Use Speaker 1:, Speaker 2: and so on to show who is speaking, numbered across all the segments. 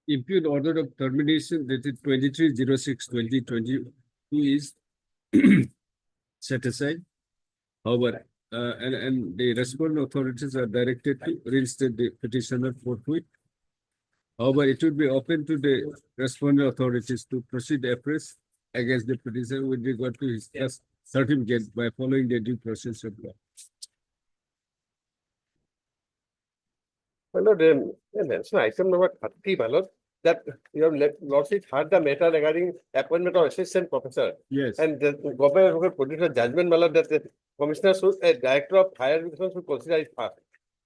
Speaker 1: Impugned order of termination dated 23/06/2022 is set aside. However, and the respondent authorities are directed to reinstate the petitioner forthwith. However, it would be open to the respondent authorities to proceed afresh against the petitioner with regard to his caste certificate by following the due process of law.
Speaker 2: My lord, mention item number 30, my lord, that your lordship heard the matter regarding appointment of assistant professor.
Speaker 1: Yes.
Speaker 2: And the government produced a judgment, my lord, that the commissioner should, a director of higher education should consider it past.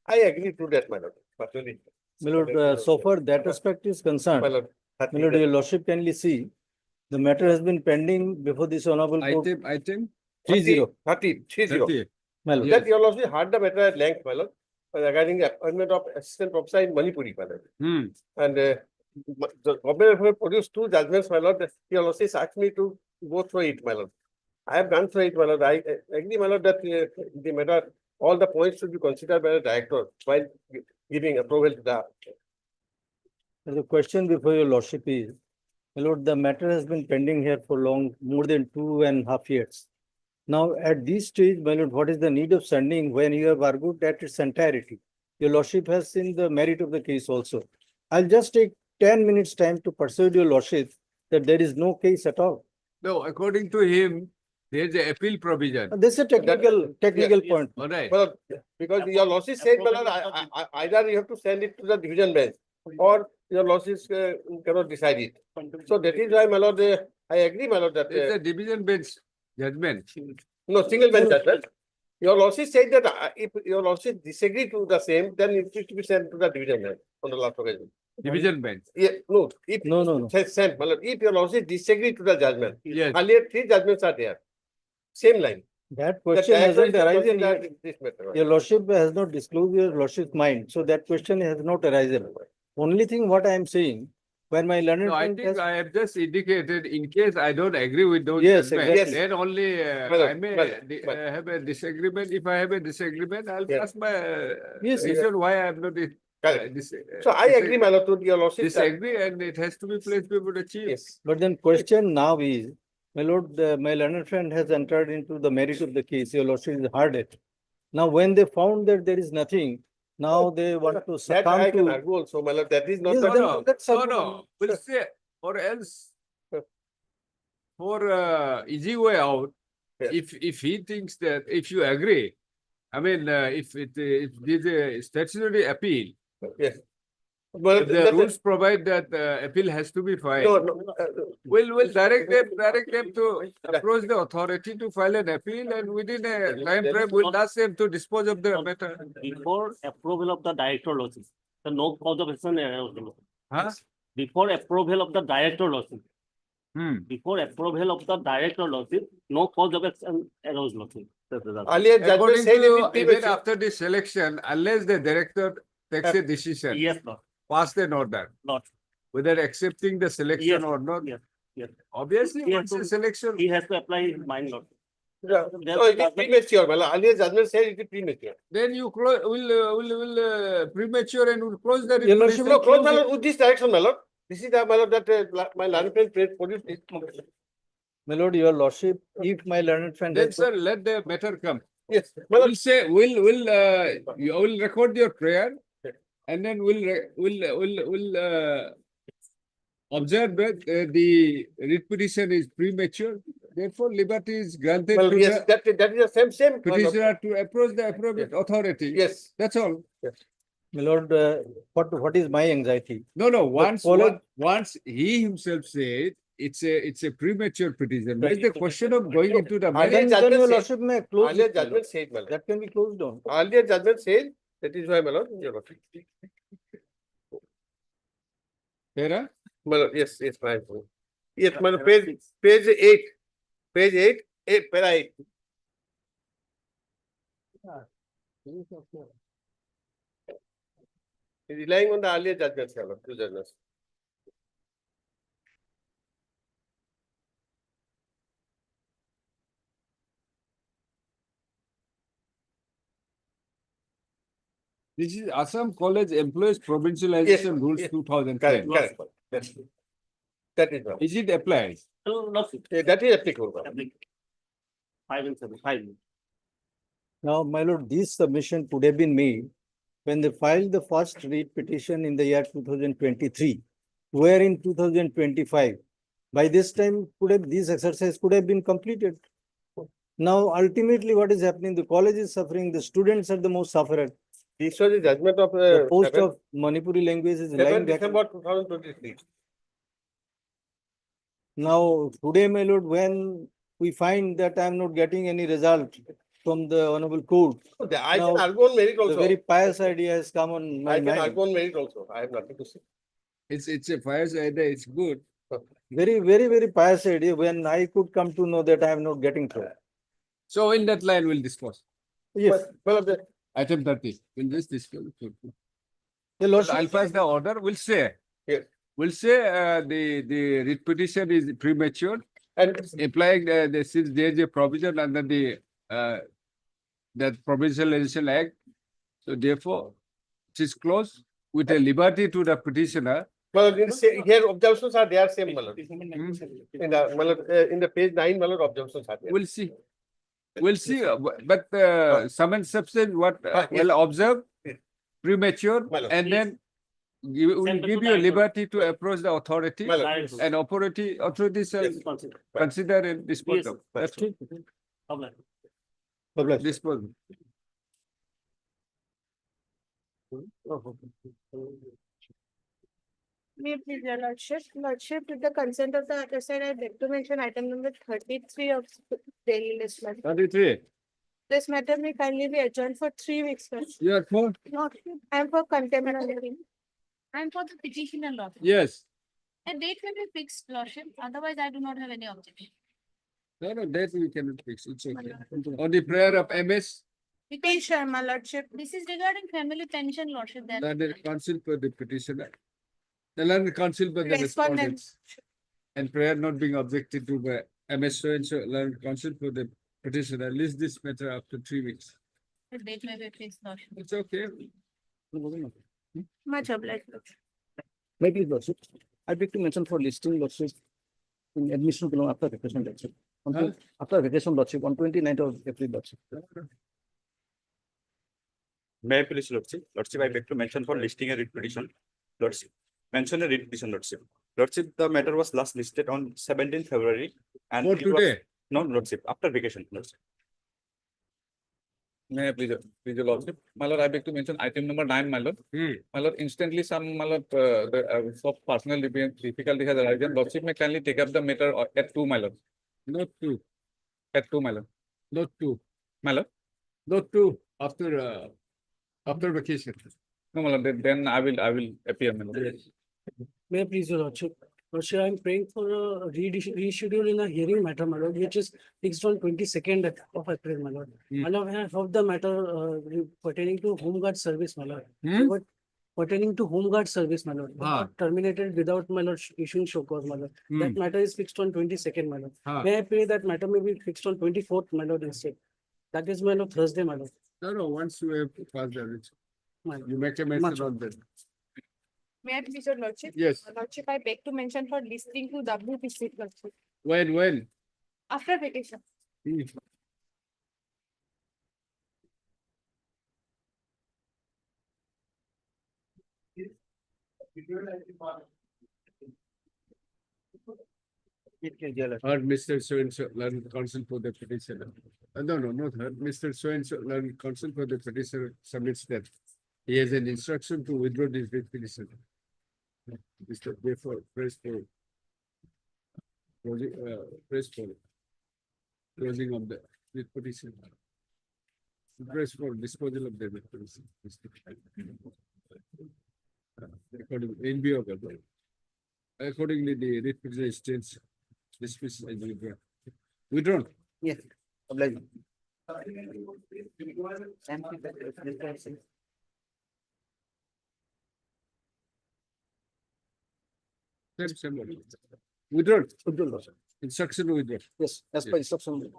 Speaker 2: I agree to that, my lord. Personally.
Speaker 3: My lord, so far that aspect is concerned.
Speaker 2: My lord,
Speaker 3: My lord, your lordship kindly see, the matter has been pending before this honorable court.
Speaker 1: Item
Speaker 3: 30.
Speaker 1: 30.
Speaker 3: My lord.
Speaker 2: That your lordship heard the matter at length, my lord, regarding the appointment of assistant professor in Manipuri, my lord. And the government have produced two judgments, my lord. Your lordship asked me to go through it, my lord. I have gone through it, my lord. I agree, my lord, that the matter, all the points should be considered by the director while giving approval to the.
Speaker 3: The question before your lordship is, my lord, the matter has been pending here for more than 2.5 years. Now, at this stage, my lord, what is the need of sending when you have argued that its entirety? Your lordship has seen the merit of the case also. I'll just take 10 minutes time to persuade your lordship that there is no case at all.
Speaker 1: No, according to him, there is an appeal provision.
Speaker 3: This is a technical point.
Speaker 1: All right.
Speaker 2: Well, because your lordship said, my lord, either you have to send it to the division bench or your lordship cannot decide it. So that is why, my lord, I agree, my lord, that
Speaker 1: It's a division bench judgment.
Speaker 2: no single bench judgment. Your lordship said that if your lordship disagree to the same, then it is to be sent to the division bench on the last occasion.
Speaker 1: Division bench.
Speaker 2: Yeah, no, if
Speaker 3: No.
Speaker 2: Sent, my lord, if your lordship disagree to the judgment,
Speaker 1: Yes.
Speaker 2: earlier 3 judgments are there. Same line.
Speaker 3: That question hasn't arisen yet.
Speaker 2: This matter.
Speaker 3: Your lordship has not disclosed your lordship's mind. So that question has not arisen. Only thing what I am saying, when my learned
Speaker 1: No, I
Speaker 3: friend
Speaker 1: think
Speaker 3: has-
Speaker 1: I have just indicated in case I don't agree with those
Speaker 3: Yes,
Speaker 1: judgments,
Speaker 3: exactly.
Speaker 1: then only
Speaker 2: Well,
Speaker 1: I may
Speaker 2: well.
Speaker 1: have a disagreement. If I have a disagreement, I'll
Speaker 2: Yes.
Speaker 1: ask my
Speaker 3: Yes,
Speaker 1: reason why I am not
Speaker 2: Correct. So I agree, my lord, to your lordship. that-
Speaker 1: disagree, and it has to be placed before the chief.
Speaker 2: Yes.
Speaker 3: But then question now is, my lord, my learned friend has entered into the merit of the case. Your lordship has heard it. Now, when they found that there is nothing, now they want to
Speaker 2: That
Speaker 3: succumb
Speaker 2: I can
Speaker 3: to.
Speaker 2: argue also, my lord. That is not
Speaker 3: Yes,
Speaker 2: the.
Speaker 3: then
Speaker 1: No,
Speaker 3: let's
Speaker 1: no,
Speaker 3: argue.
Speaker 1: no. We'll say, or else,
Speaker 2: Sure.
Speaker 1: for easy way out,
Speaker 2: Yes.
Speaker 1: if he thinks that if you agree, I mean, if there's a statutory appeal,
Speaker 2: Yes. But
Speaker 1: if the rules provide that appeal has to be filed.
Speaker 2: no,
Speaker 1: We'll direct them to approach the authority to file an appeal, and within a time frame, we'll ask them to dispose of the matter.
Speaker 4: Before approval of the director losses, the no cause of action arose.
Speaker 1: Huh?
Speaker 4: Before approval of the director losses, before approval of the director losses, no cause of action arose losses.
Speaker 2: earlier judgment
Speaker 1: According
Speaker 2: said it is
Speaker 1: to, even
Speaker 2: premature.
Speaker 1: after the selection, unless the director takes a decision,
Speaker 4: Yes, Lord,
Speaker 1: pass an order,
Speaker 4: Lord.
Speaker 1: whether accepting the selection
Speaker 4: Yes,
Speaker 1: or not.
Speaker 4: yes, yes.
Speaker 1: Obviously,
Speaker 4: He
Speaker 1: once
Speaker 4: has
Speaker 1: the
Speaker 4: to-
Speaker 1: selection,
Speaker 4: He has to apply his mind, Lord.
Speaker 2: Yeah. So it is premature, my lord. Earlier judgment said it is premature.
Speaker 1: then you will premature and will close the
Speaker 3: Your lordship,
Speaker 2: No,
Speaker 1: reference.
Speaker 2: close, my lord, with this direction, my lord. This is the, my lord, that my learned friend produced it.
Speaker 3: My lord, your lordship, if my learned friend
Speaker 1: Then,
Speaker 3: has.
Speaker 1: sir, let the matter come.
Speaker 2: Yes, my lord.
Speaker 1: We'll say, you will record your prayer, and then we'll observe that the writ petition is premature. Therefore, liberty is granted
Speaker 2: Well,
Speaker 1: to
Speaker 2: yes,
Speaker 1: the
Speaker 2: that is the same. my lord.
Speaker 1: petitioner to approach the appropriate authority.
Speaker 2: Yes.
Speaker 1: That's all.
Speaker 3: My lord, what is my anxiety?
Speaker 1: No, once
Speaker 3: following-
Speaker 1: he himself said, it's a premature petition. Why is the question of going into the
Speaker 2: Earlier
Speaker 1: merits?
Speaker 3: Then
Speaker 2: judgment
Speaker 3: your
Speaker 2: said-
Speaker 3: lordship may close
Speaker 2: Earlier
Speaker 3: it, my lord.
Speaker 2: judgment said, my lord.
Speaker 3: That can be closed down.
Speaker 2: Earlier judgment said, that is why, my lord, your lordship.
Speaker 1: Hera?
Speaker 2: My lord, yes, my lord. Yes, my lord, page 8, para 8. Relying on the earlier judgments, my lord, two judgments.
Speaker 1: This is Assam College Employees Provincialization Rules
Speaker 2: yes.
Speaker 1: 2010.
Speaker 2: Correct. Yes. That is one.
Speaker 1: Is it applied?
Speaker 4: Lordship.
Speaker 2: That is applicable. my lord.
Speaker 4: Applicable. 5 and 7, 5.
Speaker 3: Now, my lord, this submission could have been made when they filed the first read petition in the year 2023, where in 2025. By this time, this exercise could have been completed. Now, ultimately, what is happening? The college is suffering, the students are the most sufferer.
Speaker 2: This was the judgment of
Speaker 3: The post
Speaker 2: 7
Speaker 3: of Manipuri language is lying back.
Speaker 2: December 2023.
Speaker 3: Now, today, my lord, when we find that I am not getting any result from the honorable court,
Speaker 2: I can
Speaker 3: Now,
Speaker 2: argue on merit
Speaker 3: the
Speaker 2: also.
Speaker 3: very pious idea has come on my
Speaker 2: I can
Speaker 3: mind.
Speaker 2: argue on merit also. I have nothing to say.
Speaker 1: It's a fire idea, it's good.
Speaker 3: Very pious idea when I could come to know that I am not getting through.
Speaker 1: So in that line, we'll discuss.
Speaker 3: Yes,
Speaker 2: Well, the-
Speaker 1: Item 30, we'll just discuss.
Speaker 3: the lordship.
Speaker 1: I'll pass the order, we'll say.
Speaker 2: Yes.
Speaker 1: We'll say the writ petition is premature,
Speaker 2: and
Speaker 1: implying since there is a provision under the that Provincialization Act. So therefore, it is closed with a liberty to the petitioner.
Speaker 2: well, here observations are there same, my lord. In the page 9, my lord, observations are there.
Speaker 1: We'll see. We'll see, but sum and substance, what
Speaker 2: Yes.
Speaker 1: well observed,
Speaker 2: Yes.
Speaker 1: premature,
Speaker 2: My lord.
Speaker 1: and then we'll
Speaker 4: Send it
Speaker 1: give
Speaker 4: to
Speaker 1: you a
Speaker 4: director.
Speaker 1: liberty to approach the authority,
Speaker 2: My lord.
Speaker 4: Direct route.
Speaker 1: and authority shall
Speaker 2: Yes.
Speaker 4: Consider.
Speaker 1: consider and dispose
Speaker 4: Yes.
Speaker 1: of. That's all.
Speaker 4: Public.
Speaker 1: Dispose.
Speaker 5: May it please your lordship, with the consent of the other side, I beg to mention item number 33 of daily list. ma'am.
Speaker 1: 33,
Speaker 5: This matter may kindly be adjourned for 3 weeks. ma'am.
Speaker 1: you are for?
Speaker 5: Not, I am for contempt. only.
Speaker 6: And for the petitioner lordship.
Speaker 1: Yes.
Speaker 6: A date will be fixed, lordship, otherwise I do not have any objection.
Speaker 1: No, that we cannot fix, it's okay. On the prayer of MS,
Speaker 5: Petition, my lordship.
Speaker 6: This is regarding family pension, lordship, that
Speaker 1: learned counsel for the petitioner. The learned counsel for the
Speaker 5: Respondent.
Speaker 1: respondents. And prayer not being objected to by MS so and so learned counsel for the petitioner, list this matter after 3 weeks.
Speaker 6: the date may be fixed, lordship.
Speaker 1: It's okay.
Speaker 5: Much obliged. lordship.
Speaker 3: Maybe lordship. I beg to mention for listing lordship in admission below after vacation lordship.
Speaker 1: Huh?
Speaker 3: After vacation lordship on 29th of April lordship.
Speaker 7: May I please, Lordship? Lordship, I beg to mention for listing a writ petition. Lordship, mention a writ petition, Lordship. Lordship, the matter was last listed on 17th February. And
Speaker 1: For
Speaker 7: it was-
Speaker 1: today,
Speaker 7: No, Lordship, after vacation, Lordship.
Speaker 8: May I please, your lordship, my lord, I beg to mention item number 9, my lord. My lord, instantly some, my lord, of personal difficulty has arisen. Lordship may kindly take up the matter at 2, my lord.
Speaker 1: not two,
Speaker 8: At 2, my lord.
Speaker 1: not two,
Speaker 8: My lord,
Speaker 1: not two, after vacation.
Speaker 8: no, my lord, then I will appear, my lord.
Speaker 9: May I please, your lordship? Lordship, I am praying for a reschedule in a hearing matter, my lord, which is fixed on 22nd of April, my lord.
Speaker 1: Hmm.
Speaker 9: My lord, I have heard the matter pertaining to home guard service, my lord.
Speaker 1: Hmm?
Speaker 9: But pertaining to home guard service, my lord,
Speaker 1: Ah.
Speaker 9: got terminated without, my lord, issuing show cause, my lord.
Speaker 1: Hmm.
Speaker 9: That matter is fixed on 22nd, my lord.
Speaker 1: Ah.
Speaker 9: May I pray that matter may be fixed on 24th, my lord, instead. That is, my lord, Thursday, my lord.
Speaker 1: No, once you have passed the reach,
Speaker 9: My lord.
Speaker 1: you make a
Speaker 9: Much
Speaker 1: mention on that.
Speaker 5: May I please your lordship?
Speaker 1: Yes,
Speaker 5: Lordship, I beg to mention for listening to WPC lordship.
Speaker 1: when?
Speaker 5: After vacation.
Speaker 1: Hmm. Heard Mr. So and so learned counsel for the petitioner. No, not heard. Mr. So and so learned counsel for the petitioner submits that he has an instruction to withdraw this writ petition. Mr. Therefore, press for Closing, press for closing of the petition. Press for disposal of the petition. According, NBO, accordingly, the writ petition states dismissed as withdrawn. Withdrawn.
Speaker 3: Yes. Oblige.
Speaker 1: Same one. Withdrawn.
Speaker 3: Withdrawn, Lordship.
Speaker 1: Instruction withdrawn.
Speaker 3: Yes, as per instruction.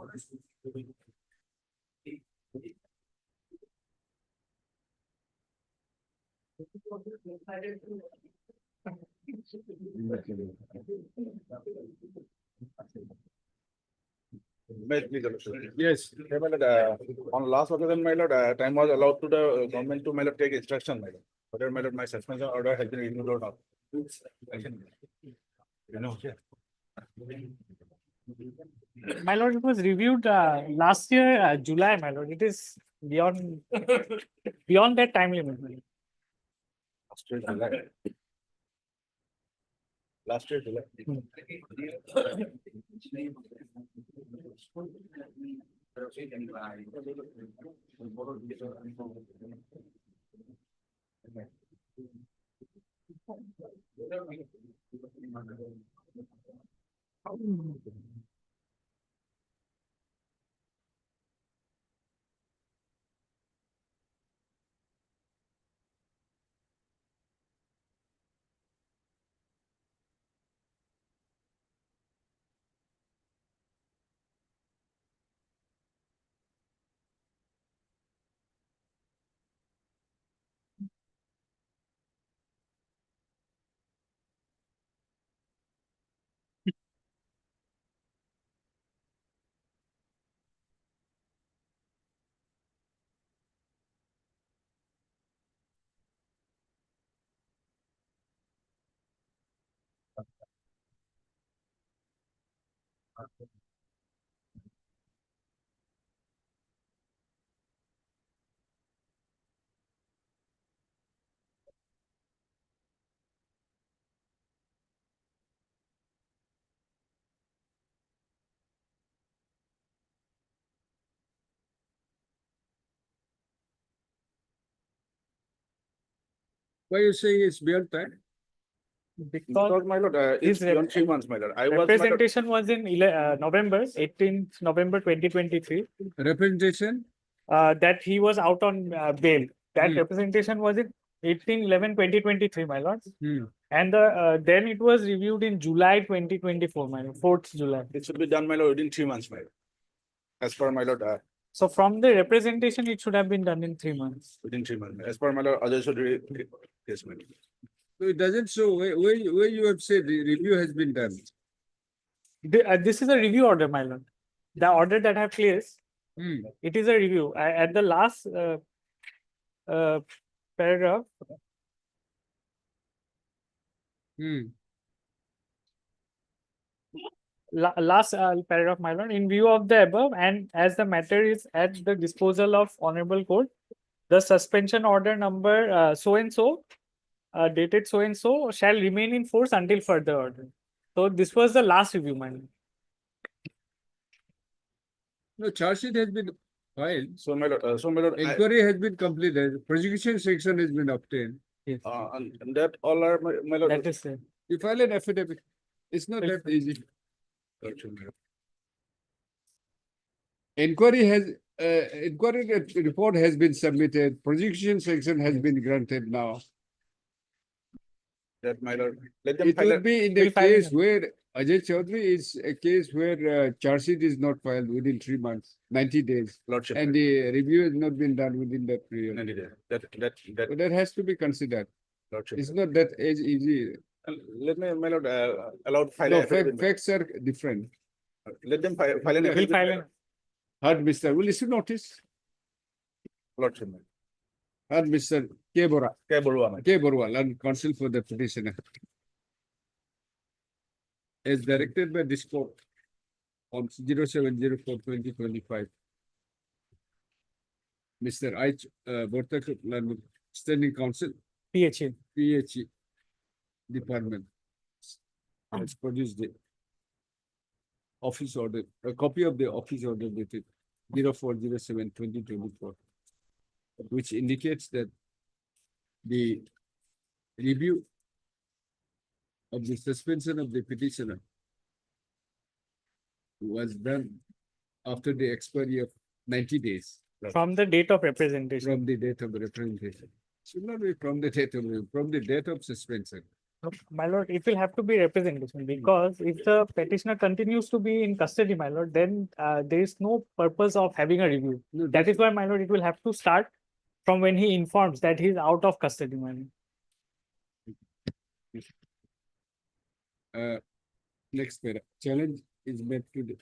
Speaker 8: May I please, Your Lordship?
Speaker 1: Yes.
Speaker 8: Okay, my lord, on last occasion, my lord, time was allowed to the government to, my lord, take instruction, my lord. Whether, my lord, my suspension order has been renewed or not. You know,
Speaker 10: My lord, it was reviewed last year, July, my lord. It is beyond beyond that time limit. My lord.
Speaker 8: last year, July. Last year, July.
Speaker 1: Why you saying it's beyond time?
Speaker 8: Because, my lord, it's
Speaker 10: His rep-
Speaker 8: beyond 3 months, my lord. I was, my lord,
Speaker 10: Representation was in November, 18th November 2023.
Speaker 1: Representation?
Speaker 10: That he was out on bail. That
Speaker 1: Hmm.
Speaker 10: representation was in 18/11/2023, my lord.
Speaker 1: Hmm.
Speaker 10: And then it was reviewed in July 2024, my lord, 4th July.
Speaker 8: it should be done, my lord, within 3 months, my lord. As per, my lord,
Speaker 10: So from the representation, it should have been done in 3 months.
Speaker 8: within 3 months. As per, my lord, others should be, yes, my lord.
Speaker 1: So it doesn't show where you have said the review has been done.
Speaker 10: This is a review order, my lord. The order that I have placed,
Speaker 1: Hmm.
Speaker 10: it is a review. At the last paragraph,
Speaker 1: Hmm.
Speaker 10: last paragraph, my lord, in view of the above and as the matter is at the disposal of honorable court, the suspension order number so and so, dated so and so, shall remain in force until further order. So this was the last review, my lord.
Speaker 1: No, charge sheet has been filed.
Speaker 8: So, my lord,
Speaker 1: Inquiry has been completed. Prosecution section has been obtained.
Speaker 8: and that all are, my lord.
Speaker 10: That is it.
Speaker 1: You file an affidavit. It's not that easy. Inquiry has, inquiry report has been submitted. Prosecution section has been granted now.
Speaker 8: That, my lord, let them
Speaker 1: It
Speaker 8: file.
Speaker 1: would be in the
Speaker 10: We'll file
Speaker 1: case
Speaker 10: it.
Speaker 1: where Ajay Chaudhary is a case where charge sheet is not filed within 3 months, 90 days.
Speaker 8: Lordship.
Speaker 1: And the review has not been done within that period.
Speaker 8: That,
Speaker 1: So that has to be considered.
Speaker 8: lordship.
Speaker 1: It's not that easy.
Speaker 8: Let me, my lord, allowed file.
Speaker 1: No,
Speaker 8: affidavit.
Speaker 1: facts are different.
Speaker 8: Let them file an
Speaker 10: We'll
Speaker 8: affidavit.
Speaker 10: file it.
Speaker 1: Heard Mr. Will issue notice.
Speaker 8: Lordship.
Speaker 1: Heard Mr. K. Bora,
Speaker 8: K. Burwa,
Speaker 1: K. Borwal, and counsel for the petitioner. As directed by this court on 07/04/2025. Mr. I. Bortak, standing counsel,
Speaker 10: PHA.
Speaker 1: PHE department. Has produced the office order, a copy of the office order dated 04/07/2024, which indicates that the review of the suspension of the petitioner was done after the expiry of 90 days
Speaker 10: From the date of representation.
Speaker 1: from the date of representation. Should not be from the date of, from the date of suspension.
Speaker 10: My lord, it will have to be representation because if the petitioner continues to be in custody, my lord, then there is no purpose of having a review.
Speaker 1: No,
Speaker 10: That is why, my lord, it will have to start from when he informs that he is out of custody, my lord.
Speaker 1: Next para, challenge is made to the,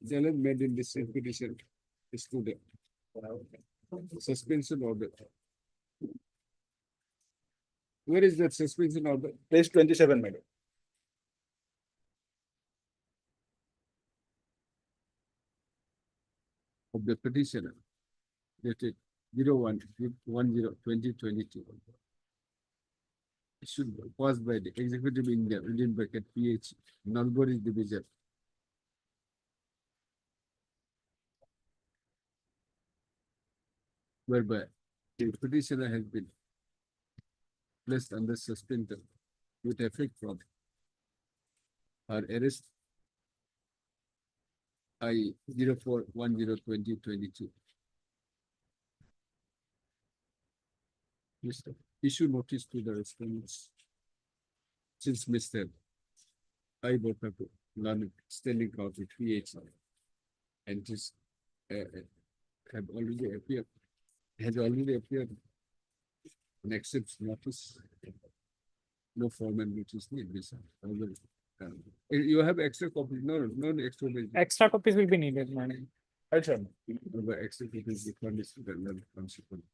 Speaker 1: challenge made in this petition is to the suspension order. Where is that suspension order?
Speaker 7: Place 27, madam.
Speaker 1: Of the petitioner dated 01/10/2022. Issued passed by the Executive India within bracket PH Nalbari Division. Whereby the petitioner has been placed under suspension with effect from her arrest I 04/10/2022. Mr. Issue notice to the respondents. Since Mr. I Botaku, Standing County, PH, and this have already appeared, has already appeared and accepts notice. No formal notice needed. You have extra copy? No, no extra.
Speaker 10: Extra copies will be needed, my lord.
Speaker 1: Extra copies before this consequence.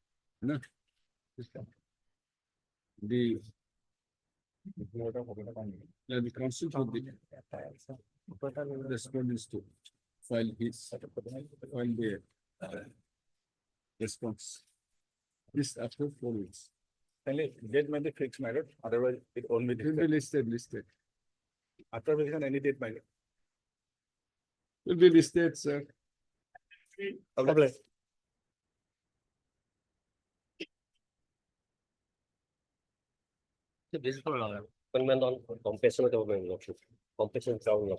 Speaker 1: No. The council for the respondents to file their response. This after 4 weeks.
Speaker 7: Kindly date may be fixed, my lord. Otherwise, it only
Speaker 1: It will be listed.
Speaker 7: after revision, any date, my lord.
Speaker 1: Will be listed, sir.
Speaker 2: Public. This is for amendment on compensation of government lordship, compensation crown law.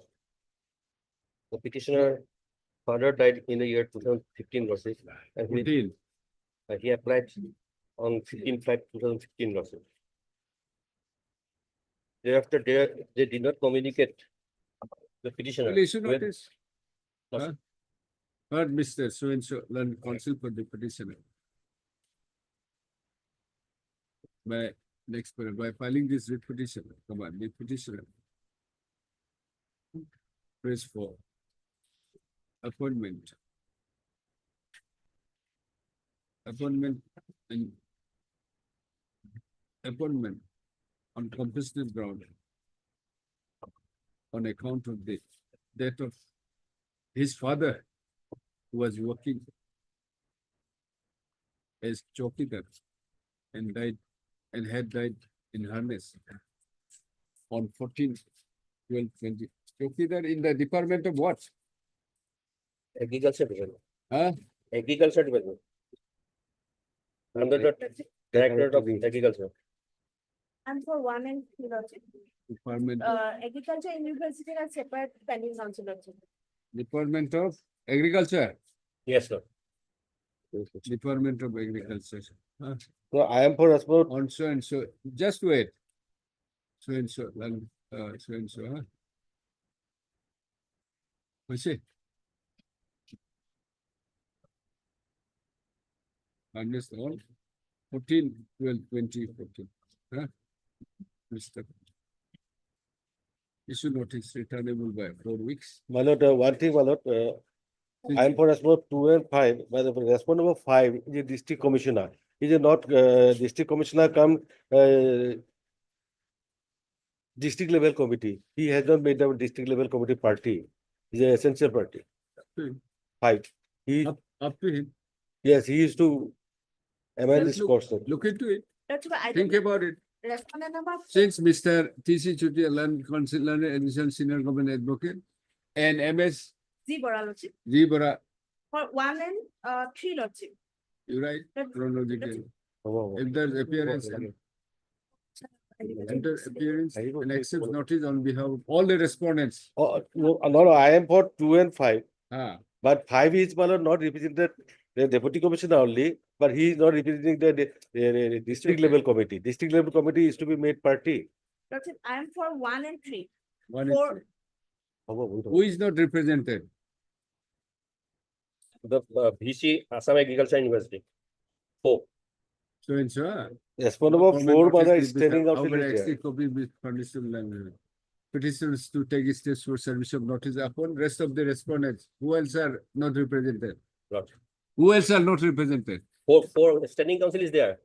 Speaker 2: The petitioner father died in the year 2015 lordship, and
Speaker 1: 14.
Speaker 2: he applied on 15/5/2015 lordship. Thereafter, they did not communicate the petitioner.
Speaker 1: Well, issue
Speaker 2: with-
Speaker 1: notice. Huh? Heard Mr. So-and-so, learn counsel for the petitioner. By next period, by filing this writ petition, come on, the petitioner. Press for appointment. Appointment and appointment on compassionate ground on account of the death of his father, who was working as chowkidar and had died in harness on 14/12/20. Chowkidar in the department of what?
Speaker 2: Agriculture department.
Speaker 1: Huh?
Speaker 2: Agriculture department. Under the directorate of agriculture.
Speaker 5: And for one and two, lordship,
Speaker 1: Department,
Speaker 5: agriculture and university are separate pending council, lordship.
Speaker 1: Department of Agriculture,
Speaker 2: Yes, sir.
Speaker 1: Department of Agriculture. Huh?
Speaker 2: So I am for response.
Speaker 1: On so and so, just wait. So and so, so and so, huh? What's it? Understand? 14/12/2014. Huh? Mr. Issue notice returnable by 4 weeks.
Speaker 2: My lord, one thing, my lord, I am for response 2 and 5, but the response number 5 is a district commissioner. Is it not district commissioner come district level committee? He has not made a district level committee party. He's an essential party.
Speaker 1: Hmm.
Speaker 2: 5. He,
Speaker 1: Up to him.
Speaker 2: yes, he used to amend
Speaker 1: Yes,
Speaker 2: this course.
Speaker 1: Look into it.
Speaker 5: Lordship, I
Speaker 1: Think
Speaker 5: think
Speaker 1: about it.
Speaker 5: respondent number
Speaker 1: Since Mr. T.C. Chutia, Land Council, Land Additional Senior Government Advocate, and MS
Speaker 5: Zebra Lordship.
Speaker 1: Zebra,
Speaker 5: For 1 and 3 Lordship.
Speaker 1: you write
Speaker 5: That-
Speaker 1: chronologically. If there's appearance, enter appearance and accepts notice on behalf of all the respondents.
Speaker 2: Oh, no, I am for 2 and 5.
Speaker 1: Ah,
Speaker 2: But 5 is not represented the deputy commissioner only, but he is not representing the district level committee. District level committee is to be made party.
Speaker 5: Lordship, I am for 1 and 3.
Speaker 1: one is,
Speaker 5: For
Speaker 1: who is not represented?
Speaker 11: The VC Assam Agriculture University. 4.
Speaker 1: So and so.
Speaker 2: Respond number
Speaker 1: Government
Speaker 2: 4
Speaker 1: notice
Speaker 2: mother
Speaker 1: will
Speaker 2: is
Speaker 1: be
Speaker 2: standing
Speaker 1: sent.
Speaker 2: out.
Speaker 1: However, actually copy with conditional language. Petitions to take steps for service of notice upon rest of the respondents. Who else are not represented?
Speaker 11: Lordship.
Speaker 1: Who else are not represented?
Speaker 11: 4 standing council is there.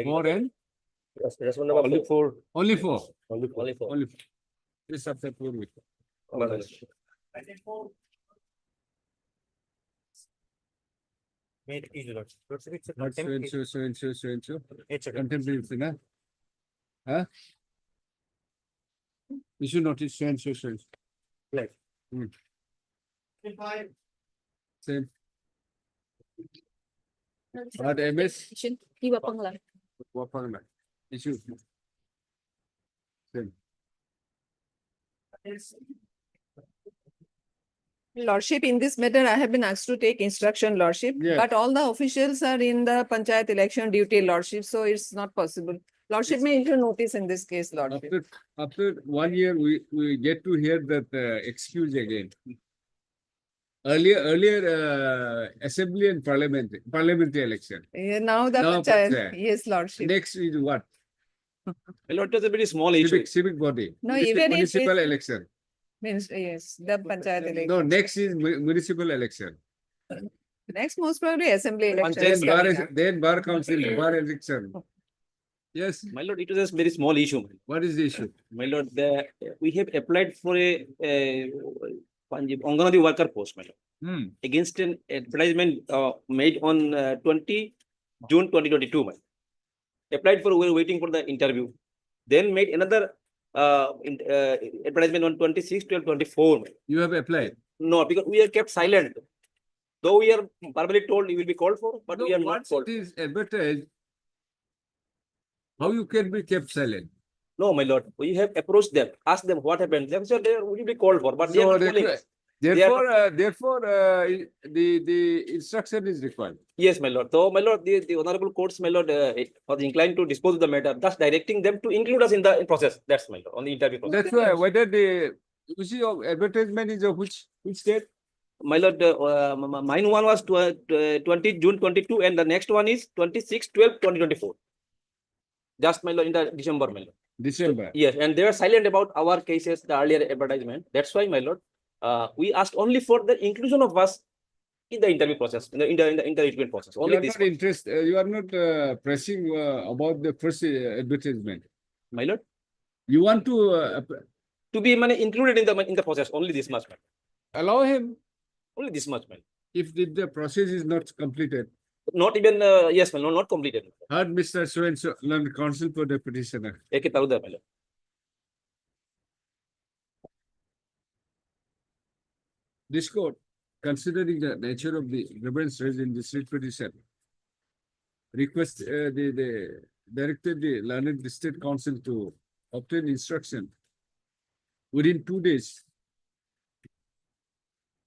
Speaker 1: Four and
Speaker 11: Respond number
Speaker 2: Only 4.
Speaker 1: only four.
Speaker 11: Only 4.
Speaker 1: Only four. This after 4 weeks.
Speaker 11: Made easy, Lordship. Lordship, it's a
Speaker 1: Not so and so, so and so, so and so.
Speaker 11: It's a
Speaker 1: Contemporary, na? Huh? Issue notice, so and so, so and so.
Speaker 11: Right.
Speaker 1: Same. But MS,
Speaker 6: Di bawah pengelar.
Speaker 1: what format? Issue. Same.
Speaker 12: Lordship, in this matter, I have been asked to take instruction, Lordship,
Speaker 1: Yes.
Speaker 12: but all the officials are in the Panchayat election duty, Lordship, so it's not possible. Lordship may issue notice in this case, Lordship.
Speaker 1: After 1 year, we get to hear that excuse again. Earlier, assembly and parliamentary election.
Speaker 12: Now the
Speaker 1: Now
Speaker 12: Panchayat,
Speaker 1: Panchayat.
Speaker 12: yes, Lordship.
Speaker 1: Next is what?
Speaker 11: My lord, it was a very small issue.
Speaker 1: Civic body.
Speaker 12: No, even if
Speaker 1: Municipal
Speaker 12: it's-
Speaker 1: election.
Speaker 12: Means, yes, the Panchayat election.
Speaker 1: No, next is municipal election.
Speaker 12: Next, most probably assembly election.
Speaker 1: Then
Speaker 12: is
Speaker 1: bar,
Speaker 12: coming up.
Speaker 1: then bar council, bar election. Yes,
Speaker 11: My lord, it was a very small issue.
Speaker 1: what is the issue?
Speaker 11: My lord, we have applied for a Anganwadi worker post, my lord,
Speaker 1: Hmm.
Speaker 11: against an advertisement made on 20 June 2022. My lord. Applied for, we were waiting for the interview. Then made another advertisement on 26/12/24. my lord.
Speaker 1: You have applied.
Speaker 11: No, because we are kept silent. Though we are verbally told you will be called for, but we are not
Speaker 1: Once
Speaker 11: called.
Speaker 1: it is advertised, how you can be kept silent?
Speaker 11: No, my lord, we have approached them, asked them what happened. They said they will be called for, but they are
Speaker 1: So
Speaker 11: not calling us.
Speaker 1: therefore, the instruction is required.
Speaker 11: Yes, my lord. So, my lord, the honorable courts, my lord, was inclined to dispose of the matter, thus directing them to include us in the process. That's my lord, on the interview process.
Speaker 1: That's why whether the you see advertisement is of which state?
Speaker 11: My lord, mine one was 20 June 22, and the next one is 26/12/2024. Just, my lord, in the December, my lord.
Speaker 1: December.
Speaker 11: Yes, and they were silent about our cases, the earlier advertisement. That's why, my lord, we asked only for the inclusion of us in the interview process, in the recruitment process.
Speaker 1: You
Speaker 11: Only
Speaker 1: are
Speaker 11: this,
Speaker 1: not interested. You are not pressing about the first advertisement.
Speaker 11: my lord,
Speaker 1: You want
Speaker 11: to be included in the process. Only this much, my lord.
Speaker 1: allow him
Speaker 11: Only this much, my lord.
Speaker 1: if the process is not completed.
Speaker 11: Not even, yes, my lord, not completed.
Speaker 1: Heard Mr. So and so, learned counsel for the petitioner.
Speaker 11: Eke Tarudar, my lord.
Speaker 1: This court, considering the nature of the grievance raised in this writ petition, request the directed the learned state council to obtain instruction within 2 days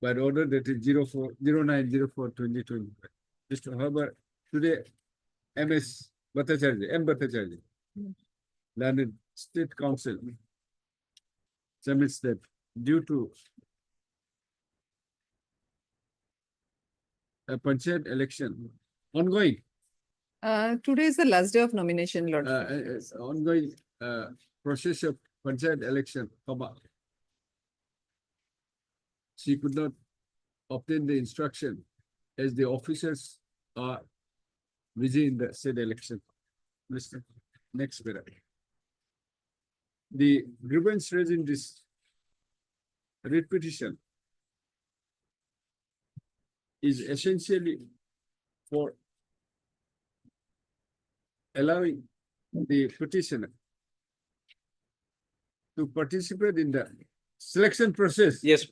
Speaker 1: by order that is 09/04/2020. However, today MS Bhattacharya, M. Bhattacharya, learned state council submits that due to a Panchayat election ongoing,
Speaker 12: Today is the last day of nomination, Lord.
Speaker 1: ongoing process of Panchayat election, she could not obtain the instruction as the officers are busy in the said election. Listen, next paragraph. The grievance raised in this writ petition is essentially for allowing the petitioner to participate in the selection process
Speaker 11: Yes,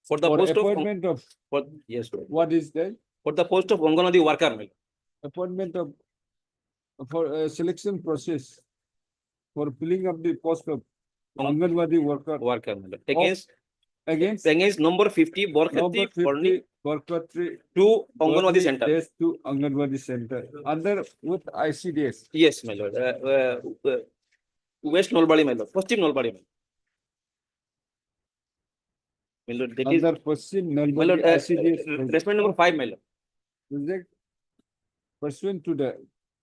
Speaker 11: For the
Speaker 1: For
Speaker 11: post of,
Speaker 1: appointment of,
Speaker 11: for, yes,
Speaker 1: what is that?
Speaker 11: for the post of Anganwadi worker, my lord.
Speaker 1: Appointment of, for selection process for filling up the post of Anganwadi worker
Speaker 11: Worker, my lord.
Speaker 1: against
Speaker 11: number 50,
Speaker 1: number
Speaker 11: Borkhati,
Speaker 1: 50 Borkhati
Speaker 11: to Anganwadi center.
Speaker 1: days to Anganwadi center under with ICDS.
Speaker 11: Yes, my lord. West Nolbari, my lord. Paschim Nolbari, my lord. My lord, that is,
Speaker 1: Under Paschim
Speaker 11: my
Speaker 1: Nalbari
Speaker 11: lord,
Speaker 1: ICDS
Speaker 11: respondent number 5, my lord.
Speaker 1: project pursuant to the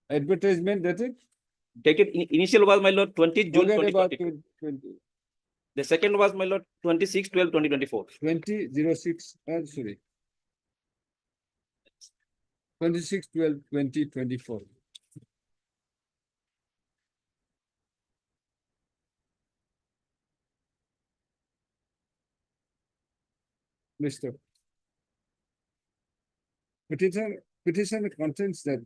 Speaker 1: advertisement dated.
Speaker 11: Dated initial was, my lord, 20 June
Speaker 1: Forget about
Speaker 11: 2022. The second was, my lord, 26/12/2024.
Speaker 1: 2006, sorry. 26/12/2024. Mr. Petition contains that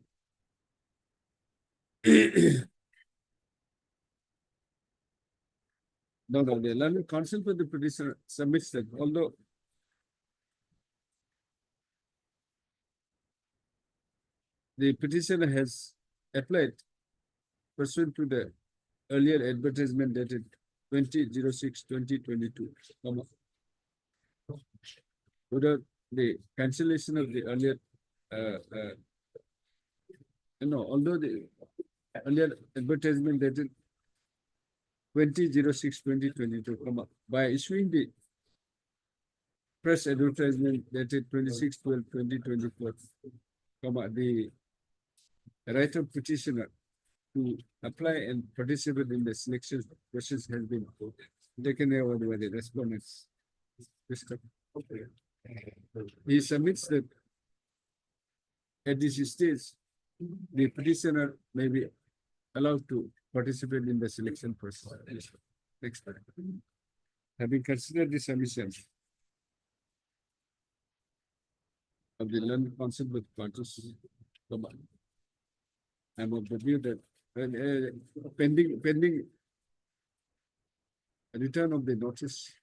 Speaker 1: no, the learned counsel for the petitioner submits that although the petitioner has applied pursuant to the earlier advertisement dated 20/06/2022, without the cancellation of the earlier, although the earlier advertisement dated 20/06/2022, by issuing the press advertisement dated 26/12/2024, the right of petitioner to apply and participate in the selection process has been taken over by the respondents. He submits that at this stage, the petitioner may be allowed to participate in the selection process. Next part. Having considered the submission of the learned counsel with parties, I'm of the view that pending return of the notice,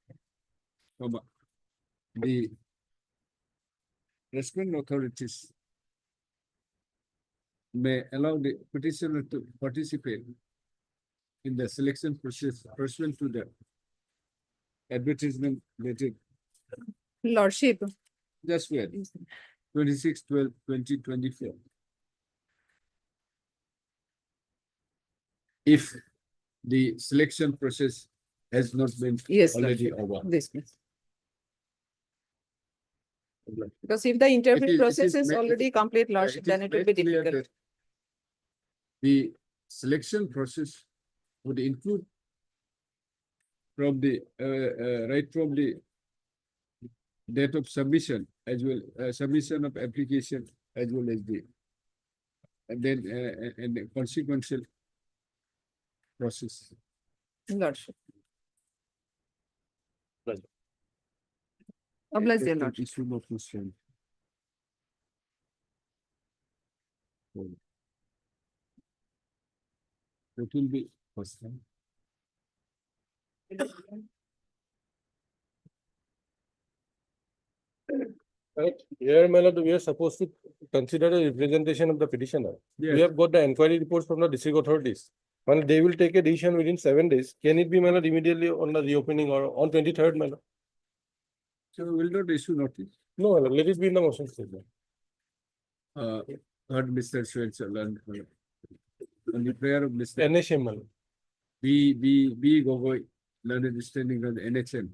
Speaker 1: the responding authorities may allow the petitioner to participate in the selection process pursuant to the advertisement dated
Speaker 12: Lordship,
Speaker 1: just where 26/12/2024. If the selection process has not been
Speaker 12: yes,
Speaker 1: already
Speaker 12: Lordship.
Speaker 1: over.
Speaker 12: This means. Because if the interview
Speaker 1: It is- it
Speaker 12: process
Speaker 1: is
Speaker 12: is
Speaker 1: ma-
Speaker 12: already complete, Lordship,
Speaker 1: It
Speaker 12: then
Speaker 1: is
Speaker 12: it will be
Speaker 1: made clear
Speaker 12: difficult.
Speaker 1: that the selection process would include from the right from the date of submission as well, submission of application as well as the and then and the consequential process.
Speaker 12: Lordship. Oblige, dear Lordship.
Speaker 1: Issue of question. It will be first time.
Speaker 2: Right, here, my lord, we are supposed to consider a representation of the petitioner.
Speaker 1: Yes.
Speaker 2: We have got the inquiry reports from the district authorities. Well, they will take a decision within 7 days. Can it be, my lord, immediately on the reopening or on 23rd, my lord?
Speaker 1: So we will not issue notice.
Speaker 2: No, my lord, let it be in the motion statement.
Speaker 1: Heard Mr. Sweatshirts on the prayer of Mr.
Speaker 2: NHM, my lord.
Speaker 1: B. Gogoi, learned standing on the NHM.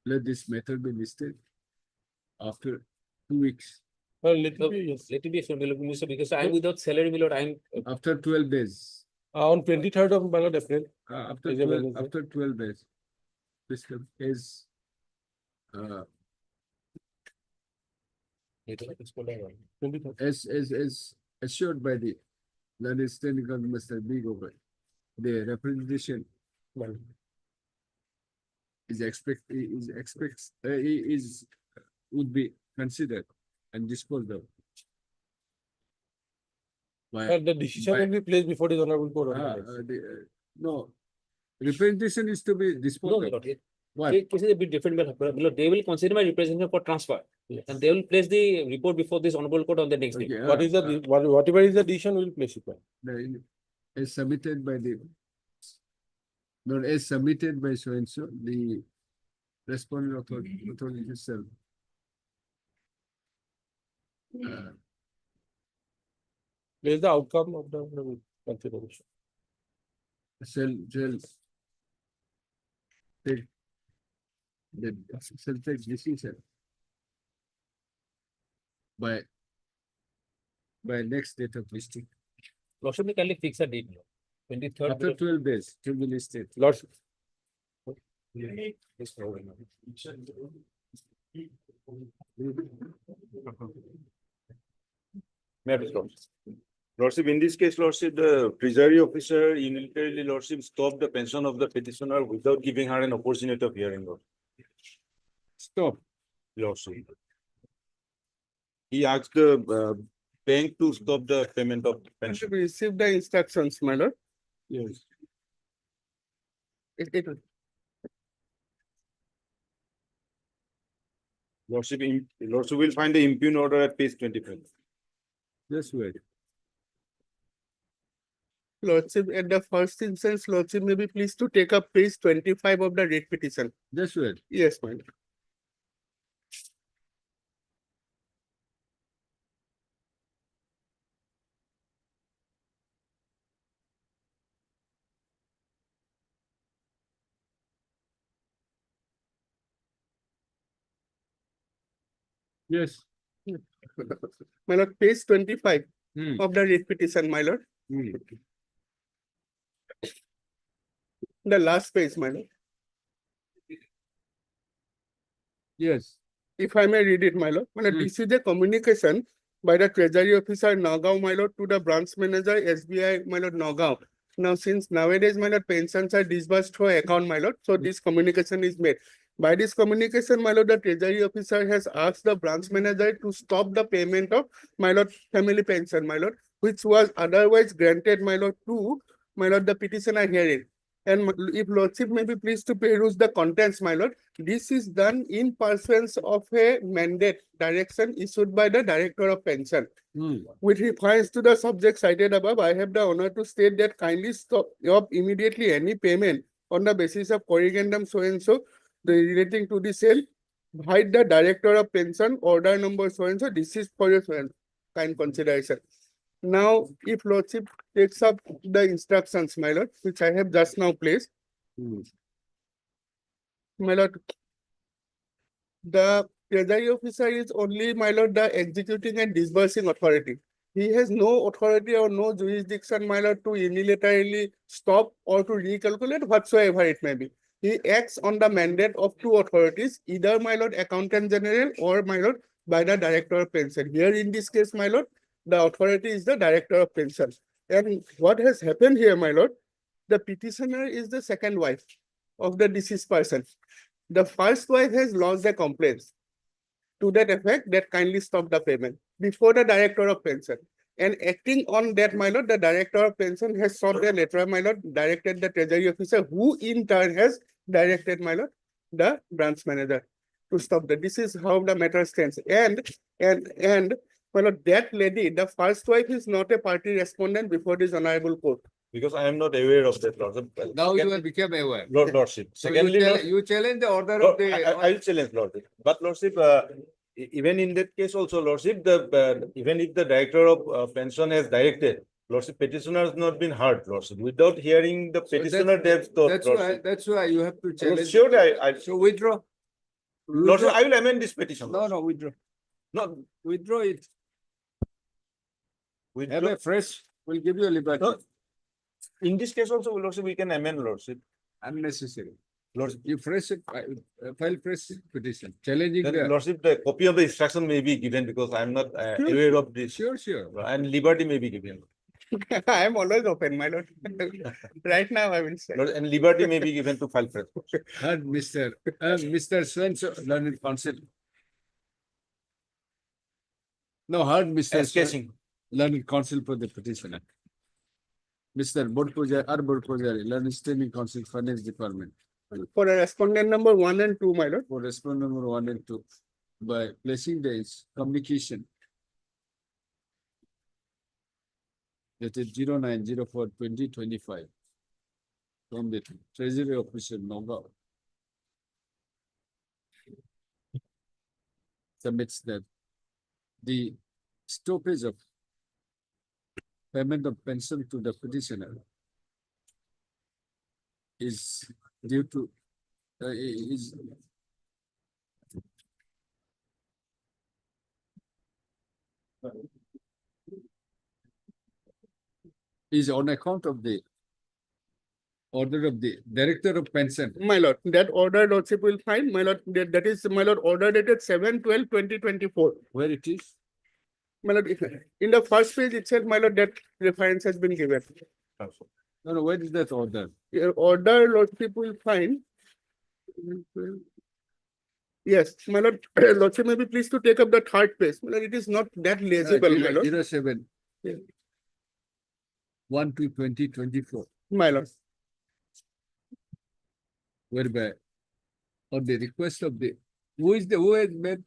Speaker 1: Let this matter be listed after 2 weeks,
Speaker 2: Well, let it be, yes.
Speaker 11: Let it be, Mr. because I am without salary, my lord. I am
Speaker 1: after 12 days.
Speaker 2: On 23rd of, my lord, April.
Speaker 1: After
Speaker 2: Is a
Speaker 1: 12,
Speaker 2: Wednesday.
Speaker 1: after 12 days. This is as assured by the learned standing of Mr. B. Gogoi, the representation would be considered and disposed of. By,
Speaker 2: The decision will be placed before the honorable court. of
Speaker 1: Ah,
Speaker 2: appeals.
Speaker 1: no, Representation is to be
Speaker 11: No,
Speaker 1: disposed
Speaker 11: my
Speaker 1: of.
Speaker 11: lord,
Speaker 1: What?
Speaker 11: case is a bit different, my lord. They will consider my representation for transfer. And they will place the report before this honorable court on the next day.
Speaker 1: Okay,
Speaker 2: What is the, whatever is the decision, we will place it.
Speaker 1: as submitted by the, not as submitted by so and so, the respondent authority itself.
Speaker 2: What is the outcome of the consideration?
Speaker 1: Shall take the shall take decision by next date of listing.
Speaker 11: Lordship may kindly fix a date. 23rd.
Speaker 1: After 12 days to be listed.
Speaker 2: Lordship.
Speaker 7: Lordship, in this case, Lordship, the treasury officer unilaterally, Lordship, stopped the pension of the petitioner without giving her an opportunity of hearing. Lord.
Speaker 1: Stop.
Speaker 7: Lordship. He asked the bank to stop the payment of pension.
Speaker 2: We received the instructions, my lord.
Speaker 1: Yes.
Speaker 2: It
Speaker 7: Lordship, Lordship will find the impugn order at page 25.
Speaker 1: Just wait.
Speaker 2: Lordship, at the first instance, Lordship may be pleased to take up page 25 of the rate petition.
Speaker 1: Just wait.
Speaker 2: Yes, my lord.
Speaker 1: Yes.
Speaker 2: My lord, page 25
Speaker 1: Hmm.
Speaker 2: of the rate petition, my lord.
Speaker 1: Hmm.
Speaker 2: The last page, my lord.
Speaker 1: Yes.
Speaker 2: If I may read it, my lord. My lord, this is a communication by the treasury officer Nagaon, my lord, to the branch manager SBI, my lord, Nagaon. Now, since nowadays, my lord, pensions are disbursed through account, my lord, so this communication is made. By this communication, my lord, the treasury officer has asked the branch manager to stop the payment of, my lord, family pension, my lord, which was otherwise granted, my lord, to, my lord, the petitioner hearing. And if lordship may be pleased to peruse the contents, my lord, this is done in pursuance of a mandate direction issued by the Director of Pension. With reference to the subject cited above, I have the honor to state that kindly stop immediately any payment on the basis of corrigendum so and so relating to the sale by the Director of Pension, order number so and so. This is for your kind consideration. Now, if lordship takes up the instructions, my lord, which I have just now placed, my lord, the treasury officer is only, my lord, the executing and disbursing authority. He has no authority or no jurisdiction, my lord, to unilaterally stop or to recalculate whatsoever it may be. He acts on the mandate of two authorities, either, my lord, Accountant General or, my lord, by the Director of Pension. Here in this case, my lord, the authority is the Director of Pension. And what has happened here, my lord, the petitioner is the second wife of the deceased person. The first wife has lodged a complaint to that effect that kindly stop the payment before the Director of Pension. And acting on that, my lord, the Director of Pension has sought a letter, my lord, directed the treasury officer, who in turn has directed, my lord, the branch manager to stop that. This is how the matter stands. And my lord, that lady, the first wife, is not a party respondent before this honorable court.
Speaker 7: Because I am not aware of that, Lordship.
Speaker 1: Now you have become aware.
Speaker 7: Lordship.
Speaker 1: So
Speaker 7: Secondly,
Speaker 1: you challenge the order
Speaker 7: Lord,
Speaker 1: of the.
Speaker 7: I will challenge Lordship. But Lordship, even in that case also, Lordship, even if the Director of Pension has directed, Lordship, petitioner has not been heard, Lordship. Without hearing the petitioner, they have thought, Lordship.
Speaker 1: That's why you have to challenge.
Speaker 7: Surely,
Speaker 1: So withdraw.
Speaker 7: Lordship, I will amend this petition.
Speaker 1: No, withdraw.
Speaker 7: No,
Speaker 1: Withdraw it. Have a fresh, we'll give you a liberty.
Speaker 7: No. In this case also, Lordship, we can amend, Lordship.
Speaker 1: Unnecessary.
Speaker 7: Lordship,
Speaker 1: You fresh, file fresh petition, challenging
Speaker 7: then,
Speaker 1: the.
Speaker 7: Lordship, the copy of the instruction may be given because I am not aware of this.
Speaker 1: Sure.
Speaker 7: And liberty may be given.
Speaker 2: I am always open, my lord. Right now, I will say.
Speaker 7: Lord, and liberty may be given to file fresh.
Speaker 1: Heard Mr. Swenson, learned counsel. No, heard Mr.
Speaker 7: Sketching.
Speaker 1: Learned counsel for the petitioner. Mr. Bodpujari, Learning Standing Council Finance Department.
Speaker 2: For a respondent number 1 and 2, my lord.
Speaker 1: For respondent number 1 and 2, by placing the communication dated 09/04/2025 from the Treasury Officer Nogao submits that the stoppage of payment of pension to the petitioner is due to is on account of the order of the Director of Pension.
Speaker 2: My lord, that order lordship will find, my lord, that is, my lord, order dated 7/12/2024.
Speaker 1: Where it is?
Speaker 2: My lord, in the first page itself, my lord, that reference has been given.
Speaker 1: No, where is that order?
Speaker 2: Order lordship will find. Yes, my lord, lordship may be pleased to take up the third page. My lord, it is not that legible, my lord.
Speaker 1: 07
Speaker 2: Yeah.
Speaker 1: 1/2/2024,
Speaker 2: My lord,
Speaker 1: whereby on the request of the, who has made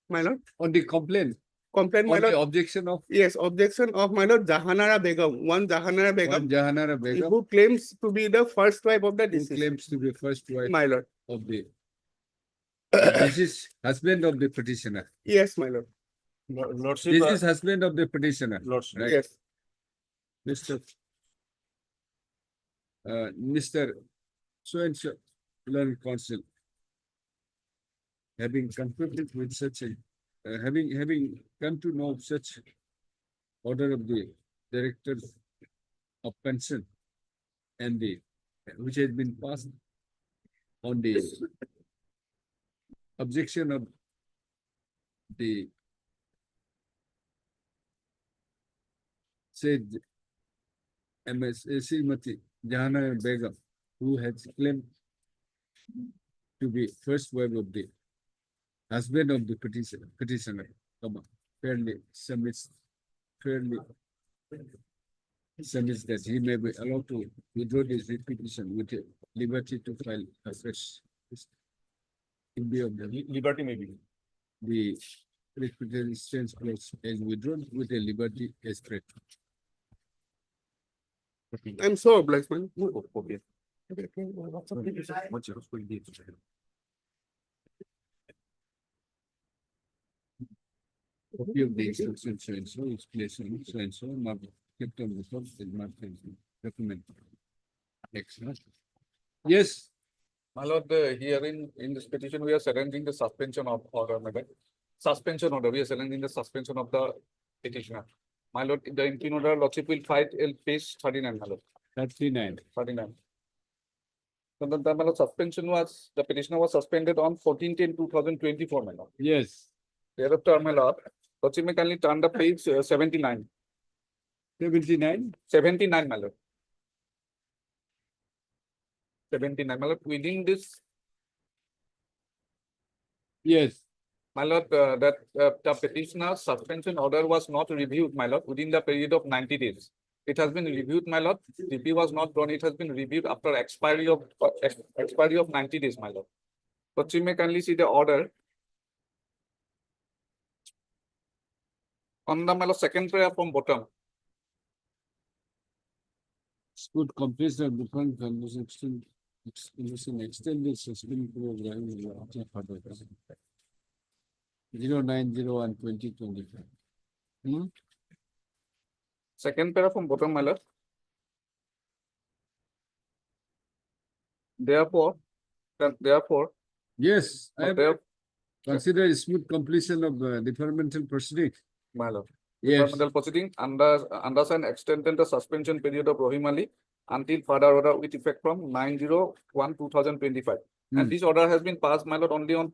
Speaker 2: my lord,
Speaker 1: on the complaint,
Speaker 2: complaint, my
Speaker 1: on the
Speaker 2: lord,
Speaker 1: objection of
Speaker 2: yes, objection of my lord Jahanara Begum, one Jahanara
Speaker 1: one
Speaker 2: Begum,
Speaker 1: Jahanara Begum,
Speaker 2: who claims to be the first wife of the
Speaker 1: who
Speaker 2: deceased.
Speaker 1: claims to be first wife
Speaker 2: My lord,
Speaker 1: of the deceased husband of the petitioner.
Speaker 2: yes, my lord,
Speaker 7: Lordship,
Speaker 1: This is husband of the petitioner.
Speaker 7: Lordship.
Speaker 1: Right.
Speaker 2: yes,
Speaker 1: Mr. So-and-so learned counsel, having concluded with such a, having come to know such order of the Director of Pension and the, which has been passed on the objection of the said MS Srimati Jahana Begum, who has claimed to be first wife of the husband of the petitioner, fairly submits that he may be allowed to withdraw this petition with a liberty to file a fresh in view of the
Speaker 7: Liberty maybe.
Speaker 1: the resistance clause is withdrawn with a liberty as threat.
Speaker 2: I'm so obliged, man.
Speaker 7: Okay.
Speaker 1: Copy of the instruction so and so is placed on so and so, not kept on the top, is not document. Next, huh? Yes,
Speaker 8: My lord, hearing in this petition, we are challenging the suspension of order, my lord. Suspension order, we are challenging the suspension of the petitioner. My lord, the interim order lordship will fight in page 39, my lord.
Speaker 1: 39.
Speaker 8: 39. So the my lord, suspension was, the petitioner was suspended on 14/10/2024, my lord.
Speaker 1: Yes,
Speaker 8: Thereafter, my lord, lordship may kindly turn the page 79.
Speaker 1: 79.
Speaker 8: 79, my lord. 79, my lord, within this,
Speaker 1: Yes,
Speaker 8: my lord, that the petitioner's suspension order was not reviewed, my lord, within the period of 90 days. It has been reviewed, my lord. Review was not done. It has been reviewed after expiry of 90 days, my lord. But you may kindly see the order. On the, my lord, second prayer from bottom.
Speaker 1: good completion of different conditions extended suspended program 09/01/2025.
Speaker 8: Second prayer from bottom, my lord. Therefore,
Speaker 1: Yes, I have
Speaker 8: there,
Speaker 1: considered smooth completion of departmental proceeding.
Speaker 8: my lord.
Speaker 1: Yes,
Speaker 8: Departmental proceeding understand extended the suspension period of Rohim Ali until further order with effect from 9/01/2025. And this order has been passed, my lord, only on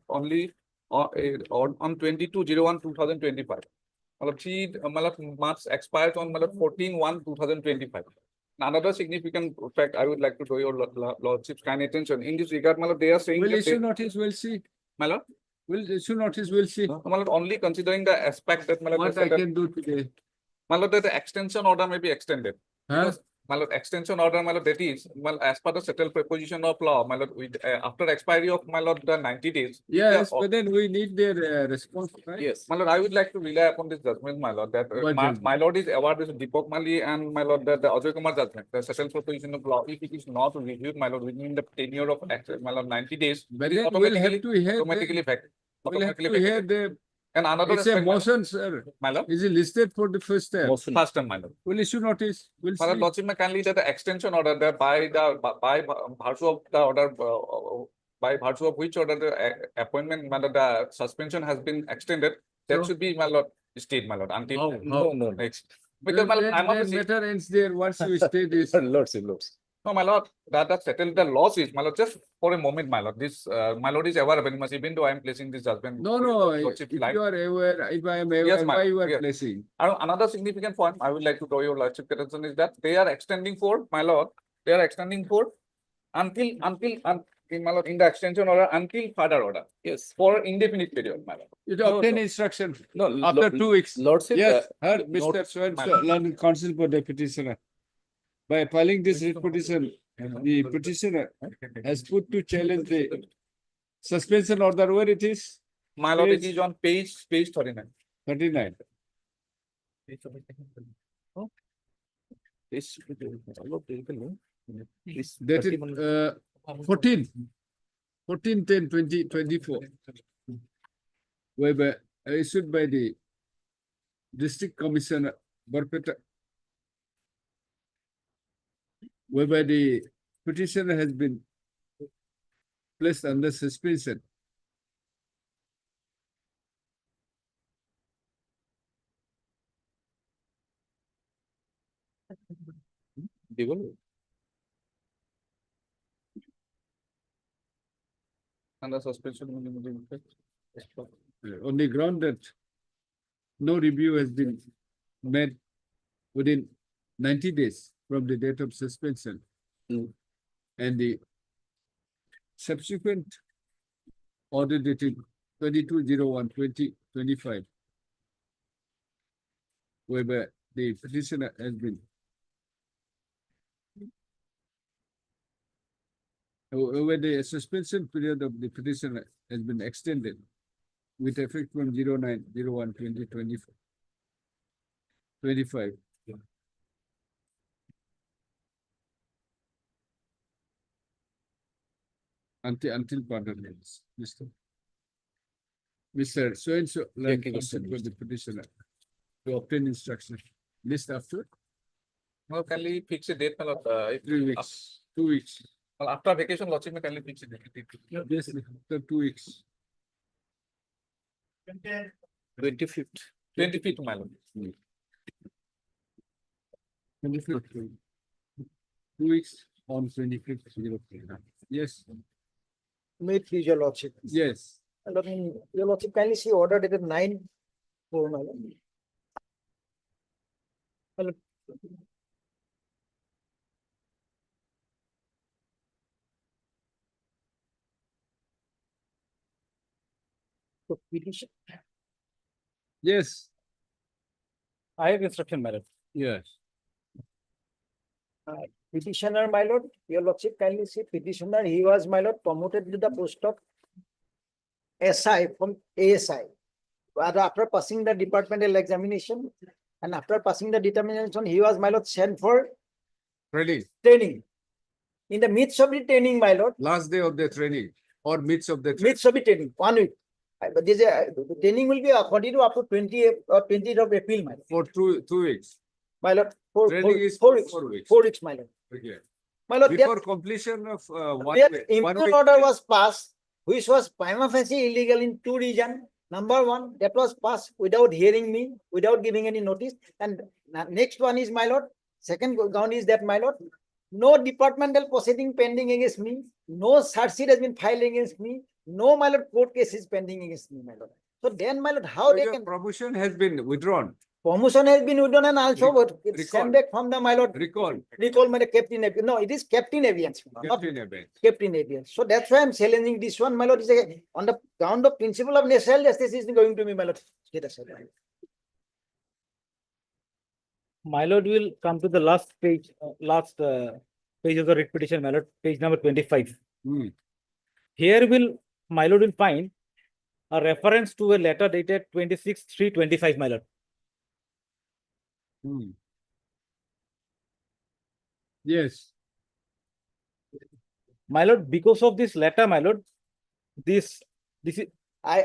Speaker 8: 22/01/2025. My lord, marks expired on my lord 14/1/2025. Another significant fact I would like to draw your lordship's kind attention in this regard, my lord, they are saying
Speaker 1: will
Speaker 8: that
Speaker 1: issue notice, we'll see.
Speaker 8: my lord,
Speaker 1: Will issue notice, we'll see.
Speaker 8: my lord, only considering the aspect that my lord,
Speaker 1: What I can do today.
Speaker 8: my lord, that the extension order may be extended.
Speaker 1: Huh?
Speaker 8: Because my lord, extension order, my lord, that is, well, as per the settled proposition of law, my lord, with, after expiry of, my lord, the 90 days.
Speaker 1: Yes, but then we need their response, right?
Speaker 8: Yes, my lord, I would like to rely upon this judgment, my lord, that
Speaker 1: What
Speaker 8: my,
Speaker 1: judgment?
Speaker 8: my lord is awarded with Deepak Mali and my lord, the Ajay Kumar judgment, the settled proposition of law, if it is not reviewed, my lord, within the tenure of, my lord, 90 days,
Speaker 1: But
Speaker 8: it is
Speaker 1: then we'll have
Speaker 8: automatically,
Speaker 1: to hear,
Speaker 8: automatically vac-
Speaker 1: we'll have
Speaker 8: automatically
Speaker 1: to hear
Speaker 8: vacated.
Speaker 1: the,
Speaker 8: And another
Speaker 1: it's a
Speaker 8: aspect, my lord,
Speaker 1: motion, sir.
Speaker 8: my lord,
Speaker 1: Is it listed for the first time?
Speaker 8: first time, my lord.
Speaker 1: We'll issue notice, we'll
Speaker 8: My lord,
Speaker 1: see.
Speaker 8: Lordship may kindly that the extension order that by virtue of the order, by virtue of which order the appointment, my lord, the suspension has been extended, that
Speaker 1: So-
Speaker 8: should be, my lord, stayed, my lord, until
Speaker 1: How?
Speaker 8: next. Because, my lord, I'm
Speaker 1: Then
Speaker 8: obviously,
Speaker 1: matter ends there once you stay this.
Speaker 7: Lordship.
Speaker 8: no, my lord, that settled the losses, my lord, just for a moment, my lord, this, my lord is aware very much, even though I am placing this judgment.
Speaker 1: No,
Speaker 8: for
Speaker 1: no,
Speaker 8: Lordship's
Speaker 1: if
Speaker 8: line.
Speaker 1: you are aware, if I am
Speaker 8: Yes,
Speaker 1: aware,
Speaker 8: ma'am.
Speaker 1: why you are
Speaker 8: Yes.
Speaker 1: placing?
Speaker 8: Another significant point I would like to draw your lordship attention is that they are extending for, my lord, they are extending for until, my lord, in the extension order, until further order. Yes. For indefinite period, my lord.
Speaker 1: You
Speaker 7: No,
Speaker 1: obtain
Speaker 7: no.
Speaker 1: instruction
Speaker 7: No,
Speaker 1: after 2 weeks.
Speaker 7: Lordship.
Speaker 1: Yes, heard
Speaker 8: note-
Speaker 1: Mr. So-and-so, learned counsel for the petitioner. By filing this writ petition, the petitioner has put to challenge the suspension order where it is
Speaker 8: My lord, it
Speaker 1: Page-
Speaker 8: is on page 39.
Speaker 1: 39. Dated 14/10/2024. Whereby issued by the District Commissioner Barpeta. Whereby the petitioner has been placed under suspension.
Speaker 8: And the suspension.
Speaker 1: On the ground that no review has been made within 90 days from the date of suspension. And the subsequent order dated 22/01/2025, whereby the petitioner has been where the suspension period of the petitioner has been extended with effect from 09/01/2025. Until further notice, Mr. So-and-so learned counsel for the petitioner to obtain instruction. List after
Speaker 8: Well, can we fix a date, my lord? If
Speaker 1: 3 weeks, 2 weeks.
Speaker 8: well, after vacation, lordship may kindly fix a date.
Speaker 1: Yes, after 2 weeks.
Speaker 7: 25th.
Speaker 8: 25th, my lord.
Speaker 1: 25th. 2 weeks on 25th. Yes,
Speaker 3: May it please your lordship.
Speaker 1: yes.
Speaker 3: And I mean, your lordship kindly see order dated 9/4, my lord. Well, so petition,
Speaker 1: Yes,
Speaker 3: I have instruction, my lord.
Speaker 1: yes.
Speaker 3: Petitioner, my lord, your lordship kindly see petitioner, he was, my lord, promoted to the post of SI from ASI. But after passing the departmental examination and after passing the determination, he was, my lord, sent for
Speaker 1: Training,
Speaker 3: training. In the midst of the training, my lord,
Speaker 1: last day of the training or midst of the training.
Speaker 3: midst of the training, 1 week. But this the training will be according to up to 20th of April, my lord.
Speaker 1: For 2 weeks.
Speaker 3: My lord,
Speaker 1: Training is
Speaker 3: four
Speaker 1: for
Speaker 3: weeks,
Speaker 1: 4 weeks.
Speaker 3: 4 weeks, my lord.
Speaker 1: Okay.
Speaker 3: My lord, that
Speaker 1: Before completion of one
Speaker 3: that
Speaker 1: week.
Speaker 3: impute order was passed, which was prima facie illegal in 2 reasons. Number one, that was passed without hearing me, without giving any notice. And next one is, my lord, second ground is that, my lord, no departmental proceeding pending against me, no charge sheet has been filed against me, no, my lord, court case is pending against me, my lord. So then, my lord, how
Speaker 1: So
Speaker 3: they
Speaker 1: your
Speaker 3: can,
Speaker 1: promotion has been withdrawn,
Speaker 3: promotion has been withdrawn and also what,
Speaker 1: Recall.
Speaker 3: sent back from the, my lord,
Speaker 1: recall,
Speaker 3: recall, my lord, kept in, no, it is kept in evidence, not
Speaker 1: kept in abeyance.
Speaker 3: kept in evidence. So that's why I'm challenging this one, my lord, is on the ground of principle of natural justice is going to be, my lord, get aside. My lord will come to the last page, page of the writ petition, my lord, page number 25.
Speaker 1: Hmm.
Speaker 3: Here my lord will find a reference to a letter dated 26/3/25, my lord.
Speaker 1: Hmm. Yes.
Speaker 3: My lord, because of this letter, my lord, this is, This-
Speaker 13: I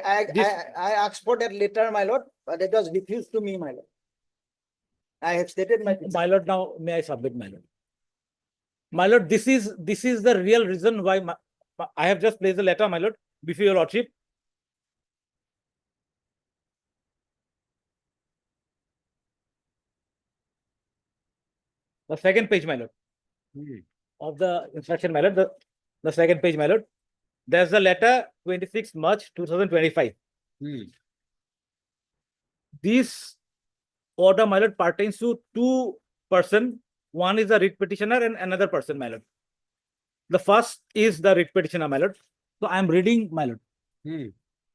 Speaker 13: asked for that letter, my lord, but it was refused to me, my lord. I have stated my.
Speaker 3: my lord, now may I submit, my lord? My lord, this is the real reason why I have just placed the letter, my lord, before your lordship. The second page, my lord,
Speaker 1: Hmm.
Speaker 3: of the instruction, my lord, the second page, my lord. There's the letter 26 March 2025.
Speaker 1: Hmm.
Speaker 3: This order, my lord, pertains to two person. One is the writ petitioner and another person, my lord. The first is the writ petitioner, my lord. So I am reading, my lord.
Speaker 1: Hmm.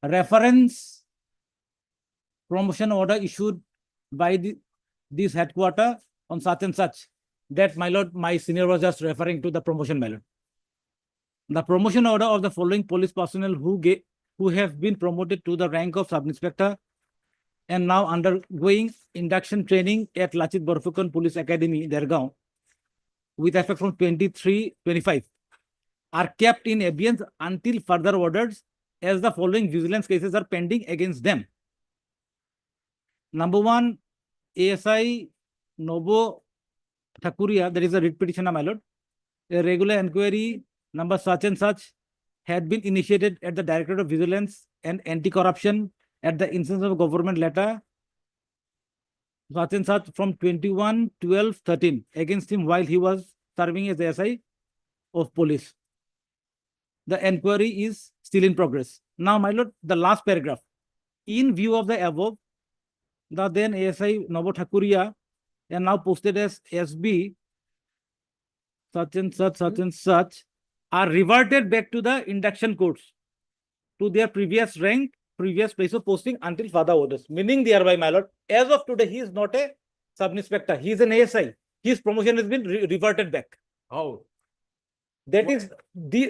Speaker 3: Reference promotion order issued by this headquarter on such and such. That, my lord, my senior was just referring to the promotion, my lord. The promotion order of the following police personnel who have been promoted to the rank of sub-inspector and now undergoing induction training at Lachit Borfukan Police Academy, Dergaon, with effect from 23/25, are kept in abeyance until further orders, as the following vigilance cases are pending against them. Number one, ASI Nobo Thakuria, that is a writ petitioner, my lord. A regular inquiry number such and such had been initiated at the Directorate of Vigilance and Anti-Corruption at the instance of a government letter such and such from 21/12/13 against him while he was serving as ASI of police. The inquiry is still in progress. Now, my lord, the last paragraph. In view of the above, the then ASI Nobo Thakuria and now posted as SB such and such are reverted back to the induction course to their previous rank, previous place of posting until further orders. Meaning thereby, my lord, as of today, he is not a sub-inspector. He is an ASI. His promotion has been reverted back.
Speaker 1: How?
Speaker 3: That is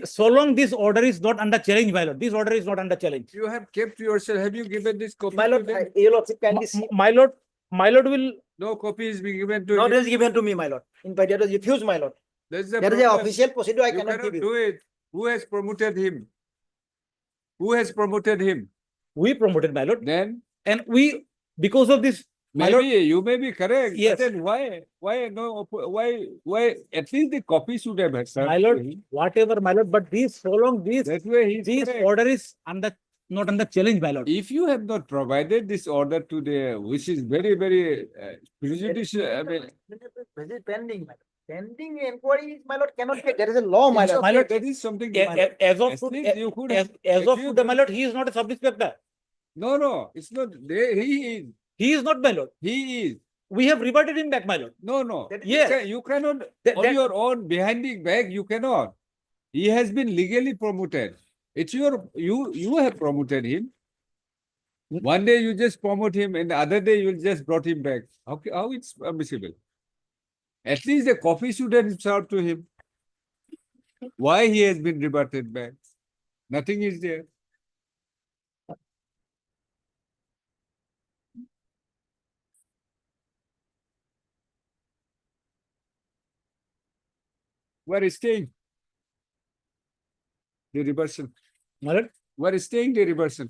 Speaker 3: so long this order is not under challenge, my lord. This order is not under challenge.
Speaker 1: You have kept yourself. Have you given this copy?
Speaker 13: My lord,
Speaker 1: to them?
Speaker 13: your lordship kindly see.
Speaker 3: My lord will.
Speaker 1: No copy is being given to
Speaker 13: Not
Speaker 1: you.
Speaker 13: is given to me, my lord. In fact, that was refused, my lord.
Speaker 1: That's the
Speaker 13: There is an
Speaker 1: problem.
Speaker 13: official procedure I
Speaker 1: You
Speaker 13: cannot
Speaker 1: cannot
Speaker 13: give
Speaker 1: do
Speaker 13: you.
Speaker 1: it. Who has promoted him? Who has promoted him?
Speaker 3: We promoted, my lord.
Speaker 1: Then
Speaker 3: And we, because of this, my
Speaker 1: maybe
Speaker 3: lord,
Speaker 1: you may be correct.
Speaker 3: Yes.
Speaker 1: But then why no? Why? At least the copy should have been served
Speaker 3: my
Speaker 1: to
Speaker 3: lord,
Speaker 1: him.
Speaker 3: whatever, my lord, but this, so long
Speaker 1: That way he's
Speaker 3: this
Speaker 1: correct.
Speaker 3: order is not under challenge, my lord.
Speaker 1: If you have not provided this order to the, which is very, very prejudicial, I mean,
Speaker 13: This is pending, my lord. Pending inquiry, my lord, cannot get. There is a law, my
Speaker 1: it's
Speaker 13: lord.
Speaker 1: okay, that is something.
Speaker 3: As of
Speaker 1: At least you could have-
Speaker 3: as
Speaker 1: if
Speaker 3: of
Speaker 1: you
Speaker 3: today, my
Speaker 1: don't-
Speaker 3: lord, he is not a sub-inspector.
Speaker 1: No, it's not. He is.
Speaker 3: He is not, my lord.
Speaker 1: He is.
Speaker 3: We have reverted him back, my lord.
Speaker 1: No.
Speaker 3: Yes.
Speaker 1: You cannot,
Speaker 3: That-
Speaker 1: on
Speaker 3: that-
Speaker 1: your own, behind the back, you cannot. He has been legally promoted. It's you have promoted him. One day you just promote him and the other day you just brought him back. How it's permissible? At least a copy should have been served to him. Why he has been reverted back? Nothing is there. Where is staying? The reversal.
Speaker 3: My lord,
Speaker 1: Where is staying the reversal?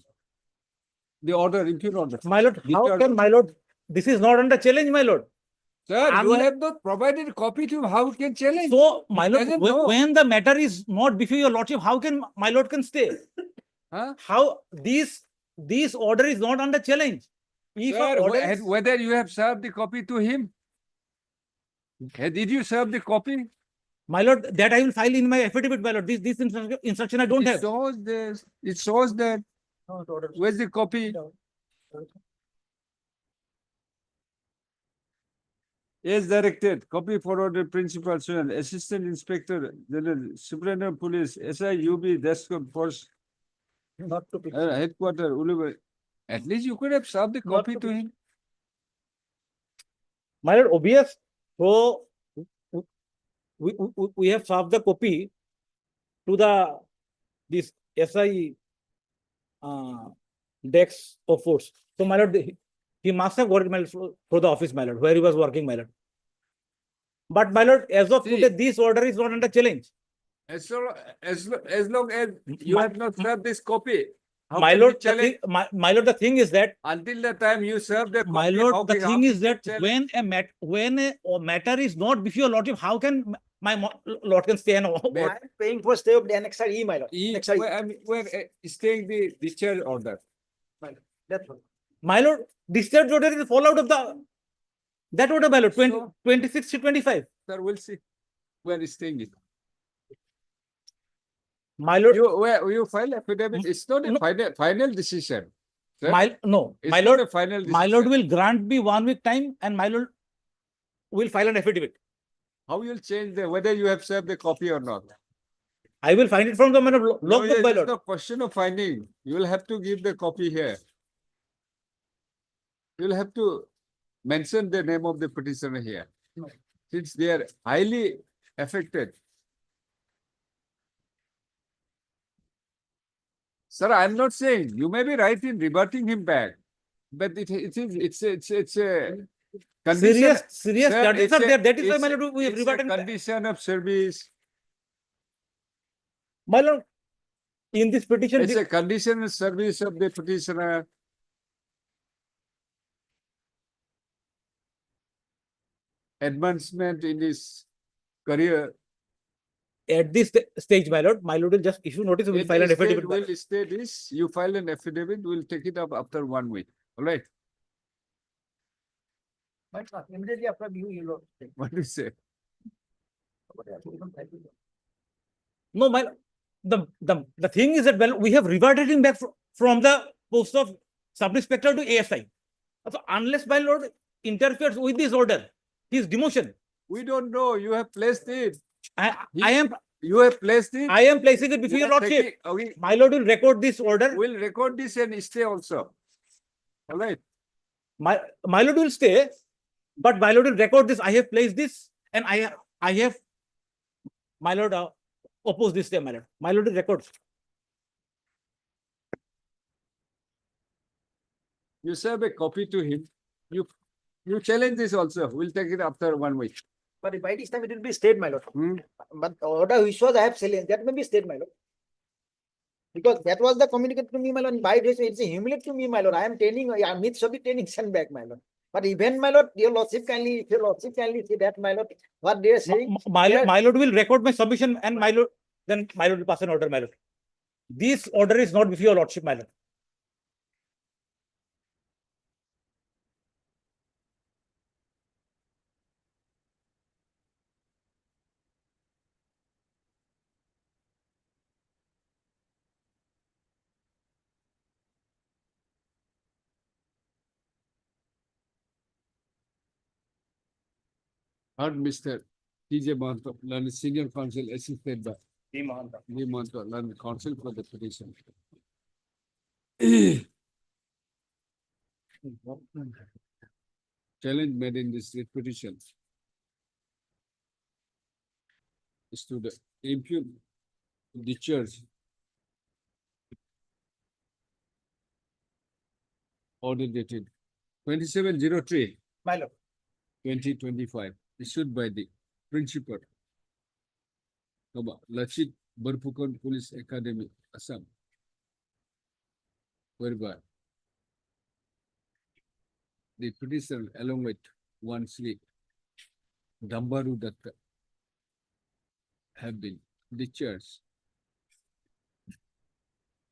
Speaker 1: The order, impure order.
Speaker 3: my lord, how
Speaker 1: Discharge.
Speaker 3: can, my lord, this is not under challenge, my lord.
Speaker 1: Sir, you
Speaker 3: Unless-
Speaker 1: have not provided a copy to him. How it can challenge?
Speaker 3: So, my lord,
Speaker 1: doesn't know.
Speaker 3: when the matter is not before your lordship, how can my lord can stay?
Speaker 1: Huh?
Speaker 3: How this order is not under challenge? If a
Speaker 1: Sir,
Speaker 3: order is-
Speaker 1: whether you have served the copy to him? Did you serve the copy?
Speaker 3: my lord, that I will file in my affidavit, my lord. This instruction I don't have.
Speaker 1: Shows this. It shows that. Where's the copy? As directed, copy forwarded principal student, assistant inspector, general, superintendent of police, SIUB, desk of force,
Speaker 13: Not to be.
Speaker 1: headquarter, Uluwai. At least you could have served the
Speaker 13: Not
Speaker 1: copy
Speaker 13: to
Speaker 1: to him.
Speaker 13: My lord, obvious, so we have served the copy to this SI Dex of force. So my lord, he must have got it, my lord, for the office, my lord, where he was working, my lord. But my lord, as of today, this order is not under challenge.
Speaker 1: As long as you have not served this copy. how
Speaker 13: My
Speaker 1: can we
Speaker 13: lord,
Speaker 1: challenge?
Speaker 13: my lord, the thing is that,
Speaker 1: Until the time you serve the
Speaker 13: my
Speaker 1: copy, how
Speaker 13: lord, the
Speaker 1: can- how
Speaker 13: thing
Speaker 1: can
Speaker 13: is
Speaker 1: we
Speaker 13: that
Speaker 1: challenge?
Speaker 13: when a matter is not before your lordship, how can lord can stay and
Speaker 1: May-
Speaker 13: I'm paying for stay of the annexure E, my lord. Annexure E.
Speaker 1: We're staying the discharge order.
Speaker 13: That's all. My lord, discharge order is the fallout of that order, my lord, 26 to 25.
Speaker 1: Sir, we'll see. We're staying it.
Speaker 13: My lord,
Speaker 1: You file affidavit. It's not a
Speaker 13: No.
Speaker 1: final decision. Sir.
Speaker 13: no,
Speaker 1: It's
Speaker 13: my
Speaker 1: not
Speaker 13: lord,
Speaker 1: a final
Speaker 13: my lord
Speaker 1: decision.
Speaker 13: will grant me 1 week time and my lord will file an affidavit.
Speaker 1: How you'll change whether you have served the copy or not?
Speaker 13: I will find it from the
Speaker 1: No,
Speaker 13: logbook, my
Speaker 1: it's
Speaker 13: lord.
Speaker 1: no question of finding. You will have to give the copy here. You'll have to mention the name of the petitioner here. Since they are highly affected. Sir, I'm not saying you may be right in reverting him back, but it's a condition.
Speaker 13: Serious
Speaker 1: Sir,
Speaker 13: charges
Speaker 1: it's
Speaker 13: are
Speaker 1: a-
Speaker 13: there. That is why,
Speaker 1: it's
Speaker 13: my
Speaker 1: a-
Speaker 13: lord, we have
Speaker 1: it's a
Speaker 13: reverted.
Speaker 1: condition of service.
Speaker 13: My lord, in this petition,
Speaker 1: It's a condition of service of the petitioner. Advancement in his career.
Speaker 13: at this stage, my lord will just issue notice, we will
Speaker 1: At
Speaker 13: file an
Speaker 1: this stage,
Speaker 13: affidavit.
Speaker 1: we'll stay this, you file an affidavit, we'll take it up after 1 week. All right,
Speaker 13: Immediately after you lord.
Speaker 1: what do you say?
Speaker 13: No, the thing is that, well, we have reverted him back from the post of sub-inspector to ASI. So unless my lord interferes with this order, his demotion.
Speaker 1: We don't know, you have placed it.
Speaker 13: You
Speaker 1: have placed it.
Speaker 13: I am placing it before
Speaker 1: You
Speaker 13: your
Speaker 1: are
Speaker 13: lordship.
Speaker 1: taking- okay,
Speaker 13: My lord will record this order.
Speaker 1: we'll record this and stay also. All right,
Speaker 13: My lord will stay, but my lord will record this. I have placed this, and I have my lord oppose this day, my lord. My lord will record.
Speaker 1: you serve a copy to him, you challenge this also, we'll take it after 1 week.
Speaker 13: But by this time it will be stayed, my lord. But order which was I have challenged, that may be stayed, my lord. Because that was the communication to me, my lord. And by this, it's a humiliate to me, my lord. I am telling, Amit should be telling send back, my lord. But even, my lord, your lordship kindly see that, my lord, what they are saying. My lord will record my submission, and my lord, then my lord will pass an order, my lord. This order is not before your lordship, my lord.
Speaker 1: Heard Mr. T.J. Mahanta, learned senior counsel assisted by V. Mahanta, learned counsel for the petition. Challenge made in this petition is to the impugn the church order dated 2703
Speaker 13: My lord.
Speaker 1: 2025 issued by the principal Lachit Barpukan Police Academy, Assam, whereby the petitioner along with one Sri Dambaru Datta have been discharged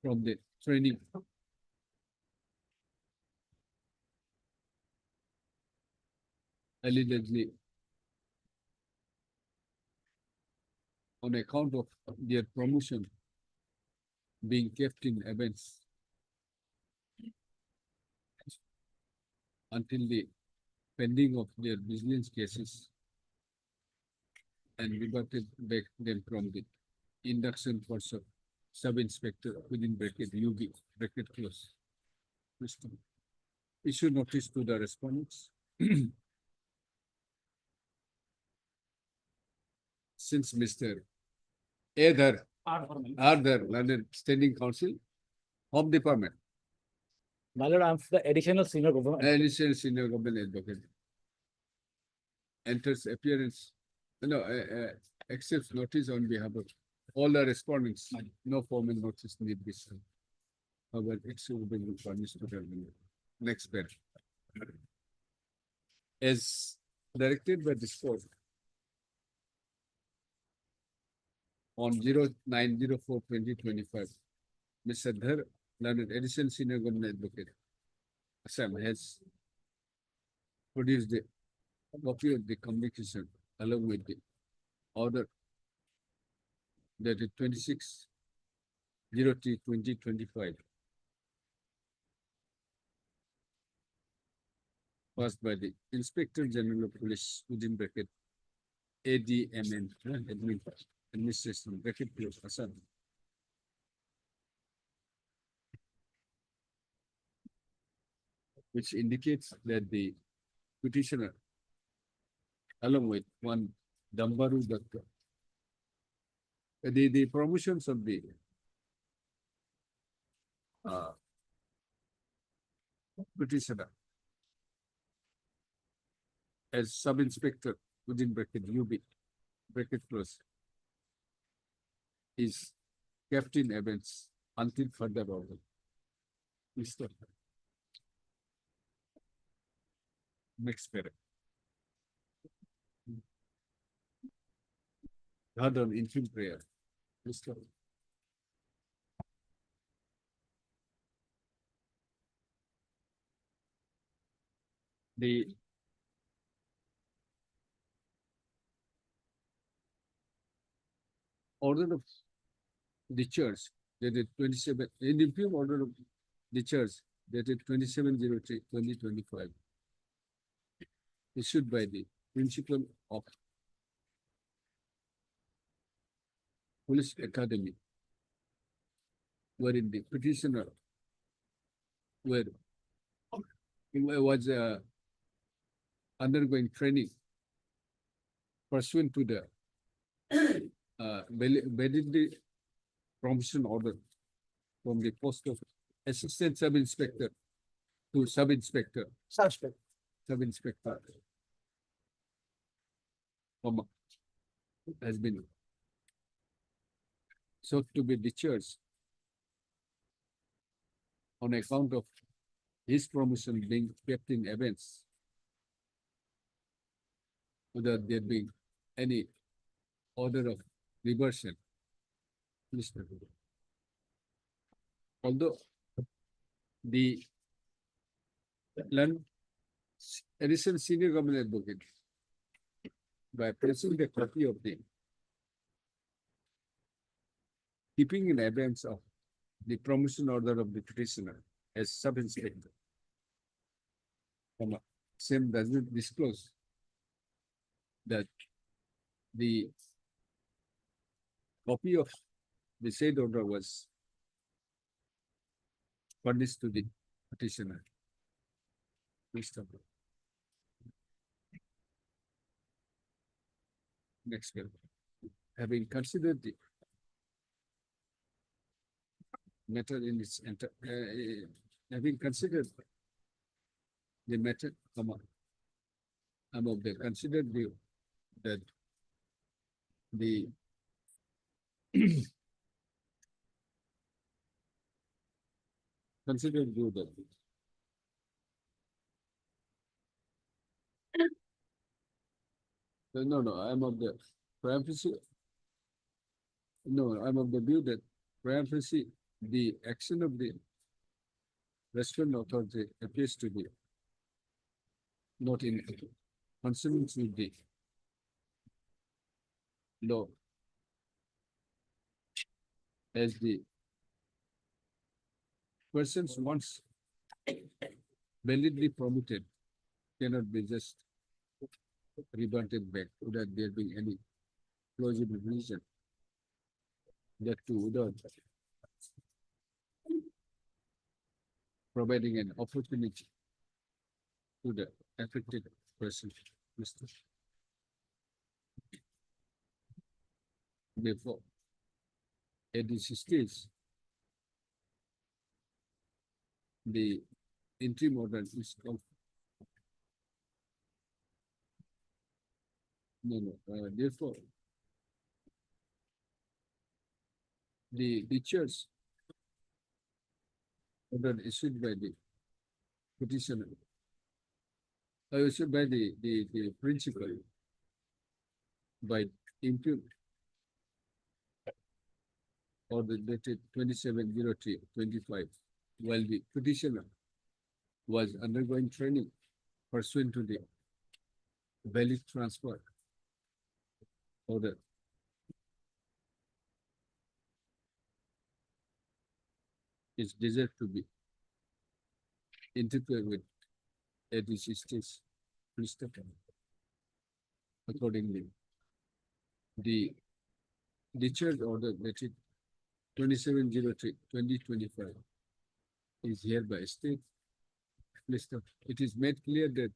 Speaker 1: from the training allegedly on account of their promotion being kept in abeyance until the pending of their business cases and reverted back them from the induction course of sub-inspector within bracket UB bracket close. Issue notice to the respondents since Mr. Adhar, London Standing Council, Home Department,
Speaker 13: My lord, I'm the additional senior government.
Speaker 1: additional senior government advocate, enters appearance, accepts notice on behalf of all the respondents. No formal notice need be served. However, it should be furnished to the next page. As directed by this court on 09/04/2025, Mr. Dhar, Learned Additional Senior Government Advocate, Assam, has produced a copy of the communication along with the order dated 26/03/2025, passed by the Inspector General of Police within bracket ADMN, Administration, bracket close, Assam. Which indicates that the petitioner, along with one Dambaru Datta, the promotions of the petitioner as sub-inspector within bracket UB, bracket close, is kept in abeyance until further order. Mr. Next paragraph. God on infant prayer. Mr. The order of the church dated 27, in the imperial order of the church dated 27/03/2025, issued by the principal of Police Academy, wherein the petitioner was undergoing training pursuant to the validly promotion order from the post of assistant sub-inspector to sub-inspector, has been sought to be discharged on account of his promotion being kept in abeyance without there being any order of reversion. Mr. Although the additional senior government advocate, by placing the copy of the keeping in abeyance of the promotion order of the petitioner as sub-inspector, same does not disclose that the copy of the said order was furnished to the petitioner. Mr. Next paragraph. Having considered the matter in its having considered the matter, above the considered view that the considered view that no, I'm of the privacy. No, I'm of the view that privacy, the action of the restaurant authority appears to be not in consonance with the law, as the persons once validly promoted cannot be just reverted back without there being any plausible reason, that too without providing an opportunity to the affected person. Mr. Therefore, at this stage, the interim order is called. Therefore, the church order issued by the petitioner, issued by the principal by impute order dated 27/03/25, while the petitioner was undergoing training pursuant to the valid transfer order. Is deserved to be interfered with at this stage. Please step in. Accordingly, the discharge order dated 27/03/2025 is hereby stayed. Please step. It is made clear that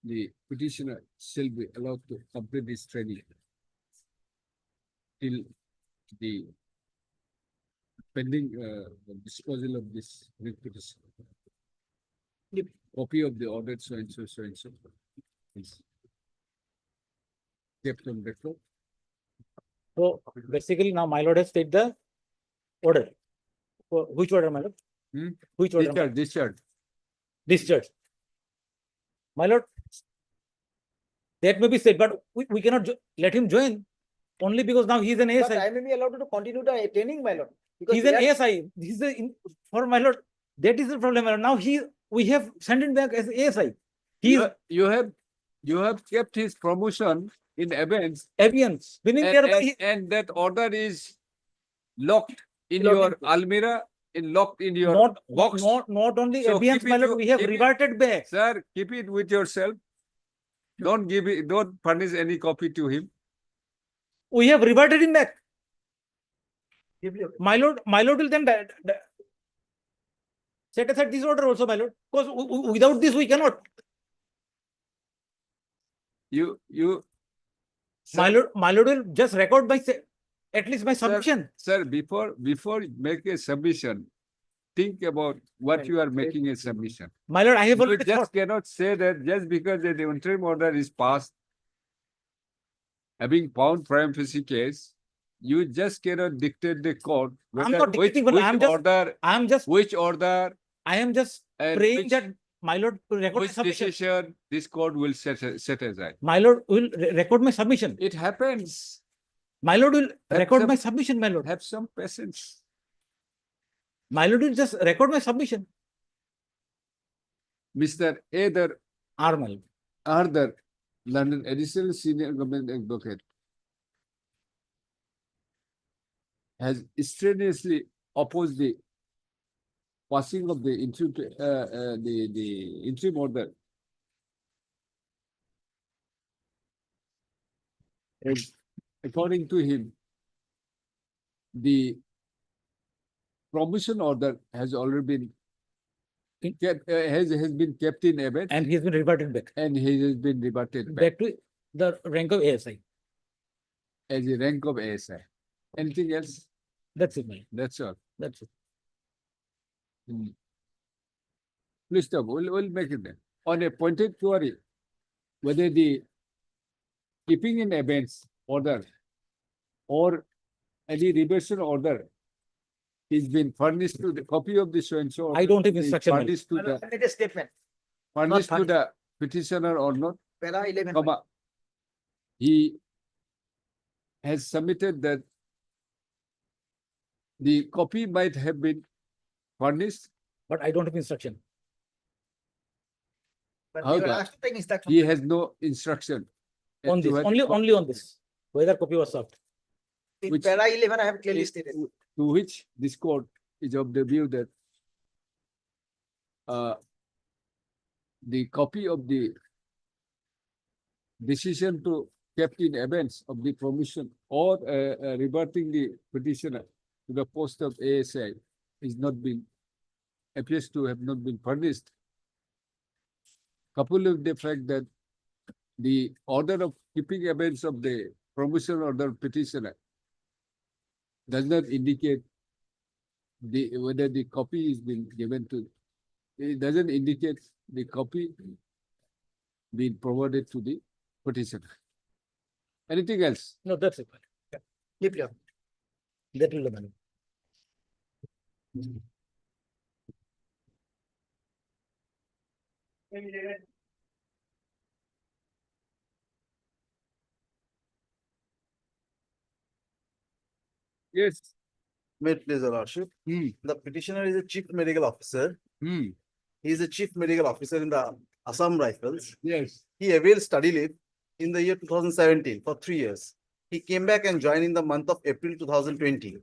Speaker 1: the petitioner shall be allowed to complete this training till the pending disposal of this petition. The copy of the order so and so is kept on record.
Speaker 13: So basically now my lord has stated the order. Which order, my lord? Which order? Discharge. My lord, that may be said, but we cannot let him join only because now he is an ASI. But I may be allowed to continue the training, my lord. Because He's an ASI. He's for my lord. That is the problem, my lord. Now we have sent him back as ASI.
Speaker 1: You have kept his promotion in abeyance,
Speaker 13: meaning
Speaker 1: and that order is locked in your almirah, locked in your box.
Speaker 13: Not only
Speaker 1: So
Speaker 13: abeyance,
Speaker 1: keep
Speaker 13: my
Speaker 1: it
Speaker 13: lord,
Speaker 1: you-
Speaker 13: we have
Speaker 1: keep it-
Speaker 13: reverted back.
Speaker 1: Sir, keep it with yourself. Don't give it. Don't furnish any copy to him.
Speaker 13: We have reverted him back. My lord will then set aside this order also, my lord. Because without this we cannot.
Speaker 1: You.
Speaker 13: My lord will just record at least my submission.
Speaker 1: Sir, before you make a submission, think about what you are making a submission.
Speaker 13: My lord, I have
Speaker 1: You
Speaker 13: already
Speaker 1: just
Speaker 13: thought.
Speaker 1: cannot say that just because the interim order is passed, having found prima facie case, you just cannot dictate the court.
Speaker 13: I'm not dictating, but
Speaker 1: Which order
Speaker 13: I am just
Speaker 1: and
Speaker 13: praying
Speaker 1: which-
Speaker 13: that my lord will record my
Speaker 1: which
Speaker 13: submission.
Speaker 1: decision this court will set aside.
Speaker 13: My lord will record my submission.
Speaker 1: It happens.
Speaker 13: My lord will
Speaker 1: Have
Speaker 13: record
Speaker 1: some-
Speaker 13: my submission, my lord.
Speaker 1: Have some patience.
Speaker 13: My lord will just record my submission.
Speaker 1: Mr. Either
Speaker 13: Armal.
Speaker 1: Arthur, London Additional Senior Government Advocate, has strenuously opposed the passing of the interim order. And according to him, the promotion order has already been has been kept in abeyance,
Speaker 13: And he has been reverted back.
Speaker 1: and he has been reverted back
Speaker 13: Back to the rank of ASI.
Speaker 1: as a rank of ASI. Anything else?
Speaker 13: That's it, my lord.
Speaker 1: That's all.
Speaker 13: That's it.
Speaker 1: Please stop. We'll make it then. On a pointed query, whether the keeping in abeyance order or any reversion order is been furnished to the copy of the so and so.
Speaker 13: I don't have
Speaker 1: is
Speaker 13: instruction, my lord.
Speaker 1: Furnished to
Speaker 13: My lord,
Speaker 1: the
Speaker 13: I made a statement.
Speaker 1: furnished to
Speaker 13: furnished.
Speaker 1: the petitioner or not,
Speaker 13: Para 11.
Speaker 1: comma. He has submitted that the copy might have been furnished.
Speaker 13: But I don't have instruction.
Speaker 1: But you were However, asked
Speaker 13: to take instruction.
Speaker 1: He has no instruction. as
Speaker 13: On
Speaker 1: to
Speaker 13: this,
Speaker 1: whether
Speaker 13: only on this. Whether copy was served.
Speaker 1: In which-
Speaker 13: para 11, I have clearly stated.
Speaker 1: To which this court is of the view that the copy of the decision to kept in abeyance of the promotion or reverting the petitioner to the post of ASI is not been, appears to have not been furnished. Coupled with the fact that the order of keeping abeyance of the promotion order petitioner does not indicate whether the copy is been given to, it doesn't indicate the copy being provided to the petitioner. Anything else?
Speaker 13: No, that's it. Yeah. Keep it up. That will the money.
Speaker 1: Yes.
Speaker 7: May it please, Your Lordship. The petitioner is a chief medical officer. He is a chief medical officer in the Assam Rifles.
Speaker 1: Yes.
Speaker 7: He availed study leave in the year 2017 for 3 years. He came back and joined in the month of April 2020.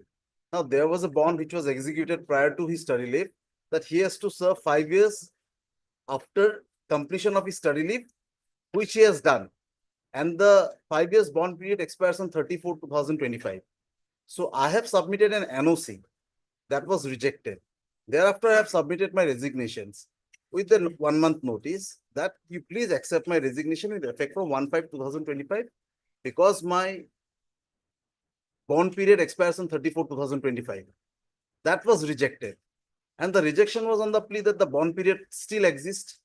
Speaker 7: Now, there was a bond which was executed prior to his study leave that he has to serve 5 years after completion of his study leave, which he has done. And the 5 years bond period expires on 30/4/2025. So I have submitted an NOC that was rejected. Thereafter, I have submitted my resignations with a 1 month notice that you please accept my resignation with effect from 1/5/2025 because my bond period expires on 30/4/2025. That was rejected. And the rejection was on the plea that the bond period still exists.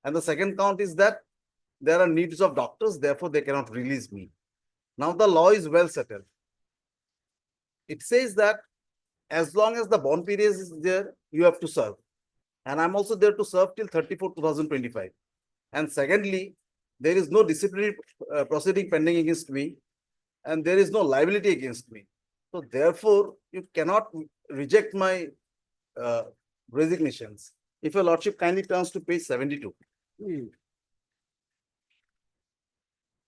Speaker 7: And the second count is that there are needs of doctors, therefore they cannot release me. Now the law is well settled. It says that as long as the bond period is there, you have to serve. And I'm also there to serve till 30/4/2025. And secondly, there is no disciplinary proceeding pending against me, and there is no liability against me. So therefore, you cannot reject my resignations. If your lordship kindly turns to page 72.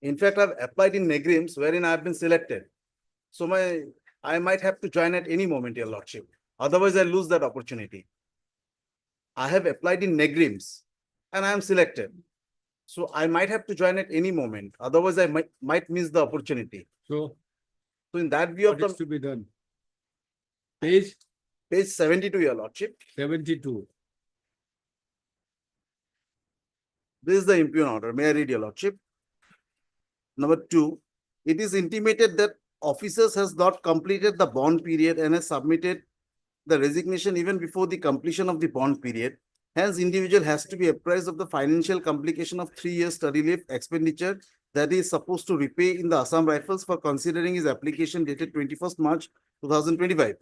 Speaker 7: In fact, I've applied in negrims wherein I have been selected. So I might have to join at any moment, your lordship. Otherwise, I lose that opportunity. I have applied in negrims and I am selected. So I might have to join at any moment. Otherwise, I might miss the opportunity.
Speaker 1: So
Speaker 7: in that view of
Speaker 1: what is to be done? Page
Speaker 7: 72, your lordship.
Speaker 1: 72.
Speaker 7: This is the impugn order. May I read, your lordship? Number 2, it is intimated that officers has not completed the bond period and has submitted the resignation even before the completion of the bond period. Hence, individual has to be apprised of the financial complication of 3 years study leave expenditure that he is supposed to repay in the Assam Rifles for considering his application dated 21st March 2025.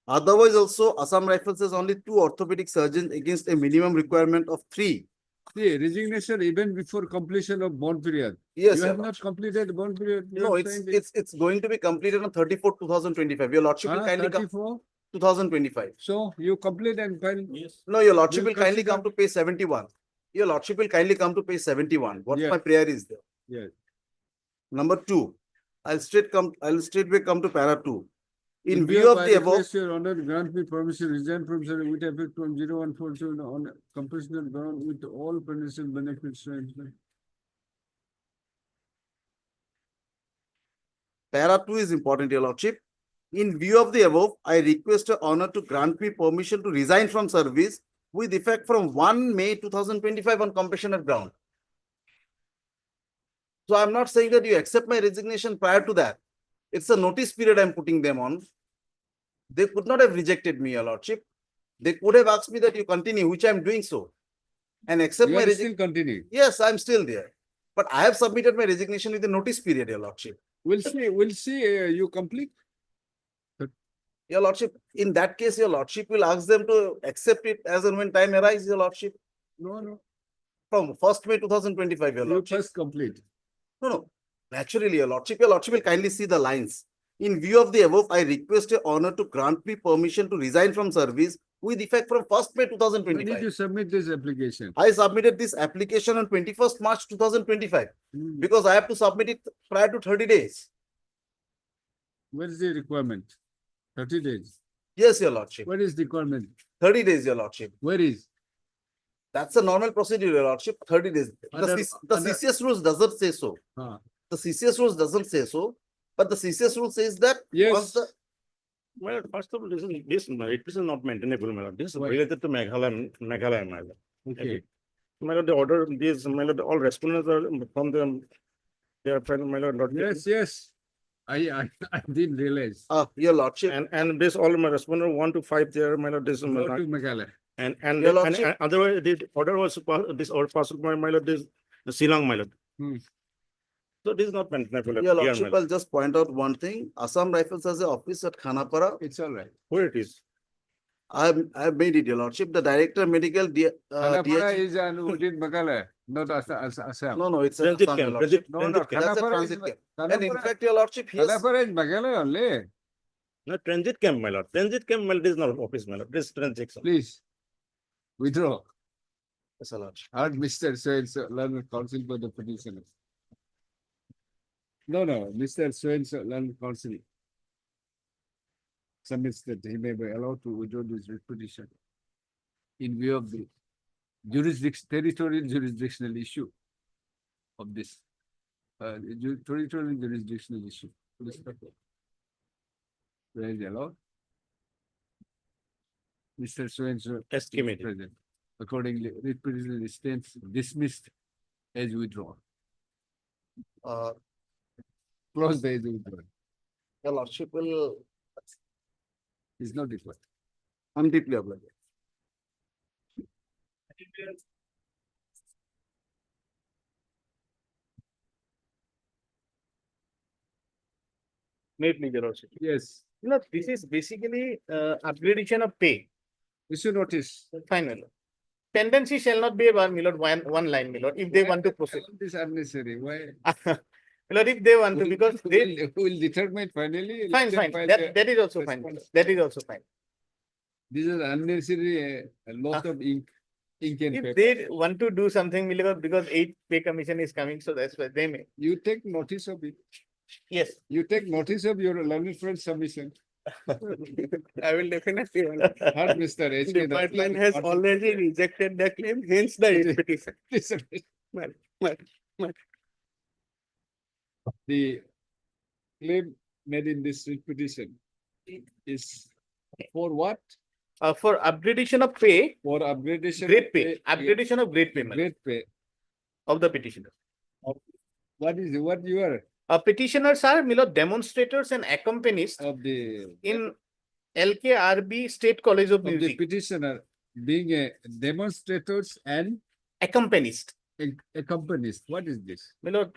Speaker 7: Otherwise, also, Assam Rifles has only 2 orthopedic surgeons against a minimum requirement of 3.
Speaker 1: See, resignation even before completion of bond period.
Speaker 7: Yes,
Speaker 1: You
Speaker 7: your
Speaker 1: have not
Speaker 7: lordship.
Speaker 1: completed bond period. You
Speaker 7: No,
Speaker 1: are saying that-
Speaker 7: it's going to be completed on 30/4/2025. Your lordship will kindly come
Speaker 1: 34.
Speaker 7: 2025.
Speaker 1: So you complete and file.
Speaker 4: Yes.
Speaker 7: No, your lordship
Speaker 1: Will
Speaker 7: will kindly
Speaker 1: consider-
Speaker 7: come to page 71. Your lordship will kindly come to page 71. What
Speaker 1: Yes.
Speaker 7: my prayer is there.
Speaker 1: Yes.
Speaker 7: Number 2, I'll straightway come to para 2. In view of
Speaker 1: I
Speaker 7: the above,
Speaker 1: request your honor, grant me permission, resign from service with effect from 0147 on compulsory ground with all financial benefits.
Speaker 7: para 2 is important, your lordship. In view of the above, I request your honor to grant me permission to resign from service with effect from 1 May 2025 on compassionate ground. So I'm not saying that you accept my resignation prior to that. It's a notice period I'm putting them on. They could not have rejected me, your lordship. They could have asked me that you continue, which I'm doing so. And accept
Speaker 1: You
Speaker 7: my
Speaker 1: are
Speaker 7: resignation.
Speaker 1: still continuing.
Speaker 7: Yes, I'm still there. But I have submitted my resignation with a notice period, your lordship.
Speaker 1: We'll see, you complete.
Speaker 7: Your lordship, in that case, your lordship will ask them to accept it as and when time arises, your lordship.
Speaker 1: No.
Speaker 7: From 1st May 2025, your
Speaker 1: You
Speaker 7: lordship.
Speaker 1: first complete.
Speaker 7: No. Naturally, your lordship will kindly see the lines. In view of the above, I request your honor to grant me permission to resign from service with effect from 1st May
Speaker 1: When did
Speaker 7: 2025.
Speaker 1: you submit this application?
Speaker 7: I submitted this application on 21st March 2025 because I have to submit it prior to 30 days.
Speaker 1: What is the requirement? 30 days.
Speaker 7: Yes, your lordship.
Speaker 1: What is the requirement?
Speaker 7: 30 days, your lordship.
Speaker 1: Where is?
Speaker 7: That's a normal procedure, your lordship. 30 days. The CCS rules doesn't say so. The CCS rules doesn't say so, but the CCS rule says that once the
Speaker 4: Well, first of all, this is not maintainable, my lord. This is
Speaker 1: Why?
Speaker 4: related to Meghalaya, my lord.
Speaker 1: Okay.
Speaker 4: My lord, the order, these, my lord, all respondents are from the, they are, my lord, not.
Speaker 1: Yes. I didn't realize.
Speaker 13: Your lordship.
Speaker 2: And this all my respondent 1 to 5 there, my lord, this,
Speaker 1: Go to Meghalaya.
Speaker 2: and
Speaker 13: Your lordship.
Speaker 2: otherwise, the order was, this order passed by my lord, this, Shillong, my lord.
Speaker 1: Hmm.
Speaker 2: So this is not meant, my lord.
Speaker 13: Your
Speaker 2: Here, my
Speaker 13: lordship,
Speaker 2: lord.
Speaker 13: I'll just point out one thing. Assam Rifles has an office at Khanapara.
Speaker 1: It's all right.
Speaker 2: Where it is?
Speaker 13: I've made it, your lordship. The director medical,
Speaker 1: Khanapara
Speaker 13: DH
Speaker 1: is within Meghalaya, not Assam.
Speaker 13: No, it's a
Speaker 2: Transit
Speaker 13: Assam,
Speaker 2: camp,
Speaker 13: your lordship.
Speaker 1: No, no,
Speaker 2: transit camp.
Speaker 13: That's a
Speaker 1: Khanapara is,
Speaker 13: transit camp. And in
Speaker 1: Khanapara
Speaker 13: fact, your lordship, yes.
Speaker 1: Khanapara is Meghalaya only.
Speaker 2: No, transit camp, my lord. Transit camp, my lord, this is not office, my lord. This is transit.
Speaker 1: Please, withdraw.
Speaker 13: Yes, your lordship.
Speaker 1: Ask Mr. So-and-so, learned counsel for the petitioner. No, Mr. So-and-so, learned counsel submits that he may be allowed to withdraw this petition in view of the territorial jurisdictional issue of this, territorial jurisdictional issue. Where is allowed? Mr. So-and-so
Speaker 2: As
Speaker 1: is
Speaker 2: committee.
Speaker 1: present. Accordingly, writ petition stands dismissed as withdrawn. Close the as withdrawn.
Speaker 13: Your lordship will,
Speaker 1: Is not required.
Speaker 13: I'm deeply obliged.
Speaker 2: Made me, your lordship.
Speaker 1: Yes,
Speaker 2: You know, this is basically upgradation of pay.
Speaker 1: issue notice.
Speaker 2: Final. Tendency shall not be one, my lord, one line, my lord, if they want to proceed.
Speaker 1: This unnecessary, why?
Speaker 2: My lord, if they want to, because they,
Speaker 1: Who will determine finally?
Speaker 2: fine,
Speaker 1: let them
Speaker 2: fine,
Speaker 1: file
Speaker 2: that is also fine, my lord. That is also fine.
Speaker 1: This is unnecessary, a lot of ink and
Speaker 2: If
Speaker 1: paper.
Speaker 2: they want to do something, my lord, because 8th pay commission is coming, so that's why they may.
Speaker 1: You take notice of it.
Speaker 2: Yes.
Speaker 1: You take notice of your learned friend submission.
Speaker 2: I will definitely.
Speaker 1: Heard Mr. H. K.
Speaker 2: Department has already rejected the claim, hence the petition.
Speaker 1: The claim made in this petition is for what?
Speaker 2: For upgradation of pay,
Speaker 1: For upgradation.
Speaker 2: grade pay, upgradation of grade payment
Speaker 1: Great pay.
Speaker 2: of the petitioner.
Speaker 1: What is, what you are
Speaker 2: Petitioners are, my lord, demonstrators and accompanists
Speaker 1: of the
Speaker 2: in LKRB State College of
Speaker 1: of the
Speaker 2: Music,
Speaker 1: petitioner being a demonstrators and
Speaker 2: accompanist.
Speaker 1: accompanies. What is this?
Speaker 2: My lord,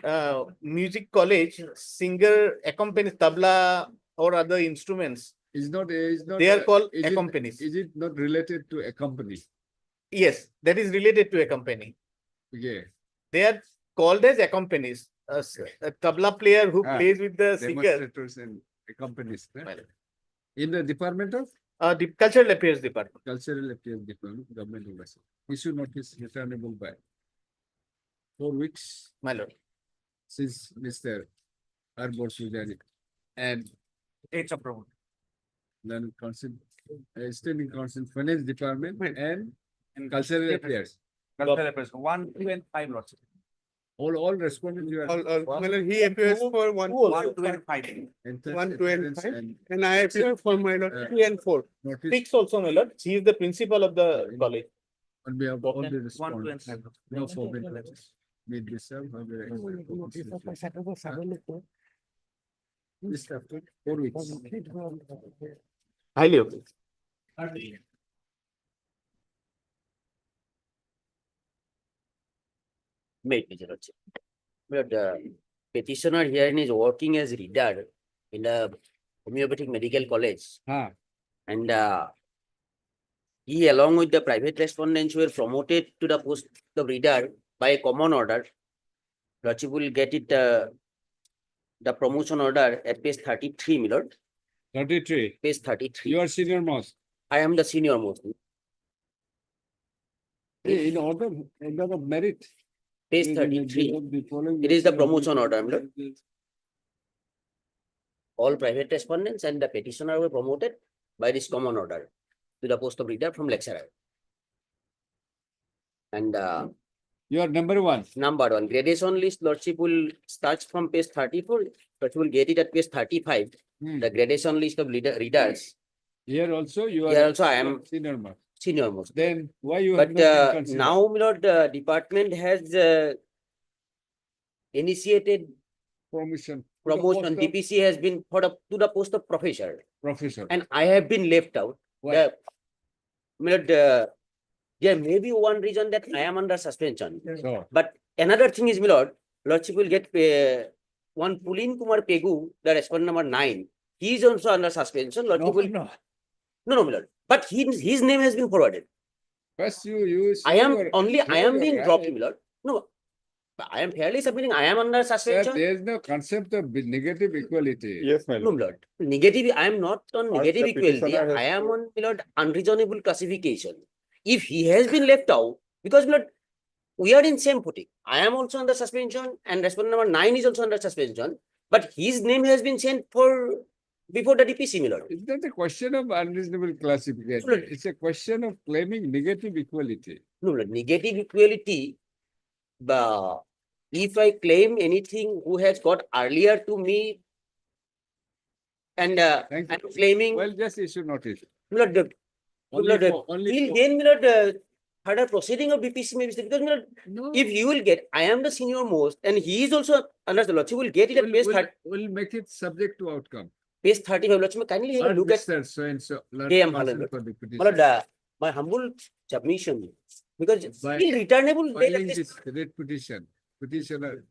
Speaker 2: music college, singer, accompanist, tabla or other instruments.
Speaker 1: Is not
Speaker 2: They are called
Speaker 1: is it-
Speaker 2: accompanists.
Speaker 1: Is it not related to accompany?
Speaker 2: Yes, that is related to accompany.
Speaker 1: Okay.
Speaker 2: They are called as accompanists. A tabla player who
Speaker 1: Ah,
Speaker 2: plays with the singer,
Speaker 1: Demonstrators and accompanies.
Speaker 2: my lord.
Speaker 1: In the Department of
Speaker 2: The Cultural Affairs Department.
Speaker 1: Cultural Affairs Department, Government University. Issue notice returnable by 4 weeks
Speaker 2: My lord.
Speaker 1: since Mr. Arbor Sujari and
Speaker 2: 8th October.
Speaker 1: then Council, Standing Council, Finance Department and Cultural Affairs.
Speaker 2: Cultural Affairs, 1, 2 and 5 lots.
Speaker 1: All responded you are.
Speaker 2: He appears for 1, 2 and 5.
Speaker 1: entered
Speaker 2: 1, 2 and
Speaker 1: evidence
Speaker 2: 5. And I appear for my lord,
Speaker 1: Uh,
Speaker 2: 3 and 4.
Speaker 1: Notice
Speaker 2: 6 also, my lord. He is the principal of the college.
Speaker 1: on behalf of all the
Speaker 2: 1, 2 and
Speaker 1: respondents.
Speaker 2: 5.
Speaker 1: No forbearance. Made this serve. This after 4 weeks.
Speaker 2: Highly okay.
Speaker 11: Wait, Mr. Lordship. But the petitioner here is working as reader in the homeopathic medical college.
Speaker 1: Ah,
Speaker 11: And he, along with the private respondents, were promoted to the post of reader by a common order. Lordship will get it, the promotion order at page 33, my lord,
Speaker 1: 33.
Speaker 11: page 33.
Speaker 1: You are senior most.
Speaker 11: I am the senior most.
Speaker 1: In order of merit.
Speaker 11: Page 33. It is the promotion order, my lord. All private respondents and the petitioner were promoted by this common order to the post of reader from lecturer. And
Speaker 1: You are number 1.
Speaker 11: number 1, gradation list, Lordship will start from page 34, but will get it at page 35.
Speaker 1: Hmm.
Speaker 11: The gradation list of readers.
Speaker 1: Here also you are.
Speaker 11: Here also I am
Speaker 1: senior most.
Speaker 11: senior most.
Speaker 1: Then why you have
Speaker 11: But
Speaker 1: not been considered?
Speaker 11: now, my lord, the department has initiated
Speaker 1: Promotion.
Speaker 11: promotion,
Speaker 1: post of-
Speaker 11: DPC has been put up to the post of professor,
Speaker 1: Professor.
Speaker 11: and I have been left out.
Speaker 1: Why?
Speaker 11: There may be one reason that I am under suspension.
Speaker 1: So,
Speaker 11: But another thing is, my lordship will get one Pulin Kumar Pegu, the respondent number 9. He is also under suspension.
Speaker 1: no,
Speaker 11: Lordship will
Speaker 1: no.
Speaker 11: no, my lord. But his name has been forwarded.
Speaker 1: First you.
Speaker 11: I am
Speaker 1: your-
Speaker 11: only I
Speaker 1: show
Speaker 11: am
Speaker 1: your
Speaker 11: being
Speaker 1: right.
Speaker 11: dropped, my lord. No, I am fairly submitting. I am under
Speaker 1: Sir,
Speaker 11: suspension.
Speaker 1: there is no concept of negative equality.
Speaker 7: Yes, my
Speaker 11: No,
Speaker 7: lord.
Speaker 11: my lord. Negative. I am not on
Speaker 7: Or
Speaker 11: negative
Speaker 7: the
Speaker 11: equality.
Speaker 7: petitioner has
Speaker 11: I am
Speaker 7: to-
Speaker 11: on, my lord, unreasonable classification. If he has been left out, because, my lord, we are in same footing. I am also under suspension, and respondent number 9 is also under suspension. But his name has been sent for before the DPC, my lord.
Speaker 1: It's not a question of unreasonable classification.
Speaker 11: Right.
Speaker 1: It's a question of claiming negative equality.
Speaker 11: No, my lord, negative equality. If I claim anything who has got earlier to me, and
Speaker 1: Thank you.
Speaker 11: I'm claiming,
Speaker 1: Well, just issue notice.
Speaker 11: my lord,
Speaker 1: Only
Speaker 11: Lord,
Speaker 1: for, only
Speaker 11: till
Speaker 1: for,
Speaker 11: then, my lord, further proceeding of DPC may be because, my lord,
Speaker 1: no.
Speaker 11: if you will get, I am the senior most, and he is also under the lordship will get it at
Speaker 1: We'll make it subject to outcome.
Speaker 11: page 35. Lordship, kindly have a
Speaker 1: Not
Speaker 11: look at.
Speaker 1: Mr. So-and-so, not
Speaker 11: Yeah, I'm
Speaker 1: counsel
Speaker 11: Lord.
Speaker 1: for the
Speaker 11: My
Speaker 1: petition.
Speaker 11: lord, my humble submission, because
Speaker 1: By
Speaker 11: still returnable date
Speaker 1: Filing
Speaker 11: at this.
Speaker 1: this writ petition, petitioner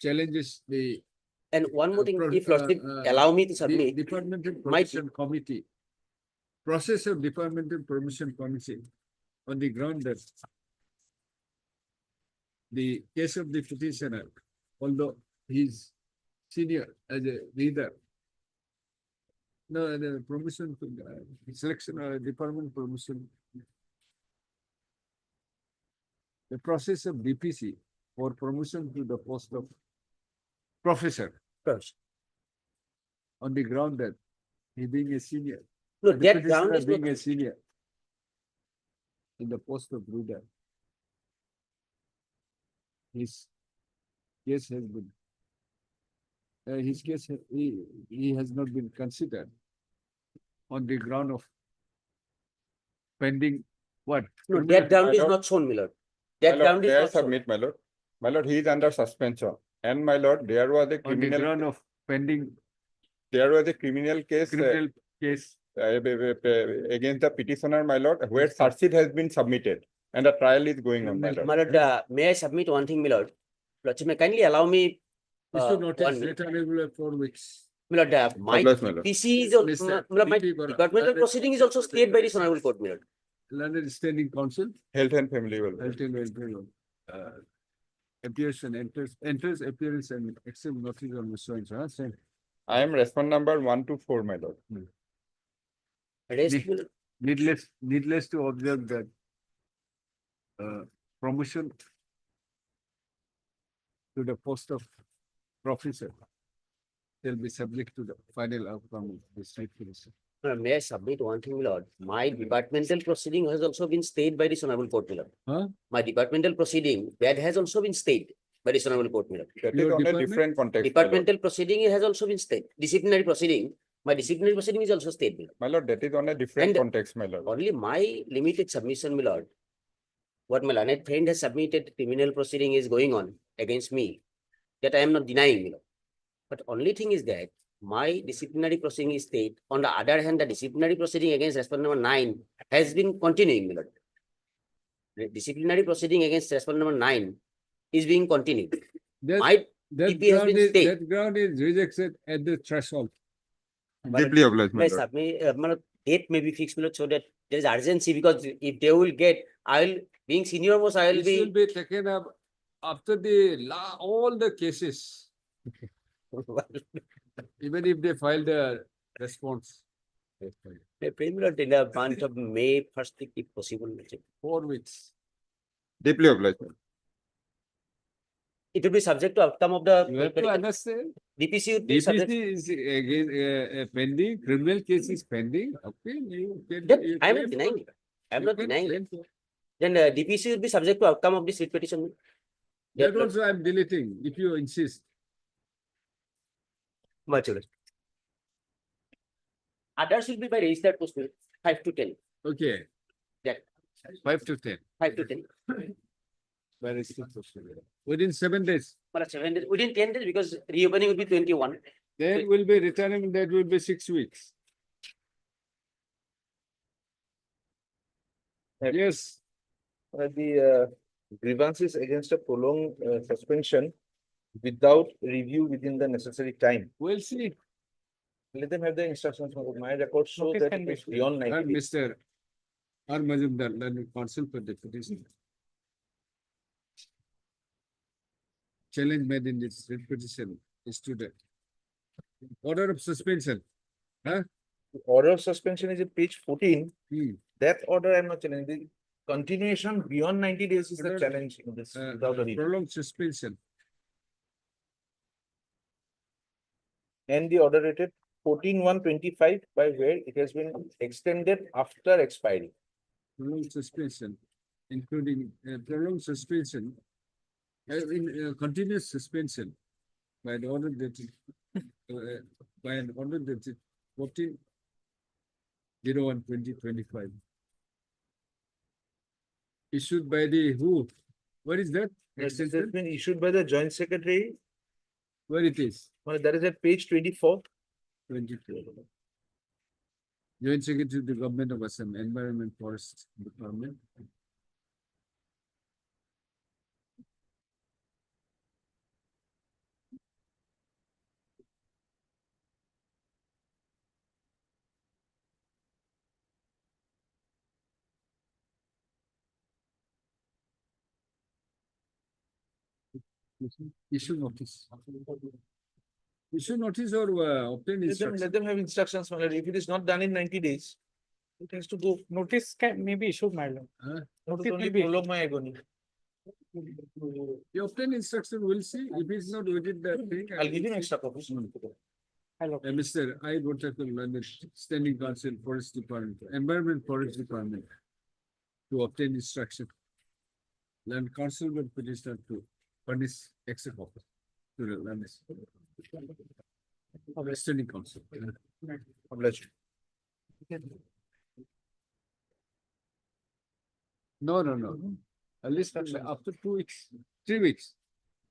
Speaker 1: challenges the
Speaker 11: And one more thing,
Speaker 1: pro-
Speaker 11: if lordship
Speaker 1: uh,
Speaker 11: allow me to
Speaker 1: the
Speaker 11: submit,
Speaker 1: Departmental
Speaker 11: my-
Speaker 1: Promotion Committee, process of Departmental Promotion Committee on the ground that the case of the petitioner, although he's senior as a leader, no, the promotion, selection or department promotion, the process of DPC for promotion to the post of professor
Speaker 11: first.
Speaker 1: on the ground that he being a senior.
Speaker 11: No,
Speaker 1: the
Speaker 11: that ground
Speaker 1: petitioner
Speaker 11: is not.
Speaker 1: being a senior in the post of leader. His case has been, his case, he has not been considered on the ground of pending what?
Speaker 11: No, that ground
Speaker 7: My
Speaker 11: is
Speaker 7: lord.
Speaker 11: not shown, my lord.
Speaker 7: My
Speaker 11: That
Speaker 7: lord,
Speaker 11: ground is
Speaker 7: may I
Speaker 11: not shown.
Speaker 7: submit, my lord? My lord, he is under suspension. And my lord, there was a
Speaker 1: On the
Speaker 7: criminal,
Speaker 1: ground of pending
Speaker 7: case
Speaker 1: criminal case.
Speaker 7: against the petitioner, my lord, where charge sheet has been submitted and the trial is going on, my lord.
Speaker 11: My lord, may I submit one thing, my lord? Lordship, may kindly allow me.
Speaker 1: Issue
Speaker 11: 1
Speaker 1: notice,
Speaker 11: minute.
Speaker 1: let available 4 weeks.
Speaker 11: My lord, my
Speaker 7: Obliged, my lord.
Speaker 11: PC is, my
Speaker 1: Mr.
Speaker 11: lord, my
Speaker 1: DP Bora.
Speaker 11: departmental proceeding is also stayed by this honorable court, my lord.
Speaker 1: London Standing Council,
Speaker 7: Health and family welfare.
Speaker 1: Health and Welfare, appears and enters appearance and accept notice on the so-and-so, huh? Same.
Speaker 7: I am respond number 124, my lord.
Speaker 11: Rest,
Speaker 1: Need-
Speaker 11: my lord.
Speaker 1: Needless to observe that promotion to the post of professor shall be subject to the final outcome of the state petition.
Speaker 11: May I submit one thing, my lord? My departmental proceeding has also been stayed by this honorable court, my lord.
Speaker 1: Huh?
Speaker 11: My departmental proceeding, that has also been stayed by this honorable court, my lord.
Speaker 7: That is
Speaker 1: Your
Speaker 7: on a
Speaker 1: department?
Speaker 7: different context, my lord.
Speaker 11: Departmental proceeding has also been stayed. Disciplinary proceeding, my disciplinary proceeding is also stayed, my lord.
Speaker 7: My lord, that is on a different
Speaker 11: And-
Speaker 7: context, my lord.
Speaker 11: Only my limited submission, my lord. What my learned friend has submitted, criminal proceeding is going on against me. That I am not denying, my lord. But only thing is that my disciplinary proceeding is stayed. On the other hand, the disciplinary proceeding against respondent number 9 has been continuing, my lord. The disciplinary proceeding against respondent number 9 is being continued.
Speaker 1: That,
Speaker 11: My
Speaker 1: that
Speaker 11: DP has
Speaker 1: ground
Speaker 11: been
Speaker 1: is,
Speaker 11: stayed.
Speaker 1: that ground is rejected at the threshold.
Speaker 7: Deeply obliged, my
Speaker 11: May
Speaker 7: lord.
Speaker 11: my lord, date may be fixed, my lord, so that there is urgency, because if they will get, I'll, being senior most, I will
Speaker 1: This will
Speaker 11: be.
Speaker 1: be taken up after the all the cases, even if they file the response.
Speaker 11: May pray, my lord, in the month of May 1st, if possible.
Speaker 1: 4 weeks.
Speaker 7: Deeply obliged, my lord.
Speaker 11: It will be subject to outcome of the.
Speaker 1: You have to understand,
Speaker 11: DPC would be subject.
Speaker 1: DPC is again pending, criminal case is pending. Okay, you can.
Speaker 11: That
Speaker 1: you
Speaker 11: I am
Speaker 1: claim
Speaker 11: not denying
Speaker 1: for-
Speaker 11: it. I am
Speaker 1: you
Speaker 11: not
Speaker 1: can
Speaker 11: denying
Speaker 1: claim
Speaker 11: it.
Speaker 1: for-
Speaker 11: Then DPC will be subject to outcome of this writ petition.
Speaker 1: That
Speaker 11: Yeah,
Speaker 1: also I am deleting, if you insist.
Speaker 11: much less. Others will be by registered post, 5 to 10.
Speaker 1: Okay.
Speaker 11: That
Speaker 1: 5 to 10.
Speaker 11: 5 to 10.
Speaker 1: Where is the procedure? Within 7 days.
Speaker 11: But 7 days, within 10 days, because reopening will be 21.
Speaker 1: Then will be returning, that will be 6 weeks. Yes,
Speaker 7: The grievances against a prolonged suspension without review within the necessary time.
Speaker 1: we'll see.
Speaker 7: Let them have the instructions. My record shows
Speaker 10: Notice
Speaker 7: that
Speaker 10: can
Speaker 7: it
Speaker 10: be
Speaker 7: is beyond
Speaker 1: And
Speaker 7: 90 days.
Speaker 1: Mr. R. Majumdar, learned counsel for the petition. Challenge made in this writ petition is to the order of suspension. Huh?
Speaker 7: Order of suspension is at page 14.
Speaker 1: Hmm.
Speaker 7: That order I am not challenging. The continuation beyond 90 days is the
Speaker 1: Order,
Speaker 7: challenge in this without a review.
Speaker 1: Prolonged suspension.
Speaker 7: And the order rated 14/1/25 by where it has been extended after expiry.
Speaker 1: Prolonged suspension, including prolonged suspension, in continuous suspension by the order that by an order that 14/01/2025. Issued by the who? Where is that?
Speaker 7: It has
Speaker 1: Extension?
Speaker 7: been issued by the Joint Secretary.
Speaker 1: Where it is?
Speaker 7: That is at page 24.
Speaker 1: 24. Joint Secretary of the Government of Assam, Environment Forest Department. Issue notice. Issue notice or obtain instruction.
Speaker 7: Let them have instructions. If it is not done in 90 days, it has to go.
Speaker 10: Notice can maybe issued, my lord.
Speaker 1: Huh?
Speaker 10: Notice
Speaker 7: Only
Speaker 10: will be
Speaker 7: prolong my agony.
Speaker 1: You obtain instruction, we'll see. If it's not within that thing.
Speaker 7: I'll give you an extra copy.
Speaker 1: Mr. I. Gotakul, London, Standing Council, Forest Department, Environment Forest Department, to obtain instruction. Land Council will petition to furnish extra copy to the land. Standing Council.
Speaker 7: Obliged.
Speaker 1: No. At least after 2 weeks, 3 weeks.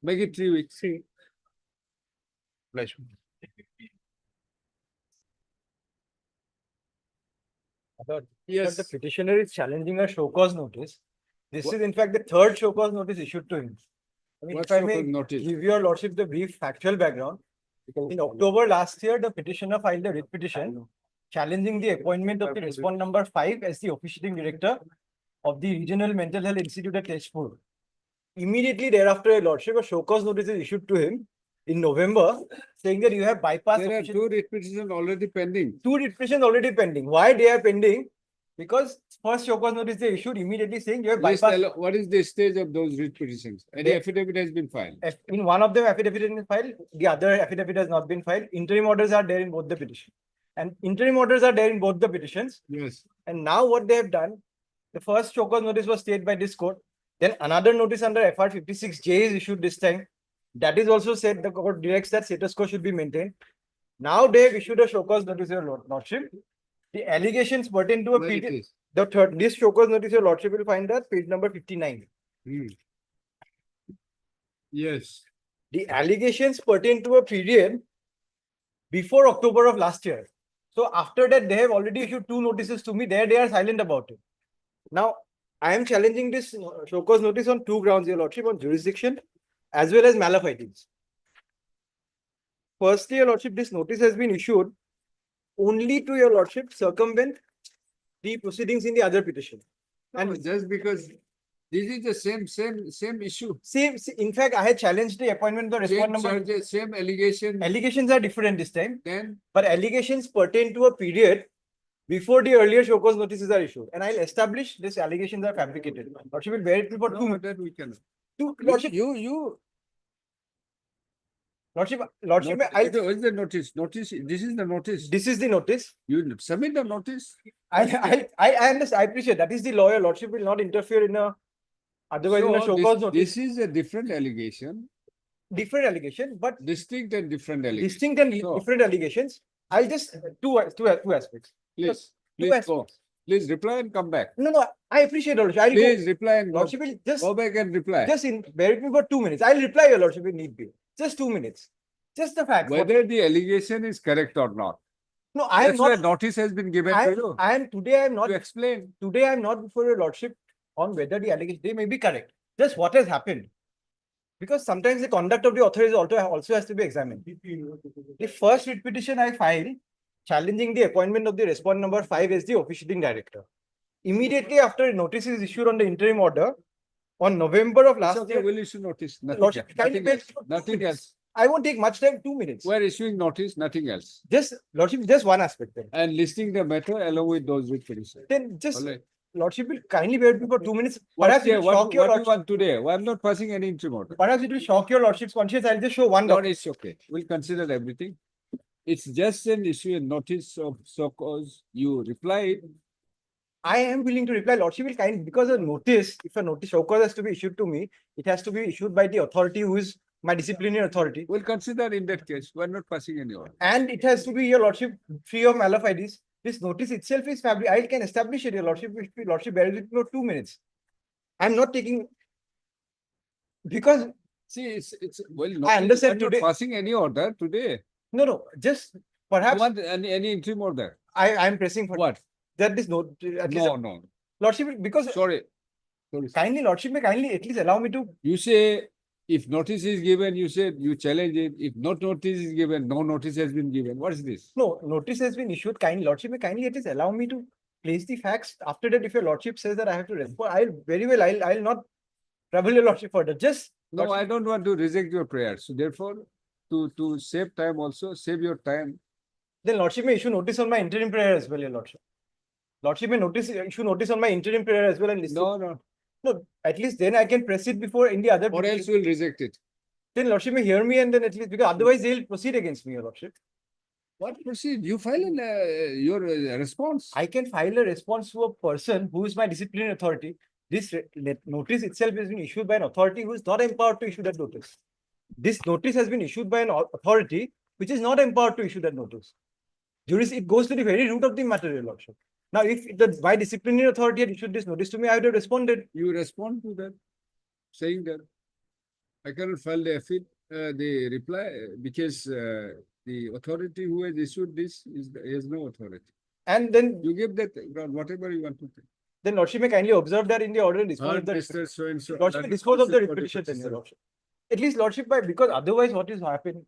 Speaker 1: Make it 3 weeks.
Speaker 7: Obliged.
Speaker 1: Yes.
Speaker 3: The petitioner is challenging a show cause notice. This is in fact the third show cause notice issued to him. I mean,
Speaker 1: What
Speaker 3: if I
Speaker 1: show
Speaker 3: may
Speaker 1: cause notice?
Speaker 3: give your lordship the brief factual background. In October last year, the petitioner filed a writ petition challenging the appointment of the respondent number 5 as the officiating director of the Regional Mental Health Institute at Tezpur. Immediately thereafter, your lordship, a show cause notice is issued to him in November, saying that you have bypassed.
Speaker 1: There are 2 writ petitions already pending.
Speaker 3: 2 writ petitions already pending. Why they are pending? Because first show cause notice they issued immediately saying you have
Speaker 1: Please
Speaker 3: bypassed.
Speaker 1: tell what is the stage of those writ petitions? Any
Speaker 3: They-
Speaker 1: affidavit has been filed?
Speaker 3: In one of them, affidavit has been filed. The other affidavit has not been filed. Interim orders are there in both the petitions. And interim orders are there in both the petitions.
Speaker 1: Yes.
Speaker 3: And now what they have done, the first show cause notice was stayed by this court. Then another notice under FR 56J is issued this time. That is also said the court directs that status quo should be maintained. Now they have issued a show cause notice, your lordship. The allegations pertain to a
Speaker 1: Where it
Speaker 3: period.
Speaker 1: is?
Speaker 3: The third, this show cause notice, your lordship will find that page number 59.
Speaker 1: Yes.
Speaker 3: The allegations pertain to a period before October of last year. So after that, they have already issued 2 notices to me. There they are silent about it. Now, I am challenging this show cause notice on 2 grounds, your lordship, on jurisdiction as well as malafidings. Firstly, your lordship, this notice has been issued only to your lordship circumvent the proceedings in the other petition.
Speaker 1: And just because this is the same issue.
Speaker 3: In fact, I had challenged the appointment of the
Speaker 1: Same
Speaker 3: respondent number.
Speaker 1: charges, same allegation.
Speaker 3: Allegations are different this time,
Speaker 1: Then
Speaker 3: but allegations pertain to a period before the earlier show cause notices are issued. And I'll establish these allegations are fabricated. Lordship will bear it for
Speaker 1: no, that we can.
Speaker 3: Lordship, Lordship,
Speaker 1: What
Speaker 3: I'll,
Speaker 1: is the notice? Notice. This is the notice.
Speaker 3: this is the notice.
Speaker 1: You submit the notice.
Speaker 3: I understand. I appreciate that is the lawyer. Lordship will not interfere in a otherwise in a show cause notice.
Speaker 1: This is a different allegation.
Speaker 3: Different allegation, but
Speaker 1: Distinct and different allegation.
Speaker 3: distinct and
Speaker 1: So-
Speaker 3: different allegations. I'll just two aspects.
Speaker 1: Please
Speaker 3: Two
Speaker 1: go. Please reply and come back.
Speaker 13: No, I appreciate your lordship. I'll go.
Speaker 1: Please reply and go,
Speaker 13: Lordship will just,
Speaker 1: go back and reply.
Speaker 13: just bear with me for 2 minutes. I'll reply your lordship if need be. Just 2 minutes. Just the facts.
Speaker 1: Whether the allegation is correct or not.
Speaker 13: No, I am
Speaker 1: That's why
Speaker 13: not.
Speaker 1: notice has been given to you.
Speaker 13: Today I am not.
Speaker 1: To explain.
Speaker 13: Today I am not before your lordship on whether the allegation, they may be correct. Just what has happened. Because sometimes the conduct of the authorities also has to be examined. The first writ petition I filed challenging the appointment of the respondent number 5 as the officiating director. Immediately after notice is issued on the interim order, on November of last year.
Speaker 1: We'll issue notice. Nothing,
Speaker 13: Lordship,
Speaker 1: else.
Speaker 13: kindly
Speaker 1: Nothing,
Speaker 13: bear
Speaker 1: else.
Speaker 13: with me for 2
Speaker 1: Nothing
Speaker 13: minutes.
Speaker 1: else.
Speaker 13: I won't take much time, 2 minutes.
Speaker 1: We're issuing notice, nothing else.
Speaker 13: Just, lordship, just one aspect then.
Speaker 1: And listing the matter along with those with petition.
Speaker 13: Then just,
Speaker 1: Alright.
Speaker 13: lordship will kindly bear with me for 2 minutes.
Speaker 1: What's
Speaker 13: Perhaps it
Speaker 1: there?
Speaker 13: will
Speaker 1: What,
Speaker 13: shock your
Speaker 1: what do you
Speaker 13: lordship.
Speaker 1: want today? Well, I'm not passing any interim order.
Speaker 13: Perhaps it will shock your lordship's conscience. I'll just show one
Speaker 1: No,
Speaker 13: document.
Speaker 1: it's okay. We'll consider everything. It's just an issue, a notice of so cause. You reply.
Speaker 13: I am willing to reply. Lordship will kindly, because a notice, if a notice show cause has to be issued to me, it has to be issued by the authority who is my disciplinary authority.
Speaker 1: We'll consider in that case. We're not passing any order.
Speaker 13: And it has to be, your lordship, free of malafidis. This notice itself is fabric. I can establish it, your lordship. If your lordship bears with me for 2 minutes. I'm not taking, because
Speaker 1: See, it's well.
Speaker 13: I understand
Speaker 1: I'm not
Speaker 13: today.
Speaker 1: passing any order today.
Speaker 13: No, just
Speaker 1: You
Speaker 13: perhaps
Speaker 1: want any interim order?
Speaker 13: I'm pressing for
Speaker 1: What?
Speaker 13: that this note. At least,
Speaker 1: No.
Speaker 13: lordship, because
Speaker 1: Sorry.
Speaker 13: kindly, lordship may kindly at least allow me to.
Speaker 1: You say if notice is given, you say you challenge it. If not notice is given, no notice has been given. What is this?
Speaker 13: No, notice has been issued. Kindly, lordship may kindly at least allow me to place the facts. After that, if your lordship says that I have to respond, I'll not trouble your lordship further. Just
Speaker 1: No,
Speaker 13: lordship,
Speaker 1: I don't want to reject your prayers. So therefore, to save time also, save your time.
Speaker 13: then lordship may issue notice on my interim prayer as well, your lordship. Lordship may issue notice on my interim prayer as well and list. No, at least then I can press it before in the other.
Speaker 1: Or else we'll reject it.
Speaker 13: Then lordship may hear me and then at least, because otherwise they'll proceed against me, your lordship.
Speaker 1: What proceed? You file your response.
Speaker 13: I can file a response to a person who is my disciplinary authority. This notice itself has been issued by an authority who is not empowered to issue that notice. This notice has been issued by an authority which is not empowered to issue that notice. It goes to the very root of the matter, your lordship. Now, if my disciplinary authority had issued this notice to me, I would have responded.
Speaker 1: You respond to that, saying that I cannot file the reply because the authority who has issued this has no authority.
Speaker 13: And then
Speaker 1: you give that whatever you want to take.
Speaker 13: Then lordship may kindly observe that in the order and dispose of the lordship may dispose of the repetition then, your lordship. At least lordship because otherwise what is happening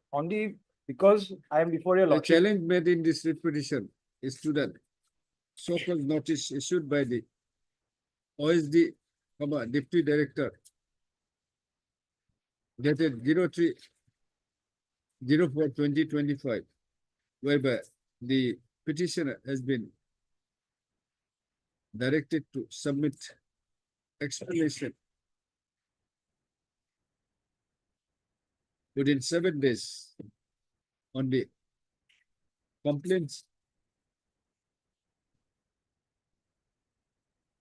Speaker 13: because I am before your
Speaker 1: The
Speaker 13: lordship.
Speaker 1: challenge made in this petition is to that so-called notice issued by the OSD, Deputy Director, dated 03/04/2025, whereby the petitioner has been directed to submit explanation within 7 days on the complaints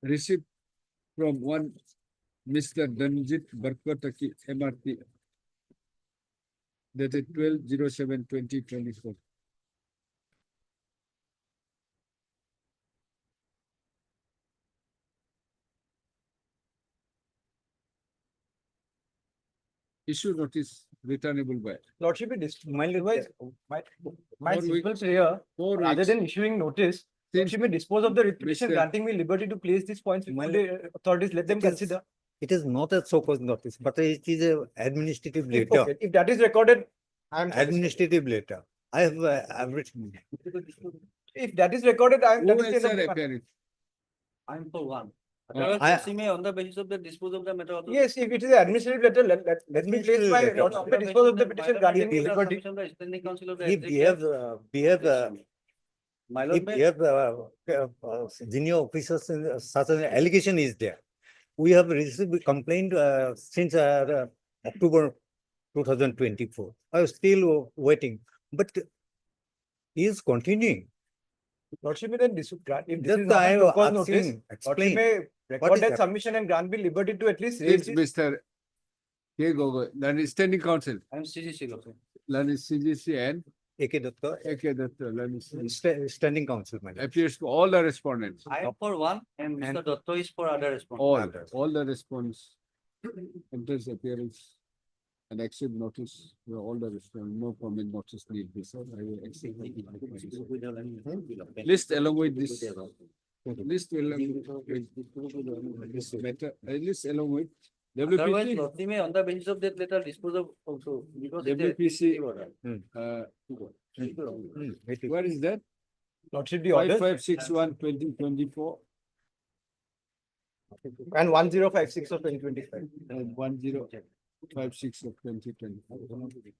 Speaker 1: received from one Mr. Danjit Barkotaki, MRT, dated 12/07/2024. Issue notice returnable by.
Speaker 13: Lordship, my
Speaker 1: Four
Speaker 13: simple
Speaker 1: weeks.
Speaker 13: prayer,
Speaker 1: 4
Speaker 13: rather
Speaker 1: weeks.
Speaker 13: than issuing notice, lordship may dispose of the petition,
Speaker 1: Mr.
Speaker 13: granting me liberty to place these points before the authorities, let them consider.
Speaker 3: It is not a so-called notice, but it is a administrative letter.
Speaker 13: Okay, if that is recorded, I am satisfied.
Speaker 3: Administrative letter. I have everything.
Speaker 13: If that is recorded, I am
Speaker 1: Who else
Speaker 13: satisfied.
Speaker 1: are
Speaker 13: of the matter.
Speaker 1: appearing?
Speaker 4: I'm for one.
Speaker 3: I-
Speaker 4: May on the basis of the dispose of the matter.
Speaker 13: Yes, if it is an administrative letter, let me place my
Speaker 3: Administrative
Speaker 13: lordship may dispose of the petition, granting me liberty.
Speaker 3: If we have senior officers, such an allegation is there. We have received a complaint since October 2024. I was still waiting, but he is continuing.
Speaker 13: Lordship may then grant, if this
Speaker 3: Just
Speaker 13: is not
Speaker 3: I
Speaker 13: a
Speaker 3: was
Speaker 13: cause notice,
Speaker 3: asking,
Speaker 13: lordship
Speaker 3: explain.
Speaker 13: may
Speaker 3: What
Speaker 13: record
Speaker 3: is
Speaker 13: that
Speaker 3: that?
Speaker 13: submission and grant me liberty to at least raise
Speaker 1: Please,
Speaker 13: this.
Speaker 1: Mr. K. Gogoi, that is standing counsel,
Speaker 4: I'm CGC.
Speaker 1: that is CGC and
Speaker 3: A.K. Datta,
Speaker 1: Okay, that, let me see.
Speaker 3: Standing Counsel, my lord.
Speaker 1: Appears to all the respondents.
Speaker 3: I am for one and Mr. Datta is for other response.
Speaker 1: All the response. Enters appearance. And accept notice, all the response, no comment notice need be sir. I will accept. List along with this. List along with this matter, list along with
Speaker 3: Otherwise,
Speaker 1: WPC.
Speaker 3: Lottie may on the basis of that letter dispose of also because
Speaker 1: WPC. Where is that?
Speaker 2: Lordship the order
Speaker 1: 5561 2024
Speaker 2: and 1056 of 2025.
Speaker 1: and 1056 of 2024.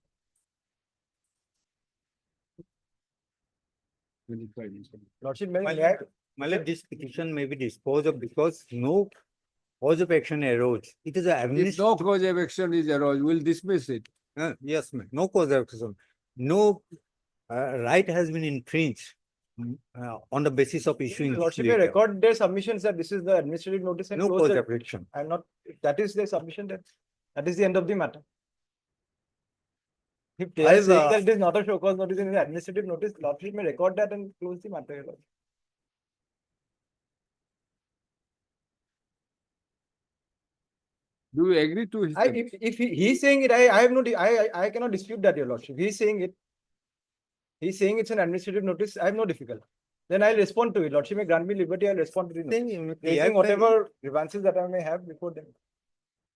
Speaker 1: 25.
Speaker 2: Lordship,
Speaker 3: My lord, this petition may be disposed of because no cause of action arose. It is a
Speaker 1: If
Speaker 3: administrative.
Speaker 1: no cause of action is arose, we'll dismiss it.
Speaker 3: Yes, ma'am. No cause of action. No right has been infringed on the basis of issuing. this
Speaker 2: Lordship may
Speaker 3: letter.
Speaker 2: record their submissions that this is the administrative notice and
Speaker 3: No
Speaker 2: close
Speaker 3: cause
Speaker 2: the-
Speaker 3: of action.
Speaker 2: I'm not, if that is their submission, that is the end of the matter. If they are
Speaker 3: I've,
Speaker 2: saying that it is not a show cause notice, it is an administrative notice, Lordship may record that and close the matter.
Speaker 1: Do you agree to his?
Speaker 2: If he's saying it, I have no, I cannot dispute that, your Lordship. He's saying it. He's saying it's an administrative notice, I have no difficulty. Then I'll respond to it. Lordship may grant me liberty, I'll respond to the notice. Raising whatever grievances that I may have before them.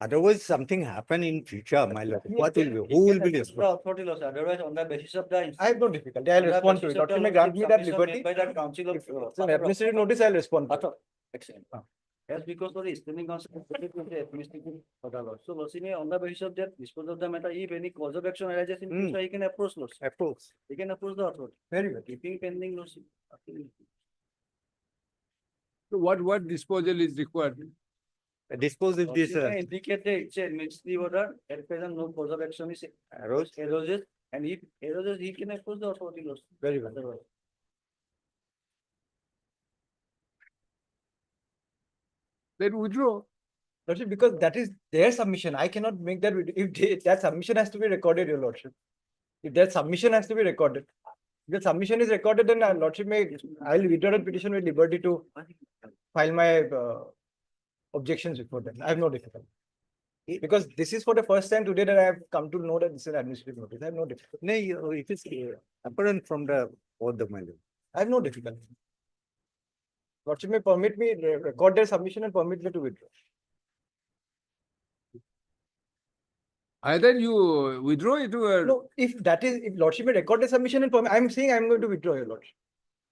Speaker 3: Otherwise, something happen in future, my lord. What will be? Who will be responsible?
Speaker 13: Authority laws, otherwise on the basis of the.
Speaker 2: I have no difficulty, I'll respond to it. Lordship may grant me that liberty.
Speaker 13: By the council of.
Speaker 2: If it's an administrative notice, I'll respond to it.
Speaker 13: Excellent. Yes, because for the standing council, administrative order law. So Lordship may on the basis of that dispose of the matter, if any cause of action arises in future, he can approach Lordship.
Speaker 3: Approach.
Speaker 13: He can approach the authority.
Speaker 2: Very good.
Speaker 13: Keeping pending Lordship. Absolutely.
Speaker 1: So what disposal is required?
Speaker 3: Dispose of this
Speaker 13: Lordship may indicate that it's a administrative order, at present no cause of action is arises, and if arises, he can approach the authority Lordship.
Speaker 2: Very good.
Speaker 13: Otherwise.
Speaker 1: Then withdraw.
Speaker 2: Lordship, because that is their submission, I cannot make that, if that submission has to be recorded, your Lordship. If that submission has to be recorded, if the submission is recorded, then Lordship may, I'll withdraw the petition with liberty to file my objections before them. I have no difficulty. Because this is for the first time today that I have come to know that this is an administrative notice. I have no difficulty.
Speaker 3: No, it is apparent from the order, my lord.
Speaker 2: I have no difficulty. Lordship may permit me, record their submission and permit me to withdraw.
Speaker 1: Either you withdraw it or.
Speaker 2: No, if that is, if Lordship may record the submission and permit, I'm saying I'm going to withdraw, your Lordship.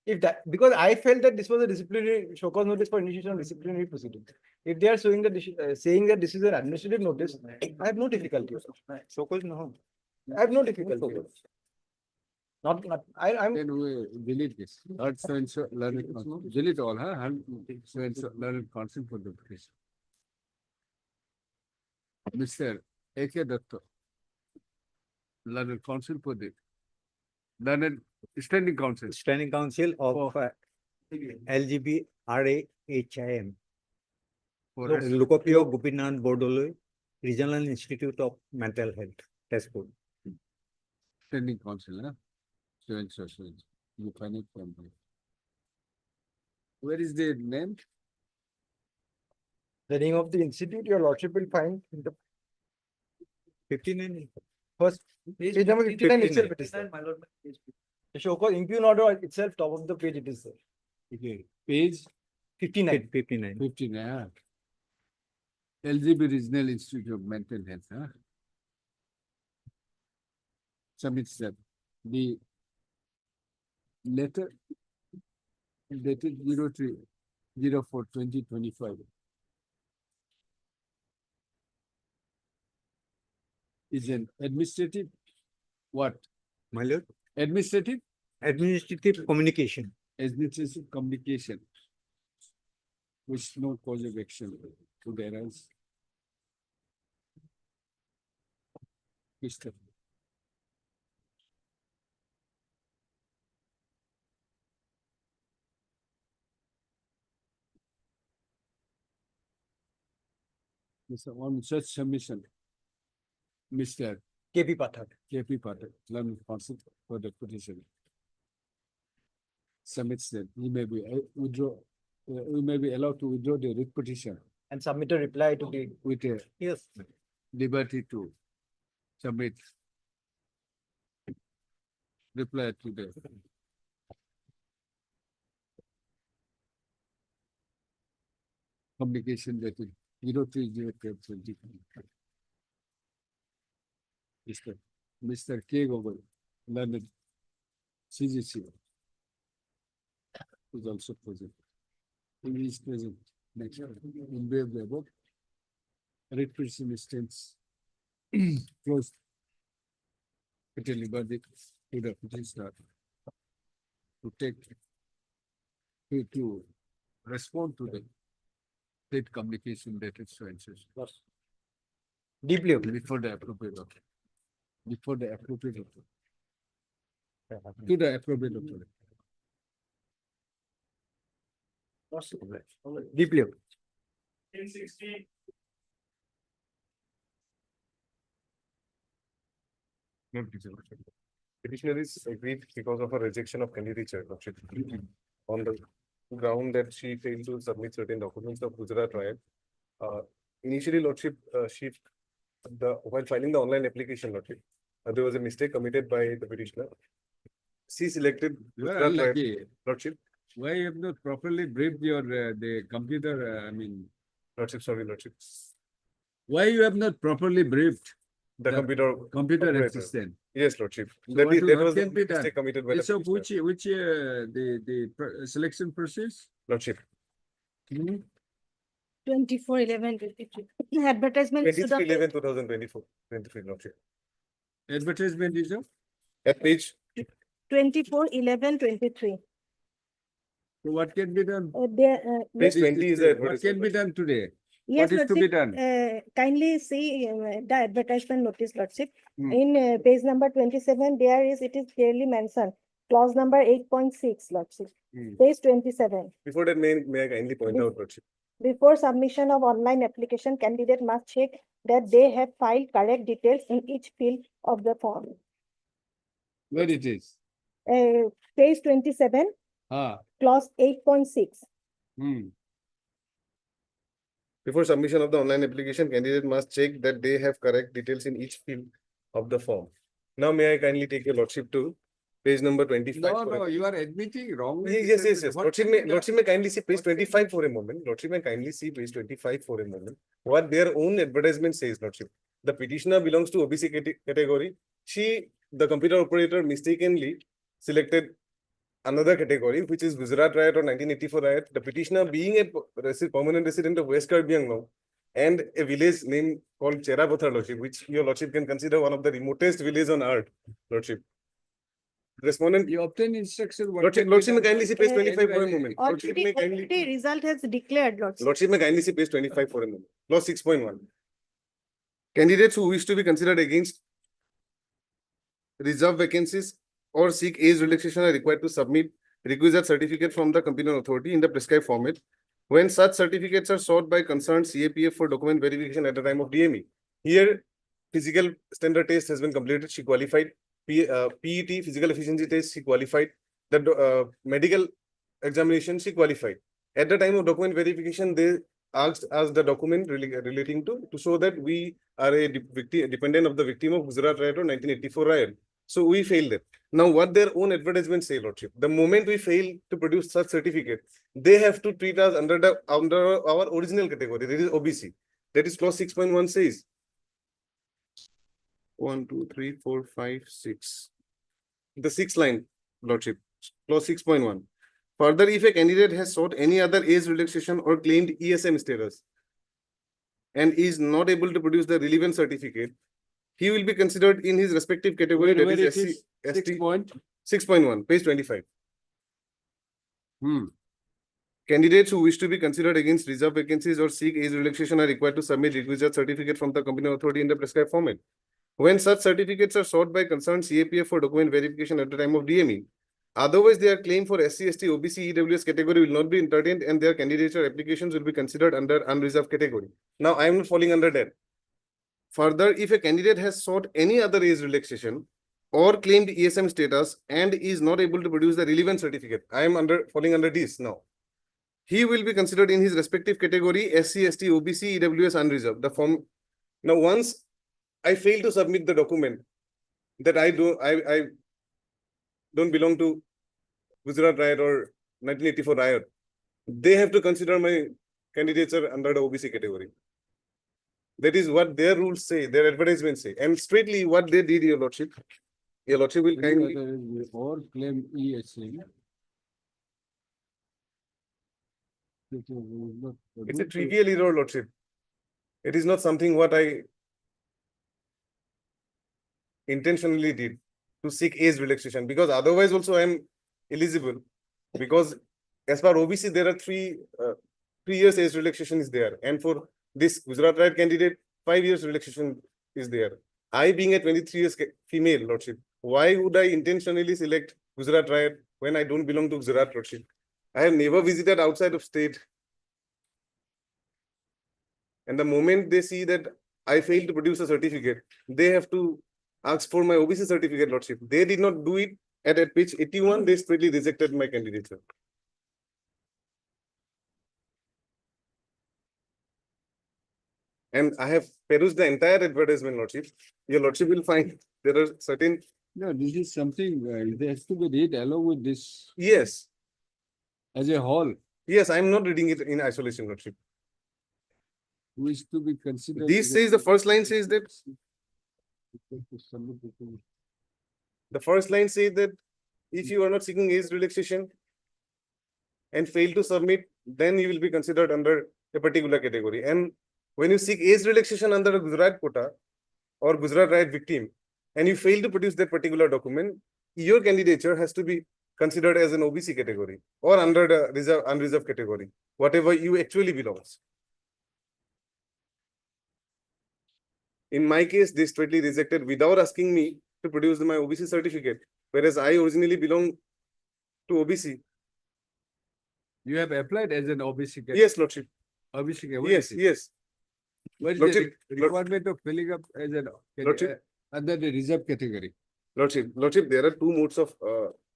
Speaker 2: If that, because I felt that this was a disciplinary show cause notice for initiation of disciplinary proceedings. If they are saying that this is an administrative notice, I have no difficulty.
Speaker 3: So cause no.
Speaker 2: I have no difficulty. I'm.
Speaker 1: Then we delete this. Not so and so learned council. Delete all, huh? And so and so learned council for the petition. Mr. A.K. Datta. Learned council for the. Learned standing council.
Speaker 3: Standing Council of LGBRAHIM. Lukopio Gopinath Bordoloi, Regional Institute of Mental Health, Tezpur.
Speaker 1: Standing council, huh? So and so, so and so. You find it from there. Where is the name?
Speaker 2: The name of the institute, your Lordship will find in the
Speaker 3: 59.
Speaker 2: first page number 59 itself. It is there.
Speaker 13: My lord.
Speaker 2: The show cause impugn order itself, top of the page, it is there.
Speaker 1: Okay. Page
Speaker 2: 59.
Speaker 3: 59.
Speaker 1: 59. Huh? LGB Regional Institute of Mental Health. Huh? Submits that. The letter dated 03/04/2025 is an administrative what?
Speaker 3: My lord,
Speaker 1: Administrative
Speaker 3: administrative
Speaker 1: communication which no cause of action could arise. Mr. Mr. On such submission, Mr.
Speaker 13: KP Pathak.
Speaker 1: KP Patel, learned counsel for the petition. Submits that he may be withdraw, we may be allowed to withdraw the writ petition
Speaker 13: And submit a reply to the,
Speaker 1: with a
Speaker 13: yes,
Speaker 1: liberty to submit reply to the communication that is 030320. Mr. K. Gogol, learned CGC, is also present. He is present. Next, in way of the above, writ petition stands closed. It is liberty to the petitioner to take, to respond to the state communication that is so and so.
Speaker 13: deeply agree.
Speaker 1: Before the appropriate authority. Before the appropriate authority. To the appropriate authority.
Speaker 13: Deeply agree.
Speaker 2: Petitioner is agreed because of a rejection of candidature, Lordship. On the ground that she failed to submit certain documents of Gujarat trial. Initially, Lordship, while filing the online application, Lordship, there was a mistake committed by the petitioner. She selected
Speaker 1: You are
Speaker 2: Gujarat trial,
Speaker 1: unlucky.
Speaker 2: Lordship.
Speaker 1: Why you have not properly briefed your, the computer,
Speaker 2: Lordship, sorry, Lordship.
Speaker 1: why you have not properly briefed
Speaker 2: The
Speaker 1: The
Speaker 2: computer.
Speaker 1: computer
Speaker 2: operator.
Speaker 1: assistant?
Speaker 2: Yes, Lordship.
Speaker 1: So
Speaker 2: That
Speaker 1: what
Speaker 2: is,
Speaker 1: will-
Speaker 2: that
Speaker 1: what
Speaker 2: was the
Speaker 1: can be done?
Speaker 2: mistake committed by the
Speaker 1: So
Speaker 2: petitioner.
Speaker 1: which, selection process?
Speaker 2: Lordship.
Speaker 5: 24/11/23. Advertisements to
Speaker 2: 23/11/2024. 23, Lordship.
Speaker 1: Advertisement is of?
Speaker 2: At page
Speaker 5: 24/11/23.
Speaker 1: So what can be done?
Speaker 2: Page 20 is the
Speaker 1: What
Speaker 2: advertisement.
Speaker 1: can be done today?
Speaker 5: Yes,
Speaker 1: What is to be
Speaker 5: Lordship,
Speaker 1: done?
Speaker 5: kindly see the advertisement notice, Lordship.
Speaker 1: Hmm.
Speaker 5: In page number 27, it is clearly mentioned, clause number 8.6, Lordship.
Speaker 1: Hmm.
Speaker 5: Page 27.
Speaker 2: Before that, may I kindly point
Speaker 5: Bef-
Speaker 2: out, Lordship.
Speaker 5: Before submission of online application, candidate must check that they have filed correct details in each field of the form.
Speaker 1: Where it is?
Speaker 5: Page 27,
Speaker 1: Ah,
Speaker 5: clause 8.6.
Speaker 2: Before submission of the online application, candidate must check that they have correct details in each field of the form. Now, may I kindly take your Lordship to page number 25?
Speaker 1: No, no, you are admitting wrongly.
Speaker 2: Yes, yes, yes.
Speaker 1: What
Speaker 2: Lordship
Speaker 1: can
Speaker 2: may,
Speaker 1: be done?
Speaker 2: Lordship may kindly see page
Speaker 1: What can-
Speaker 2: 25 for a moment. Lordship may kindly see page 25 for a moment. What their own advertisement says, Lordship. The petitioner belongs to OBC category. The computer operator mistakenly selected another category, which is Gujarat riot or 1984 riot. The petitioner being a permanent resident of West Karbi Anglong and a village name called Cherapathar, Lordship, which your Lordship can consider one of the remotest villages on earth, Lordship. Respondent,
Speaker 1: You obtain instruction. what
Speaker 2: Lordship,
Speaker 1: can be
Speaker 2: Lordship may
Speaker 1: done?
Speaker 2: kindly see page 25 for a
Speaker 1: Anyway,
Speaker 2: moment. Lordship may
Speaker 5: Already
Speaker 2: kindly,
Speaker 5: result has declared, Lordship.
Speaker 2: Lordship may kindly see page 25 for a moment. Clause 6.1. Candidates who wish to be considered against reserve vacancies or seek age relaxation are required to submit requisite certificate from the competent authority in the prescribed format. When such certificates are sought by concerned CAPF for document verification at the time of DME. Here, physical standard test has been completed. She qualified. PET, physical efficiency test, she qualified. The medical examination, she qualified. At the time of document verification, they asked us the document relating to show that we are a dependent of the victim of Gujarat riot or 1984 riot. So we failed it. Now, what their own advertisement say, Lordship, the moment we fail to produce such certificate, they have to treat us under our original category, that is OBC. That is clause 6.1 says. 1, 2, 3, 4, 5, 6. The sixth line, Lordship, clause 6.1. Further, if a candidate has sought any other age relaxation or claimed ESM status and is not able to produce the relevant certificate, he will be considered in his respective category,
Speaker 1: Where
Speaker 2: that
Speaker 1: it
Speaker 2: is
Speaker 1: is?
Speaker 2: SC,
Speaker 1: 6
Speaker 2: ST,
Speaker 1: point?
Speaker 2: 6.1, page 25.
Speaker 1: Hmm.
Speaker 2: Candidates who wish to be considered against reserve vacancies or seek age relaxation are required to submit requisite certificate from the competent authority in the prescribed format. When such certificates are sought by concerned CAPF for document verification at the time of DME, otherwise their claim for SC, ST, OBC, EWS category will not be entertained and their candidature applications will be considered under unreserved category. Now, I am not falling under that. Further, if a candidate has sought any other age relaxation or claimed ESM status and is not able to produce the relevant certificate, I am falling under this now. He will be considered in his respective category SC, ST, OBC, EWS unreserved. The form. Now, once I fail to submit the document that I don't belong to Gujarat Riot or 1984 Riot, they have to consider my candidature under the OBC category. That is what their rules say, their advertisements say. And straightly what they did, Your Lordship will kindly.
Speaker 1: Or claim ESM.
Speaker 2: It's a trivial error, Lordship. It is not something what I intentionally did to seek age relaxation, because otherwise also I am eligible, because as per OBC there are 3 years age relaxation is there, and for this Gujarat Riot candidate 5 years relaxation is there. I being a 23 years female, Lordship, why would I intentionally select Gujarat Riot when I don't belong to Gujarat, Lordship? I have never visited outside of state. And the moment they see that I failed to produce a certificate, they have to ask for my OBC certificate, Lordship. They did not do it at page 81, they straightly rejected my candidature. And I have perused the entire advertisement, Lordship. Your Lordship will find there are certain.
Speaker 1: No, this is something, it has to be read along with this
Speaker 2: Yes.
Speaker 1: as a whole,
Speaker 2: Yes, I am not reading it in isolation, Lordship.
Speaker 1: which to be considered.
Speaker 2: This says, the first line says that, the first line says that if you are not seeking age relaxation and fail to submit, then you will be considered under a particular category. And when you seek age relaxation under a Gujarat quota or Gujarat Riot victim, and you fail to produce that particular document, your candidature has to be considered as an OBC category or under the unreserved category, whatever you actually belongs. In my case, they straightly rejected without asking me to produce my OBC certificate, whereas I originally belong to OBC.
Speaker 1: You have applied as an OBC.
Speaker 2: Yes, Lordship.
Speaker 1: OBC.
Speaker 2: Yes, yes.
Speaker 1: What is
Speaker 2: Lordship,
Speaker 1: the requirement of filling up as an
Speaker 2: Lordship.
Speaker 1: under the reserve category?
Speaker 2: Lordship, there are 2 modes of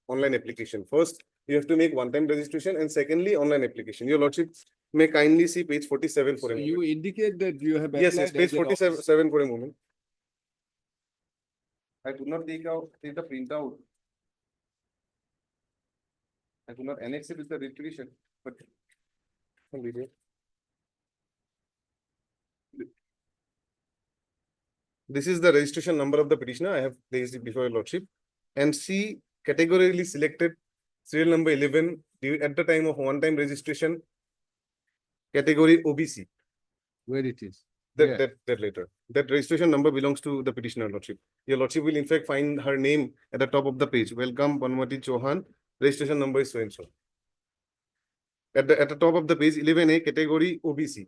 Speaker 2: online application. First, you have to make one-time registration, and secondly, online application. Your Lordship may kindly see page 47 for a moment.
Speaker 1: You indicate that you have
Speaker 2: Yes,
Speaker 1: applied
Speaker 2: page
Speaker 1: as an
Speaker 2: 47 for a moment. I do not take the printout. I do not annex it with the requisition, but this is the registration number of the petitioner. I have placed it before Your Lordship. And C, categorically selected serial number 11 at the time of one-time registration, category OBC.
Speaker 1: where it is.
Speaker 2: That later. That registration number belongs to the petitioner, Lordship. Your Lordship will in fact find her name at the top of the page. Welcome, Panmati Chauhan. Registration number is so and so. At the top of the page, 11A, category OBC.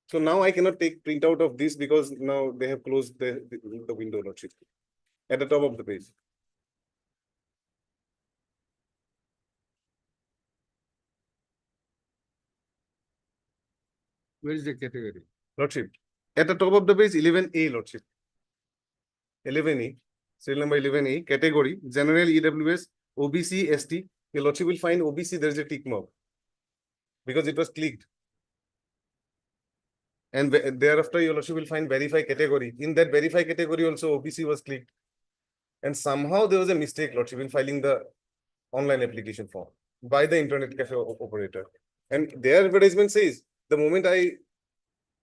Speaker 2: So now I cannot take printout of this because now they have closed the window, Lordship. At the top of the page.
Speaker 1: Where is the category?
Speaker 2: Lordship. At the top of the page, 11A, Lordship. 11A, serial number 11A, category, general EWS, OBC, ST. Your Lordship will find OBC, there is a tick mark because it was clicked. And thereafter, Your Lordship will find verify category. In that verify category also, OBC was clicked. And somehow there was a mistake, Lordship, in filing the online application form by the internet cafe operator. And their advertisement says, the moment I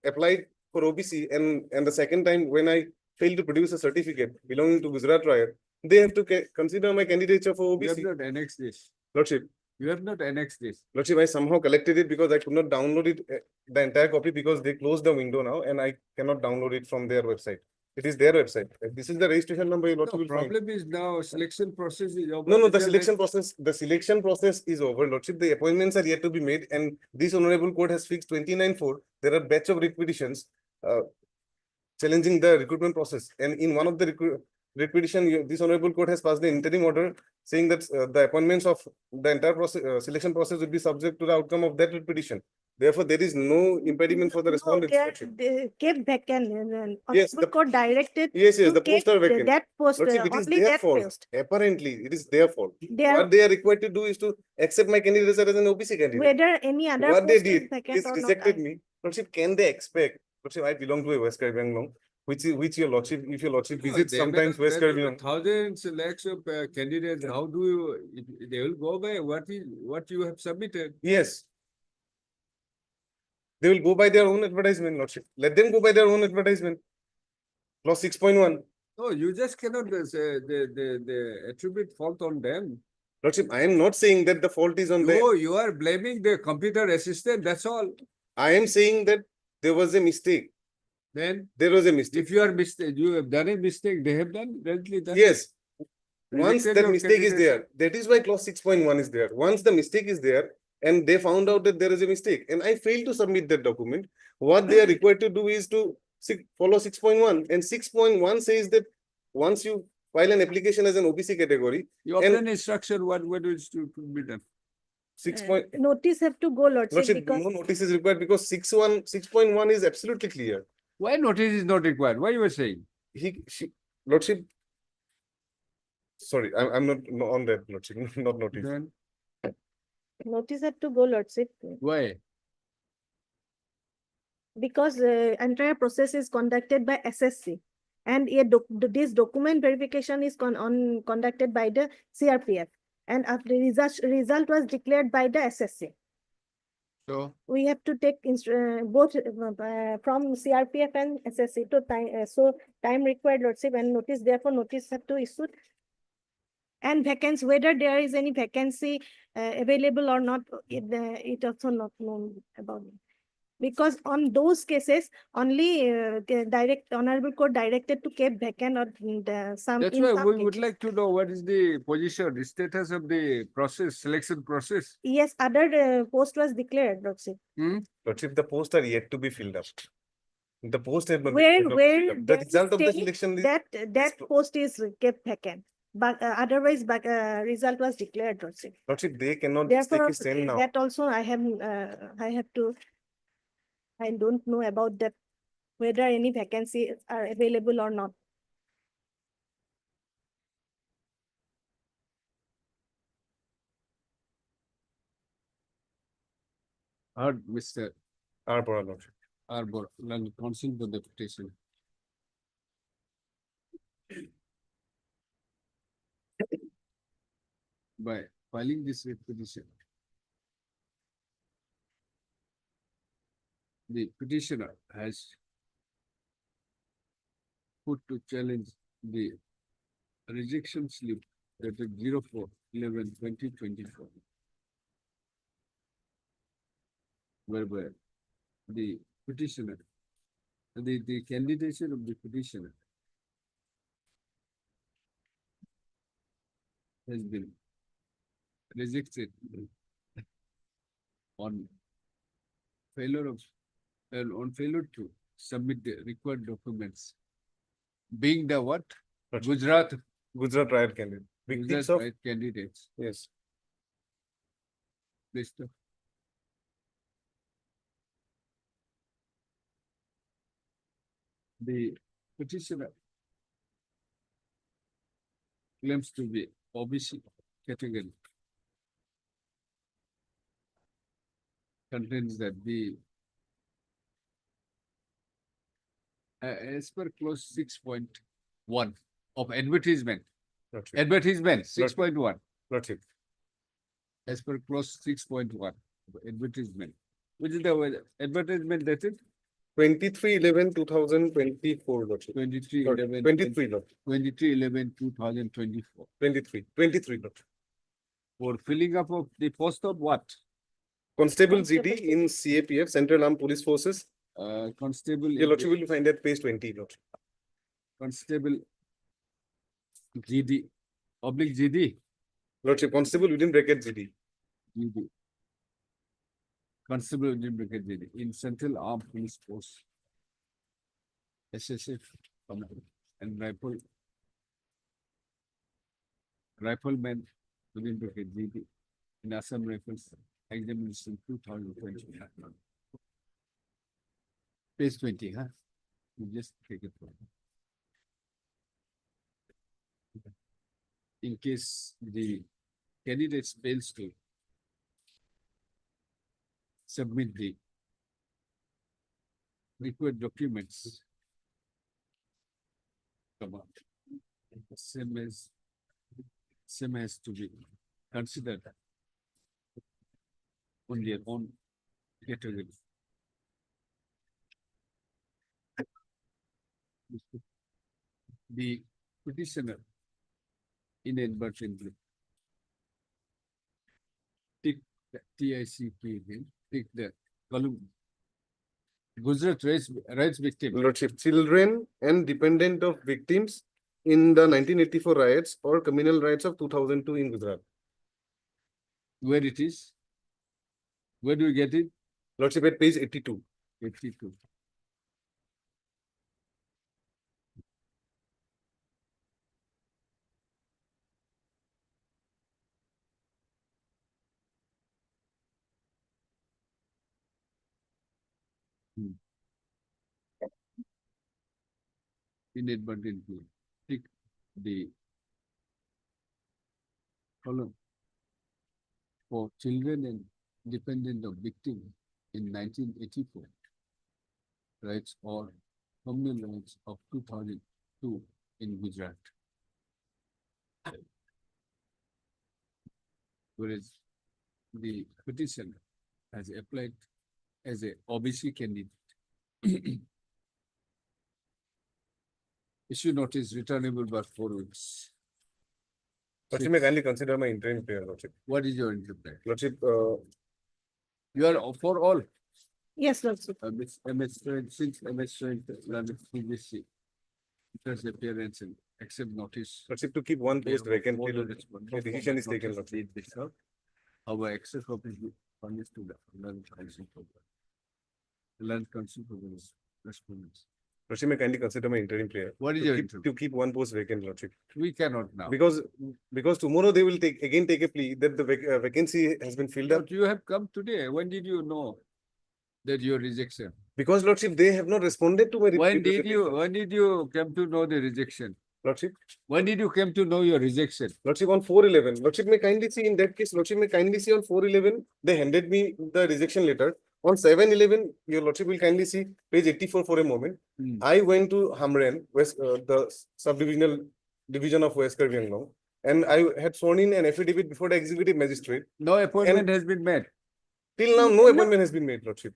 Speaker 2: applied for OBC and the second time when I failed to produce a certificate belonging to Gujarat Riot, they have to consider my candidature for
Speaker 1: You
Speaker 2: OBC.
Speaker 1: have not annexed this.
Speaker 2: Lordship.
Speaker 1: You have not annexed this.
Speaker 2: Lordship, I somehow collected it because I could not download it, the entire copy, because they closed the window now and I cannot download it from their website. It is their website. This is the registration number. Your Lordship
Speaker 1: The
Speaker 2: will find.
Speaker 1: problem is now selection process is over.
Speaker 2: No, the selection process is over, Lordship. The appointments are yet to be made, and this honorable court has fixed 29-4. There are batch of requisitions challenging the recruitment process, and in one of the requisition, this honorable court has passed the interim order saying that the appointments of the entire process, selection process will be subject to the outcome of that requisition. Therefore, there is no impediment for the
Speaker 5: No,
Speaker 2: respondents.
Speaker 5: they are,
Speaker 2: Lordship.
Speaker 5: they kept vacant.
Speaker 2: Yes,
Speaker 5: Honorable
Speaker 2: the-
Speaker 5: court directed.
Speaker 2: Yes, yes,
Speaker 5: to
Speaker 2: the
Speaker 5: keep
Speaker 2: posts are vacant.
Speaker 5: That post,
Speaker 2: Lordship, it is
Speaker 5: only
Speaker 2: their
Speaker 5: that
Speaker 2: fault.
Speaker 5: post.
Speaker 2: Apparently, it is their fault.
Speaker 5: They are,
Speaker 2: What they are required to do is to accept my candidature as an OBC candidate.
Speaker 5: whether any other
Speaker 2: What they
Speaker 5: post is
Speaker 2: did
Speaker 5: vacant
Speaker 2: is
Speaker 5: or not.
Speaker 2: rejected me. Lordship, can they expect? Lordship, I belong to a West Caribbean law, which your Lordship, if your Lordship visits sometimes West Caribbean.
Speaker 1: Thousands, lakhs of candidates, how do you, they will go by what you have submitted?
Speaker 2: Yes. They will go by their own advertisement, Lordship. Let them go by their own advertisement. Clause 6.1.
Speaker 1: No, you just cannot say the attribute fault on them.
Speaker 2: Lordship, I am not saying that the fault is on them.
Speaker 1: No, you are blaming the computer assistant, that's all.
Speaker 2: I am saying that there was a mistake.
Speaker 1: Then,
Speaker 2: There was a mistake.
Speaker 1: if you are you have done a mistake, they have done, directly done.
Speaker 2: Yes. Once
Speaker 1: Rejected
Speaker 2: that
Speaker 1: your
Speaker 2: mistake is
Speaker 1: candidacy.
Speaker 2: there, that is why clause 6.1 is there. Once the mistake is there and they found out that there is a mistake and I failed to submit that document, what they are required to do is to follow 6.1, and 6.1 says that once you file an application as an OBC category,
Speaker 1: You
Speaker 2: and
Speaker 1: obtain instruction, what is to be done?
Speaker 2: 6.
Speaker 5: Notice have to go, Lordship,
Speaker 2: Lordship,
Speaker 5: because
Speaker 2: no notice is required because 6.1 is absolutely clear.
Speaker 1: Why notice is not required? What you were saying?
Speaker 2: Lordship, sorry, I'm not on that, Lordship, not notice.
Speaker 1: Then,
Speaker 5: notice have to go, Lordship.
Speaker 1: why?
Speaker 5: Because entire process is conducted by SSC, and this document verification is conducted by the CRPF, and after result was declared by the SSC.
Speaker 1: So,
Speaker 5: We have to take both from CRPF and SSC to time. So time required, Lordship, and notice. Therefore, notice have to issue. And vacancy, whether there is any vacancy available or not, it also not known about it. Because on those cases, only the honorable court directed to keep vacant or some.
Speaker 1: that's
Speaker 5: in
Speaker 1: why
Speaker 5: some
Speaker 1: we would
Speaker 5: cases.
Speaker 1: like to know what is the position, the status of the process, selection process.
Speaker 5: Yes, other post was declared, Lordship.
Speaker 2: Lordship, the posts are yet to be filled up. The post have not
Speaker 5: Where
Speaker 2: been filled up. The
Speaker 5: there is
Speaker 2: result of the
Speaker 5: still
Speaker 2: selection is
Speaker 5: that post is kept vacant, but otherwise, result was declared, Lordship.
Speaker 2: Lordship, they cannot just
Speaker 5: Therefore,
Speaker 2: take a stand now.
Speaker 5: that also I don't know about that, whether any vacancies are available or not.
Speaker 1: Heard Mr.
Speaker 2: Arbor, Lordship.
Speaker 1: Arbor, counsel for the petition. By filing this petition, the petitioner has put to challenge the rejection slip dated 04/11/2024, whereby the petitioner, the candidature of the petitioner has been rejected on failure to submit the required documents. Being the what? Gujarat
Speaker 2: Riot candidate. Victims of,
Speaker 1: right candidates.
Speaker 2: yes.
Speaker 1: List of the petitioner claims to be OBC category. Contains that the as per clause 6.1 of advertisement.
Speaker 2: Lordship.
Speaker 1: Advertisement 6.1.
Speaker 2: Lordship.
Speaker 1: As per clause 6.1 of advertisement. Which is the advertisement dated
Speaker 2: 23/11/2024, Lordship.
Speaker 1: 23/11.
Speaker 2: 23, Lordship.
Speaker 1: 23/11/2024.
Speaker 2: 23, Lordship.
Speaker 1: For filling up of the post of what?
Speaker 2: Constable GD in CAPF, Central Armed Police Forces.
Speaker 1: Constable.
Speaker 2: Your Lordship will find at page 20, Lordship.
Speaker 1: Constable GD, oblique GD.
Speaker 2: Lordship, Constable within bracket GD.
Speaker 1: GD. Constable within bracket GD in Central Armed Police Force. SSF and rifleman within bracket GD in Assam Rifles examination 2020. Page 20, huh? You just take it from. In case the candidate fails to submit the required documents. Come on. Same has to be considered on their own category. The petitioner inadvertently tick the TICP again, tick the column. Gujarat rights victim.
Speaker 2: Lordship, children and dependent of victims in the 1984 riots or communal riots of 2002 in Gujarat.
Speaker 1: Where it is? Where do you get it?
Speaker 2: Lordship, at page 82.
Speaker 1: 82. Inadvertently tick the column for children and dependent of victim in 1984 rights or communal rights of 2002 in Gujarat. Whereas the petitioner has applied as a OBC candidate. Issue notice returnable by 4 weeks.
Speaker 2: Lordship, may kindly consider my interim prayer, Lordship.
Speaker 1: What is your interpretation?
Speaker 2: Lordship,
Speaker 1: You are for all.
Speaker 5: Yes, Lordship.
Speaker 1: MS since MS PVC. Does appearance and accept notice.
Speaker 2: Lordship, to keep one post vacant till
Speaker 1: The
Speaker 2: a decision is taken, Lordship.
Speaker 1: Our access of is furnished to the land council program. Land council program is respondents.
Speaker 2: Lordship, may kindly consider my interim prayer.
Speaker 1: What is
Speaker 2: To
Speaker 1: your
Speaker 2: keep-
Speaker 1: interim?
Speaker 2: To keep one post vacant, Lordship.
Speaker 1: We cannot now.
Speaker 2: Because tomorrow they will take a plea that the vacancy has been filled up.
Speaker 1: But you have come today. When did you know that your rejection?
Speaker 2: Because, Lordship, they have not responded to my.
Speaker 1: When did you come to know the rejection?
Speaker 2: Lordship,
Speaker 1: When did you come to know your rejection?
Speaker 2: Lordship, on 4/11. Lordship, may kindly see in that case, Lordship, may kindly see on 4/11, they handed me the rejection letter. On 7/11, your Lordship will kindly see page 84 for a moment.
Speaker 1: Hmm.
Speaker 2: I went to Hamren, the subdivisional division of West Karbi Anglong, and I had sworn in an affidavit before the executive magistrate.
Speaker 1: No appointment has been made.
Speaker 2: Till now, no appointment has been made, Lordship.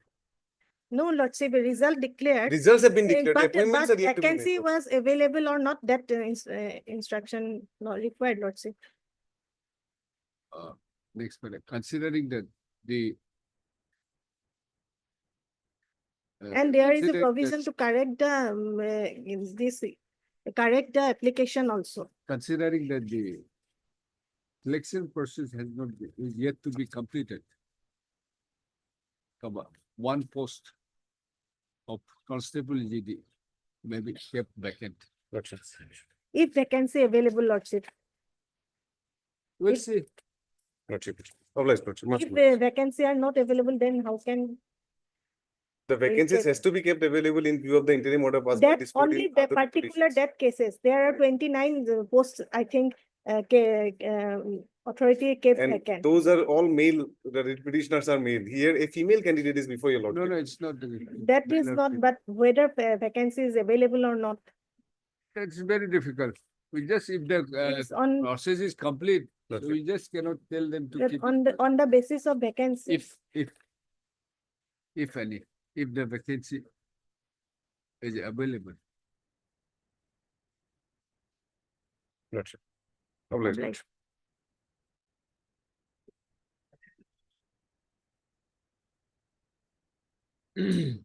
Speaker 5: No, Lordship, a result declared.
Speaker 2: Results have been declared.
Speaker 5: But
Speaker 2: Appointments are yet to be made.
Speaker 5: vacancy was available or not, that instruction not required, Lordship.
Speaker 1: Next minute, considering that the
Speaker 5: And there is a
Speaker 1: consider that-
Speaker 5: provision to correct the, correct the application also.
Speaker 1: Considering that the selection process has not is yet to be completed. Come on, one post of constable GD may be kept vacant.
Speaker 2: Lordship.
Speaker 5: If vacancy available, Lordship.
Speaker 1: We'll
Speaker 5: If-
Speaker 1: see.
Speaker 2: Lordship. Obliged, Lordship. Much
Speaker 5: If
Speaker 2: obliged.
Speaker 5: vacancy are not available, then how can
Speaker 2: The vacancies
Speaker 5: check.
Speaker 2: has to be kept available in view of the interim order passed by
Speaker 5: that
Speaker 2: this court in
Speaker 5: only the
Speaker 2: other
Speaker 5: particular
Speaker 2: petitions.
Speaker 5: that cases, there are 29 posts, I think, authority kept
Speaker 2: And
Speaker 5: vacant.
Speaker 2: those are all male, the petitioners are male. Here, a female candidate is before your
Speaker 1: No,
Speaker 2: Lordship.
Speaker 1: no, it's not.
Speaker 5: That is not, but whether vacancy is available or not.
Speaker 1: That's very difficult. We just, if the
Speaker 5: It's on,
Speaker 1: process is complete,
Speaker 2: Lordship.
Speaker 1: we just cannot tell them to
Speaker 5: that
Speaker 1: keep.
Speaker 5: on the basis of vacancy.
Speaker 1: If any, if the vacancy is available.
Speaker 2: Lordship. Obliged,
Speaker 5: Obliged.
Speaker 2: Lordship.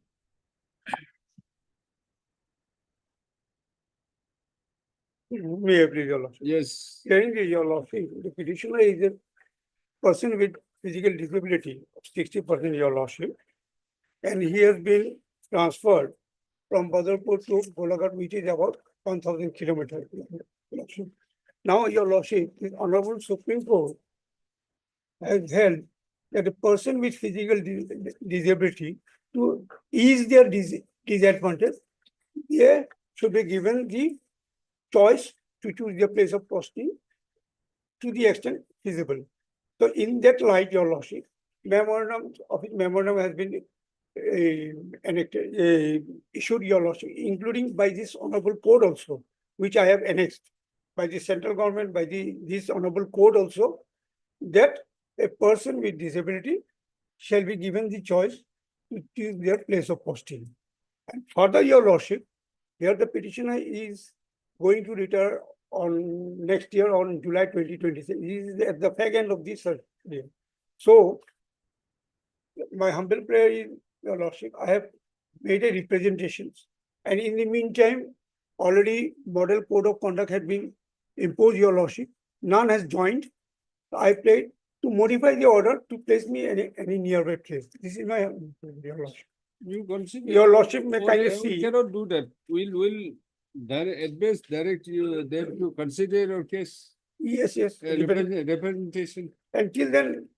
Speaker 14: May I please, your lordship?
Speaker 1: Yes.
Speaker 14: Hearing your lordship, the petitioner is a person with physical disability of 60%, your lordship. And he has been transferred from Badalpur to Golaghat, which is about 1,000 kilometers. Lordship. Now, your lordship, the Honorable Supreme Court has held that a person with physical disability to ease their disadvantage, they should be given the choice to choose their place of posting to the extent feasible. So in that light, your lordship, memorandum has been enacted, issued, your lordship, including by this honorable code also, which I have annexed by the central government, by this honorable code also, that a person with disability shall be given the choice to choose their place of posting. And further, your lordship, here the petitioner is going to retire on next year on July 2026. He is at the fag end of this year. So my humble prayer is, your lordship, I have made a representations, and in the meantime, already model code of conduct has been imposed, your lordship. None has joined. I played to modify the order to place me any nearby place. This is my, your lordship.
Speaker 1: You consider.
Speaker 14: Your lordship may
Speaker 1: Oh,
Speaker 14: kindly
Speaker 1: we
Speaker 14: see.
Speaker 1: cannot do that. We'll direct you them to consider your case.
Speaker 14: Yes, yes.
Speaker 1: Representation.
Speaker 14: Until then,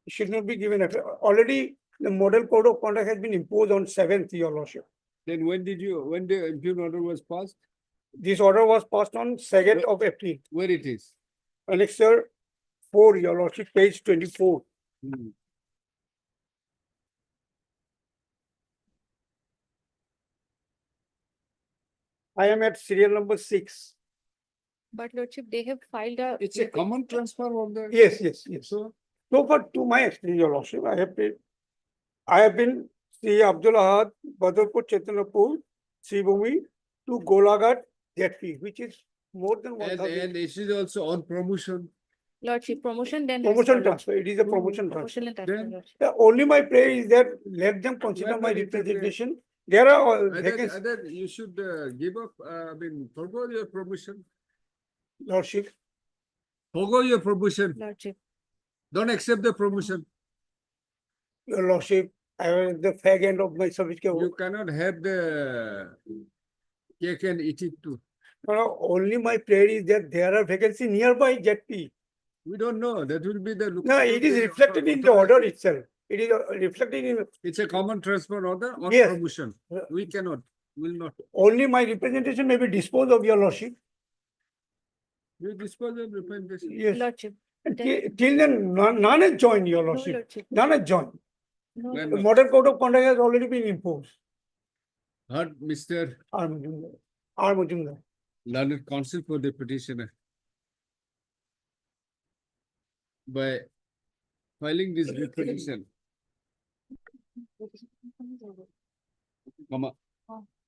Speaker 14: it should not be given. Already, the model code of conduct has been imposed on 7th, your lordship.
Speaker 1: Then when the impugn order was passed?
Speaker 14: This order was passed on 2nd of April.
Speaker 1: Where it is?
Speaker 14: Annexure 4, your lordship, page 24.
Speaker 1: Hmm.
Speaker 14: I am at serial number 6.
Speaker 6: But Lordship, they have filed a.
Speaker 1: It's a common transfer of the.
Speaker 14: Yes, yes, yes.
Speaker 1: So
Speaker 14: So far, to my experience, your lordship, I have been Sri Abdul Ahad, Badarpur, Chetanapur, Sribhumi to Golaghat, Jetfi, which is more than 1,000.
Speaker 1: and it is also on promotion.
Speaker 6: Lordship, promotion then. has
Speaker 14: Promotion
Speaker 6: followed.
Speaker 14: transfer, it is a promotion transfer.
Speaker 6: Promotion and transfer,
Speaker 1: Then-
Speaker 6: Lordship.
Speaker 14: Yeah, only my prayer is that let them consider
Speaker 1: When
Speaker 14: my
Speaker 1: will it be?
Speaker 14: representation. There are vacancies,
Speaker 1: Either you should give up, forgo your promotion.
Speaker 14: lordship.
Speaker 1: Forgo your promotion.
Speaker 6: Lordship.
Speaker 1: Don't accept the promotion.
Speaker 14: Your lordship, I am at the fag end of my service.
Speaker 1: You cannot have the cake and eat it too.
Speaker 14: No, only my prayer is that there are vacancies nearby Jetpi.
Speaker 1: We don't know. That will be the.
Speaker 14: No, it is reflected in the order itself. It is reflected in,
Speaker 1: It's a common transfer order on
Speaker 14: Yes.
Speaker 1: promotion. We cannot, will not.
Speaker 14: only my representation may be disposed of, your lordship.
Speaker 1: You dispose of representation.
Speaker 14: Yes.
Speaker 6: Lordship.
Speaker 14: And
Speaker 6: Then-
Speaker 14: Till then, none has joined, your
Speaker 6: No,
Speaker 14: lordship.
Speaker 6: Lordship.
Speaker 14: None has joined.
Speaker 6: No.
Speaker 1: When
Speaker 14: The model code of conduct has already been imposed.
Speaker 1: heard Mr.
Speaker 14: R. Majumdar.
Speaker 1: Learned counsel for the petitioner. By filing this petition,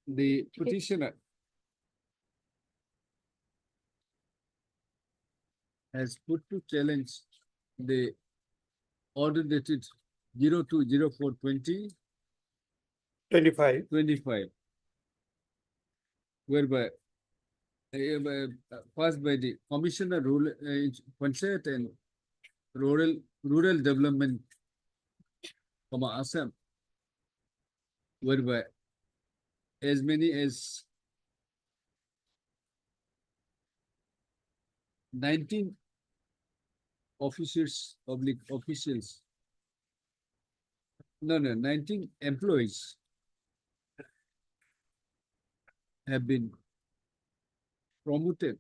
Speaker 1: the petitioner has put to challenge the order dated 02/04/2025,
Speaker 14: 25.
Speaker 1: whereby passed by the Commissioner Rural Panchayat and Rural Development, Assam, whereby as many as 19 officers, 19 employees have been promoted.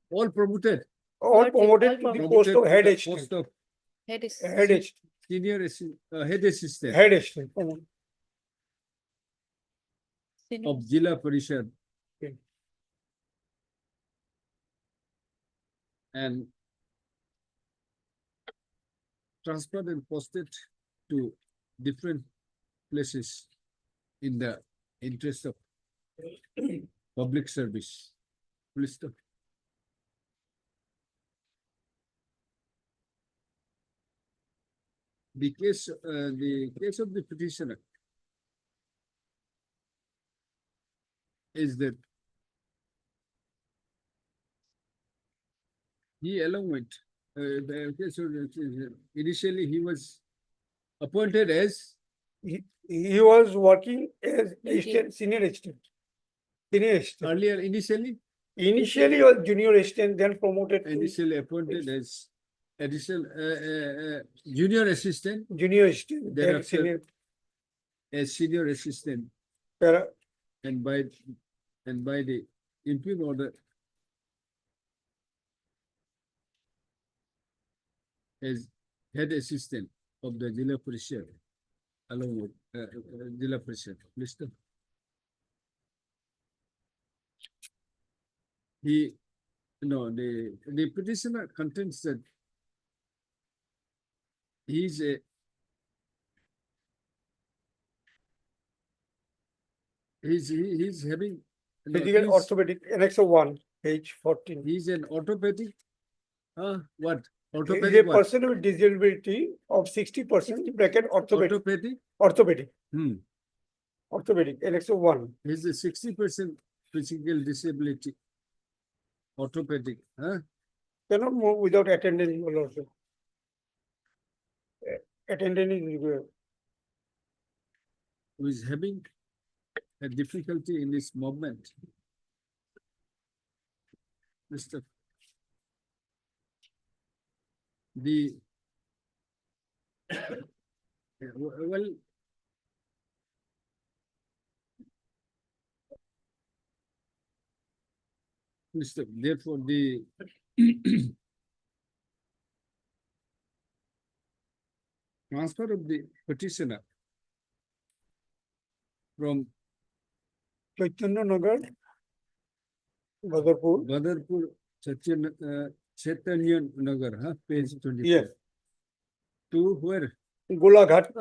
Speaker 1: All promoted.
Speaker 14: All
Speaker 6: Lordship,
Speaker 14: promoted
Speaker 6: all
Speaker 14: to the
Speaker 6: promoted
Speaker 14: post of
Speaker 1: to
Speaker 14: head
Speaker 1: the
Speaker 14: assistant.
Speaker 1: post of
Speaker 6: Head is.
Speaker 14: Head assistant.
Speaker 1: senior head assistant
Speaker 14: Head assistant.
Speaker 6: Senior.
Speaker 1: of Jila Parishad.
Speaker 14: Okay.
Speaker 1: And transferred and posted to different places in the interest of public service. Full stop. The case of the petitioner is that he along with initially he was appointed as
Speaker 14: He was working as assistant, senior assistant. Senior assistant.
Speaker 1: earlier initially
Speaker 14: Initially, he was junior assistant, then promoted to
Speaker 1: appointed as additional junior assistant,
Speaker 14: junior assistant, then
Speaker 1: Thereafter,
Speaker 14: senior.
Speaker 1: as senior assistant
Speaker 14: Para-
Speaker 1: and by the impugned order as head assistant of the Jilla Parishad along with Jilla Parishad. Mr. He, no, the petitioner contends that he's a he's having no,
Speaker 14: Physical
Speaker 1: he's-
Speaker 14: orthopedic, annex of 1, page 14.
Speaker 1: He's an orthopedic, what?
Speaker 14: He is a
Speaker 1: Orthopedic what?
Speaker 14: person with disability of 60% bracket orthopedic,
Speaker 1: Orthopedic?
Speaker 14: orthopedic,
Speaker 1: Hmm.
Speaker 14: orthopedic, annex of 1.
Speaker 1: He's a 60% physical disability. Orthopedic, huh?
Speaker 14: Cannot move without attendance, your lordship. Attendance is required.
Speaker 1: Who is having a difficulty in his movement. Mr. The well, Mr. Therefore, the transfer of the petitioner from
Speaker 14: Chaitanya Nagar, Badarpur.
Speaker 1: Badarpur, Chaitanya Nagar, huh? Page 24.
Speaker 14: Yes.
Speaker 1: To where?
Speaker 14: Golaghat,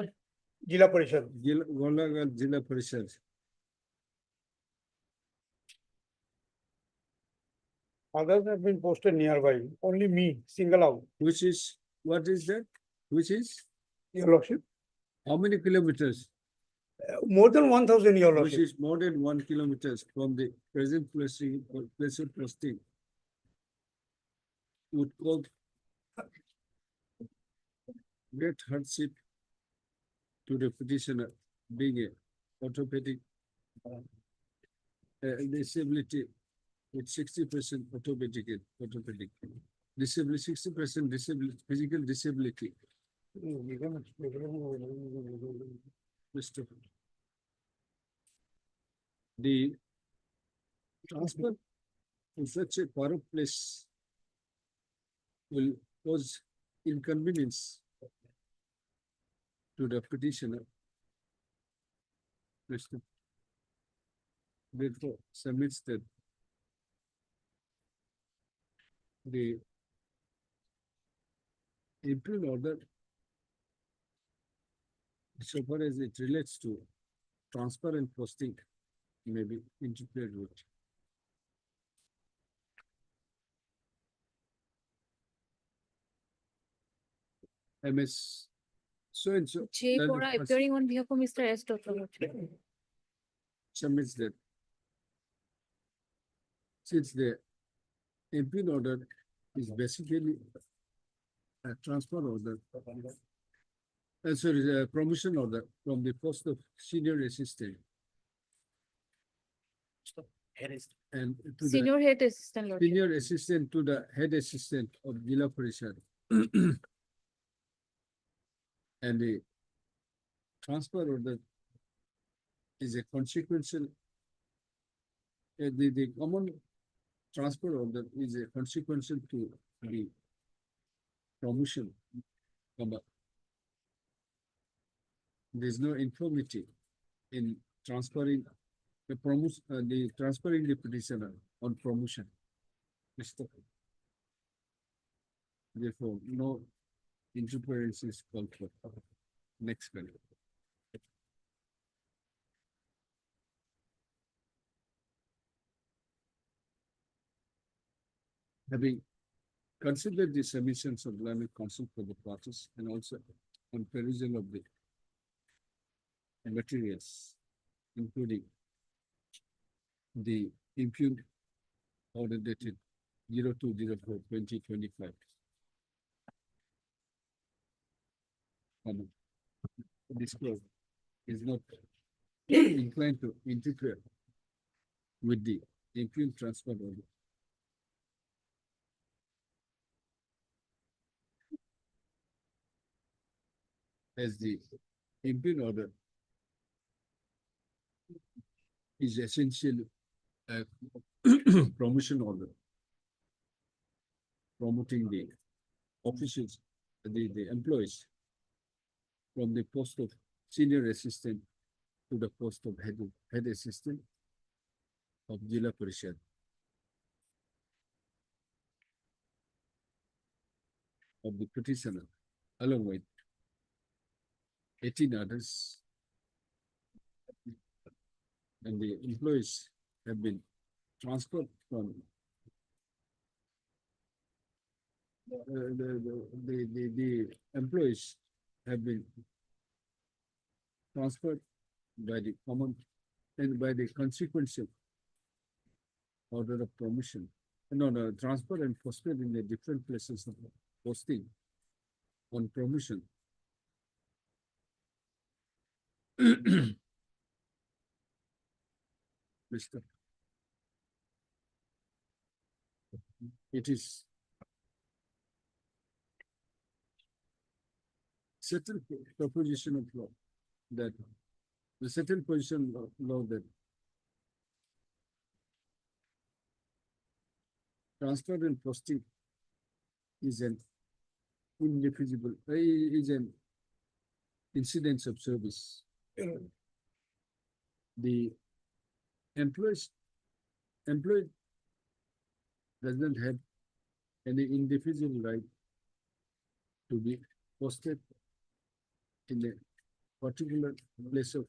Speaker 14: Jilla Parishad.
Speaker 1: Golaghat Jilla Parishad.
Speaker 14: Others have been posted nearby, only me, single out,
Speaker 1: Which is, what is that? Which is,
Speaker 14: your lordship.
Speaker 1: how many kilometers?
Speaker 14: More than 1,000, your
Speaker 1: Which
Speaker 14: lordship.
Speaker 1: is more than 1 kilometers from the present place of posting. Would cause great hardship to the petitioner being a orthopedic disability with 60% orthopedic disability, 60% disability, physical disability. Mr. The transfer to such a far place will cause inconvenience to the petitioner. Mr. Therefore, submits that the impugned order, so far as it relates to transfer and posting, may be interpreted with. MS so and so.
Speaker 6: J.
Speaker 1: that
Speaker 6: Bora
Speaker 1: the person
Speaker 6: appearing on behalf of Mr. S. Dr.
Speaker 1: submits that since the impugned order is basically a transfer order, sorry, a promotion order from the post of senior assistant and to the
Speaker 6: Senior Head Assistant Lordship.
Speaker 1: senior assistant to the head assistant of Jilla Parishad. And the transfer order is a consequential, the common transfer order is a consequential to the promotion. There's no infirmity in transferring the transferring the petitioner on promotion. Mr. Therefore, no interference is called for. Next one. Having considered the submissions of learned counsel for the parties and also on perusal of the materials, including the impugned order dated 02/04/2025. This clause is not inclined to interfere with the impugned transfer order. As the impugned order is essentially a promotion order, promoting the officials, the employees from the post of senior assistant to the post of head assistant of Jila Parishad. Of the petitioner, along with 18 others, and the employees have been transferred from the employees have been transferred by the common and by the consequential order of promotion. No, transfer and posted in the different places of posting on promotion. Mr. It is settled proposition of law that the settled position of law that transfer and posting is an indefeasible, is an incidence of service. The employee doesn't have any indefeasible right to be posted in a particular place of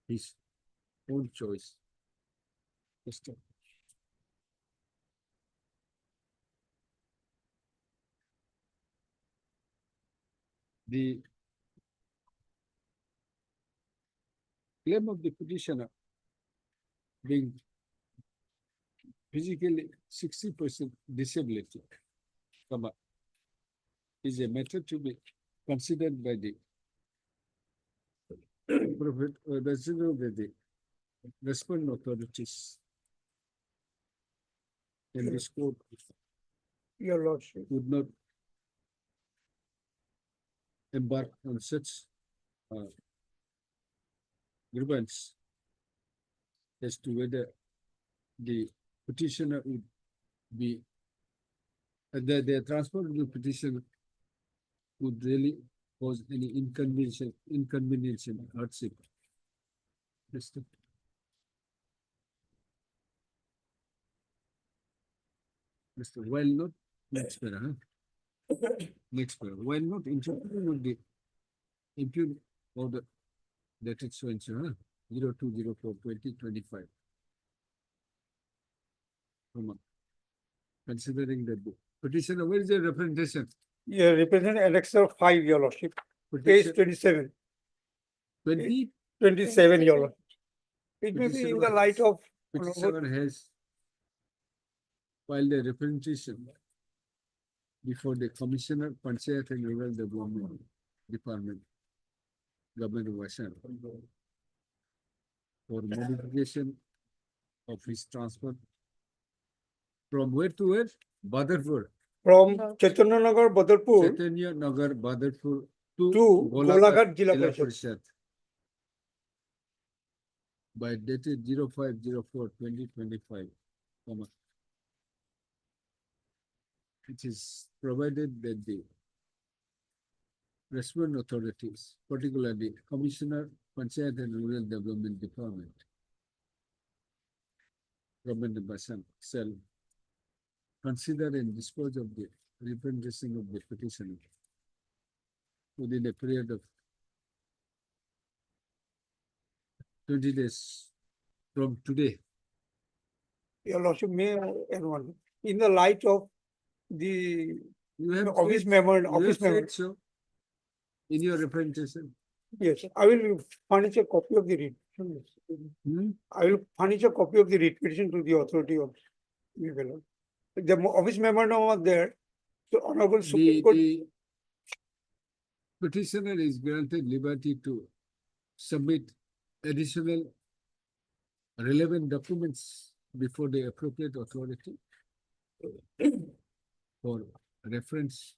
Speaker 1: his own choice. Posted. The claim of the petitioner being physically 60% disability, is a matter to be considered by the the respondent authorities in this court.
Speaker 14: Your lordship.
Speaker 1: Would not embark on such grievance as to whether the petitioner would be the transfer of the petition would really cause any inconvenience and hardship. Mr. While not next pair, next pair, while not interpreting of the impute order that it's so and so, 0204/2025. Considering that the petitioner, where is the representation?
Speaker 14: Yeah, represent annexure 5, your lordship, page
Speaker 1: Petition
Speaker 14: 27.
Speaker 1: 20?
Speaker 14: 27, your lordship. It may be in
Speaker 1: Petitioner
Speaker 14: the light of.
Speaker 1: Petitioner has filed a representation before the Commissioner, Panchayat and Rural Development Department, Government of Assam, for modification of his transfer from where to where? Badarpur.
Speaker 14: From Chaitanya Nagar, Badarpur
Speaker 1: Chaitanya Nagar, Badarpur to
Speaker 14: to Golaghat Jila
Speaker 1: Jila
Speaker 14: Parishad.
Speaker 1: Parishad. By dated 05/04/2025, it is provided that the respondent authorities, particularly Commissioner, Panchayat and Rural Development Department, Government of Assam, shall consider and dispose of the representation of the petitioner within a period of 20 days from today.
Speaker 14: Your lordship, may I add one? In the light of the
Speaker 1: You have
Speaker 14: office
Speaker 1: said-
Speaker 14: member,
Speaker 1: you
Speaker 14: office
Speaker 1: have
Speaker 14: member.
Speaker 1: said so in your representation.
Speaker 14: Yes, I will furnish a copy of the writ. I will furnish a copy of the writ petition to the authority of the fellow. The office memorandum was there. So Honorable Supreme Court.
Speaker 1: The petitioner is granted liberty to submit additional relevant documents before the appropriate authority for reference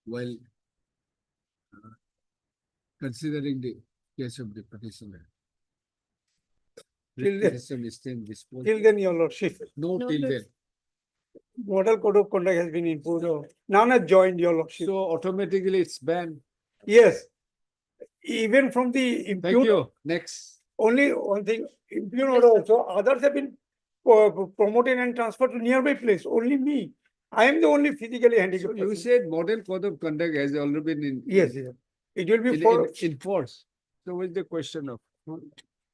Speaker 1: while considering the case of the petitioner.
Speaker 14: Till then,
Speaker 1: Requisition is still disposed.
Speaker 14: till then, your lordship,
Speaker 1: No,
Speaker 5: No,
Speaker 1: till
Speaker 5: no.
Speaker 1: then.
Speaker 14: model code of conduct has been imposed. None has joined, your lordship.
Speaker 1: So automatically it's banned.
Speaker 14: Yes. Even from the
Speaker 1: Thank
Speaker 14: impugn,
Speaker 1: you. Next.
Speaker 14: only one thing, impugn order also, others have been promoted and transferred to nearby place, only me. I am the only physically
Speaker 1: So
Speaker 14: handicapped
Speaker 1: you
Speaker 14: person.
Speaker 1: said model code of conduct has already been in.
Speaker 14: Yes, yes. It will be
Speaker 1: In,
Speaker 14: for,
Speaker 1: in force. So what's the question of?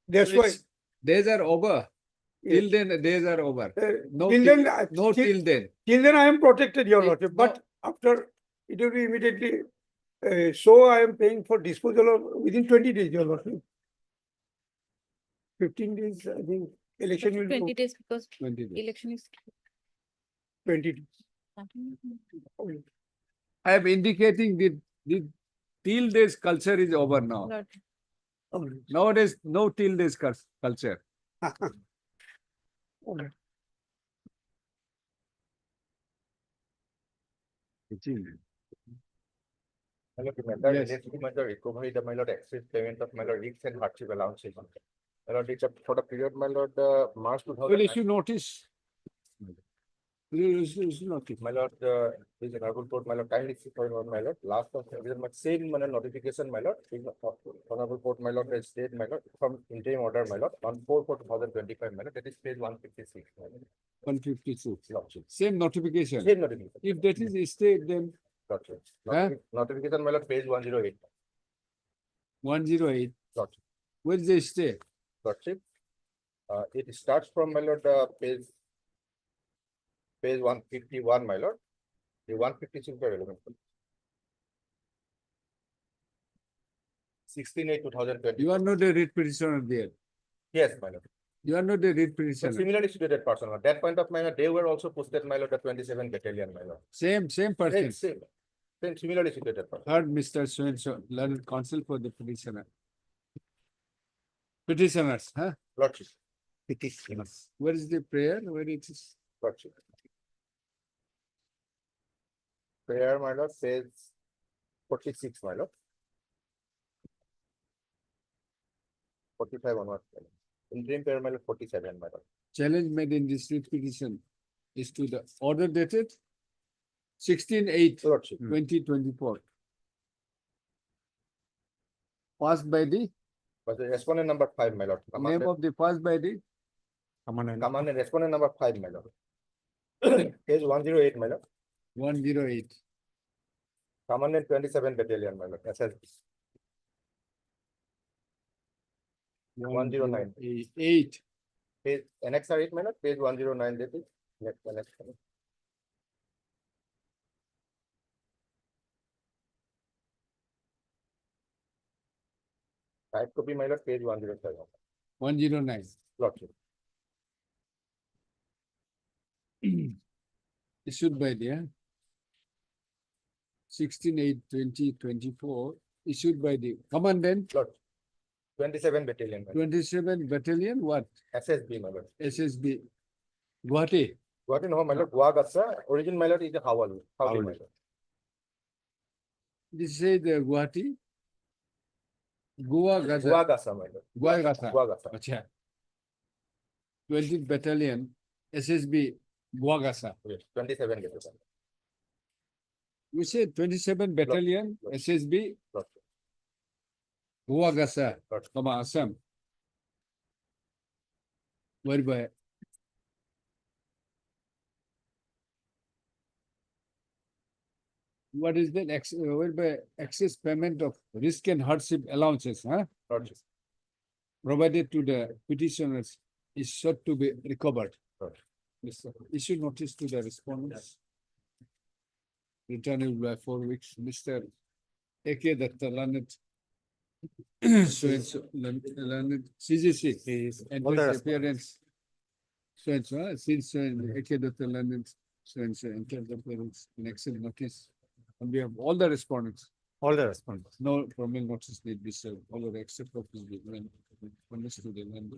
Speaker 14: that's
Speaker 1: So
Speaker 14: why.
Speaker 1: it's- Days are over.
Speaker 14: Yes.
Speaker 1: Till then, days are over. No,
Speaker 14: Till
Speaker 1: till,
Speaker 14: then,
Speaker 1: no till then.
Speaker 14: till then I am protected, your
Speaker 1: It-
Speaker 14: lordship,
Speaker 1: no.
Speaker 14: but after, it will be immediately, so I am paying for disposal of within 20 days, your lordship. 15 days, I think, election will
Speaker 6: 20
Speaker 14: be
Speaker 6: days because
Speaker 1: 20 days.
Speaker 6: election is.
Speaker 14: 20 days.
Speaker 1: I am indicating the till days culture is over now.
Speaker 6: Not-
Speaker 1: Nowadays, no till days culture.
Speaker 14: Okay.
Speaker 7: My lord, remember,
Speaker 1: Yes.
Speaker 7: relates to my lord recovery, the my lord excess payment of my lord risks and hardship allowances. My lord, it's up for the period, my lord, March two
Speaker 1: Will
Speaker 7: thousand.
Speaker 1: issue notice. Will issue notice.
Speaker 7: My lord, this honorable court, my lord, kindly see for my lord, last of my same my lord, notification, my lord, honorable court, my lord, has stayed, my lord, from interim order, my lord, on 4/4/2025, my lord, that is page 156.
Speaker 1: 156.
Speaker 7: Lordship.
Speaker 1: Same notification.
Speaker 7: Same notification.
Speaker 1: If that is state, then
Speaker 7: Lordship.
Speaker 1: Huh?
Speaker 7: Notification, my lord, page 108.
Speaker 1: 108.
Speaker 7: Lordship.
Speaker 1: Where is the stay?
Speaker 7: Lordship. It starts from, my lord, page 151, my lord. The 156 are relevant. 16/8/2020.
Speaker 1: You are not a writ petitioner there.
Speaker 7: Yes, my lord.
Speaker 1: You are not a writ
Speaker 7: But
Speaker 1: petitioner.
Speaker 7: similarly situated person. At that point of my lord, they were also posted, my lord, the 27 battalion, my lord.
Speaker 1: Same person.
Speaker 7: Same similarly situated person.
Speaker 1: Heard Mr. So learned counsel for the petitioner. Petitioners, huh?
Speaker 7: Lordship.
Speaker 1: Petitioners. Where is the prayer? Where it is?
Speaker 7: Lordship. Prayer, my lord, says 46, my lord. 45 onwards. My lord. Interim prayer, my lord, 47, my lord.
Speaker 1: Challenge made in this writ petition is to the order dated 16/8/2024. Passed by the
Speaker 7: But the respondent number 5, my lord.
Speaker 1: name of the passed by the
Speaker 7: Commandant respondent number 5, my lord. Page 108, my lord.
Speaker 1: 108.
Speaker 7: Commandant 27 battalion, my lord. SSB. 109.
Speaker 1: 8.
Speaker 7: Page annex 8, my lord. Page 109, that is. Next, annex. 5 copy, my lord, page 107.
Speaker 1: 109.
Speaker 7: Lordship.
Speaker 1: Issued by the 16/8/2024. Issued by the commandant.
Speaker 7: Lord. 27 battalion, my lord.
Speaker 1: 27 battalion. What?
Speaker 7: SSB, my lord.
Speaker 1: SSB. Guwahati.
Speaker 7: Guwahati, no, my lord. Guwahati. Origin, my lord, is a Hawali. Howli, my lord.
Speaker 1: This is the Guwahati. Guwahati.
Speaker 7: Guwahati, my lord.
Speaker 1: Guwahati.
Speaker 7: Guwahati.
Speaker 1: Acha. 20th battalion. SSB. Guwahati.
Speaker 7: Yes, 27 battalion.
Speaker 1: You said 27 battalion. SSB.
Speaker 7: Lord.
Speaker 1: Guwahati.
Speaker 7: Lord.
Speaker 1: Come on, Assam. Whereby what is that whereby excess payment of risk and hardship allowances, huh?
Speaker 7: Lordship.
Speaker 1: Provided to the petitioners is sought to be recovered.
Speaker 7: Lord.
Speaker 1: Issue notice to the respondents. Returnable by 4 weeks. Mr. A.K. Datta learned so and so learned CGC enters appearance. So and so, since A.K. Datta learned so and so enters appearance in Excel notice on behalf of all the respondents.
Speaker 3: All the respondents.
Speaker 1: No formal notice need be served. All of the except copies be when understood and when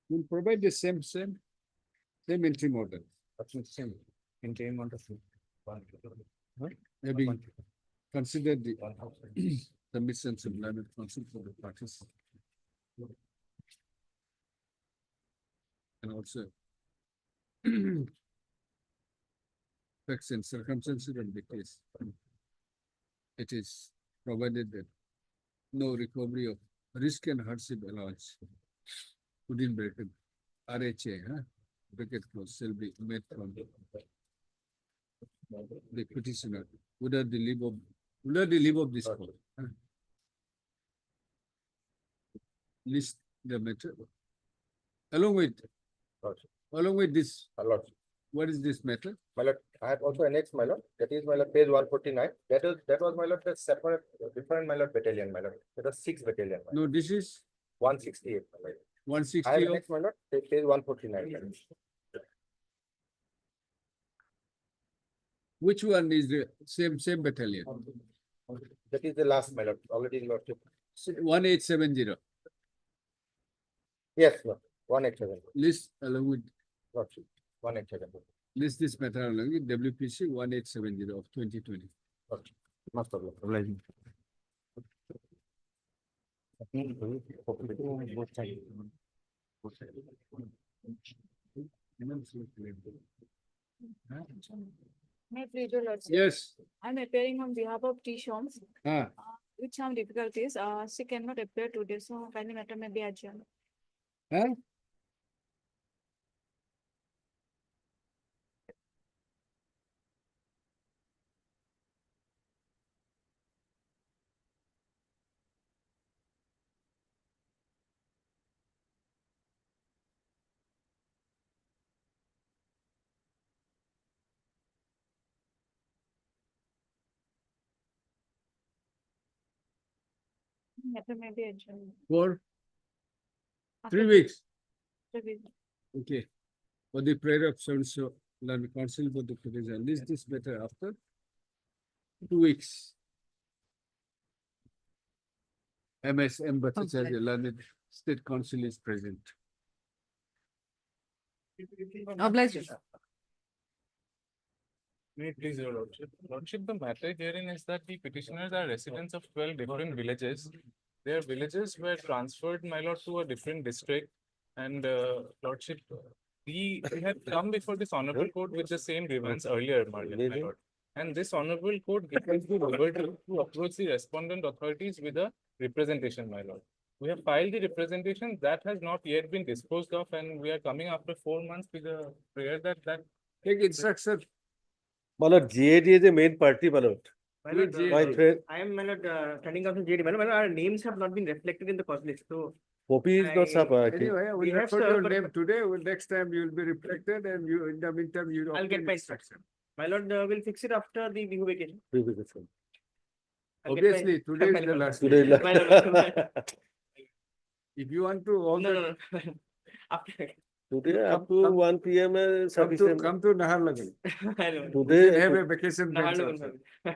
Speaker 1: we'll provide the same entry model.
Speaker 3: Same. Interim order.
Speaker 1: Having considered the submissions of learned counsel for the parties. And also facts and circumstances of the case. It is provided that no recovery of risk and hardship allowance within bracket RHA, bracket clause shall be made from the petitioner without the leave of this court. List the matter along with this. What is this matter?
Speaker 2: My lord, I have also annexed, my lord, that is, my lord, page 149. That was, my lord, the separate, different, my lord, battalion, my lord. That was 6th battalion. My lord.
Speaker 1: No, this is
Speaker 2: 168, my lord.
Speaker 1: 160
Speaker 2: I have
Speaker 1: of
Speaker 2: annexed, my lord, page 149. my lord.
Speaker 1: which one is the same battalion?
Speaker 2: That is the last, my lord, already lordship.
Speaker 1: 1870.
Speaker 2: Yes, lord, 187.
Speaker 1: List along with
Speaker 2: Lordship, 187.
Speaker 1: list this matter along with WPC 1870 of 2020.
Speaker 2: Lordship. Must have, lord.
Speaker 6: May please, your lordship.
Speaker 1: Yes.
Speaker 6: I'm appearing on behalf of T. Shams,
Speaker 1: Ah,
Speaker 6: with some difficulties. She cannot appear today, so kindly matter may be adjourned.
Speaker 1: huh?
Speaker 6: Matter may be adjourned.
Speaker 1: For
Speaker 6: After
Speaker 1: 3 weeks.
Speaker 6: the-
Speaker 1: Okay. For the prayer of so learned counsel for the petition, list this matter after 2 weeks. MSM Bhattacharya, the learned state council is present.
Speaker 12: Obliged.
Speaker 8: May it please your lordship. Lordship, the matter herein is that the petitioners are residents of 12 different villages. Their villages were transferred, my lord, to a different district. And lordship, we had come before this honorable court with the same grievance earlier, my lord. And this honorable court gave us the liberty to approach the respondent authorities with a representation, my lord. We have filed the representation that has not yet been disposed of, and we are coming after 4 months with a prayer that
Speaker 1: Take instruction.
Speaker 3: My lord, GAD is the main party, my lord.
Speaker 1: My lord,
Speaker 3: My friend,
Speaker 2: I am, my lord, standing counsel JD. My lord, our names have not been reflected in the cause list. So,
Speaker 3: Poppy is not sub, I think.
Speaker 1: Anyway,
Speaker 2: We
Speaker 1: we'll
Speaker 2: have
Speaker 1: record your
Speaker 2: served,
Speaker 1: name today. Well, next time you will be reflected and you, in the meantime, you.
Speaker 2: I'll get my instruction. My lord, we'll fix it after the Bihu vacation. I'll get my-
Speaker 1: Obviously, today
Speaker 2: my
Speaker 1: is the
Speaker 2: lord.
Speaker 1: last.
Speaker 3: Today is
Speaker 1: day.
Speaker 3: the-
Speaker 2: My lord.
Speaker 1: If you want to, all
Speaker 2: No,
Speaker 1: the,
Speaker 2: no, no. After.
Speaker 3: Today up to
Speaker 1: Come-
Speaker 3: 1 PM is sufficient.
Speaker 1: come to Naharlagun.
Speaker 2: I know.
Speaker 1: We
Speaker 3: Today,
Speaker 1: can have a vacation.
Speaker 2: No,
Speaker 1: bench
Speaker 2: no,
Speaker 1: also.
Speaker 2: no.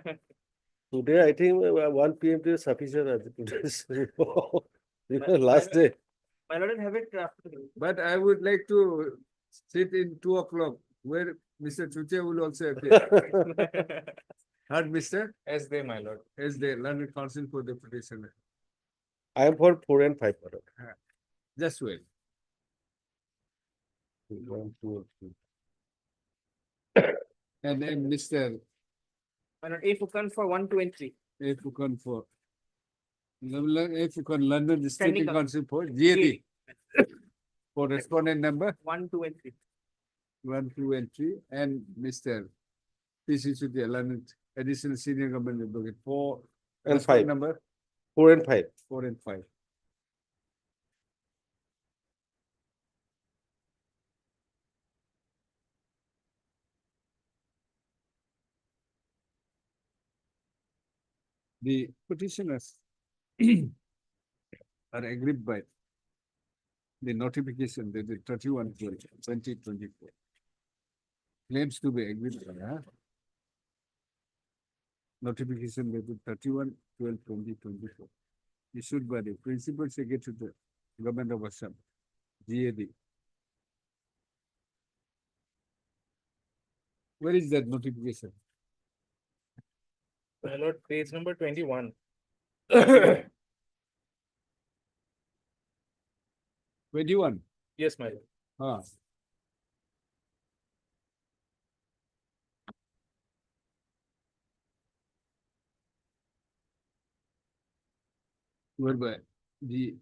Speaker 3: today, I think 1 PM is sufficient. Today's last day.
Speaker 2: My lord, have it after.
Speaker 1: But I would like to sit in 2 o'clock where Mr. Chuche will also appear. Heard, Mr.
Speaker 8: as they, my lord.
Speaker 1: As the learned counsel for the petitioner.
Speaker 3: I am for 4 and 5, my lord.
Speaker 1: Just wait.
Speaker 3: 1, 2, 3.
Speaker 1: And then Mr.
Speaker 2: My lord, A Fukan for 1, 2, and 3.
Speaker 1: A Fukan for. A Fukan London the
Speaker 2: Standing
Speaker 1: State Council for GAD. For respondent number
Speaker 2: 1, 2, and 3.
Speaker 1: 1, 2, and 3, and Mr. PC Chutia, London Additional Senior Government Advocate 4.
Speaker 3: And
Speaker 1: respondent
Speaker 3: 5.
Speaker 1: Number
Speaker 3: 4 and 5.
Speaker 1: 4 and 5. The petitioners are aggrieved by the notification that the 31/12/2024 claims to be aggrieved by notification that the 31/12/2024 issued by the Principal Secretary to the Government of Assam, GAD. Where is that notification?
Speaker 8: My lord, page number 21.
Speaker 1: 21.
Speaker 8: Yes, my lord.
Speaker 1: Ah. Whereby the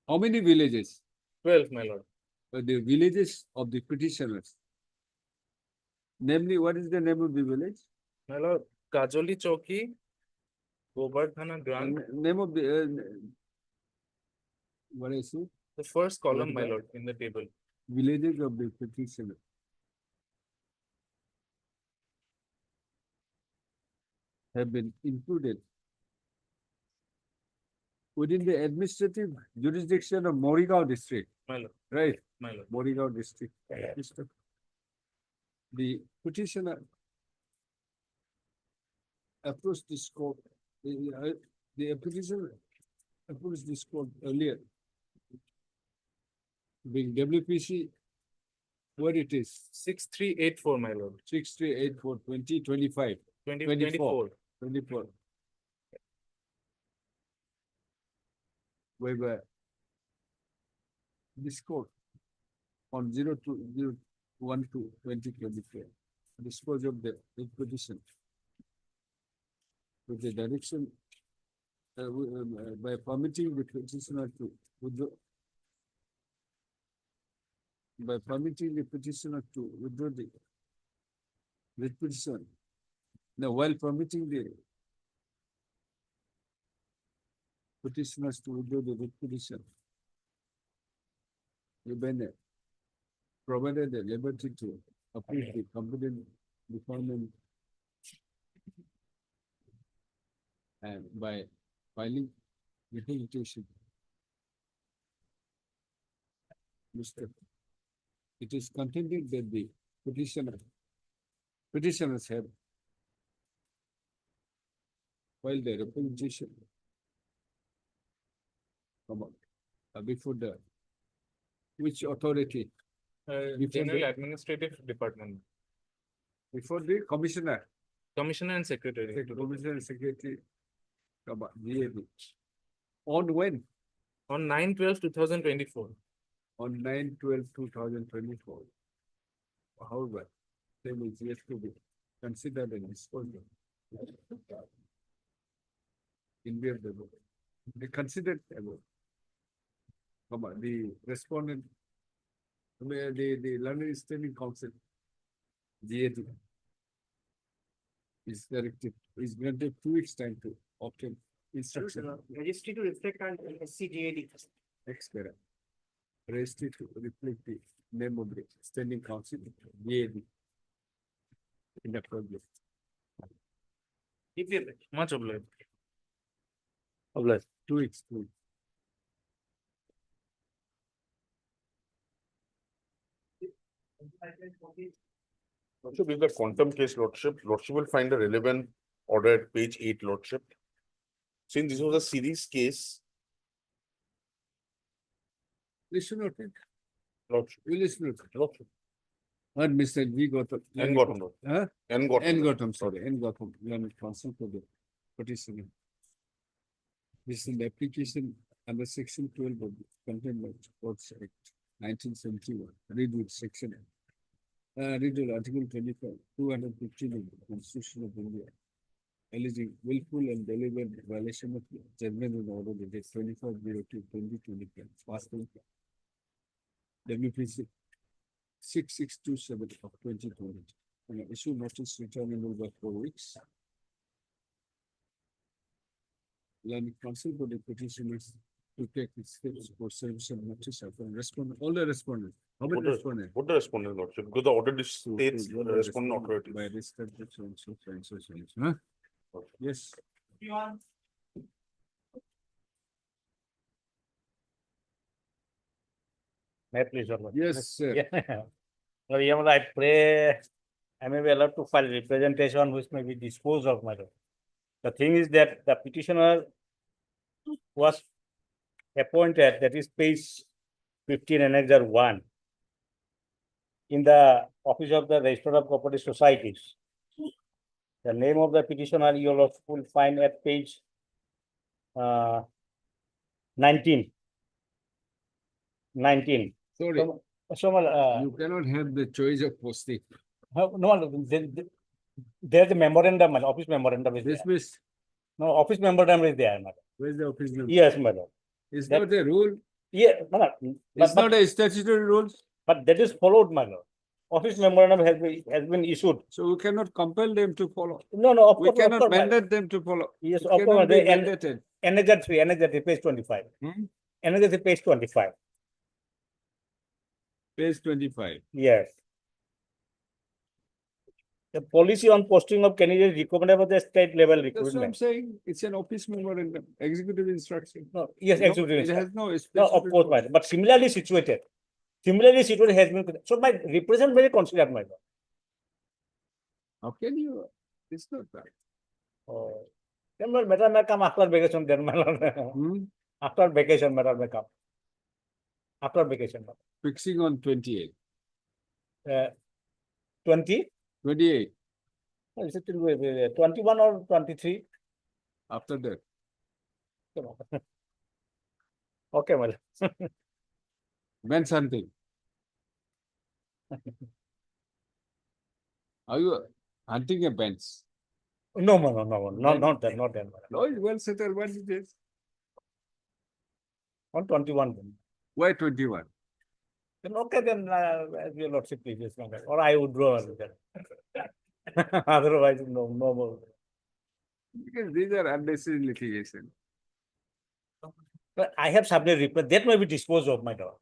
Speaker 1: how many villages?
Speaker 8: 12, my lord.
Speaker 1: The villages of the petitioners. Namely, what is the name of the village?
Speaker 8: My lord, Kajoli Chowki, Govardhana Grant,
Speaker 1: Name of the what is it?
Speaker 8: the first column, my
Speaker 1: Govardhana.
Speaker 8: lord, in the table.
Speaker 1: Villages of the petitioner. Have been included within the administrative jurisdiction of Morigao district,
Speaker 8: My lord,
Speaker 1: right?
Speaker 8: my lord.
Speaker 1: Morigao district. The petitioner approached this court, the petitioner approached this court earlier, being WPC, what it is,
Speaker 8: 6384, my lord.
Speaker 1: 6384 2025
Speaker 8: 2024.
Speaker 1: 24. Where this court on 02/01/2024 dispose of the petition with the direction by permitting the petitioner to withdraw, by permitting the petitioner to withdraw the petition. Now, while permitting the petitioners to withdraw the petition, the banner provided the liberty to appeal the competent department and by filing representation. Mr. It is contended that the petitioners have filed their representation before the which authority? Before
Speaker 8: General
Speaker 1: the-
Speaker 8: Administrative Department.
Speaker 1: Before the commissioner.
Speaker 8: Commissioner and Secretary.
Speaker 1: Commissioner and secretary. GAB. On when?
Speaker 8: On 9/12/2024.
Speaker 1: On 9/12/2024. However, then is yet to be considered and disposed of. In view of the above. They considered above. The respondent, the London Standing Council, GAD, is directed, is granted 2 weeks time to obtain instruction.
Speaker 9: Registry to reflect on SCGAD.
Speaker 1: Expert. Registry to reflect the name of the Standing Council, GAD. In the project.
Speaker 8: Much obliged.
Speaker 3: Obliged.
Speaker 1: 2 weeks, 2 weeks.
Speaker 15: Lordship, is the quantum case, Lordship will find a relevant order at page 8, Lordship. Since this was a series case,
Speaker 1: Listen to it.
Speaker 15: Lordship,
Speaker 1: You listen to it.
Speaker 15: Lordship,
Speaker 1: And Mr. V. Gotham.
Speaker 15: N. Gotham, Lord.
Speaker 1: Huh?
Speaker 15: N. Gotham.
Speaker 1: N. Gotham, sorry, N. Gotham, learned counsel for the petitioner. This is the application under section 12 of the Contempt Courts Act 1971. Read with section. Read with article 25, 215 of the Constitution of India. Alleging willful and deliberate violation of judgment in order dated 25/02/2025. Passed in WPC 6627 of 2020. And issue notice returnable by 4 weeks. Learning counsel for the petitioners to take its steps for service of notice upon respondent, all the respondents. How many respondents?
Speaker 15: What the respondent, Lordship? Because the order states
Speaker 1: What
Speaker 15: the
Speaker 1: are
Speaker 15: respondent authority.
Speaker 1: by this so. Huh? Yes.
Speaker 3: May I please, Your Lord?
Speaker 1: Yes, sir.
Speaker 3: Yeah. No, Your Lord, I pray I may be allowed to file representation which may be disposed of, my lord. The thing is that the petitioner was appointed, that is page 15 annexure 1 in the office of the Registrar of Cooperative Societies. The name of the petitioner you will find at page 19. 19.
Speaker 1: Sorry,
Speaker 3: So,
Speaker 1: you cannot have the choice of posting.
Speaker 3: no, there's a memorandum, office memorandum is there.
Speaker 1: Dismissed.
Speaker 3: No, office memorandum is there, madam.
Speaker 1: Where's the office number?
Speaker 3: Yes, madam.
Speaker 1: It's
Speaker 3: that-
Speaker 1: not a rule.
Speaker 3: Yeah, no, no,
Speaker 1: It's
Speaker 3: but,
Speaker 1: not a statutory rule.
Speaker 3: but that is followed, madam. Office memorandum has been issued.
Speaker 1: So we cannot compel them to follow.
Speaker 3: No, of
Speaker 1: We
Speaker 3: course, of
Speaker 1: cannot
Speaker 3: course, madam.
Speaker 1: mandate them to follow.
Speaker 3: Yes,
Speaker 1: It
Speaker 3: of
Speaker 1: cannot
Speaker 3: course,
Speaker 1: be
Speaker 3: they- and-
Speaker 1: mandated.
Speaker 3: Another 3, page 25.
Speaker 1: Hmm?
Speaker 3: Another page 25.
Speaker 1: Page 25.
Speaker 3: Yes. The policy on posting of candidates recommended for the state level
Speaker 1: That's what I'm
Speaker 3: recruitment.
Speaker 1: saying. It's an office memorandum, executive instruction.
Speaker 3: No, yes,
Speaker 1: No,
Speaker 3: executive
Speaker 1: It
Speaker 3: instruction.
Speaker 1: has no.
Speaker 3: No, of
Speaker 1: statutory
Speaker 3: course,
Speaker 1: rule.
Speaker 3: madam, but similarly situated. Similarly situated has been, so my represent very considered, madam.
Speaker 1: How can you? It's not that.
Speaker 3: Oh. Then madam may come after vacation, then madam.
Speaker 1: Hmm?
Speaker 3: After vacation, madam may come. After vacation,
Speaker 1: Fixing on 28.
Speaker 3: 20,
Speaker 1: 28.
Speaker 3: is it 21 or 23?
Speaker 1: After that.
Speaker 3: Okay, madam.
Speaker 1: When something. Are you hunting a bench?
Speaker 3: No, not that, not that, madam.
Speaker 1: No, it's well settled. What it is?
Speaker 3: On 21.
Speaker 1: Why 21?
Speaker 3: Then okay, then as your lordship pleases, madam, or I would draw then. Otherwise, no more.
Speaker 1: Because these are unnecessary litigation.
Speaker 3: But I have submitted report that may be disposed of, my daughter.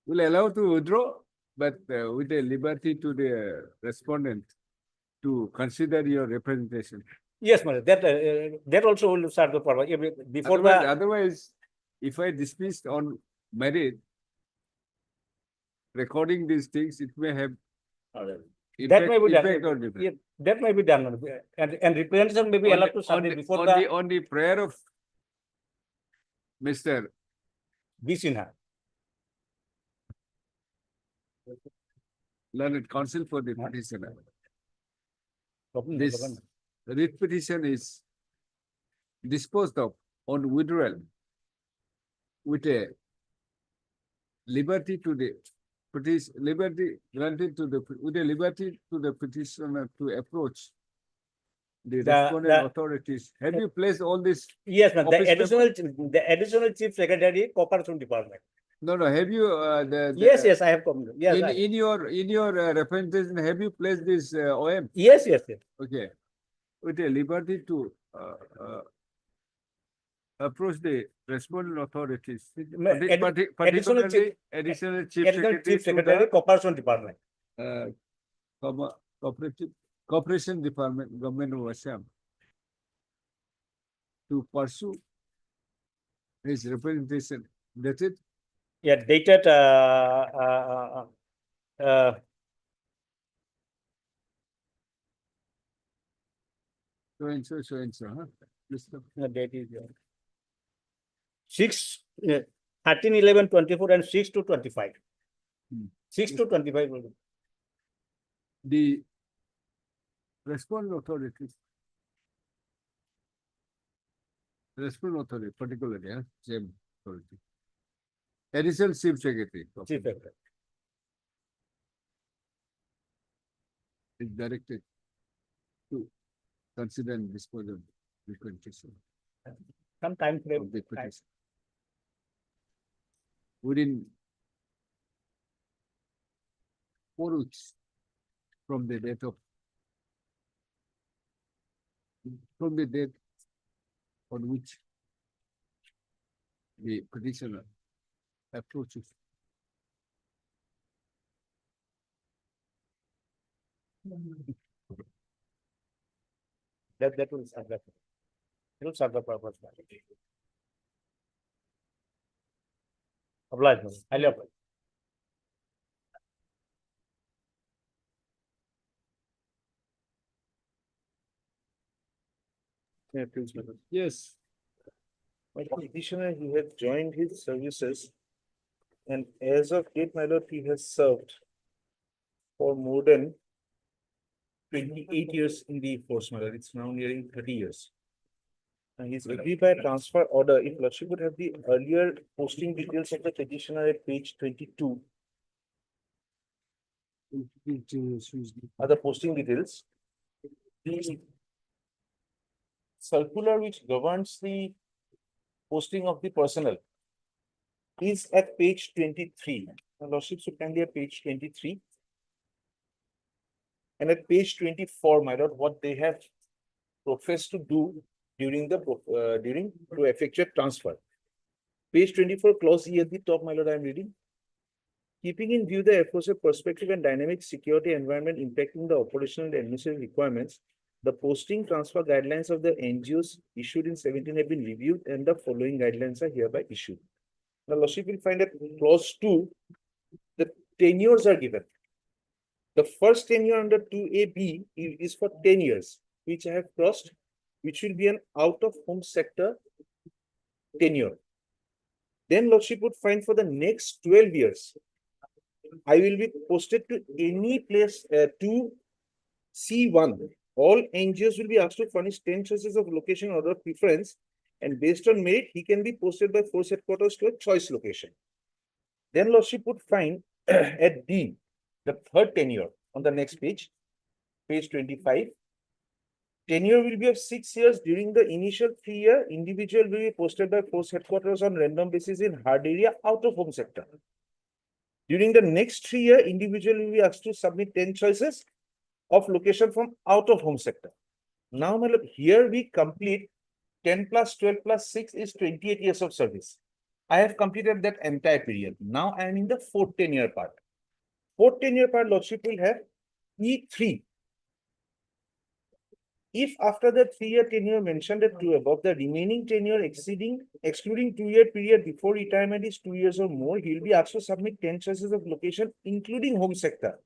Speaker 1: Will allow to withdraw, but with a liberty to the respondent to consider your representation.
Speaker 3: Yes, madam, that also will start the problem. Before
Speaker 1: Otherwise, if I dismissed on merit, recording these things, it may have
Speaker 3: that may be
Speaker 1: effect or
Speaker 3: done.
Speaker 1: different.
Speaker 3: Yeah, that may be done, and representation may be allowed to submit before the
Speaker 1: on the prayer of Mr.
Speaker 3: B. Sinha.
Speaker 1: Learned Counsel for the petitioner. This writ petition is disposed of on withdrawal with a liberty to the liberty granted to the with a liberty to the petitioner to approach the respondent authorities. Have you placed all this?
Speaker 3: Yes, ma'am. The
Speaker 1: office
Speaker 3: additional chief secretary, corporation department.
Speaker 1: No, have you
Speaker 3: Yes, I have come. Yes,
Speaker 1: in your representation, have you placed this OM?
Speaker 3: Yes.
Speaker 1: Okay, with a liberty to approach the respondent authorities, particularly additional chief secretary,
Speaker 3: corporation department.
Speaker 1: Corporation department, government of Assam, to pursue his representation. That's it.
Speaker 3: Yeah, dated
Speaker 1: So and so, huh?
Speaker 3: the date is 13/11/24 and 6/2/25. 6/2/25.
Speaker 1: The respondent authorities. Respondent authority, particularly, same authority. Additional chief secretary.
Speaker 3: Chief secretary.
Speaker 1: Is directed to consider and dispose of the petition.
Speaker 3: Some time frame.
Speaker 1: Of the petition. Within 4 weeks from the date on which the petitioner approaches.
Speaker 3: That will serve that. It will serve the purpose. Obliged, madam. Highly obliged.
Speaker 15: Yeah, please, madam.
Speaker 1: Yes.
Speaker 15: My petitioner, he has joined his services, and as of date, my lord, he has served
Speaker 7: for more than 28 years in the force, my lord. It's now nearing 30 years. And he's agreed by transfer order. If Lordship would have the earlier posting details of the petitioner at page 22. Other posting details. The circular which governs the posting of the personnel is at page 23. The Lordship should kindly at page 23. And at page 24, my lord, what they have professed to do during to effectuate transfer. Page 24, clause E at the top, my lord, I am reading. Keeping in view the aforesaid perspective and dynamic security environment impacting the operational and administrative requirements, the posting transfer guidelines of the NGOs issued in 17 have been reviewed and the following guidelines are hereby issued. Now, Lordship will find that clause 2, the tenures are given. The first tenure under 2AB is for 10 years, which I have crossed, which will be an out-of-home sector tenure. Then Lordship would find for the next 12 years, I will be posted to any place to C1. All NGOs will be asked to furnish 10 choices of location order of preference, and based on merit, he can be posted by force headquarters to a choice location. Then Lordship would find at D, the third tenure on the next page, page 25. Tenure will be of 6 years. During the initial 3 year, individual will be posted by force headquarters on random basis in hard area out of home sector. During the next 3 year, individual will be asked to submit 10 choices of location from out of home sector. Now, my lord, here we complete 10 plus 12 plus 6 is 28 years of service. I have completed that entire period. Now I am in the fourth tenure part. Fourth tenure part, Lordship will have E3. If after the 3-year tenure mentioned at 2 above, the remaining tenure excluding 2-year period before retirement is 2 years or more, he will be asked to submit 10 choices of location, including home sector,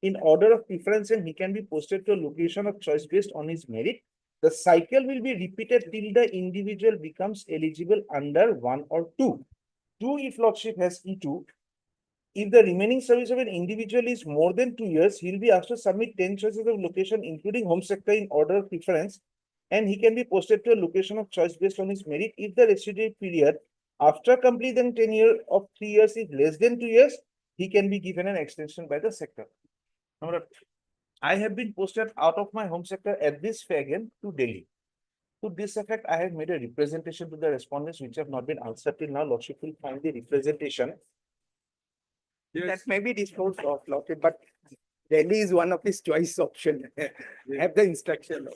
Speaker 7: in order of preference, and he can be posted to a location of choice based on his merit. The cycle will be repeated till the individual becomes eligible under 1 or 2. 2, if Lordship has E2. If the remaining service of an individual is more than 2 years, he will be asked to submit 10 choices of location, including home sector, in order of preference, and he can be posted to a location of choice based on his merit. If the residual period after completing tenure of 3 years is less than 2 years, he can be given an extension by the sector. Now, I have been posted out of my home sector at this again to Delhi. To this effect, I have made a representation to the respondents which have not been answered till now. Lordship will find the representation.
Speaker 14: That may be disposed of, Lordship, but Delhi is one of his choice option. Have the instruction.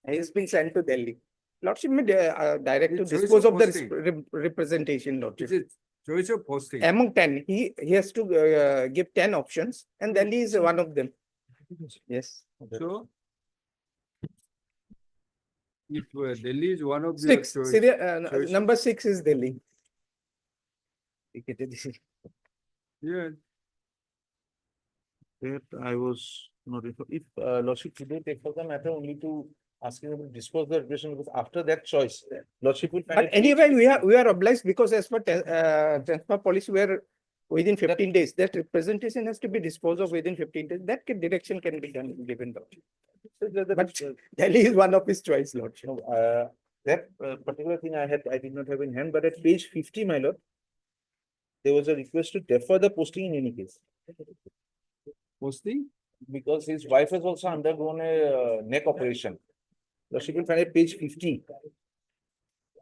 Speaker 14: He has been sent to Delhi. Lordship may direct to
Speaker 1: It's choice
Speaker 14: dispose
Speaker 1: of
Speaker 14: of the
Speaker 1: posting.
Speaker 14: representation, Lordship.
Speaker 1: Is it choice of posting?
Speaker 14: Among 10, he has to give 10 options, and Delhi is one of them. Yes.
Speaker 1: So, if Delhi is one of the
Speaker 14: Six.
Speaker 1: choice,
Speaker 14: Number 6 is Delhi.
Speaker 1: yeah,
Speaker 7: That I was not, if Lordship today take for the matter only to asking him to dispose the representation, because after that choice, Lordship will find.
Speaker 14: But anyway, we are obliged, because as per transfer policy, we are within 15 days. That representation has to be disposed of within 15 days. That direction can be done, given. But Delhi is one of his choice, Lordship.
Speaker 7: That particular thing I did not have in hand, but at page 50, my lord, there was a request to defer the posting in any case.
Speaker 1: posting.
Speaker 7: Because his wife has also undergone a neck operation. Lordship will find at page 50.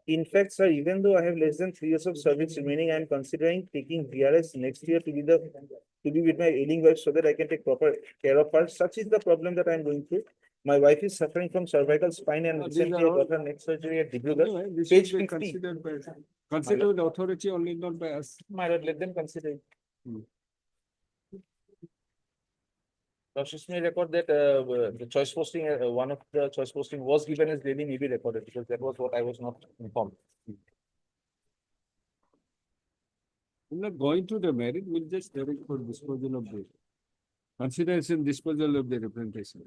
Speaker 7: In fact, sir, even though I have less than 3 years of service remaining, I am considering taking VRS next year to be with my ailing wife so that I can take proper care of her. Such is the problem that I am going through. My wife is suffering from cervical spine and recently I got her neck surgery at Dibrugarh.
Speaker 1: This
Speaker 7: Page
Speaker 1: should be
Speaker 7: 50.
Speaker 1: considered with authority only, not by us.
Speaker 7: My lord, let them consider it. Lordship may record that the choice posting, one of the choice posting was given as Delhi, may be recorded, because that was what I was not informed.
Speaker 1: We're not going to the merit, we'll just direct for disposal of the consideration disposal of the representation.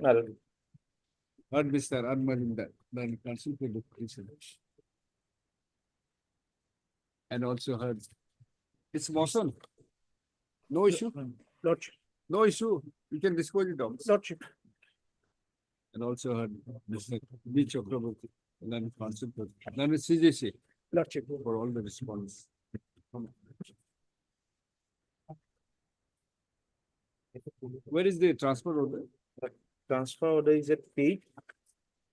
Speaker 1: Heard Mr. Anmarinda, then council for discretion. And also heard. It's motion. No issue.
Speaker 14: Lordship.
Speaker 1: No issue. You can dispose it out.
Speaker 14: Lordship.
Speaker 1: And also had Mr. B. Chakraborty, and then Constable, then it's CJC
Speaker 14: Lordship.
Speaker 1: for all the response. Where is the transfer order?
Speaker 7: Transfer order is at page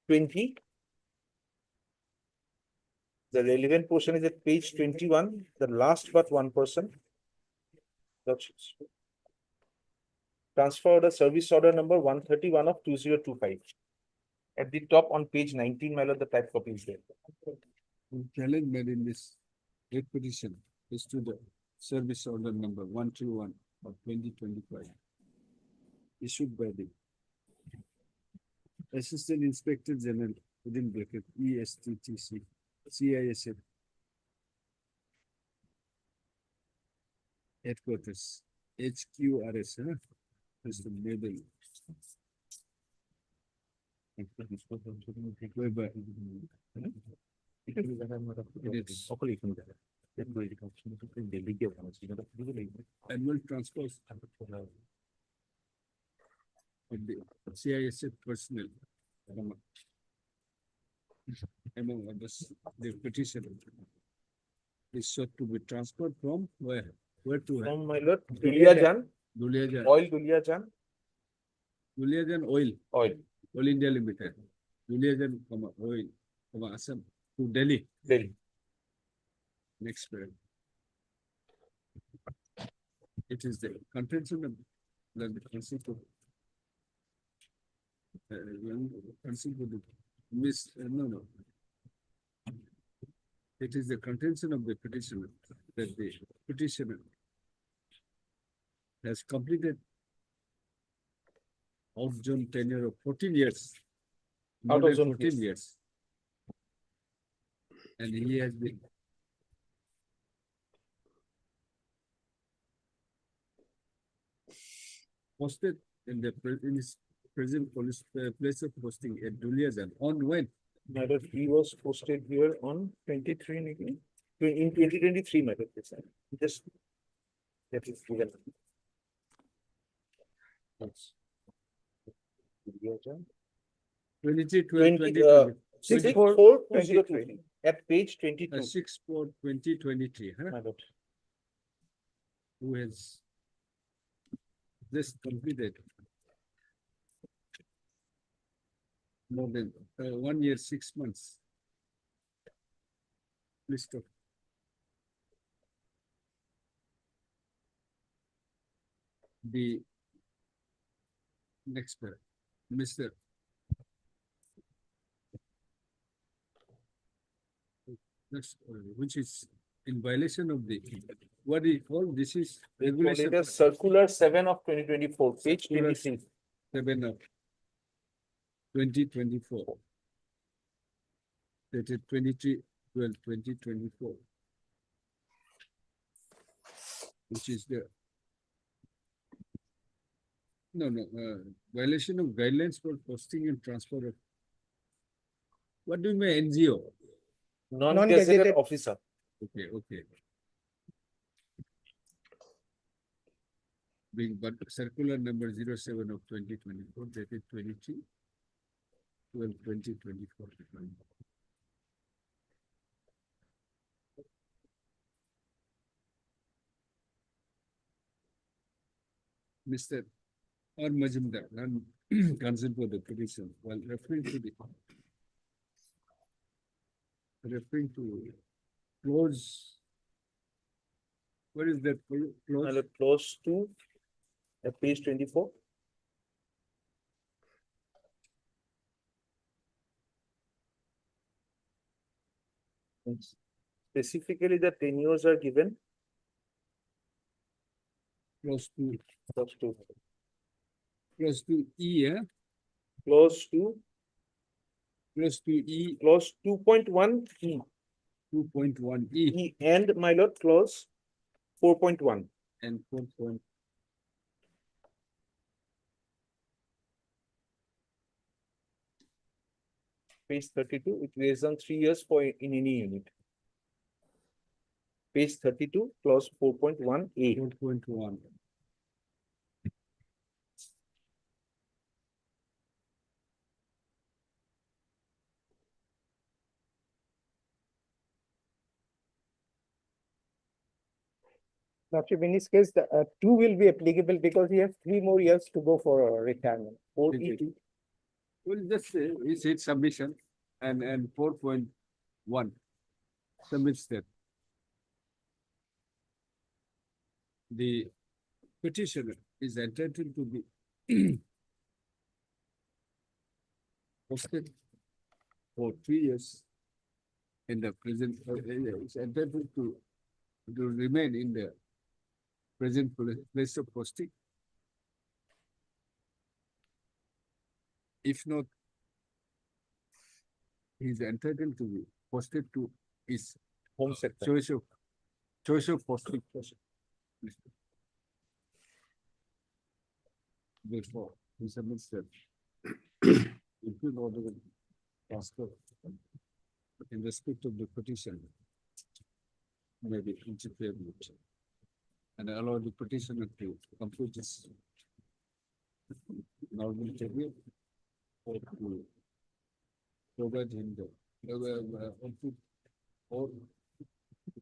Speaker 7: 20. The relevant portion is at page 21, the last but 1%. Transfer order, service order number 131 of 2025. At the top on page 19, my lord, the type copy is there.
Speaker 1: Challenge made in this petition is to the service order number 121 of 2025. Issued by the Assistant Inspector General within bracket ESTTC CISF headquarters HQRS, Mr. Medal. Whereby annual transfers of the CISF personnel among others, the petition is sought to be transferred from where? Where to where?
Speaker 7: From my lord, Duliajan,
Speaker 1: Duliajan.
Speaker 7: oil Duliajan,
Speaker 1: Duliajan Oil,
Speaker 7: oil,
Speaker 1: Oil India Limited. Duliajan, oil, Assam to Delhi.
Speaker 7: Delhi.
Speaker 1: Next period. It is the contention of the principle. No. It is the contention of the petitioner that the petitioner has completed off-zone tenure of 14 years. More
Speaker 7: Out of
Speaker 1: than
Speaker 7: zone
Speaker 1: 14
Speaker 7: case.
Speaker 1: years. And he has been posted in his present police place of posting at Duliajan on when?
Speaker 7: My lord, he was posted here on 23, Nikki. In 2023, my lord, this time. Just that is given. Yes. Duliajan.
Speaker 1: 23,
Speaker 7: 20,
Speaker 1: 2020.
Speaker 7: 6/4/2023. At page 22.
Speaker 1: 6/4/2023, huh?
Speaker 7: My lord.
Speaker 1: Who has just completed more than 1 year, 6 months. Please stop. The next paragraph, Mr. That's, which is in violation of the, what do you call, this is regulation.
Speaker 7: It is circular 7 of 2024, page
Speaker 1: Circular
Speaker 7: 23.
Speaker 1: 7 of 2024. Dated 23/12/2024. Which is the violation of guidelines for posting and transfer of. What do you mean NGO?
Speaker 7: Non-gazetted officer.
Speaker 1: Okay. Being but circular number 07 of 2024, dated 23/12/2024. Mr. or Majumdar, concerned for the petition, while referring to clause. What is that clause?
Speaker 7: Close to page 24. Specifically, the tenures are given.
Speaker 1: Close to
Speaker 7: Close to
Speaker 1: E, yeah?
Speaker 7: Close to
Speaker 1: E.
Speaker 7: Clause 2.1 E.
Speaker 1: 2.1 E.
Speaker 7: E and my lord, clause 4.1.
Speaker 1: And 4.
Speaker 7: Page 32, it is on 3 years for in any unit. Page 32, clause 4.1 A.
Speaker 1: 4.1.
Speaker 13: Lordship, in this case, the two will be applicable because he has 3 more years to go for retirement. Or
Speaker 1: Okay.
Speaker 13: E2.
Speaker 1: We'll just say, we said submission and 4.1 submits that. The petitioner is entitled to be posted for 3 years in the present, is entitled to remain in the present place of posting. If not, he is entitled to be posted to his
Speaker 7: Home sector.
Speaker 1: choice of posting. Therefore, he submits that include order of transfer in respect of the petition may be interfered with and allow the petitioner to complete his normal tenure or to provide him the or to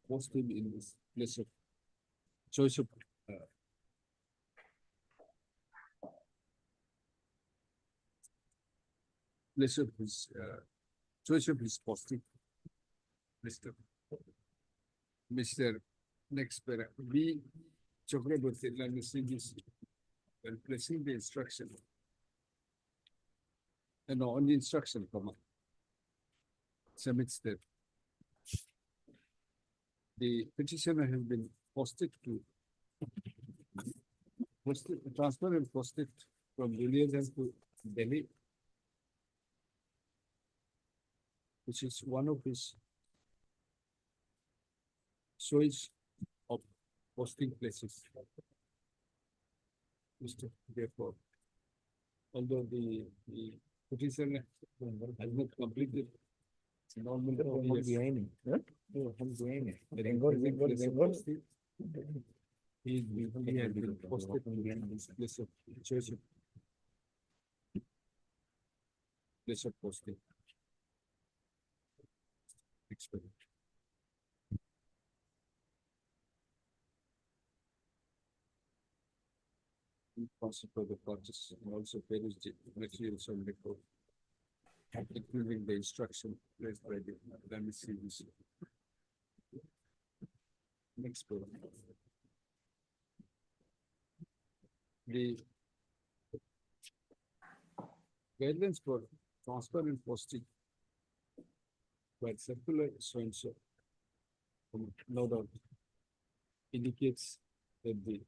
Speaker 1: post him in this place of choice of place of his choice of his posting. Mr. Next para B. Chakraborty is when placing the instruction. And on the instruction, comma, submits that the petitioner has been posted to transfer and posted from Julian to Delhi, which is one of his choice of posting places. Therefore, although the petitioner has not completed normal 4 years. He has been posted in this place of choice of place of posting. Experiment. Possible the purchase and also various materials on the code, including the instruction placed by the CBC. Next code. The guidelines for transfer and posting by circular so and so, no doubt, indicates that the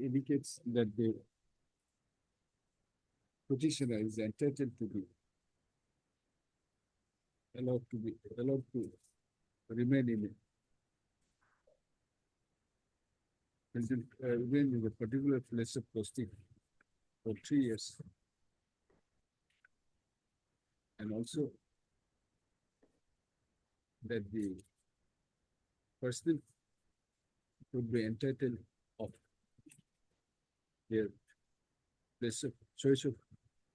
Speaker 1: indicates that the petitioner is entitled to be allowed to remain in it. Remain in a particular place of posting for 3 years. And also that the person would be entitled of their place of choice of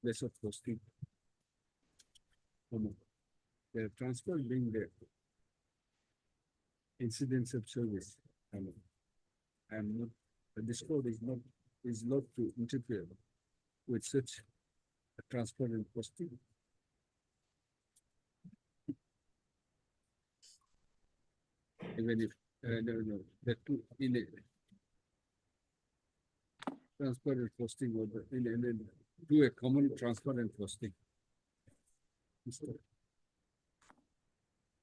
Speaker 1: place of posting. Their transfer being the incidents of service. And not this code is not to interfere with such a transfer and posting. Even if no, that too in a transfer and posting or do a common transfer and posting.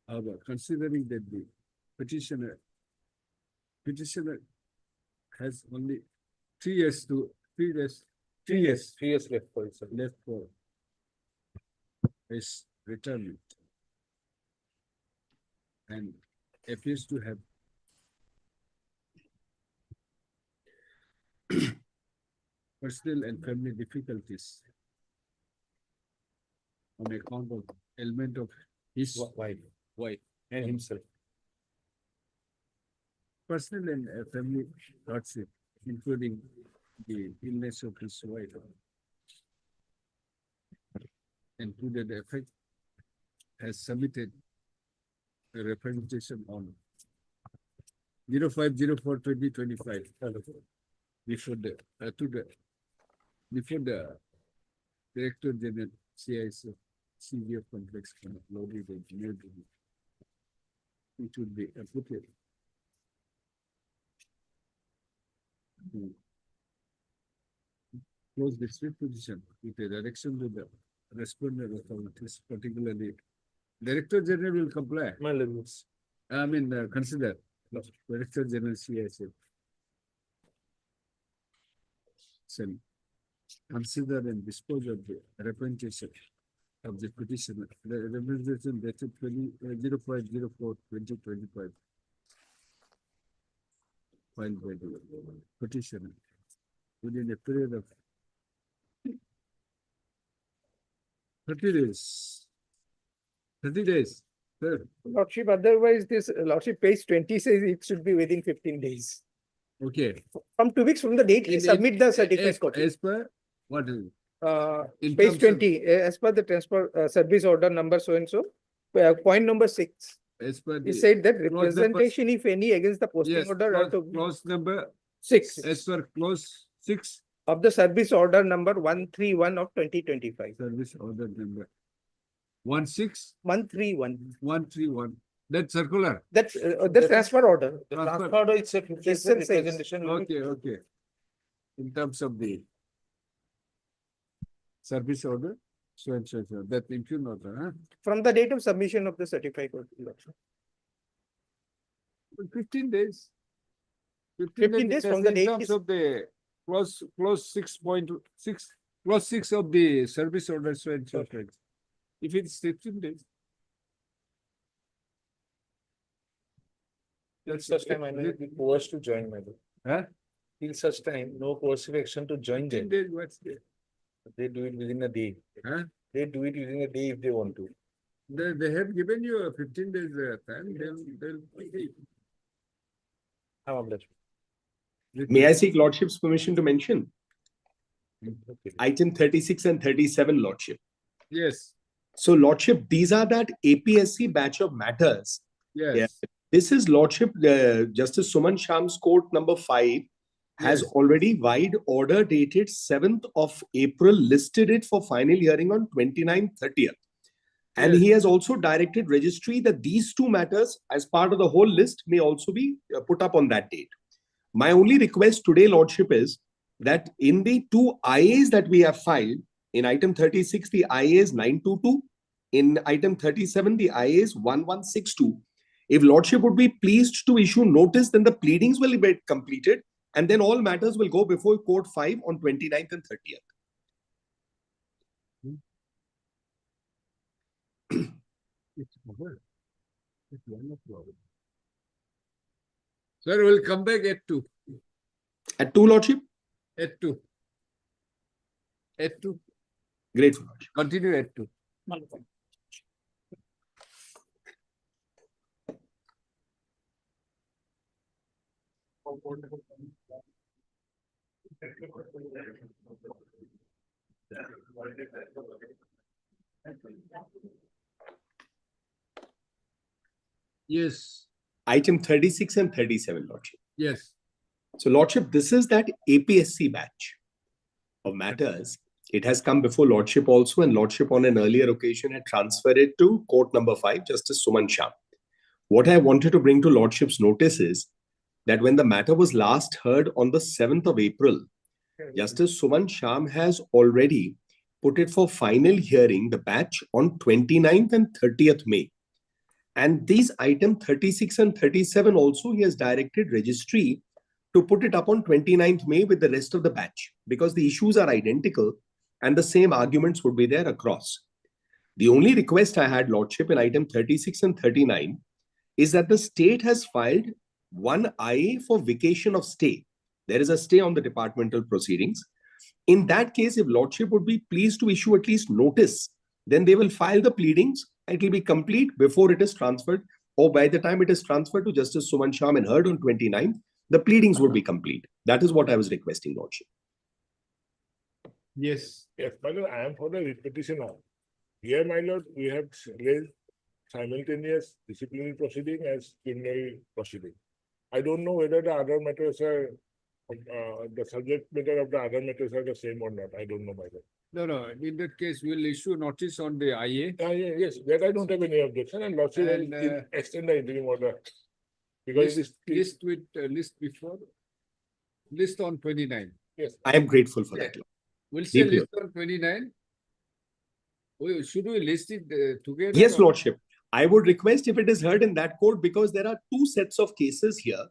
Speaker 1: However, considering that the petitioner has only 3 years left for his retirement and appears to have personal and family difficulties on account of ailment of his wife
Speaker 7: And himself.
Speaker 1: Personal and family hardship, including the illness of his wife. included effect has submitted a representation on 05/04/2025 before the Director General CIS CVF complex loaded engineered. It would be applicable. Close the street position with a direction to the respondent authorities, particularly Director General will comply.
Speaker 2: My limits.
Speaker 1: I mean, consider Director General CISF. Shall consider and dispose of the representation of the petitioner. The representation dated 05/04/2025. Filed by the petitioner within a period of 30 days. 30 days. Sir.
Speaker 13: Lordship, otherwise this Lordship page 20 says it should be within 15 days.
Speaker 1: Okay.
Speaker 13: From 2 weeks from the date he submit the certified copy.
Speaker 1: As per what is it? In
Speaker 13: Page
Speaker 1: terms of-
Speaker 13: 20, as per the transport service order number so and so, point number 6.
Speaker 1: As per
Speaker 13: He
Speaker 1: the
Speaker 13: said that
Speaker 1: clause number-
Speaker 13: representation, if any, against the posting
Speaker 1: Yes,
Speaker 13: order are to
Speaker 1: clause number
Speaker 13: 6
Speaker 1: as per clause 6
Speaker 13: of the service order number 131 of 2025.
Speaker 1: service order number
Speaker 13: 131.
Speaker 1: 161. That circular.
Speaker 13: That's the transfer order.
Speaker 7: The
Speaker 1: Transfer.
Speaker 7: transfer order itself, it
Speaker 13: Yes,
Speaker 7: says the
Speaker 13: sir, says.
Speaker 7: representation will be
Speaker 1: Okay, okay. In terms of the service order, so and so, that impugn order, huh?
Speaker 13: From the date of submission of the certified copy. Lordship.
Speaker 1: 15 days.
Speaker 13: 15 days from the
Speaker 1: in
Speaker 13: date
Speaker 1: terms
Speaker 13: is-
Speaker 1: of the clause 6.6, clause 6 of the service order, so and so. If it's 15 days.
Speaker 7: till such time I may be coerced to join my group.
Speaker 1: Huh?
Speaker 7: Till such time, no coercive action to join
Speaker 1: 15
Speaker 7: them.
Speaker 1: days, what's there?
Speaker 7: They do it within a day.
Speaker 1: Huh?
Speaker 7: They do it within a day if they want to.
Speaker 1: They have given you a 15 days time, they'll.
Speaker 7: I'm obliged.
Speaker 16: May I seek Lordship's permission to mention
Speaker 7: Okay.
Speaker 16: item 36 and 37, Lordship?
Speaker 1: Yes,
Speaker 16: So, Lordship, these are that APSC batch of matters.
Speaker 1: yes.
Speaker 16: Yeah. This is Lordship, Justice Suman Sham's court number 5 has
Speaker 1: Yes.
Speaker 16: already wide order dated 7th of April, listed it for final hearing on 29th, 30th. And
Speaker 1: Yes.
Speaker 16: he has also directed registry that these two matters as part of the whole list may also be put up on that date. My only request today, Lordship, is that in the two IAs that we have filed, in item 36, the IA is 922, in item 37, the IA is 1162. If Lordship would be pleased to issue notice, then the pleadings will be completed and then all matters will go before court 5 on 29th and 30th.
Speaker 1: It's over. It's 1 o'clock. Sir, we'll come back at 2.
Speaker 16: At 2, Lordship?
Speaker 1: At 2. At 2.
Speaker 16: Grateful, Lordship.
Speaker 1: Continue at 2. Yes,
Speaker 16: Item 36 and 37, Lordship.
Speaker 1: yes.
Speaker 16: So, Lordship, this is that APSC batch of matters. It has come before Lordship also, and Lordship on an earlier occasion had transferred it to court number 5, Justice Suman Shah. What I wanted to bring to Lordship's notice is that when the matter was last heard on the 7th of April, Justice Suman Shah has already put it for final hearing, the batch, on 29th and 30th May. And these item 36 and 37 also, he has directed registry to put it up on 29th May with the rest of the batch, because the issues are identical and the same arguments would be there across. The only request I had, Lordship, in item 36 and 39 is that the state has filed one IA for vacation of stay. There is a stay on the departmental proceedings. In that case, if Lordship would be pleased to issue at least notice, then they will file the pleadings. It will be complete before it is transferred, or by the time it is transferred to Justice Suman Shah and heard on 29th, the pleadings would be complete. That is what I was requesting, Lordship.
Speaker 1: Yes.
Speaker 15: Yes, but I am for the repetition of. Here, my lord, we have raised simultaneous disciplinary proceeding as criminal proceeding. I don't know whether the other matters are, the subject matter of the other matters are the same or not. I don't know, my lord.
Speaker 1: No, in that case, we'll issue notice on the IA.
Speaker 15: Yes, that I don't have any objection, and lordship
Speaker 1: And,
Speaker 15: will extend the interim order. Because it is,
Speaker 1: List before, list on 29.
Speaker 15: yes.
Speaker 16: I am grateful for that.
Speaker 1: We'll say
Speaker 16: Deeply.
Speaker 1: list on 29. Should we list it together?
Speaker 16: Yes,
Speaker 1: or-
Speaker 16: Lordship. I would request if it is heard in that court, because there are two sets of cases here.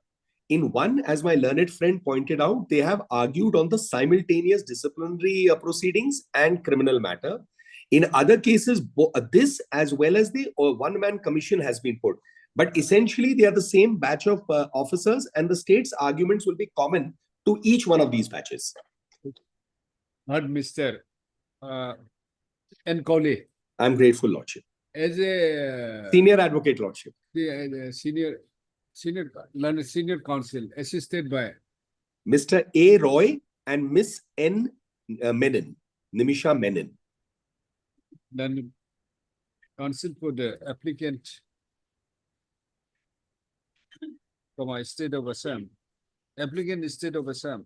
Speaker 16: In one, as my learned friend pointed out, they have argued on the simultaneous disciplinary proceedings and criminal matter. In other cases, this as well as the one-man commission has been put. But essentially, they are the same batch of officers, and the state's arguments will be common to each one of these batches.
Speaker 1: Heard Mr. N. Cowley
Speaker 16: I'm grateful, Lordship.
Speaker 1: as a
Speaker 16: Senior Advocate, Lordship.
Speaker 1: senior counsel assisted by
Speaker 16: Mr. A. Roy and Miss N. Menon, Nimisha Menon.
Speaker 1: then counsel for the applicant from our state of Assam. Applicant is state of Assam.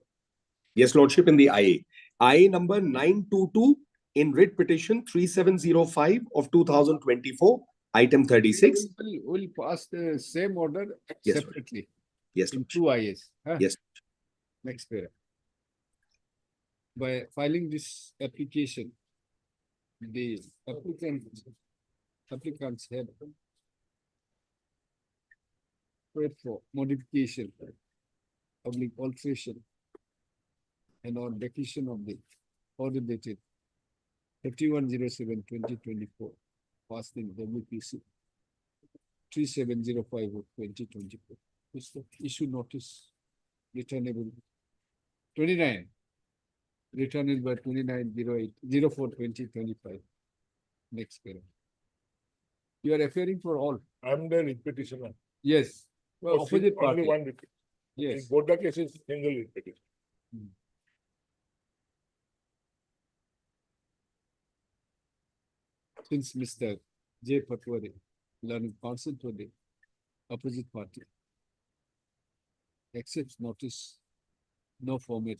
Speaker 16: Yes, Lordship, in the IA. IA number 922 in writ petition 3705 of 2024, item 36.
Speaker 1: We'll pass the same order
Speaker 16: Yes, Lord.
Speaker 1: separately
Speaker 16: Yes,
Speaker 1: in
Speaker 16: Lordship.
Speaker 1: 2 IAs. huh?
Speaker 16: Yes.
Speaker 1: Next paragraph. By filing this application, the applicants have prayed for modification, public alteration, and or decision of the order dated 3107/2024, passed in WPC 3705 of 2024. Issue notice returnable 29. Returned by 29/08/04/2025. Next paragraph. You are referring for all?
Speaker 15: I'm the petitioner.
Speaker 1: Yes. Well, opposite party.
Speaker 15: Only one repeat.
Speaker 1: Yes.
Speaker 15: In both the cases, single repetition.
Speaker 1: Since Mr. J. Patwari, learning counsel for the opposite party, accepts notice, no format,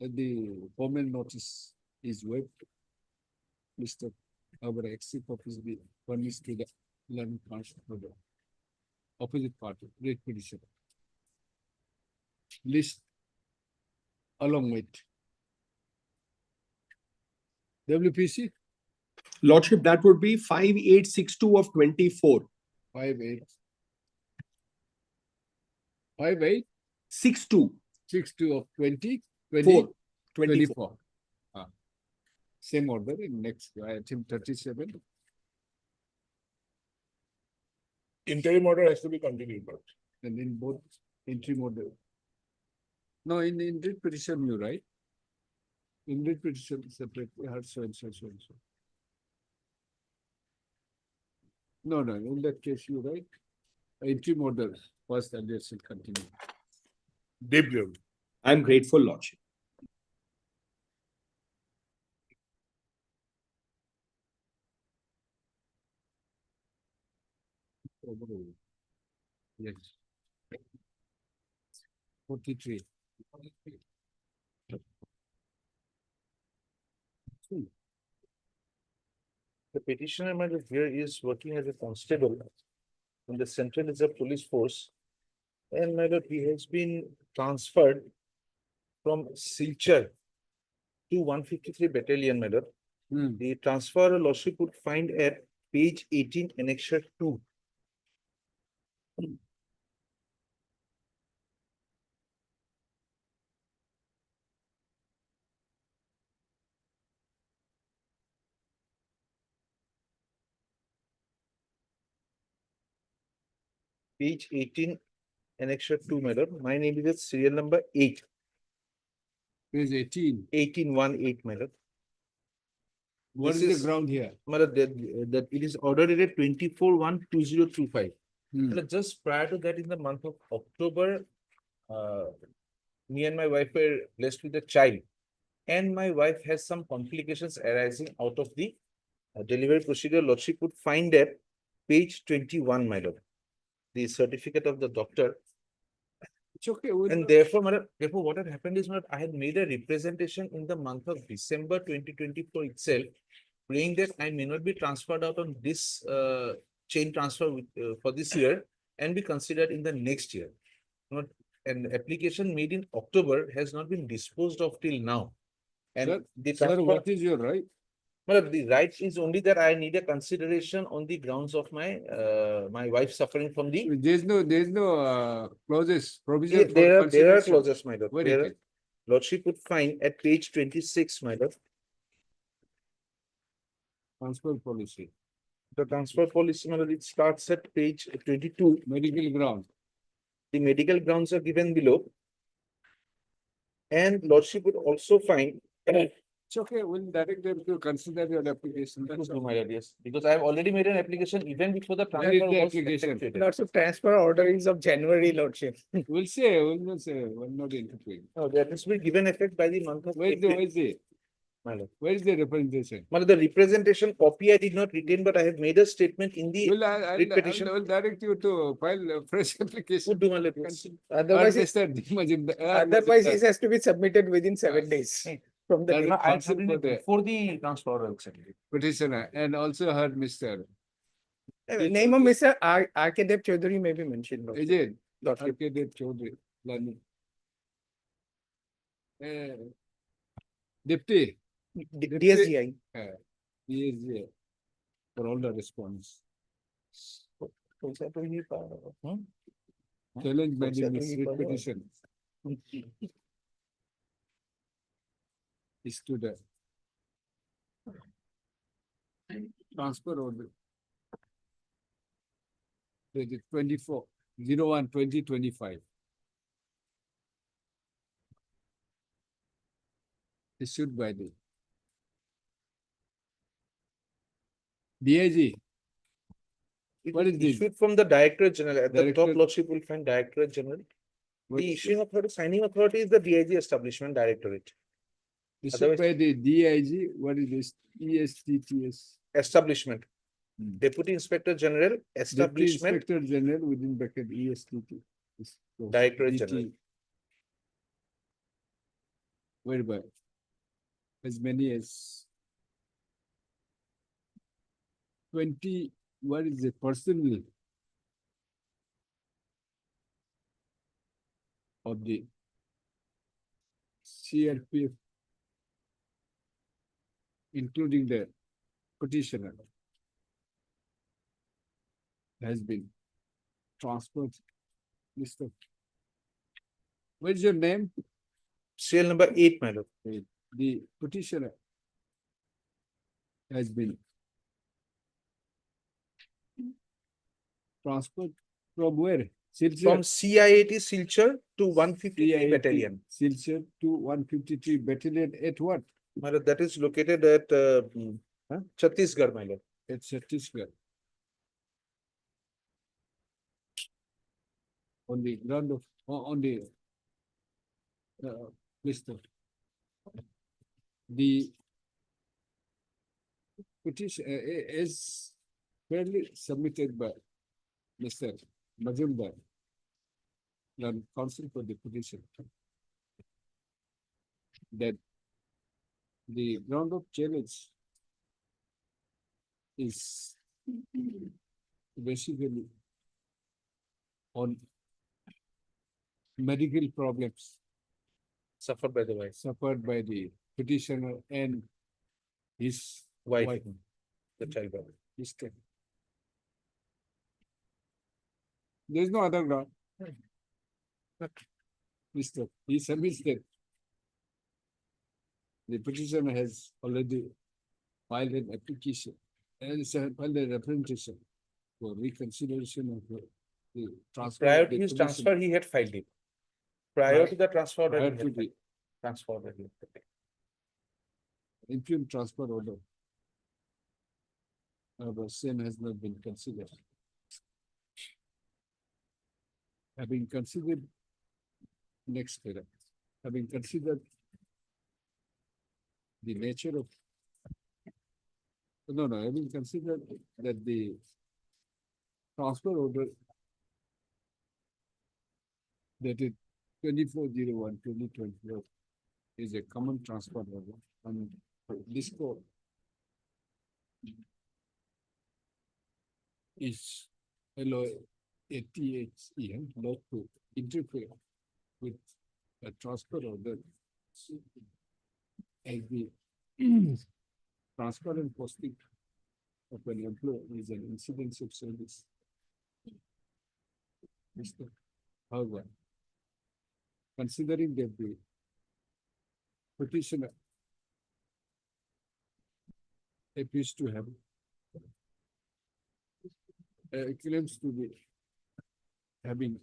Speaker 1: the formal notice is waived. Mr. Our exit office be furnished to the learning counsel for the opposite party, rate petition. List along with WPC
Speaker 16: Lordship, that would be 5862 of 24.
Speaker 1: 58.
Speaker 16: 62.
Speaker 1: 62 of 20,
Speaker 16: 24.
Speaker 1: 24. Same order in next item 37.
Speaker 15: Interim order has to be continued, but
Speaker 1: And in both interim order. No, in writ petition, you right? In writ petition separately, had so and so, so and so. No, in that case, you right? Interim order, first address will continue.
Speaker 15: deeply.
Speaker 16: I'm grateful, Lordship.
Speaker 1: Yes. 43.
Speaker 7: The petitioner, madam, here is working as a constable in the Central Reserve Police Force. And madam, he has been transferred from Silchar to 153 Battalion, madam. The transfer lordship would find at page 18, annexure 2. Page 18, annexure 2, madam. My name is serial number 8.
Speaker 1: Page 18.
Speaker 7: 1818, madam.
Speaker 1: What
Speaker 7: This
Speaker 1: is the ground here?
Speaker 7: Madam, that it is ordered at 24/1/2025. And just prior to that, in the month of October, me and my wife were blessed with a child. And my wife has some complications arising out of the delivery procedure, Lordship would find that page 21, my lord. The certificate of the doctor.
Speaker 1: It's okay.
Speaker 7: And therefore, my lord, therefore, what had happened is, my lord, I had made a representation in the month of December 2024 itself, praying that I may not be transferred out on this chain transfer for this year and be considered in the next year. Not an application made in October has not been disposed of till now. And
Speaker 1: Sir,
Speaker 7: the
Speaker 1: sir,
Speaker 7: transfer,
Speaker 1: what is your right?
Speaker 7: well, the right is only that I need a consideration on the grounds of my my wife suffering from the.
Speaker 1: There's no clauses, provision for
Speaker 7: There are
Speaker 1: consideration.
Speaker 7: clauses, my lord.
Speaker 1: Where
Speaker 7: There
Speaker 1: it
Speaker 7: are,
Speaker 1: is?
Speaker 7: Lordship would find at page 26, my lord.
Speaker 1: Transfer policy,
Speaker 7: The transfer policy, my lord, it starts at page 22.
Speaker 1: medical ground.
Speaker 7: The medical grounds are given below. And Lordship would also find.
Speaker 1: It's okay, we'll direct them to consider your application. That's all.
Speaker 7: My lord, yes, because I have already made an application even before the
Speaker 1: Where is
Speaker 7: transfer
Speaker 1: the
Speaker 7: was
Speaker 1: application?
Speaker 7: effectuated.
Speaker 13: Lots of transfer order is of January, Lordship.
Speaker 1: We'll say, we'll not interfere.
Speaker 7: No, that has been given effect by the month of April. My lord.
Speaker 1: Where is the representation?
Speaker 7: My lord, the representation copy I did not retain, but I have made a statement in the
Speaker 1: Well,
Speaker 7: writ petition.
Speaker 1: I'll direct you to file a fresh application.
Speaker 7: Would do, my lord.
Speaker 13: Otherwise, otherwise it has to be submitted within 7 days from the
Speaker 1: That
Speaker 13: date.
Speaker 1: will
Speaker 7: I
Speaker 1: counsel for the
Speaker 7: before the transfer order, exactly.
Speaker 1: petitioner and also her Mr.
Speaker 13: Name of Mr. R.K. Dev Chaudhary may be mentioned. Lordship.
Speaker 1: Ajay,
Speaker 13: Lordship.
Speaker 1: R.K. Dev Chaudhary, Lani. Deputy.
Speaker 13: DSGI.
Speaker 1: DSGI for all the response. Challenge by the misread petition is to the transfer order. 24/01/2025. Issued by the DIG. What is this?
Speaker 7: Issued from the Director General. At the top,
Speaker 1: Director-
Speaker 7: Lordship will find Director General.
Speaker 1: What
Speaker 7: The
Speaker 1: is
Speaker 7: issuing authority, signing authority is the DIG Establishment Directorate.
Speaker 1: Issued
Speaker 7: Otherwise-
Speaker 1: by the DIG, what is this? ESTTS.
Speaker 7: Establishment.
Speaker 1: Hmm.
Speaker 7: Deputy Inspector General,
Speaker 1: Deputy
Speaker 7: Establishment,
Speaker 1: Inspector General within bracket ESTT.
Speaker 7: Directorate
Speaker 1: DT.
Speaker 7: General.
Speaker 1: Whereby as many as 20, what is the personnel of the CRPF, including the petitioner, has been transferred. List of. What is your name?
Speaker 7: Serial number 8, my lord.
Speaker 1: The petitioner has been transferred from where? Silchar.
Speaker 7: From CIAT Silchar to 153
Speaker 1: CIAT
Speaker 7: Battalion.
Speaker 1: Silchar to 153 Battalion at what?
Speaker 7: My lord, that is located at Chhattisgarh, my lord.
Speaker 1: At Chhattisgarh. On the ground of, on the list of the petition is fairly submitted by Mr. Majumdar, counsel for the petition, that the ground of challenge is basically on medical problems
Speaker 7: Suffered by the wife.
Speaker 1: suffered by the petitioner and his
Speaker 7: Wife. The child.
Speaker 1: His child. There is no other ground. Mr. He submits that the petitioner has already filed an application and filed a representation for reconsideration of the transfer.
Speaker 7: Prior
Speaker 1: of
Speaker 7: to
Speaker 1: the
Speaker 7: his
Speaker 1: petition.
Speaker 7: transfer, he had filed it. Prior to the transfer order.
Speaker 1: Prior
Speaker 7: he
Speaker 1: to
Speaker 7: had
Speaker 1: the
Speaker 7: filed. Transfer order. he had filed.
Speaker 1: interim transfer order. The same has not been considered. Having considered next paragraph, having considered the nature of No, no, I will consider that the transfer order dated 24/01/2024 is a common transfer order and this code is allow ATHE not to interfere with a transfer order as the transfer and posting of an employee is an incidence of service. However, considering that the petitioner appears to have claims to be having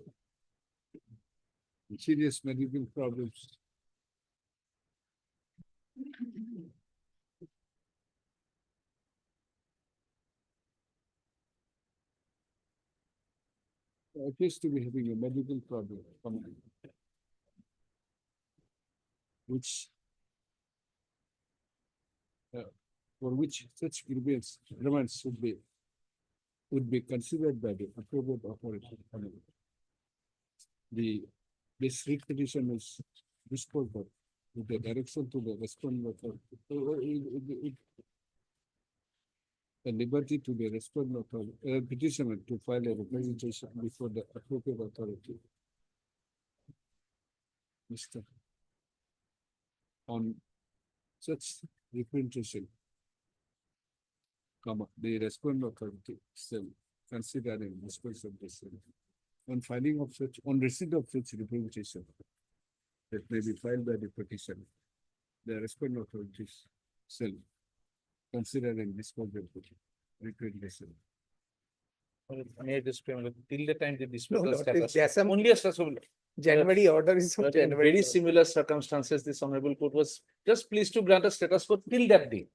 Speaker 1: serious medical problems. Appears to be having a medical problem which for which such grievance would be considered by the appropriate authority. This writ petition is disposed of with the direction to the respondent authority. The liberty to the respondent authority, petitioner to file a representation before the appropriate authority. Mr. On such representation, the respondent authority shall consider and dispose of the same. On filing of such, on receipt of such representation that may be filed by the petitioner, the respondent authorities shall consider and dispose of the representation.
Speaker 8: May I just till the time the
Speaker 13: No,
Speaker 8: disposal
Speaker 13: no,
Speaker 8: status.
Speaker 13: there's some
Speaker 8: Only a status.
Speaker 13: January order is.
Speaker 8: But in very similar circumstances, this honorable court was just pleased to grant a status quo till that day.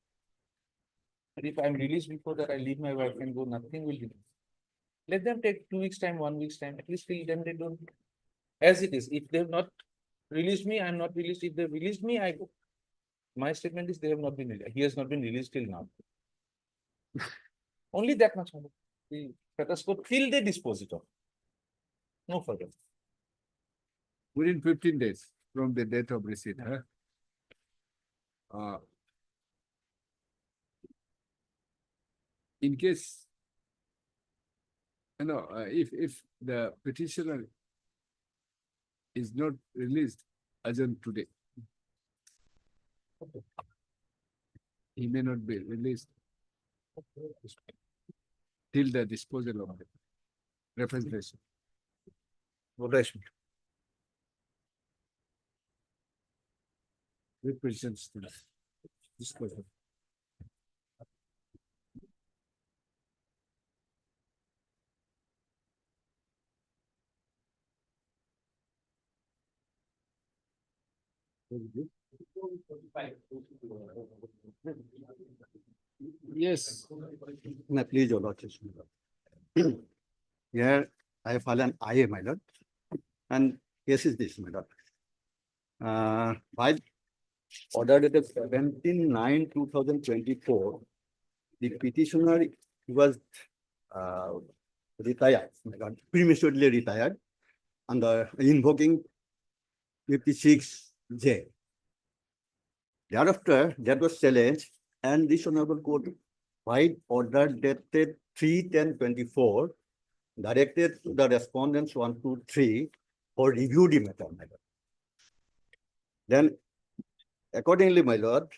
Speaker 8: And if I'm released before that, I leave my wife and go, nothing will be. Let them take 2 weeks time, 1 week's time, at least till then they don't. As it is, if they have not released me, I'm not released. If they released me, I go. My statement is they have not been released. He has not been released till now. Only that much. The status quo till they dispose it of. No further.
Speaker 1: Within 15 days from the date of receipt, huh? In case, if the petitioner is not released as on today, he may not be released till the disposal of the representation. Represents the disposal. Yes.
Speaker 3: May I please, your lordship. Here I have filed an IA, my lord, and case is this, my lord. By order dated 17/9/2024, the petitioner was retired, my lord, prematurely retired under invoking 56J. Thereafter, that was challenged, and this honorable court, by order dated 3/10/24, directed to the respondents 1, 2, 3 for review the matter, my lord. Then, accordingly, my lord,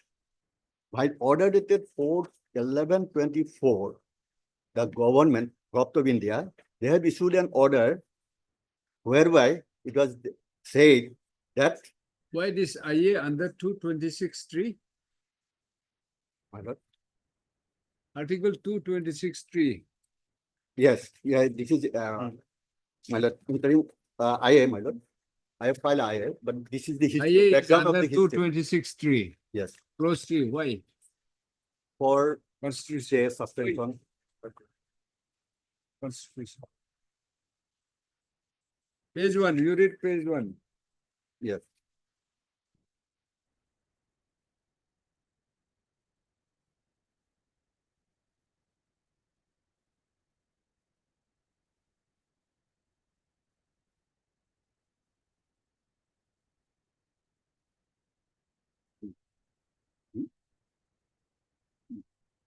Speaker 3: by order dated 4/11/24, the government of India, they have issued an order whereby it was said that.
Speaker 1: Why this IA under 226(3)?
Speaker 3: My lord.
Speaker 1: Article 226(3).
Speaker 3: Yes, yeah, this is my lord, interim IA, my lord. I have filed IA, but this is the history,
Speaker 1: IA is
Speaker 3: background of
Speaker 1: under
Speaker 3: the history.
Speaker 1: 226(3).
Speaker 3: Yes.
Speaker 1: Clause 3, why?
Speaker 3: For
Speaker 1: Constitution.
Speaker 3: suspension.
Speaker 1: Constitution. Page 1, you read page 1.
Speaker 3: Yes.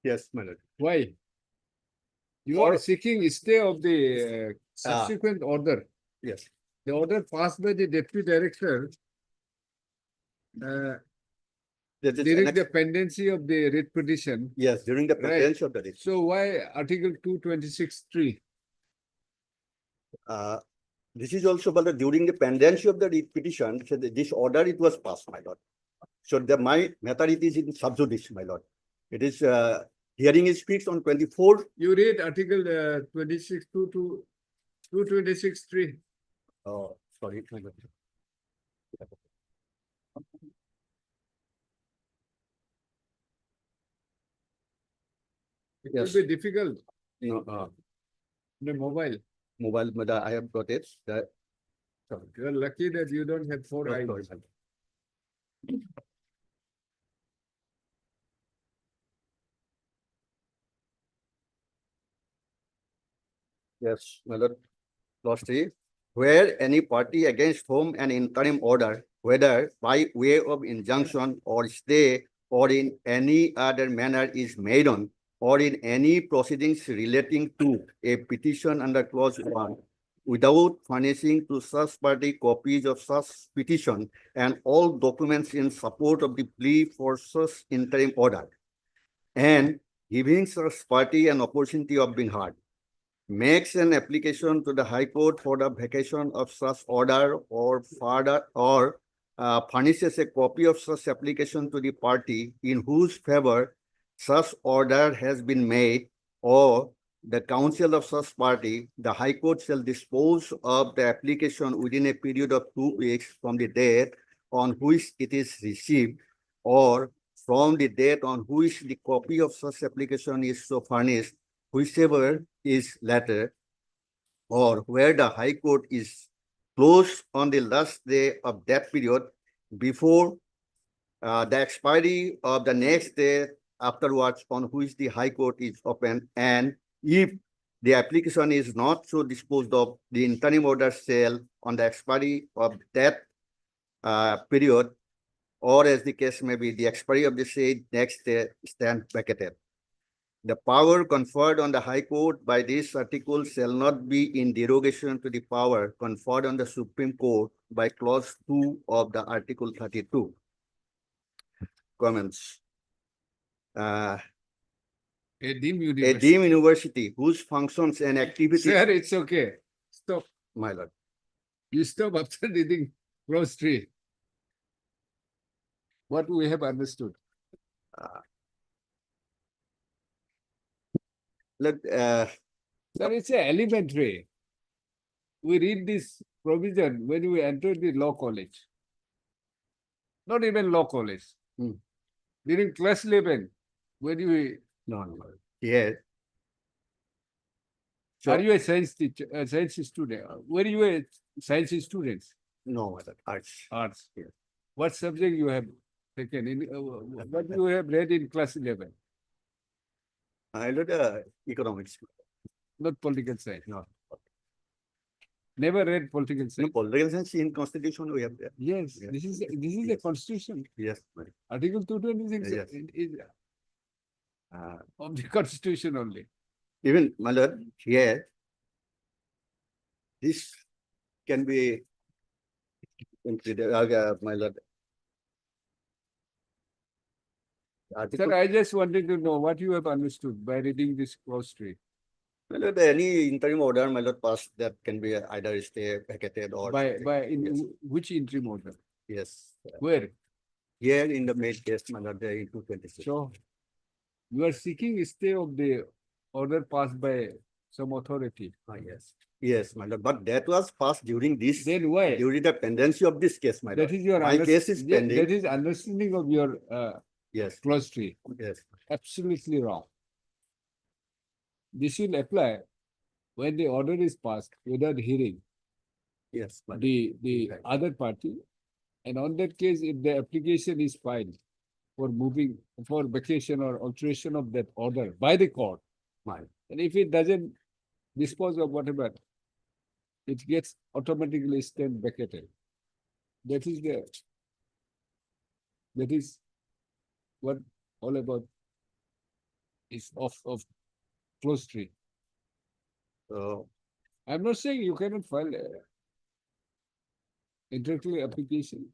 Speaker 13: Yes, my lord.
Speaker 1: Why? You are seeking stay of the subsequent order.
Speaker 13: Yes.
Speaker 1: The order passed by the deputy director
Speaker 13: That is
Speaker 1: during
Speaker 13: annex-
Speaker 1: the pendency of the writ petition.
Speaker 13: Yes, during the
Speaker 1: Right.
Speaker 13: pendency of the writ.
Speaker 1: So why Article 226(3)?
Speaker 13: This is also but during the pendency of the writ petition, so this order it was passed, my lord. So my matter it is in sub judice, my lord. It is hearing is fixed on 24.
Speaker 1: You read Article 226(3).
Speaker 13: Oh, sorry, my lord.
Speaker 1: It
Speaker 13: Yes.
Speaker 1: will be difficult.
Speaker 13: No,
Speaker 1: The mobile.
Speaker 13: mobile, but I have got it. That, sorry.
Speaker 1: You are lucky that you don't have four eyes.
Speaker 13: Sorry, my lord. Yes, my lord. Clause 3, where any party against whom an interim order, whether by way of injunction or stay or in any other manner is made on, or in any proceedings relating to a petition under clause 1, without furnishing to such party copies of such petition and all documents in support of the plea for such interim order, and giving such party an opportunity of being heard, makes an application to the High Court for the vacation of such order or furnishes a copy of such application to the party in whose favor such order has been made, or the counsel of such party, the High Court shall dispose of the application within a period of 2 weeks from the date on which it is received, or from the date on which the copy of such application is so furnished, whichever is latter, or where the High Court is closed on the last day of that period before the expiry of the next day afterwards on which the High Court is open, and if the application is not so disposed of, the interim order shall, on the expiry of that period, or as the case may be, the expiry of the said next day, stand vacated. The power conferred on the High Court by this article shall not be in derogation to the power conferred on the Supreme Court by clause 2 of the Article 32. Comments.
Speaker 1: A deemed
Speaker 13: A
Speaker 1: university.
Speaker 13: deemed university whose functions and activities.
Speaker 1: Sir, it's okay. Stop.
Speaker 13: My lord.
Speaker 1: You stop after reading clause 3. What we have understood.
Speaker 13: Let,
Speaker 1: Sir, it's a elementary. We read this provision when we enter the law college. Not even law college. During class 11, when you
Speaker 13: no. Yes.
Speaker 1: are you a science teacher, a science student? Were you a science student?
Speaker 13: No, my lord. Arts.
Speaker 1: Arts. Yes. What subject you have taken in? What you have read in class 11?
Speaker 13: I read economics.
Speaker 1: Not political science.
Speaker 13: No.
Speaker 1: Never read political
Speaker 13: No,
Speaker 1: science.
Speaker 13: political science in constitution we have there.
Speaker 1: Yes,
Speaker 13: Yes.
Speaker 1: this is a constitution.
Speaker 13: Yes, my lord.
Speaker 1: Article 226
Speaker 13: Yes.
Speaker 1: is of the constitution only.
Speaker 13: Even, my lord, here, this can be considered, my lord. Article,
Speaker 1: Sir, I just wanted to know what you have understood by reading this clause 3.
Speaker 13: my lord, any interim order, my lord, passed that can be either stay vacated or.
Speaker 1: Yes. Which interim order?
Speaker 13: Yes.
Speaker 1: Where?
Speaker 13: Here in the main case, my lord, in 226.
Speaker 1: So you are seeking stay of the order passed by some authority.
Speaker 13: Yes. Yes, my lord, but that was passed during this.
Speaker 1: Then why?
Speaker 13: During the pendency of this case, my lord.
Speaker 1: That is your
Speaker 13: My case is pending.
Speaker 1: That is understanding of your
Speaker 13: Yes.
Speaker 1: clause 3.
Speaker 13: Yes.
Speaker 1: Absolutely wrong. This will apply when the order is passed without hearing
Speaker 13: Yes. my lord.
Speaker 1: the other party, and on that case, if the application is filed for moving for vacation or alteration of that order by the court,
Speaker 13: My-
Speaker 1: and if it doesn't dispose of whatever, it gets automatically stand vacated. That is what all about is of close tree.
Speaker 2: So
Speaker 1: I'm not saying you cannot file a intellectual application.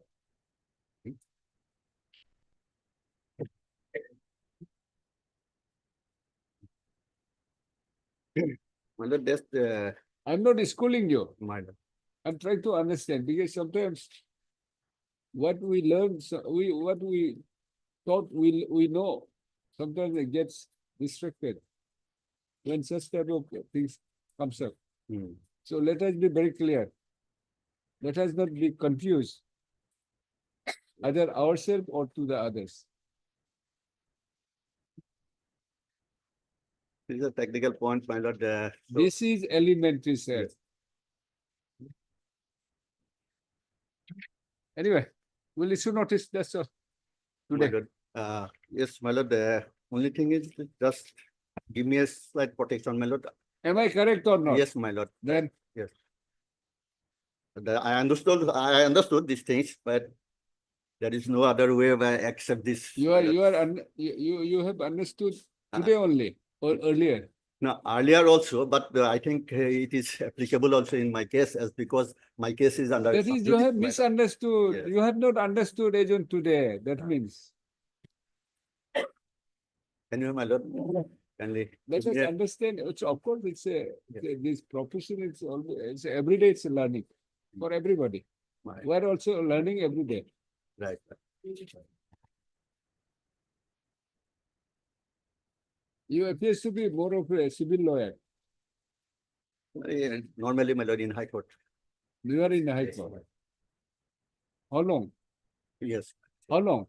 Speaker 2: my lord, that's
Speaker 1: I'm not schooling you.
Speaker 2: my lord.
Speaker 1: I'm trying to understand because sometimes what we learn, what we thought we know, sometimes it gets distracted when such type of things comes up. So let us be very clear. Let us not be confused, either ourselves or to the others.
Speaker 2: This is a technical point, my lord.
Speaker 1: This is elementary, sir. Anyway, we'll issue notice, that's all.
Speaker 2: My
Speaker 1: Today.
Speaker 2: lord, yes, my lord, the only thing is just give me a slight protection, my lord.
Speaker 1: Am I correct or not?
Speaker 2: Yes, my lord.
Speaker 1: Then
Speaker 2: yes. I understood these things, but there is no other way I accept this.
Speaker 1: you have understood today only or earlier.
Speaker 2: No, earlier also, but I think it is applicable also in my case as because my case is under.
Speaker 1: That is, you have misunderstood.
Speaker 2: Yes.
Speaker 1: You have not understood as on today. That means.
Speaker 2: Can you, my lord? Kindly.
Speaker 1: Let us understand. Of course, this profession is always it's every day. It's a learning for everybody.
Speaker 2: Right.
Speaker 1: We are also learning every day.
Speaker 2: Right.
Speaker 1: You appears to be more of a civil lawyer.
Speaker 2: Normally, my lord, in High Court.
Speaker 1: You are in the High Court. How long?
Speaker 2: Yes.
Speaker 1: How long?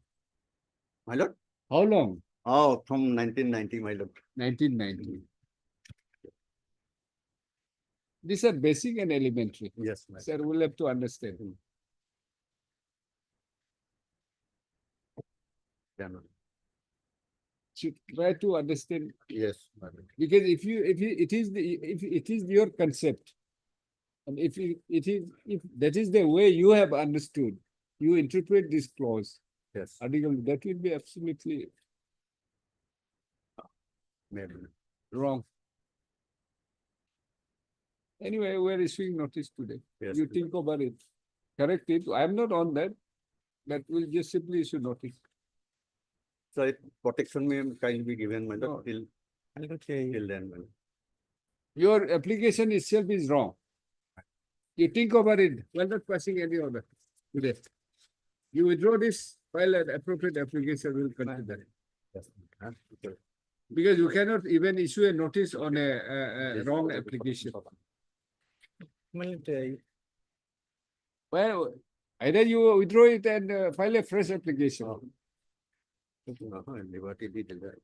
Speaker 2: My lord?
Speaker 1: How long?
Speaker 2: Oh, from 1990, my lord.
Speaker 1: 1990. These are basic and elementary.
Speaker 2: Yes, my
Speaker 1: Sir, we'll have to understand.
Speaker 2: Yeah, no.
Speaker 1: Should try to understand.
Speaker 2: Yes, my lord.
Speaker 1: Because if it is your concept, and if that is the way you have understood, you interpret this clause,
Speaker 2: Yes.
Speaker 1: article, that will be absolutely
Speaker 2: Maybe.
Speaker 1: wrong. Anyway, we're issuing notice today.
Speaker 2: Yes.
Speaker 1: You think about it, correct it. I'm not on that, but we'll just simply issue notice.
Speaker 2: So protection may kindly be given, my
Speaker 1: No.
Speaker 2: lord, till then, my lord.
Speaker 1: Your application itself is wrong. You think about it. We're not passing any order today. You withdraw this, file an appropriate application, we'll consider it.
Speaker 2: Yes. Okay.
Speaker 1: Because you cannot even issue a notice on a wrong application. Well, either you withdraw it and file a fresh application.
Speaker 2: Liberty did that.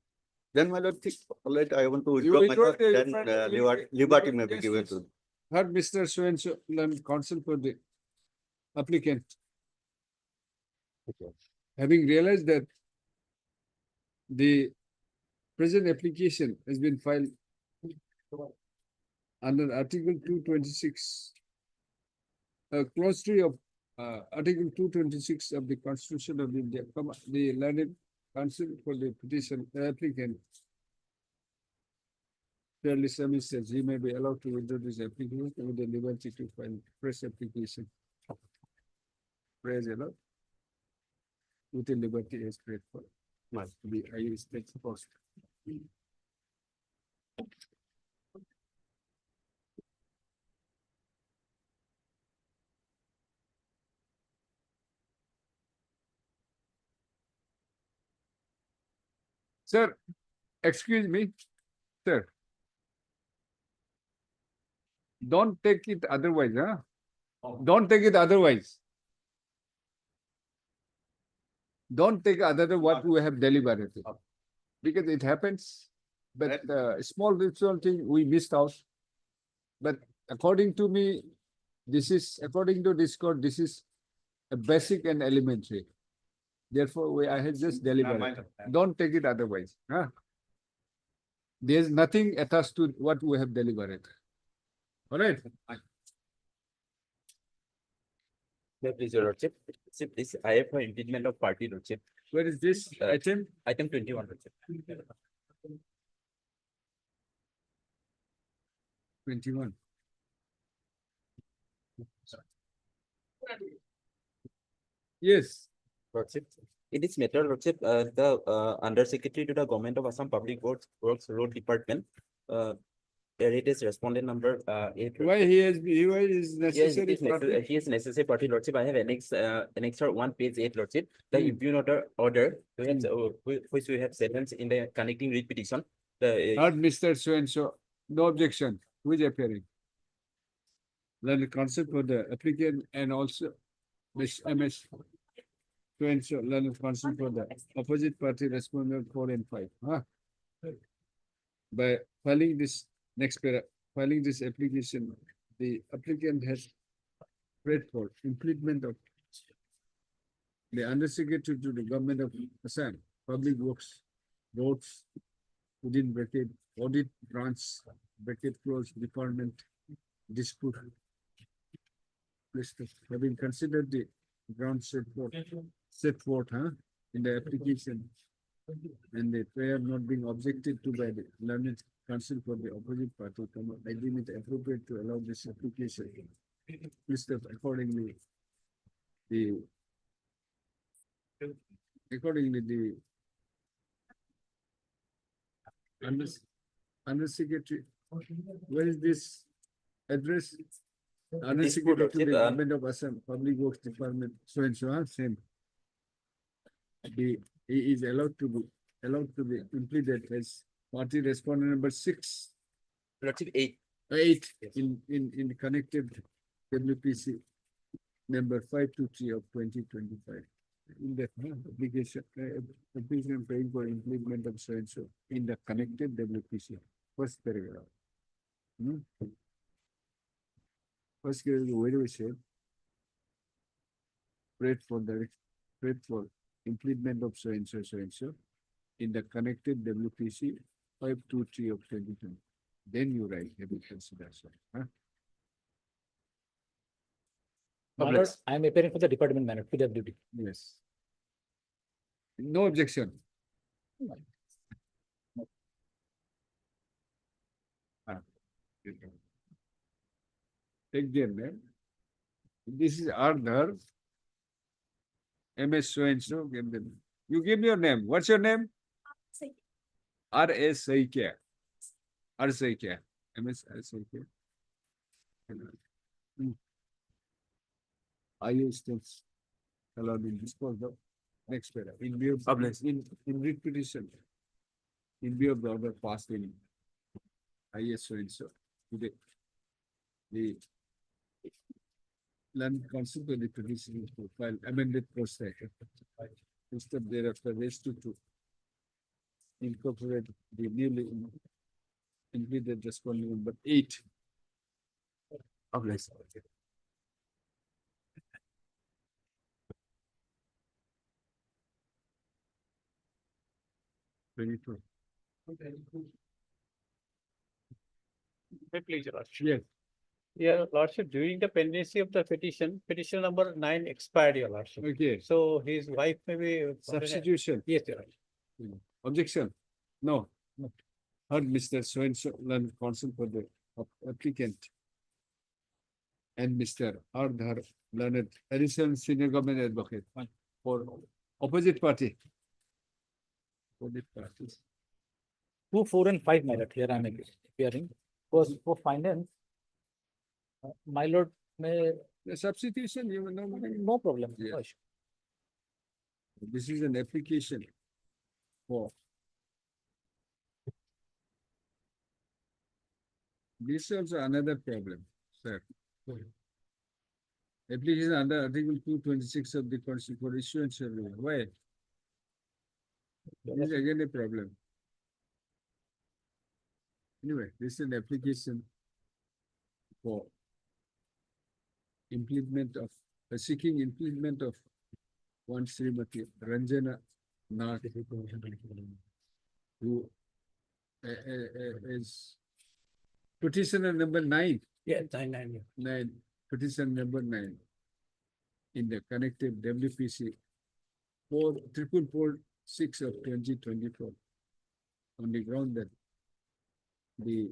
Speaker 2: Then, my lord, all right, I want to
Speaker 1: You
Speaker 2: withdraw my
Speaker 1: withdraw
Speaker 2: lord,
Speaker 1: it,
Speaker 2: then liberty may be
Speaker 1: Yes,
Speaker 2: given
Speaker 1: yes.
Speaker 2: to.
Speaker 1: Heard Mr. So-and-so, counsel for the applicant. Having realized that the present application has been filed under Article 226, clause 3 of Article 226 of the Constitution of India, the learned counsel for the petition applicant fairly submits he may be allowed to withdraw this application with the liberty to file fresh application. Praise the Lord. With the liberty is grateful. Must be highest exposed. Sir, excuse me, sir. Don't take it otherwise, huh? Don't take it otherwise. Don't take other what we have deliberated. Because it happens, but small ritual thing we missed out. But according to me, according to this court, this is a basic and elementary. Therefore, I have just deliberated. Don't take it otherwise. Huh? There's nothing attached to what we have deliberated. All right.
Speaker 17: Please, Your Lordship. This I have for impeachment of party, Lordship.
Speaker 1: Where is this item?
Speaker 17: Item 21, Lordship.
Speaker 1: 21. Yes.
Speaker 17: Lordship, in this matter, Lordship, the Undersecretary to the Government of Assam Public Works Road Department, there it is respondent number 8.
Speaker 1: Why he is
Speaker 17: Yes, it
Speaker 1: necessary?
Speaker 17: is necessary. He is necessary party, Lordship. I have annexure 1 page 8, Lordship. The impugn order which we have sentence in the connecting read petition. The
Speaker 1: Heard Mr. So and so, no objection. Who is appearing? Then the concept for the applicant and also Miss MS. So and so, learn the concept for the opposite party respondent 4 and 5. Huh? By filing this filing this application, the applicant has prayed for improvement of the Undersecretary to the Government of Assam, Public Works, Roads, within bracket, audit branch, bracket close, department, dispute. List of having considered the ground set forth, in the application, and the prayer not being objected to by the learned counsel for the opposite party, I deem it appropriate to allow this application. List of accordingly the Undersecretary, where is this address? Undersecretary to the Government of Assam Public Works Department, so and so, same. He is allowed to be implemented as party respondent number 6.
Speaker 17: Lordship 8.
Speaker 1: 8 in connected WPC number 523 of 2025. In the application paying for implement of so and so in the connected WPC. First paragraph. First paragraph, where do we say? Prayed for implement of so and so in the connected WPC 523 of 2020. Then you write heavy consideration.
Speaker 18: I am appearing for the department manager, PWD.
Speaker 1: Yes. No objection. Take them, man. This is Arthur. MS so and so. You give me your name. What's your name? R-S-I-K. R-S-I-K. MS R-S-I-K. I use this allowed in dispose of next paragraph. In view of in read petition. In view of the order passed in IS so and so. Today. The land council to the petition to file amended process. Instead thereafter raised to incorporate the newly included respondent number 8.
Speaker 17: Obvious.
Speaker 1: 22.
Speaker 10: Please, Your Lordship.
Speaker 1: Yes.
Speaker 10: Your Lordship, during the pendency of the petition number 9 expired, Your Lordship.
Speaker 1: Okay.
Speaker 10: So his wife may be.
Speaker 1: Substitution.
Speaker 10: Yes, Your Lordship.
Speaker 1: Objection? No. Heard Mr. So and so learned counsel for the applicant and Mr. Ardhar learned additional senior government advocate for opposite party. Opposite parties.
Speaker 18: 2, 4, and 5, my lord. Here I am appearing. Because for finance, my lord may.
Speaker 1: The substitution, you will know.
Speaker 18: No problem.
Speaker 1: Yeah.
Speaker 18: No issue.
Speaker 1: This is an application for. This is also another problem, sir. Application under Article 226 of the Constitution for issuance of law. Why? This is again a problem. Anyway, this is an application for implement of seeking implement of one Srimati Ranjana Nath, who is petitioner number 9.
Speaker 18: Yeah, 9.
Speaker 1: 9, petition number 9 in the connected WPC 4446 of 2024 on the ground that the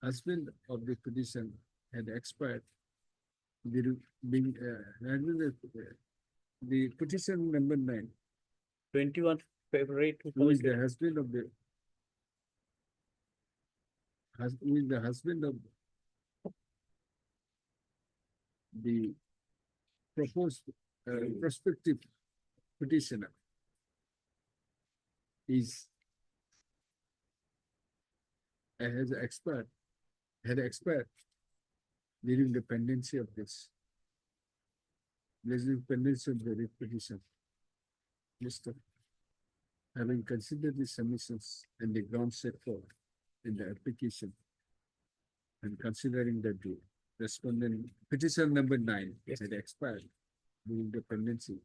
Speaker 1: husband of the petition had expired. Being, the petition number 9,
Speaker 3: 21 February
Speaker 1: who is the husband of the who is the husband of the proposed prospective petitioner is has expired, had expired during the pendency of this. During pendency of the petition. Mr. Having considered the submissions and the ground set forth in the application and considering that the respondent petition number 9 had expired during the pendency.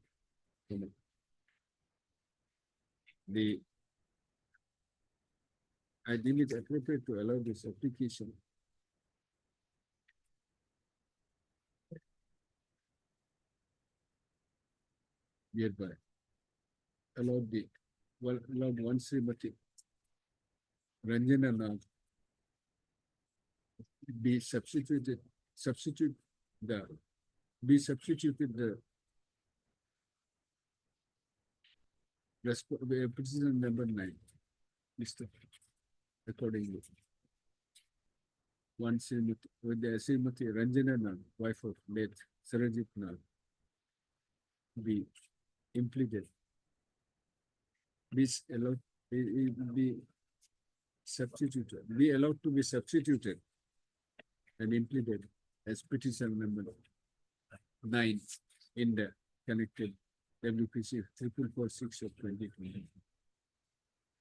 Speaker 1: I deem it appropriate to allow this application hereby allowed one Srimati Ranjana Nag be substituted the petition number 9, Mr. Accordingly. One Srimati, with the Srimati Ranjana Nag, wife of late Sarajit Nag, be implemented. Be allowed be substituted, be allowed to be substituted and implemented as petition number 9 in the connected WPC 4446 of 2020.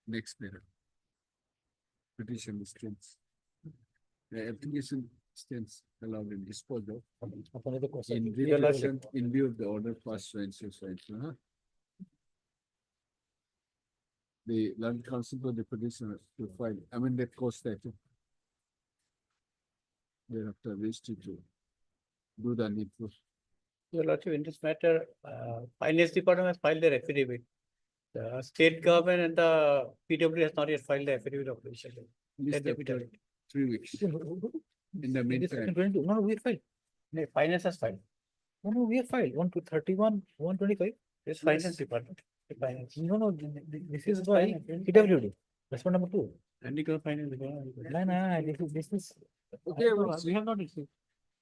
Speaker 1: Next paragraph. Petition stands. The application stands allowed in disposal in view of the order passed so and so. The land council for the petitioner to file amended course title. Thereafter wished to do the needful.
Speaker 3: Your Lordship, in this matter, Finance Department has filed their affidavit. The state government and the PW has not yet filed the affidavit of petition. Let the affidavit.
Speaker 1: 3 weeks. In the meantime.
Speaker 3: No, we filed. No, Finance has filed. No, we have filed 1 to 31, 125. Yes, Finance Department. Finance. No, this is by PWD. That's one number 2. Technical Finance Department. No, this is.
Speaker 1: Okay,
Speaker 3: We have not received.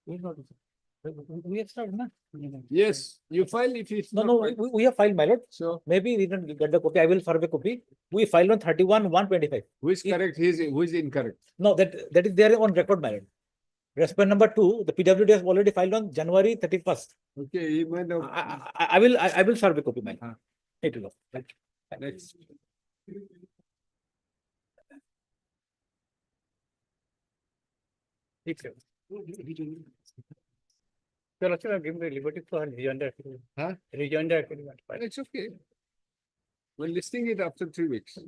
Speaker 3: We have not received. We have started, no?
Speaker 1: Yes, you file if it's
Speaker 18: No,
Speaker 1: not
Speaker 18: no,
Speaker 1: filed.
Speaker 18: we have filed, my lord.
Speaker 1: So
Speaker 18: Maybe we didn't get the copy. I will serve a copy. We filed on 31/125.
Speaker 1: who is correct? Who is incorrect?
Speaker 18: No, that is there on record, my lord. Respondent number 2, the PWD has already filed on January 31st.
Speaker 1: Okay, he might have.
Speaker 18: I will serve a copy, my lord. It will go.
Speaker 1: Next.
Speaker 3: Your Lordship, I give the liberty for rejoinder affidavit.
Speaker 1: Huh?
Speaker 3: Rejoinder affidavit.
Speaker 1: It's okay. We're listing it after 3 weeks.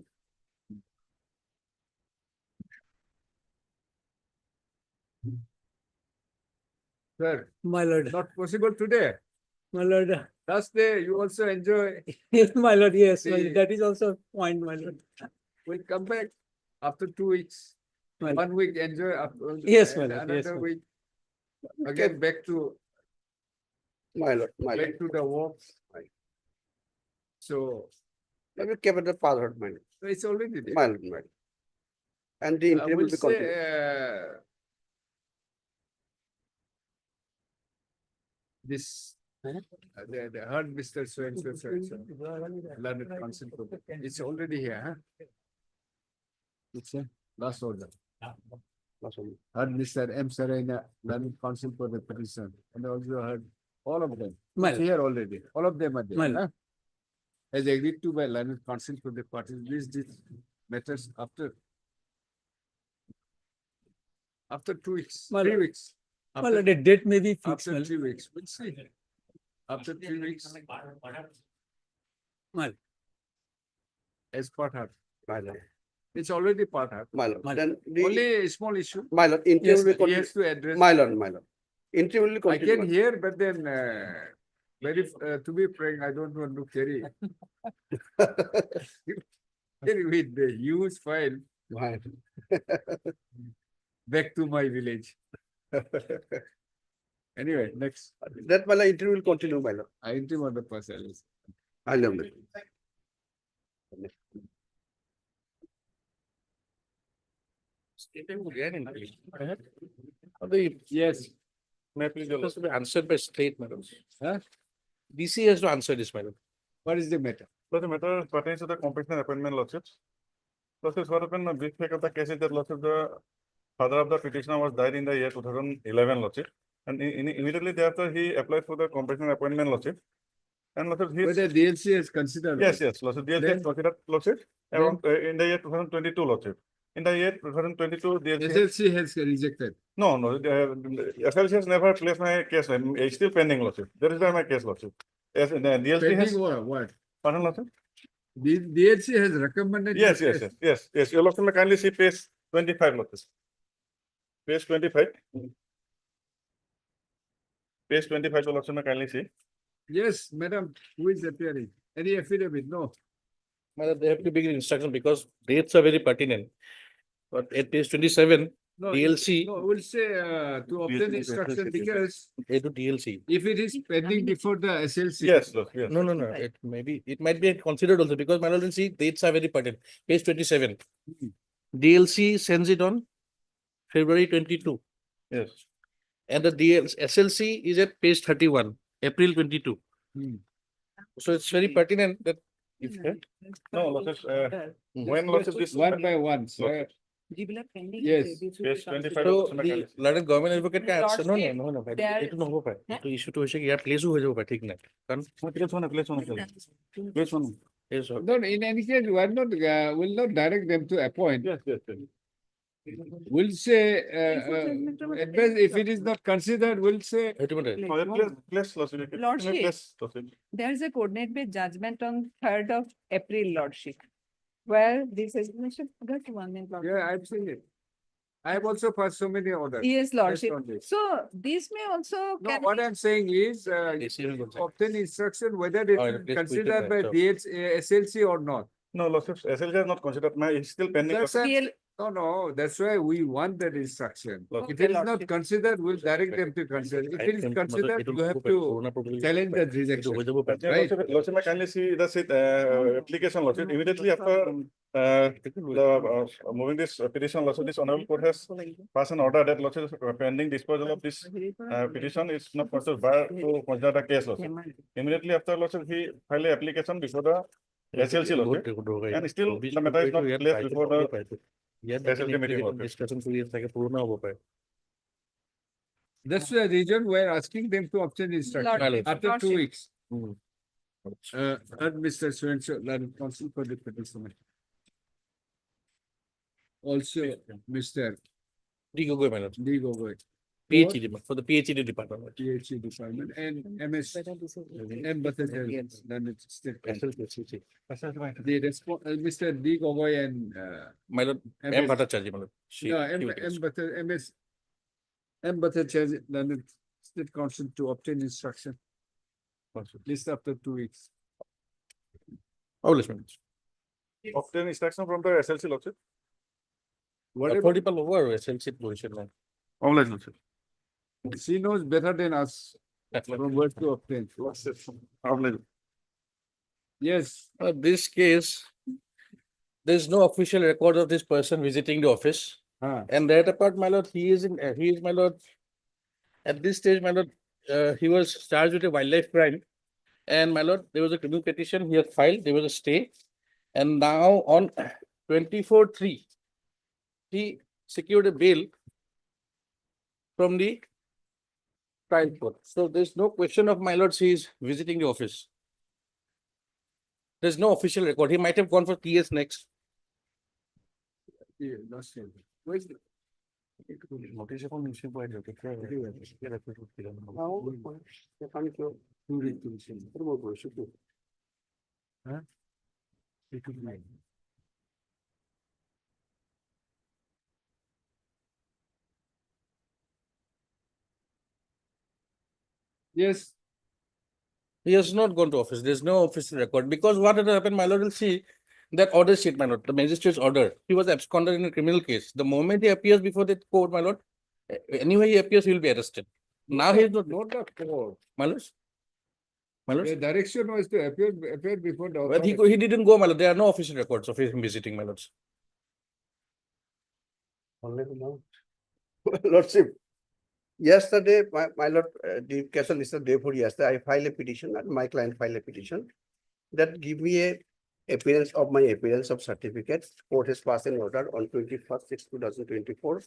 Speaker 1: Sir,
Speaker 9: My lord,
Speaker 1: not possible today.
Speaker 9: my lord,
Speaker 1: Last day, you also enjoy.
Speaker 9: yes, my lord, yes,
Speaker 1: The-
Speaker 9: that is also a point, my lord.
Speaker 1: We'll come back after 2 weeks.
Speaker 9: My lord.
Speaker 1: 1 week enjoy. After,
Speaker 9: Yes, my
Speaker 1: and
Speaker 9: lord, yes,
Speaker 1: Another
Speaker 9: my-
Speaker 1: week. Again, back to
Speaker 2: My lord, my lord.
Speaker 1: back to the work. So
Speaker 2: I will keep it the password, my lord.
Speaker 1: it's already there.
Speaker 2: My lord, my lord. And the
Speaker 1: I
Speaker 2: interim will
Speaker 1: will
Speaker 2: be
Speaker 1: say,
Speaker 2: continued.
Speaker 1: this, the heard Mr. So and so, learned council, it's already here, huh? It's a last order.
Speaker 2: Last one.
Speaker 1: Heard Mr. M. Sarayana, learned council for the petition, and also heard all of them.
Speaker 9: My
Speaker 1: It's here already, all of them are
Speaker 9: My
Speaker 1: there, huh? As agreed to by learned council for the parties, this matters after 2 weeks,
Speaker 9: My
Speaker 1: 3
Speaker 9: lord.
Speaker 1: weeks.
Speaker 9: My lord, the date may be fixed,
Speaker 1: After
Speaker 9: my lord.
Speaker 1: 3 weeks, we'll see. After 3 weeks,
Speaker 9: My lord.
Speaker 1: as part of,
Speaker 2: My lord,
Speaker 1: it's already part of.
Speaker 2: my lord.
Speaker 9: My
Speaker 2: Then the,
Speaker 1: Only a small issue.
Speaker 2: my lord, interim
Speaker 9: Yes,
Speaker 2: will be
Speaker 1: He
Speaker 2: continued.
Speaker 1: has to address.
Speaker 2: My lord, my lord. Interim will be
Speaker 1: I
Speaker 2: continued.
Speaker 1: can hear, but then, to be frank, I don't want to carry. Carry with the huge file.
Speaker 2: My
Speaker 1: back to my village. Anyway, next.
Speaker 2: That my interview will continue, my lord.
Speaker 1: I interview the person.
Speaker 2: I love it.
Speaker 1: Yes.
Speaker 8: May I please, it has to be answered by state, madam.
Speaker 1: Huh?
Speaker 8: DC has to answer this, madam.
Speaker 1: What is the matter?
Speaker 8: So the matter pertains to the competition appointment lawsuits. Lawsuits, what happened, a brief of the case is that lawsuit, the father of the petitioner was died in the year 2011 lawsuit. And immediately thereafter, he applied for the competition appointment lawsuit. And lawsuit,
Speaker 1: Whether DLC has considered.
Speaker 8: yes, lawsuit, DLC
Speaker 1: Then-
Speaker 8: has considered lawsuit around, in the year 2022 lawsuit. In the year 2022, DLC.
Speaker 1: SLC has rejected.
Speaker 8: No, SLC has never placed my case, it's still pending lawsuit. There is my case lawsuit. Yes, the DLC has.
Speaker 1: Pending what?
Speaker 8: Pardon, lawsuit?
Speaker 1: The DLC has recommended.
Speaker 8: Yes.
Speaker 1: this case.
Speaker 8: Your lawsuit may kindly see page 25, lawsuit. Page 25. Page 25, your lawsuit may kindly see.
Speaker 1: Yes, madam, who is appearing? Any affidavit? No.
Speaker 8: Madam, they have to begin instruction because dates are very pertinent. But at page 27,
Speaker 1: No,
Speaker 8: DLC.
Speaker 1: No, we'll say to obtain instruction because
Speaker 8: A to DLC.
Speaker 1: if it is pending before the SLC.
Speaker 8: Yes. No. It might be considered also because my lord, see, dates are very pertinent. Page 27. DLC sends it on February 22. Yes. And the SLC is at page 31, April 22. So it's very pertinent that if no losses, when losses this
Speaker 1: One by one, sir. Yes.
Speaker 8: Page 25. So the London government advocate can answer. No. It no हो पाए. तो issue तो है कि यार place हो जाएगा ठीक ना. कारण place one. Yes, sir.
Speaker 1: No, in any case, we are not, will not direct them to appoint.
Speaker 8: Yes.
Speaker 1: We'll say, at best, if it is not considered, we'll say.
Speaker 8: Place lawsuit.
Speaker 12: Lordship. There is a coordinate-based judgment on 3rd of April, Lordship, where this is, got 1 minute. Lordship.
Speaker 1: Yeah, I've seen it. I have also passed so many orders.
Speaker 12: Yes, Lordship.
Speaker 1: based on this.
Speaker 12: So this may also.
Speaker 1: No,
Speaker 12: can
Speaker 1: what
Speaker 12: be-
Speaker 1: I'm saying is, obtain instruction whether it
Speaker 8: Oh,
Speaker 1: is
Speaker 8: please
Speaker 1: considered by
Speaker 8: put
Speaker 1: DH, SLC or not.
Speaker 8: No, lawsuit. SLC has not considered. It's still pending.
Speaker 1: That's
Speaker 8: lawsuit.
Speaker 1: No, that's why we want that instruction.
Speaker 8: Okay,
Speaker 1: If it is not
Speaker 12: Lordship.
Speaker 1: considered, we'll direct them to consider. If it is considered, you have to challenge the rejection. Right?
Speaker 8: Lordship, may kindly see the application lawsuit immediately after moving this petition lawsuit. This honorable court has passed an order that lawsuit pending disposal of this petition is not considered bar to consider the case lawsuit. Immediately after lawsuit, he filed an application before the SLC lawsuit, and still the matter is not placed before the SLC meeting lawsuit.
Speaker 1: That's the reason we're asking them to obtain instruction
Speaker 12: Lordship.
Speaker 1: after 2
Speaker 12: Lordship.
Speaker 1: weeks. And Mr. Suensho, counsel for the petitioner. Also, Mr.
Speaker 8: D. Gogoi, my lord.
Speaker 1: D. Gogoi.
Speaker 8: PhD for the PhD department.
Speaker 1: PhD department and MS. M. Bhattacharya, then it's state. The Mr. D. Gogoi and
Speaker 8: My lord, M. Bhattacharya, my lord.
Speaker 1: no, M. Bhattacharya, then it's state council to obtain instruction. List after 2 weeks.
Speaker 8: Obtain instruction from the SLC lawsuit.
Speaker 1: Whatever,
Speaker 8: Affordable over SLC position.
Speaker 1: she knows better than us from where to obtain. Yes,
Speaker 8: This case, there is no official record of this person visiting the office. And that apart, my lord, he is my lord. At this stage, my lord, he was charged with a wildlife crime. And my lord, there was a criminal petition he had filed, there was a stay. And now on 24/3, he secured a bail from the trial court. So there's no question of my lord, he is visiting the office. There's no official record. He might have gone for TS next.
Speaker 1: yeah, that's it. Where's the? Huh? Yes,
Speaker 8: He has not gone to office. There's no official record because what had happened, my lord will see That order sheet, my lord, the magistrate's order, he was absconded in a criminal case. The moment he appears before the court, my lord, anyway he appears, he will be arrested. Now he is not,
Speaker 1: Not the court.
Speaker 8: my lord. My lord,
Speaker 1: The direction was to appear before the
Speaker 8: but
Speaker 1: authority.
Speaker 8: he didn't go, my lord. There are no official records of him visiting, my lords.
Speaker 2: Lordship, yesterday, my lord, the case listed day for yesterday, I filed a petition and my client filed a petition that give me a appearance of my appearance of certificates. Court has passed an order on 21st/6/2024,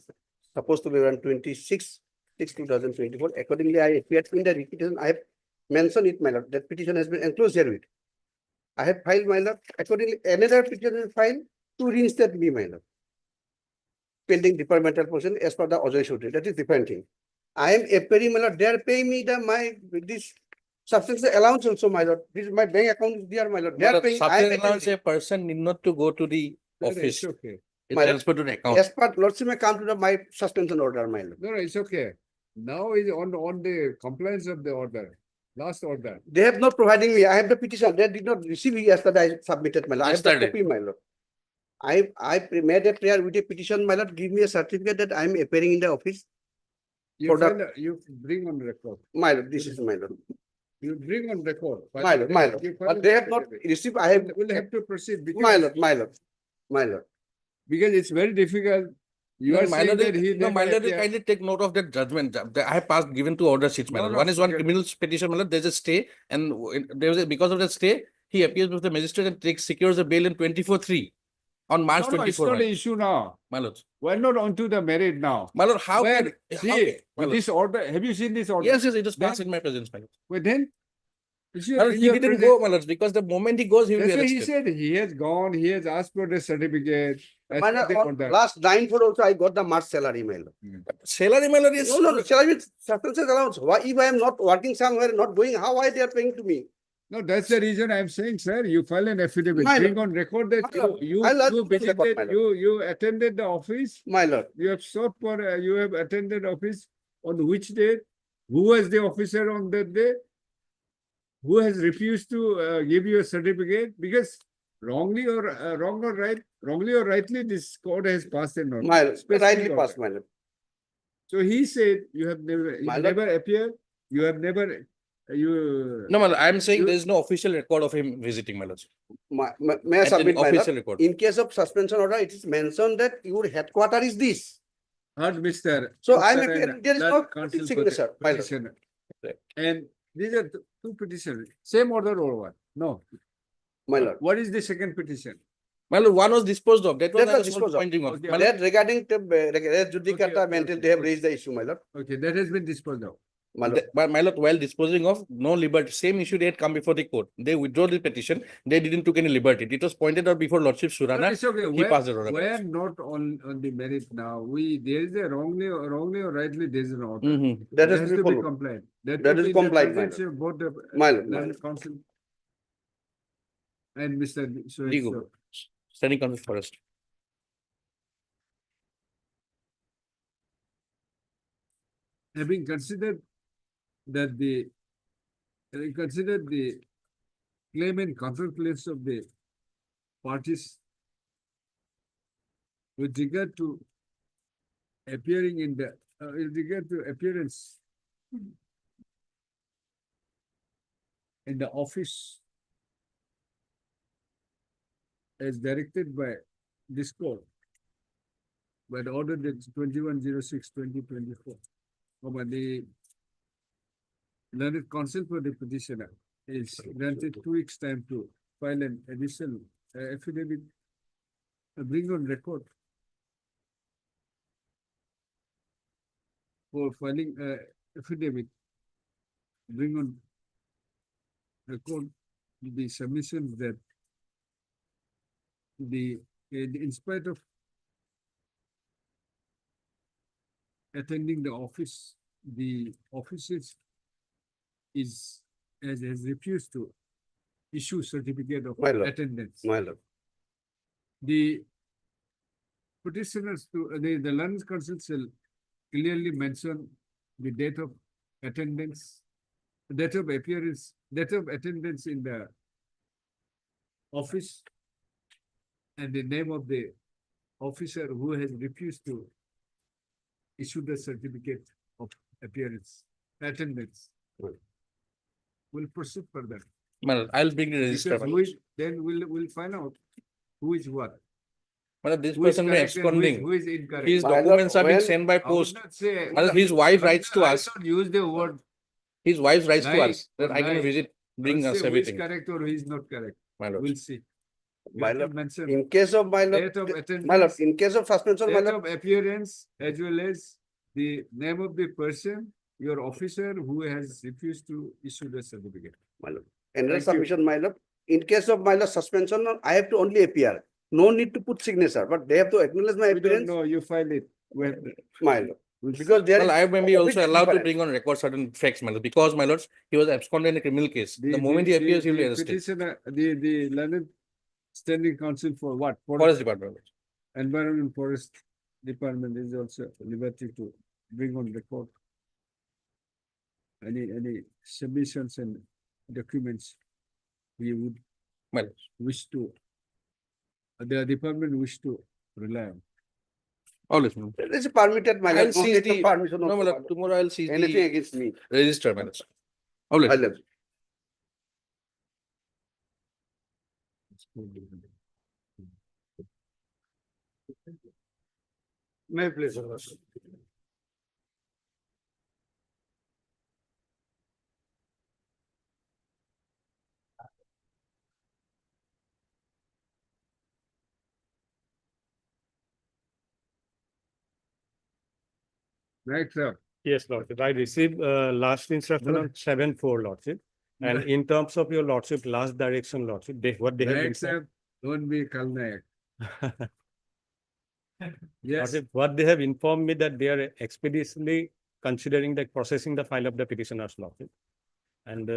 Speaker 2: supposed to be around 26/6/2024. Accordingly, I appeared in the petition. I have mentioned it, my lord. That petition has been enclosed herewith. I have filed, my lord. Accordingly, another petition is filed to reinstate me, my lord. Pending departmental position as per the Ajay Shodri. That is different thing. I am appearing, my lord. They are paying me this substance allowance also, my lord. This is my bank account is there, my lord. They are paying. I am
Speaker 8: Substance allowance, a person need not to go to the office.
Speaker 1: It's okay.
Speaker 8: It's transferred to the account.
Speaker 2: As per lordship, I come to my suspension order, my lord.
Speaker 1: No, it's okay. Now is on the compliance of the order, last order.
Speaker 2: They have not providing me. I have the petition. They did not receive it yesterday. I submitted, my lord. I have the
Speaker 8: Yesterday.
Speaker 2: copy, my lord. I made a prayer with a petition, my lord. Give me a certificate that I am appearing in the office.
Speaker 1: You
Speaker 2: For the-
Speaker 1: file you bring on record.
Speaker 2: My lord, this is my lord.
Speaker 1: You bring on record.
Speaker 2: My lord, my lord.
Speaker 1: You file
Speaker 2: But they have not
Speaker 1: affidavit.
Speaker 2: received. I have.
Speaker 1: We'll have to proceed because.
Speaker 2: My lord, my lord, my lord.
Speaker 1: Because it's very difficult. You
Speaker 8: No,
Speaker 1: are
Speaker 8: my
Speaker 1: saying
Speaker 8: lord,
Speaker 1: that he
Speaker 8: no, my
Speaker 1: never
Speaker 8: lord,
Speaker 1: appeared.
Speaker 8: kindly take note of that judgment. I have passed given two order sheets, my
Speaker 1: No,
Speaker 8: lord.
Speaker 1: no,
Speaker 8: One is one
Speaker 1: forget-
Speaker 8: criminal petition, my lord. There's a stay, and because of that stay, he appears with the magistrate and secures a bail in 24/3 on March
Speaker 1: No, no, it's
Speaker 8: 24.
Speaker 1: not an issue now.
Speaker 8: My lord,
Speaker 1: We're not onto the merit now.
Speaker 8: my lord, how
Speaker 1: Where,
Speaker 8: can
Speaker 1: see,
Speaker 8: my
Speaker 1: with
Speaker 8: lord.
Speaker 1: this order, have you seen this order?
Speaker 8: Yes, yes, it was passed
Speaker 1: Then-
Speaker 8: in my presence, my lord.
Speaker 1: Well, then. it's your-
Speaker 8: My lord,
Speaker 1: in
Speaker 8: he
Speaker 1: your
Speaker 8: didn't
Speaker 1: presence-
Speaker 8: go, my lord, because the moment he goes, he will be
Speaker 1: That's why he
Speaker 8: arrested.
Speaker 1: said he has gone, he has asked for the certificate. as
Speaker 2: My
Speaker 1: per
Speaker 2: lord,
Speaker 1: the
Speaker 2: on
Speaker 1: order.
Speaker 2: last 9/4 also, I got the March salary, my lord.
Speaker 8: Salary, my lord, is
Speaker 2: No, no, salary means substance allowance. Why, if I am not working somewhere, not going, how why they are paying to me?
Speaker 1: No, that's the reason I'm saying, sir, you file an affidavit,
Speaker 2: My
Speaker 1: bring
Speaker 2: lord.
Speaker 1: on record that
Speaker 2: My lord.
Speaker 1: you
Speaker 2: I'll
Speaker 1: you
Speaker 2: put on record, my
Speaker 1: visited,
Speaker 2: lord.
Speaker 1: you attended the office,
Speaker 2: My lord,
Speaker 1: you have sought for, you have attended office on which day, who was the officer on that day, who has refused to give you a certificate, because wrongly or rightly, this court has passed an order.
Speaker 2: my lord,
Speaker 1: specific
Speaker 2: rightly
Speaker 1: order.
Speaker 2: passed, my lord.
Speaker 1: So he said, you have never,
Speaker 2: My
Speaker 1: you
Speaker 2: lord.
Speaker 1: never appeared, you have never, you.
Speaker 8: No, my lord, I'm saying
Speaker 1: You-
Speaker 8: there is no official record of him visiting, my lord.
Speaker 2: May I
Speaker 8: At an
Speaker 2: submit, my
Speaker 8: official
Speaker 2: lord?
Speaker 8: record.
Speaker 2: In case of suspension order, it is mentioned that your headquarter is this.
Speaker 1: Heard Mr.
Speaker 2: So I'm
Speaker 1: Mr.
Speaker 2: appearing,
Speaker 1: and
Speaker 2: there is
Speaker 1: learned
Speaker 2: no
Speaker 1: counsel for the
Speaker 2: signature, my lord.
Speaker 1: petitioner. And these are two petitions, same order or what? No.
Speaker 2: My lord.
Speaker 1: What is the second petition?
Speaker 8: My lord, one was disposed of. That was
Speaker 2: That
Speaker 8: I
Speaker 2: was
Speaker 8: was
Speaker 2: disposed of.
Speaker 8: pointing of.
Speaker 1: Okay.
Speaker 8: My lord,
Speaker 2: That regarding the res judicata
Speaker 1: okay,
Speaker 2: mental,
Speaker 1: okay,
Speaker 2: they have
Speaker 1: okay.
Speaker 2: raised the issue, my lord.
Speaker 1: Okay, that has been disposed of.
Speaker 2: My lord.
Speaker 8: my lord, while disposing of no liberty, same issue they had come before the court. They withdraw the petition. They didn't took any liberty. It was pointed out before Lordship
Speaker 1: No,
Speaker 8: Surana.
Speaker 1: it's okay.
Speaker 8: He passed the order.
Speaker 1: We're not on the merit now. There is a wrongly or rightly, there is an order.
Speaker 8: Mhm.
Speaker 2: That
Speaker 1: It
Speaker 2: has to be followed.
Speaker 1: compliant.
Speaker 2: That
Speaker 1: will
Speaker 2: is
Speaker 1: be in the
Speaker 2: compliant, my
Speaker 1: presence of both the
Speaker 2: My lord, my
Speaker 1: learned
Speaker 2: lord.
Speaker 1: counsel and Mr.
Speaker 8: Legal.
Speaker 1: So
Speaker 8: Standing counsel forest.
Speaker 1: having considered that having considered the claim and consequence of the parties with regard to appearing in the with regard to appearance in the office as directed by this court by the order that 2106/2024. The learned counsel for the petitioner is granted 2 weeks time to file an additional affidavit, bring on record for filing affidavit, bring on record the submissions that in spite of attending the office, the offices has refused to issue certificate of
Speaker 2: My lord.
Speaker 1: attendance.
Speaker 2: My lord.
Speaker 1: The petitioners the learned counsel shall clearly mention the date of attendance, date of appearance, date of attendance in the office, and the name of the officer who has refused to issue the certificate of appearance, attendance. We'll proceed further.
Speaker 8: Well, I'll bring the register.
Speaker 1: Because who is, then we'll find out who is what.
Speaker 8: Well, this
Speaker 1: Who is
Speaker 8: person may
Speaker 1: correct and
Speaker 8: absconding.
Speaker 1: who is incorrect.
Speaker 8: His
Speaker 2: My lord,
Speaker 8: documents are being
Speaker 2: when-
Speaker 8: sent by
Speaker 1: I would
Speaker 8: post.
Speaker 1: not say.
Speaker 8: Well, his wife writes to
Speaker 1: I
Speaker 8: us.
Speaker 1: don't use the word
Speaker 8: His wife writes to
Speaker 1: lie
Speaker 8: us that
Speaker 1: or
Speaker 8: I can
Speaker 1: lie.
Speaker 8: visit, bring
Speaker 1: I'll
Speaker 8: us
Speaker 1: say who is
Speaker 8: everything.
Speaker 1: correct or who is not correct.
Speaker 8: My lord.
Speaker 1: We'll see. You
Speaker 2: My
Speaker 1: have to
Speaker 2: lord,
Speaker 1: mention
Speaker 2: in case of my lord,
Speaker 1: date of
Speaker 2: my lord,
Speaker 1: attendance,
Speaker 2: in case of suspension, my
Speaker 1: date
Speaker 2: lord,
Speaker 1: of appearance, as well as the name of the person, your officer who has refused to issue the certificate.
Speaker 2: my lord. Another
Speaker 1: Thank you.
Speaker 2: submission, my lord. In case of my lord suspension, I have to only appear. No need to put signature, but they have to acknowledge my
Speaker 1: We don't
Speaker 2: appearance,
Speaker 1: know, you file it. We have to-
Speaker 2: my lord.
Speaker 1: we'll see.
Speaker 2: Because there
Speaker 8: Well,
Speaker 2: is
Speaker 8: I may be
Speaker 2: a
Speaker 8: also
Speaker 2: big
Speaker 8: allowed to
Speaker 2: difference.
Speaker 8: bring on record certain facts, my lord, because, my lords, he was absconded in a criminal case. The moment he appears, he will be arrested.
Speaker 1: Petitioner, the learned standing counsel for what?
Speaker 8: Forest Department.
Speaker 1: Environment and Forest Department is also liberty to bring on record any submissions and documents we would
Speaker 8: My lords.
Speaker 1: wish to, the department wish to rely on.
Speaker 8: Always, my lord.
Speaker 2: It is permitted, my
Speaker 8: I'll
Speaker 2: lord. No
Speaker 8: seize
Speaker 2: need to
Speaker 8: the,
Speaker 2: permission
Speaker 8: no,
Speaker 2: of
Speaker 8: my
Speaker 2: my
Speaker 8: lord,
Speaker 2: lord.
Speaker 8: tomorrow I'll seize
Speaker 2: Anything
Speaker 8: the
Speaker 2: against me.
Speaker 8: register, my lords. Always.
Speaker 2: My lord.
Speaker 3: May I please, Your Lordship?
Speaker 1: Right, sir.
Speaker 19: Yes, Lordship. I received last instruction
Speaker 1: Good.
Speaker 19: on 7/4, Lordship. And
Speaker 1: Good.
Speaker 19: in terms of your Lordship, last direction, Lordship, what they have
Speaker 1: Right,
Speaker 19: informed.
Speaker 1: sir. Don't be Kalnayak. Yes.
Speaker 19: Lordship, what they have informed me that they are expeditiously considering the processing the file of the petitioner's Lordship. And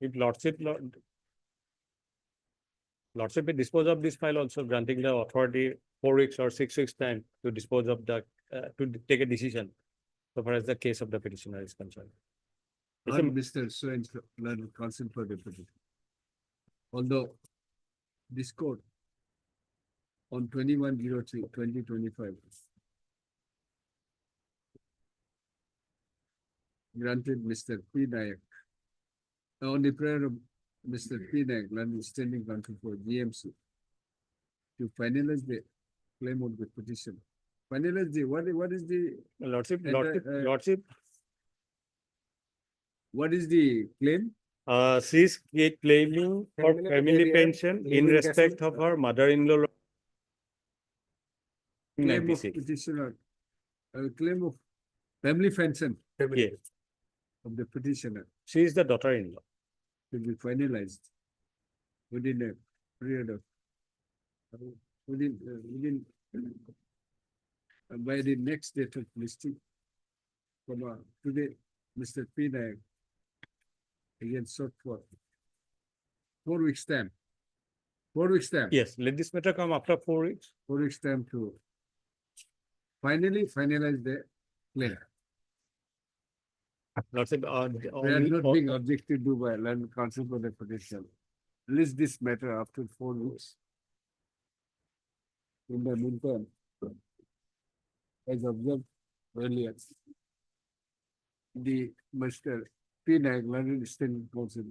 Speaker 19: if Lordship may dispose of this file also granting the authority 4 weeks or 6 weeks time to dispose of the, to take a decision so far as the case of the petitioner is concerned. It's a-
Speaker 1: On Mr. So-and-so, learned counsel for the petition. Although this court on 21/03/2025 granted Mr. P. Nayak on the prayer of Mr. P. Nayak, learned standing counsel for GMC to finalize the claim of the petition. Finalize the, what is the,
Speaker 19: Lordship,
Speaker 1: And,
Speaker 19: Lordship,
Speaker 1: what is the claim?
Speaker 19: she is claiming for
Speaker 2: Family
Speaker 19: family
Speaker 2: area,
Speaker 19: pension in
Speaker 2: living
Speaker 19: respect of her mother-in-law.
Speaker 1: Claim of
Speaker 19: 96.
Speaker 1: petitioner, claim of family pension
Speaker 19: Yes,
Speaker 1: of the petitioner
Speaker 19: she is the daughter-in-law.
Speaker 1: to be finalized within a period of, within, by the next date of listing. Today, Mr. P. Nayak again sought for 4 weeks time. 4 weeks time.
Speaker 19: Yes, let this matter come after 4 weeks.
Speaker 1: 4 weeks time to finally finalize the claim.
Speaker 19: Lordship,
Speaker 1: They are not being objected to by land council for the petition. List this matter after 4 weeks. In the meantime, as observed earlier, the Mr. P. Nayak, London Standing Council,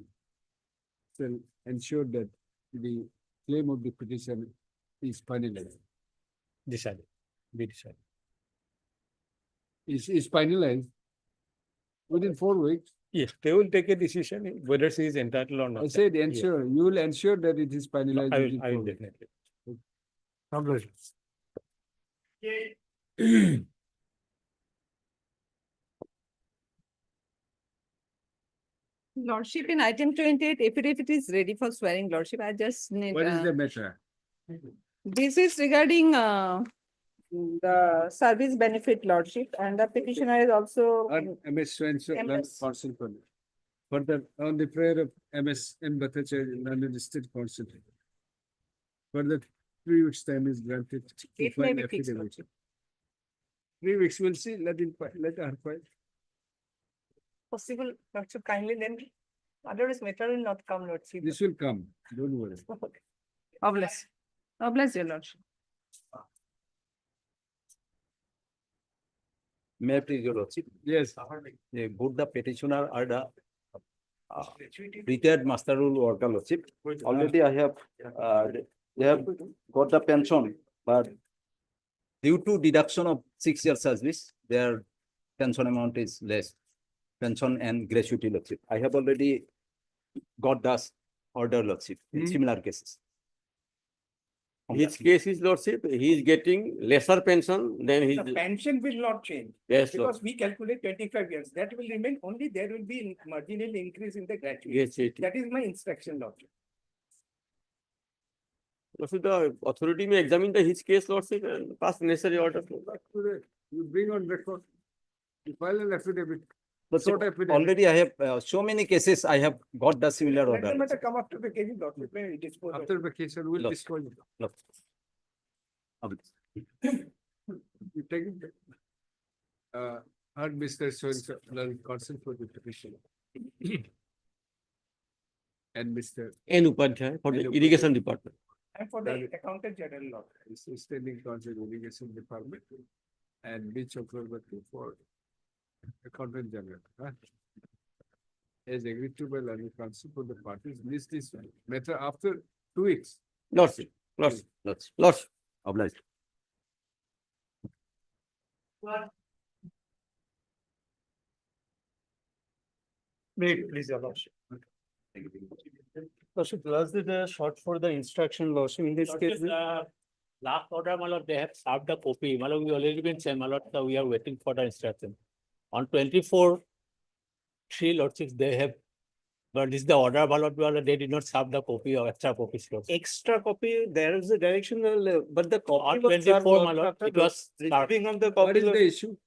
Speaker 1: shall ensure that the claim of the petition is finalized.
Speaker 19: Decided, be decided.
Speaker 1: Is finalized within 4 weeks.
Speaker 19: Yes, they will take a decision whether she is entitled or not.
Speaker 1: I said
Speaker 19: Yes.
Speaker 1: ensure, you will ensure that it is
Speaker 19: No,
Speaker 1: finalized.
Speaker 19: I
Speaker 1: within
Speaker 19: will
Speaker 1: 4 weeks.
Speaker 19: definitely.
Speaker 12: Lordship, in item 28, affidavit is ready for swearing, Lordship. I just need.
Speaker 1: What is the matter?
Speaker 12: This is regarding the service benefit, Lordship, and the petitioner is also.
Speaker 1: On MS Swenson,
Speaker 12: MS.
Speaker 1: Council for the, on the prayer of MS M. Bhattacharya, London State Council. For the 3 weeks time is granted. to
Speaker 12: It may
Speaker 1: file
Speaker 12: be fixed,
Speaker 1: affidavit.
Speaker 12: Lordship.
Speaker 1: 3 weeks, we'll see, let her file.
Speaker 12: Possible, Lordship, kindly then. Otherwise, matter will not come, Lordship.
Speaker 1: This will come, don't worry.
Speaker 12: God bless. Obliged, your lordship.
Speaker 3: May I please, your lordship?
Speaker 1: Yes.
Speaker 3: Both the petitioner are the retired master rule worker lordship. Already I have, they have got the pension, but due to deduction of 6 years service, their pension amount is less. Pension and gratuity lordship. I have already got the order lordship in similar cases.
Speaker 1: His case is lordship, he is getting lesser pension than his.
Speaker 14: The pension will not change.
Speaker 1: Yes,
Speaker 14: Because we calculate 25 years. That will remain only, there will be marginal increase in the gratuity.
Speaker 1: Yes, it.
Speaker 14: That is my instruction, lordship.
Speaker 1: So the authority may examine his case lordship and pass necessary order. You bring on record, you file an affidavit.
Speaker 3: Lordship, already I have so many cases, I have got the similar
Speaker 14: Let the
Speaker 3: order.
Speaker 14: matter come after vacation, lordship. When we dispose of
Speaker 1: After vacation, we'll
Speaker 3: Look.
Speaker 1: discuss it.
Speaker 3: Look.
Speaker 1: You take it. Heard Mr. Soin consent for the petition. And Mr. N. Upadhyay for the
Speaker 14: N. Upadhyay.
Speaker 1: irrigation department.
Speaker 14: And for the accountant general law.
Speaker 1: Standing counsel irrigation department. And B. Chakrabarti for accountant general. As agreed to by learning council for the parties, list this matter after 2 weeks. Lordship, lordship, lordship.
Speaker 3: Obliged.
Speaker 14: Wait, please, your lordship.
Speaker 3: Lordship, last is short for the instruction lordship in this case.
Speaker 18: Last order, my lord, they have served the copy. My lord, we already been sent, my lord, so we are waiting for the instruction. On 24/3, lordships, they have, but this is the order, my lord, they did not serve the copy or extra copies.
Speaker 3: Extra copy, there is a directional, but the copy
Speaker 18: On
Speaker 3: was
Speaker 18: 24, my lord, it was
Speaker 3: receiving of the
Speaker 1: What
Speaker 3: copy.
Speaker 1: is the issue?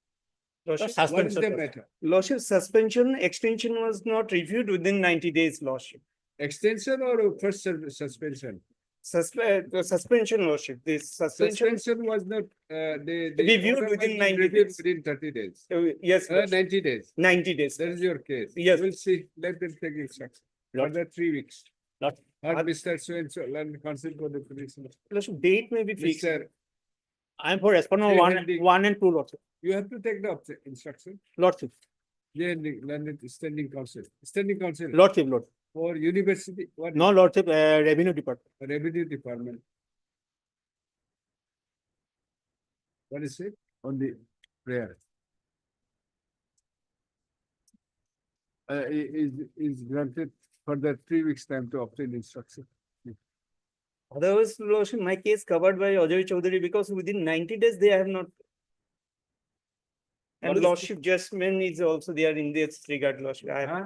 Speaker 1: What is
Speaker 3: Suspension.
Speaker 1: the matter?
Speaker 14: Lordship, suspension extension was not reviewed within 90 days, lordship.
Speaker 1: Extension or first suspension?
Speaker 14: Suspension, lordship. This suspension.
Speaker 1: Suspension was not, they.
Speaker 14: Reviewed
Speaker 1: order
Speaker 14: within
Speaker 1: was
Speaker 14: 90
Speaker 1: reviewed
Speaker 14: days.
Speaker 1: Within 30 days.
Speaker 14: Yes, lordship.
Speaker 1: 90 days.
Speaker 14: 90 days.
Speaker 1: That is your case.
Speaker 14: Yes.
Speaker 1: We'll see, let them take instruction. Further 3 weeks.
Speaker 18: Lord.
Speaker 1: Heard Mr. So-and-so, learn counsel for the petition.
Speaker 14: Lordship, date may be fixed.
Speaker 1: Mr.
Speaker 18: I am for respondent one and two, lordship.
Speaker 1: You have to take the instruction.
Speaker 18: Lordship,
Speaker 1: Learned standing counsel. Standing counsel
Speaker 18: lordship, lord.
Speaker 1: for university, what?
Speaker 18: No, lordship, revenue department.
Speaker 1: Revenue department. What is it? On the prayer. Is granted for the 3 weeks time to obtain instruction.
Speaker 14: Otherwise, lordship, my case covered by Ajay Chaudhary because within 90 days they have not. And lordship judgment is also there in this regard, lordship. I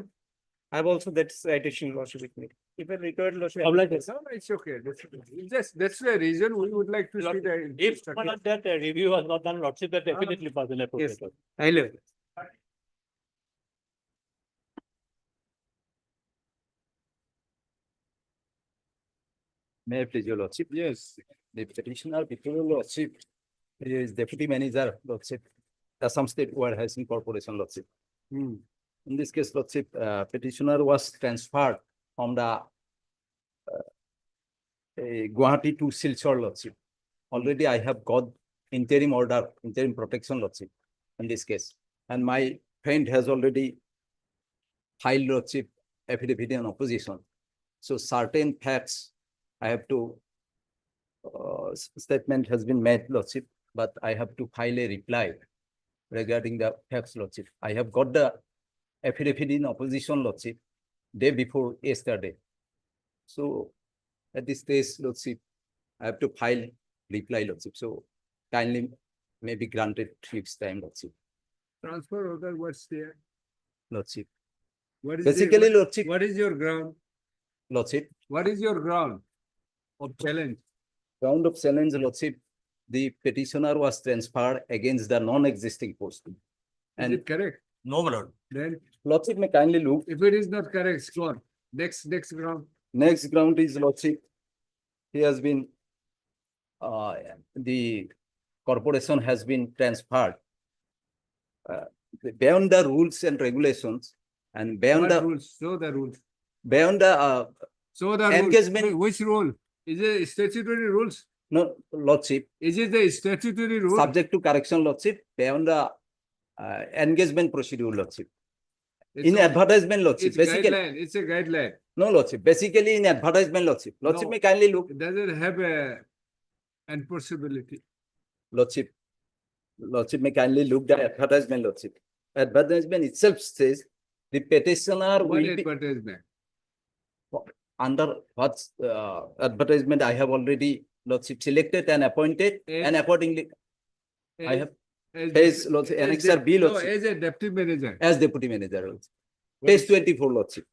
Speaker 14: have also that citation, lordship, with me. If I record, lordship.
Speaker 1: No, it's okay. That's the reason we would like to see the.
Speaker 18: If that review was not done, lordship, that definitely was inappropriate.
Speaker 14: Yes, I love it.
Speaker 3: May I please, your lordship?
Speaker 1: Yes.
Speaker 3: The petitioner before your lordship is deputy manager, lordship, Assam State Warehousing Corporation, lordship. In this case, lordship, petitioner was transferred from the Guwahati to Silchar, lordship. Already I have got interim order, interim protection, lordship, in this case. And my friend has already filed, lordship, affidavit in opposition. So certain facts I have to, statement has been made, lordship, but I have to file a reply regarding the facts, lordship. I have got the affidavit in opposition, lordship, day before yesterday. So at this stage, lordship, I have to file reply, lordship. So kindly may be granted 3 weeks time, lordship.
Speaker 1: Transfer order, what's there?
Speaker 3: Lordship.
Speaker 1: What is
Speaker 3: Basically,
Speaker 1: the,
Speaker 3: lordship.
Speaker 1: What is your ground?
Speaker 3: Lordship.
Speaker 1: What is your ground of challenge?
Speaker 3: Ground of challenge, lordship. The petitioner was transferred against the non-existing posting.
Speaker 1: Is it correct?
Speaker 3: No, my lord.
Speaker 1: Then,
Speaker 3: Lordship may kindly look.
Speaker 1: if it is not correct, score. Next ground.
Speaker 3: Next ground is, lordship, he has been, the corporation has been transferred beyond the rules and regulations and beyond
Speaker 1: What
Speaker 3: the
Speaker 1: rules? Show the rules.
Speaker 3: beyond the
Speaker 1: So the
Speaker 3: engagement.
Speaker 1: rules. Which rule? Is it statutory rules?
Speaker 3: No, Lordship,
Speaker 1: Is it the statutory rule?
Speaker 3: subject to correction, Lordship, beyond the engagement procedure, Lordship.
Speaker 1: It's
Speaker 3: In
Speaker 1: all-
Speaker 3: advertisement, Lordship,
Speaker 1: It's
Speaker 3: basically,
Speaker 1: guideline, it's a guideline.
Speaker 3: no, Lordship, basically in advertisement, Lordship. Lordship,
Speaker 1: No.
Speaker 3: may kindly look,
Speaker 1: It doesn't have a enforceability.
Speaker 3: Lordship. Lordship, may kindly look the advertisement, Lordship. Advertisement itself says the petitioner
Speaker 1: What
Speaker 3: will be
Speaker 1: advertisement?
Speaker 3: under what advertisement I have already, Lordship, selected and appointed, and accordingly I have Page, Lordship, Annexure B,
Speaker 1: No,
Speaker 3: Lordship,
Speaker 1: as a deputy manager.
Speaker 3: as deputy manager, Lordship.
Speaker 1: What
Speaker 3: Page
Speaker 1: is-
Speaker 3: 24, Lordship.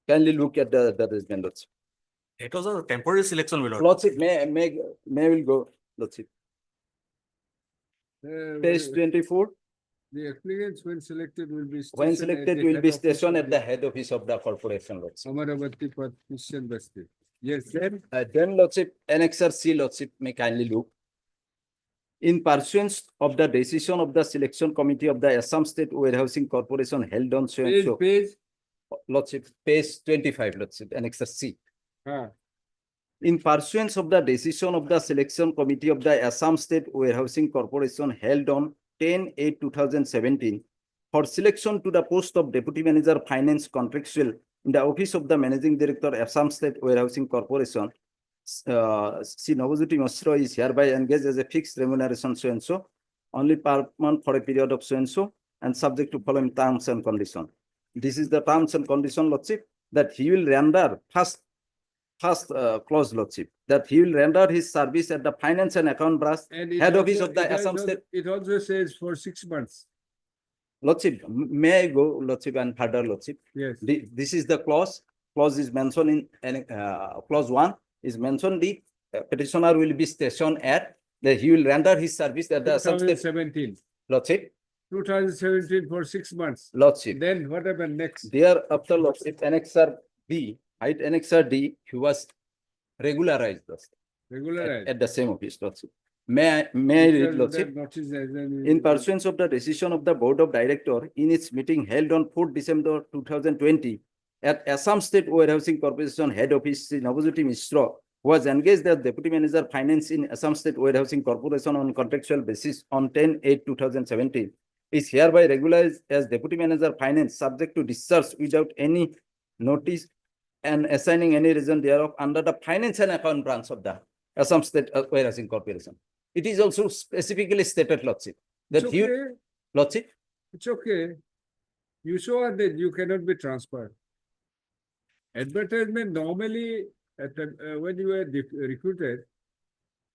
Speaker 3: Kindly look at the advertisement, Lordship.
Speaker 4: It was a temporary selection, my lord.
Speaker 3: Lordship, may will go, Lordship. Page 24,
Speaker 1: The applicants when selected will be.
Speaker 3: when
Speaker 1: stationed at
Speaker 3: selected
Speaker 1: the
Speaker 3: will
Speaker 1: head
Speaker 3: be
Speaker 1: office
Speaker 3: stationed
Speaker 1: of
Speaker 3: at the head office of the corporation, Lordship.
Speaker 1: Amaravati Partition Basti. Yes, then.
Speaker 3: Then, Lordship, Annexure C, Lordship, may kindly look. In pursuance of the decision of the selection committee of the Assam State Warehousing Corporation held on so and
Speaker 1: Page,
Speaker 3: so.
Speaker 1: page.
Speaker 3: Lordship, page 25, Lordship, Annexure C.
Speaker 1: Ah.
Speaker 3: In pursuance of the decision of the selection committee of the Assam State Warehousing Corporation held on 10/8/2017 for selection to the post of Deputy Manager Finance Contractual in the office of the Managing Director, Assam State Warehousing Corporation, C. Navajyoti Mishra is hereby engaged as a fixed remuneration so and so, only per month for a period of so and subject to following terms and conditions. This is the terms and condition, Lordship, that he will render first clause, Lordship, that he will render his service at the Finance and Account Branch,
Speaker 1: And it
Speaker 3: head
Speaker 1: also-
Speaker 3: office of the
Speaker 1: it
Speaker 3: Assam
Speaker 1: also-
Speaker 3: State.
Speaker 1: It also says for 6 months.
Speaker 3: Lordship, may I go, Lordship, and further, Lordship?
Speaker 1: Yes.
Speaker 3: This is the clause. Clause is mentioned in clause 1 is mentioned the petitioner will be stationed at he will render his service at the Assam State.
Speaker 1: 2017.
Speaker 3: Lordship,
Speaker 1: 2017 for 6 months.
Speaker 3: Lordship.
Speaker 1: Then what happened next?
Speaker 3: Thereafter, Lordship, Annexure B, height Annexure D, he was regularized, Lordship,
Speaker 1: Regularized.
Speaker 3: at the same office, Lordship. May I read, Lordship?
Speaker 1: Notice as an-
Speaker 3: In pursuance of the decision of the Board of Directors in its meeting held on 4th December 2020 at Assam State Warehousing Corporation Head Office, Navajyoti Mishra was engaged as Deputy Manager Finance in Assam State Warehousing Corporation on contractual basis on 10/8/2017, is hereby regularized as Deputy Manager Finance subject to discharge without any notice and assigning any reason thereof under the Finance and Account Branch of the Assam State Warehousing Corporation. It is also specifically stated, Lordship, that
Speaker 1: It's
Speaker 3: he,
Speaker 1: okay.
Speaker 3: Lordship,
Speaker 1: It's okay. You saw that you cannot be transferred. Advertisement normally, when you are recruited,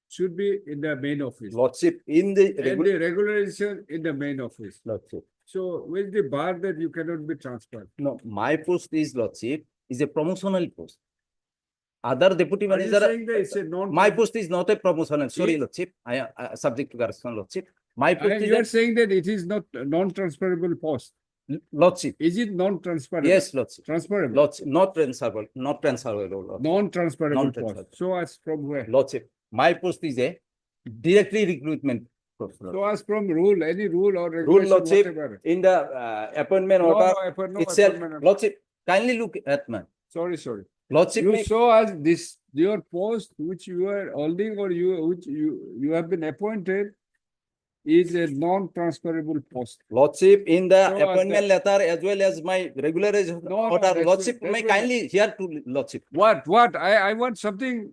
Speaker 1: should be in the main office.
Speaker 3: Lordship, in the
Speaker 1: And the regularization in the main office.
Speaker 3: Lordship.
Speaker 1: So with the bar that you cannot be transferred.
Speaker 3: No, my post is, Lordship, is a promotional post. Other deputy
Speaker 1: Are you
Speaker 3: manager,
Speaker 1: saying that it's a non?
Speaker 3: my post is not a promotional. Sorry,
Speaker 1: See?
Speaker 3: Lordship, I subject to correction, Lordship. My post
Speaker 1: You are
Speaker 3: is
Speaker 1: saying that it is not a non-transferable post.
Speaker 3: Lordship.
Speaker 1: Is it non-transferable?
Speaker 3: Yes, Lordship.
Speaker 1: Transferable.
Speaker 3: Lordship, not transferable, not transferable, Lordship.
Speaker 1: Non-transferable
Speaker 3: Non-transferable.
Speaker 1: post. So as from where?
Speaker 3: Lordship, my post is a directly recruitment post. Lordship.
Speaker 1: So as from rule, any rule or
Speaker 3: Rule,
Speaker 1: regulation,
Speaker 3: Lordship,
Speaker 1: whatever.
Speaker 3: in the appointment
Speaker 1: No,
Speaker 3: order
Speaker 1: no
Speaker 3: itself,
Speaker 1: appointment order.
Speaker 3: Lordship, kindly look at me.
Speaker 1: Sorry.
Speaker 3: Lordship,
Speaker 1: You saw as this, your post which you are holding or which you have been appointed is a non-transferable post.
Speaker 3: Lordship, in the
Speaker 1: So,
Speaker 3: appointment letter as well as my regularization order,
Speaker 1: that's
Speaker 3: Lordship,
Speaker 1: what-
Speaker 3: may
Speaker 1: that's what-
Speaker 3: kindly hear to Lordship.
Speaker 1: What? I want something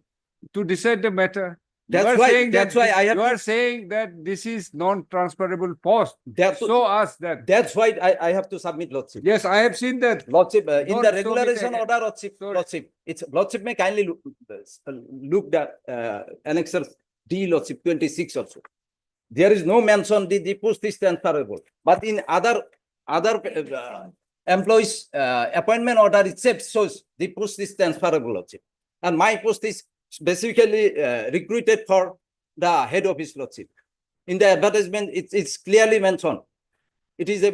Speaker 1: to decide the matter.
Speaker 3: That's
Speaker 1: You are
Speaker 3: why-
Speaker 1: saying
Speaker 3: that's
Speaker 1: that
Speaker 3: why I have
Speaker 1: You
Speaker 3: to-
Speaker 1: are saying that this is non-transferable post.
Speaker 3: That's
Speaker 1: Show us that.
Speaker 3: That's why I have to submit, Lordship.
Speaker 1: Yes, I have seen that.
Speaker 3: Lordship, in
Speaker 1: Don't
Speaker 3: the
Speaker 1: show me
Speaker 3: regularization
Speaker 1: the-
Speaker 3: order, Lordship, it's Lordship may kindly look the annexure D, Lordship 26 also. There is no mention the post is transferable, but in other employees appointment order itself shows the post is transferable, Lordship, and my post is specifically recruited for the head office, Lordship. In the advertisement, it's clearly mentioned. It is a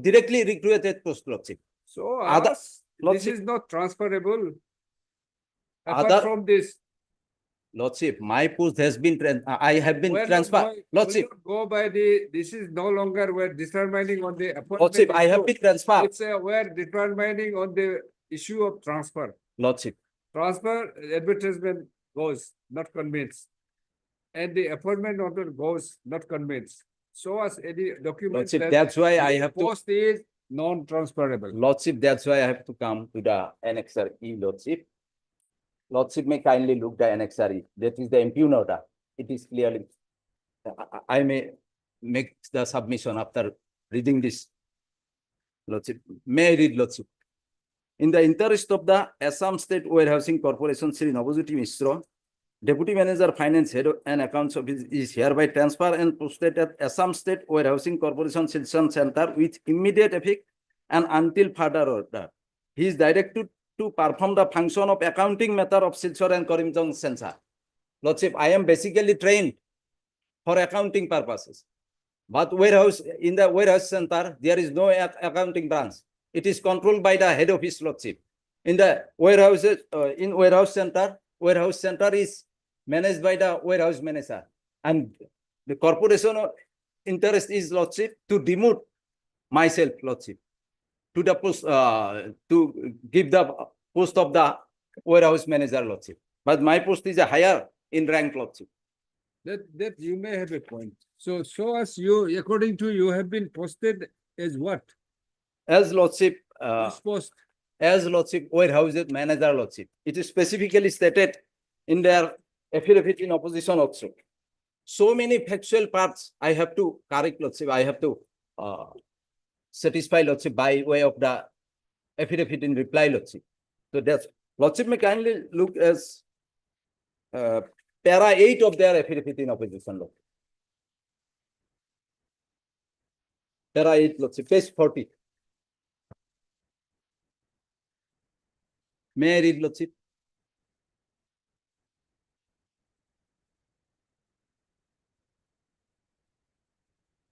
Speaker 3: directly recruited post, Lordship.
Speaker 1: So
Speaker 3: Other-
Speaker 1: this
Speaker 3: Lordship,
Speaker 1: is not transferable. Apart
Speaker 3: Other-
Speaker 1: from this.
Speaker 3: Lordship, my post has been, I have been
Speaker 1: We're not
Speaker 3: transferred.
Speaker 1: going-
Speaker 3: Lordship,
Speaker 1: we don't Go by this is no longer we're determining on the appointment.
Speaker 3: Lordship, I have
Speaker 1: issue.
Speaker 3: been transferred.
Speaker 1: It's we're determining on the issue of transfer.
Speaker 3: Lordship,
Speaker 1: Transfer advertisement goes, not convinced. And the appointment order goes, not convinced. Show us any document
Speaker 20: Lordship,
Speaker 1: that
Speaker 20: that's why I
Speaker 1: the
Speaker 20: have to,
Speaker 1: post is non-transferable.
Speaker 20: Lordship, that's why I have to come to the annexer E, Lordship. Lordship may kindly look the annexer E. That is the impugn order. It is clearly. I may make the submission after reading this. Lordship, may I read, Lordship? In the interest of the Assam State Warehousing Corporation, Sri Navajyoti Mishra, Deputy Manager Finance Head and Accounts Office is hereby transferred and posted at Assam State Warehousing Corporation Silson Center with immediate effect and until further order. He is directed to perform the function of accounting matter of Silchar and Karimjong Censor. Lordship, I am basically trained for accounting purposes. But warehouse, in the warehouse center, there is no accounting branch. It is controlled by the head office, Lordship. In the warehouses, in warehouse center is managed by the warehouse manager. And the corporation interest is, Lordship, to demote myself, Lordship, to the post, to give the post of the warehouse manager, Lordship. But my post is a higher in rank, Lordship.
Speaker 1: That you may have a point. So show us you, according to you have been posted as what?
Speaker 20: As Lordship,
Speaker 1: Which post?
Speaker 20: as Lordship, warehouse manager, Lordship. It is specifically stated in their affidavit in opposition also. So many factual parts I have to correct, Lordship. I have to satisfy, Lordship, by way of the affidavit in reply, Lordship. So that's, Lordship may kindly look as para 8 of their affidavit in opposition, Lordship. Para 8, Lordship, page 40. May I read, Lordship?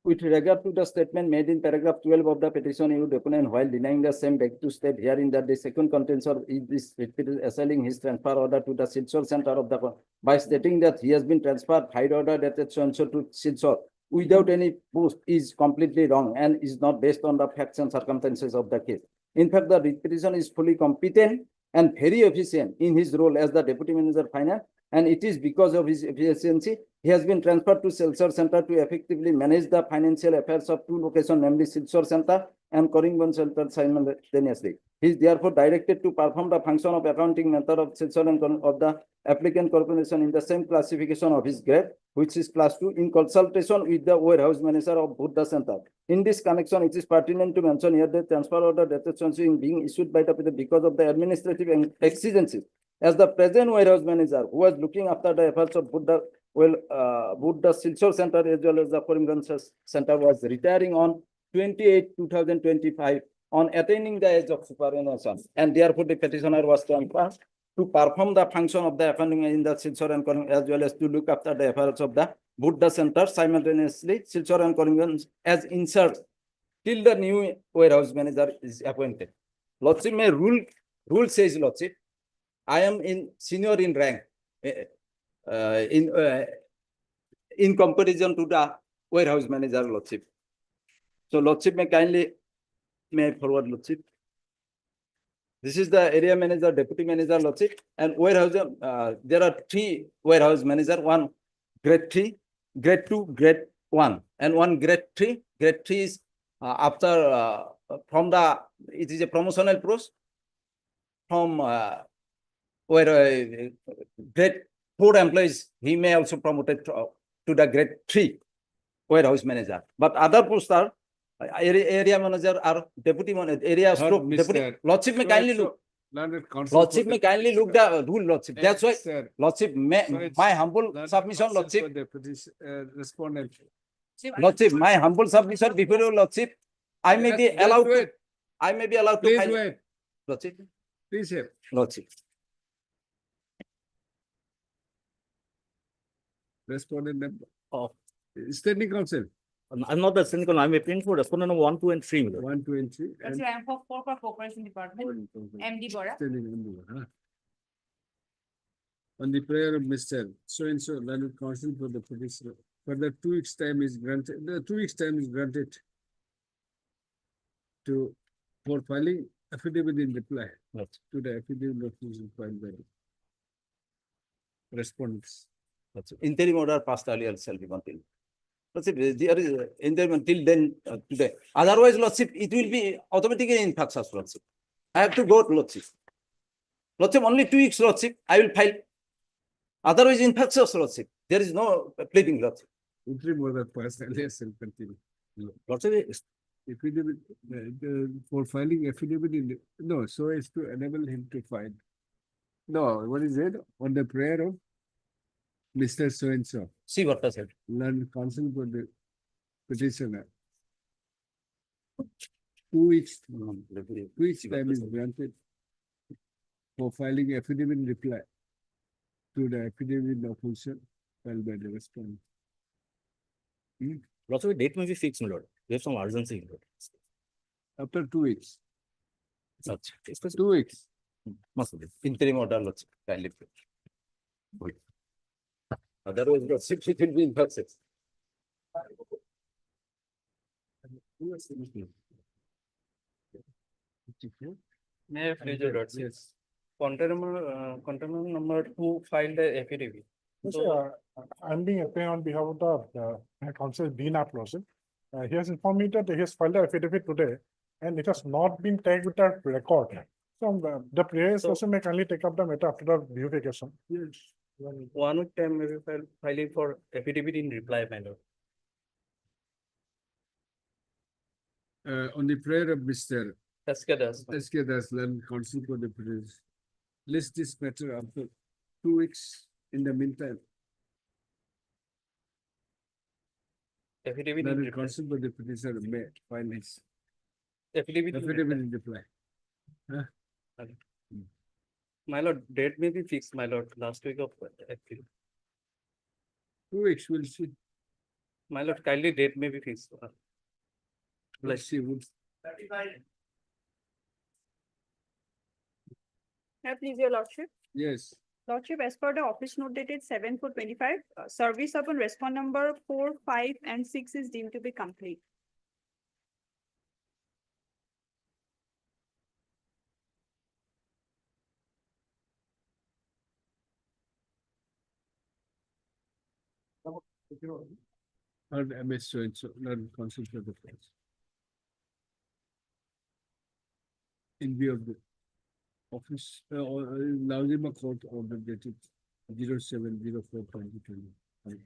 Speaker 20: With regard to the statement made in paragraph 12 of the petition, you deponent, while denying the same, beg to state herein that the second contensor is assailing his transfer order to the Silchar center of the by stating that he has been transferred hide order dated so and so to Silchar without any post is completely wrong and is not based on the facts and circumstances of the case. In fact, the petition is fully competent and very efficient in his role as the Deputy Manager Finance, and it is because of his efficiency he has been transferred to Silchar Center to effectively manage the financial affairs of two locations, namely Silchar Center and Karimjong Center simultaneously. He is therefore directed to perform the function of accounting method of Silchar and of the applicant corporation in the same classification of his grade, which is class 2, in consultation with the warehouse manager of Buddha Center. In this connection, it is pertinent to mention here that transfer order dated being issued by the because of the administrative exigencies. As the present warehouse manager who was looking after the affairs of Buddha Silchar Center as well as the Karimjong Center was retiring on 28/2025 on attaining the age of superannuation, and therefore the petitioner was transferred to perform the function of the accounting in the Silchar and Karimjong as well as to look after the affairs of the Buddha Center simultaneously. Silchar and Karimjong as insert till the new warehouse manager is appointed. Lordship, may rule says, Lordship, I am in senior in rank in comparison to the warehouse manager, Lordship. So Lordship may kindly may forward, Lordship. This is the area manager, deputy manager, Lordship, and warehouse. There are 3 warehouse manager, one grade 3, grade 2, grade 1, and one grade 3. Grade 3 is after from the, it is a promotional process from where grade 4 employees, he may also promoted to the grade 3 warehouse manager. But other posts are area manager or deputy manager, area stroke deputy. Lordship may kindly look. Lordship may kindly look the rule, Lordship. That's why, Lordship, my humble submission, Lordship.
Speaker 1: Respondent.
Speaker 20: Lordship, my humble submission before you, Lordship. I may be allowed to. I may be allowed to.
Speaker 1: Please wait.
Speaker 20: Lordship.
Speaker 1: Please have.
Speaker 20: Lordship.
Speaker 1: Respondent member.
Speaker 9: Oh.
Speaker 1: Standing counsel.
Speaker 9: I'm not the cynical, I'm appealing for respondent number 1, 2, and 3.
Speaker 1: 1, 2, and 3.
Speaker 12: That's rank for 4 for Corporation Department, MD Bora.
Speaker 1: Standing member, huh? On the prayer of Mr. So-and-so, learned counsel for the petitioner. Further 2 weeks time is granted. The 2 weeks time is granted to for filing affidavit in reply to the affidavit of filed by respondents.
Speaker 20: That's it. Interim order passed earlier shall be continued. Lordship, there is interim until then today. Otherwise, Lordship, it will be automatically in Paxas, Lordship. I have to go, Lordship. Lordship, only 2 weeks, Lordship, I will file. Otherwise, in Paxas, Lordship, there is no pleading, Lordship.
Speaker 1: Interim order passed earlier shall continue.
Speaker 20: Lordship,
Speaker 1: Affidavit, for filing affidavit in, no, so as to enable him to file. No, what is it? On the prayer of Mr. So-and-so.
Speaker 20: see what I said.
Speaker 1: Learn counsel for the petitioner. 2 weeks, 2 weeks time is granted for filing affidavit in reply to the affidavit official filed by the respondent.
Speaker 20: Lordship, date may be fixed, my lord. We have some urgency, my lord.
Speaker 1: After 2 weeks,
Speaker 20: Such.
Speaker 1: 2 weeks.
Speaker 20: Must be. Interim order, Lordship, kindly. Wait. Otherwise, Lordship, it will be in Paxas.
Speaker 10: May I please, your lordship?
Speaker 1: Yes.
Speaker 10: Container number 2 filed the affidavit.
Speaker 14: I'm being appeared on behalf of the council Dean Lordship. He has informed me that he has filed the affidavit today and it has not been tagged with a record. So the previous person may kindly take up the matter after the verification.
Speaker 1: Yes.
Speaker 10: 1 week time may be filing for affidavit in reply, my lord.
Speaker 1: On the prayer of Mr.
Speaker 10: Taskadas.
Speaker 1: Eskedas, learn counsel for the petitioner. List this matter after 2 weeks. In the meantime,
Speaker 10: Affidavit in
Speaker 1: learn
Speaker 10: reply.
Speaker 1: counsel for the petitioner may file his
Speaker 10: Affidavit in
Speaker 1: affidavit
Speaker 10: reply.
Speaker 1: in reply. Huh?
Speaker 10: My lord, date may be fixed, my lord, last week of April.
Speaker 1: 2 weeks, we'll see.
Speaker 10: My lord, kindly date may be fixed.
Speaker 1: Let's see.
Speaker 6: Please, your lordship.
Speaker 1: Yes.
Speaker 6: Lordship, as per the office note dated 7/4/25, service upon respond number 4, 5, and 6 is deemed to be complete.
Speaker 1: Not MS so-and-so, learn counsel for the case. In view of the office, Lauzima court order dated 07/04/2020.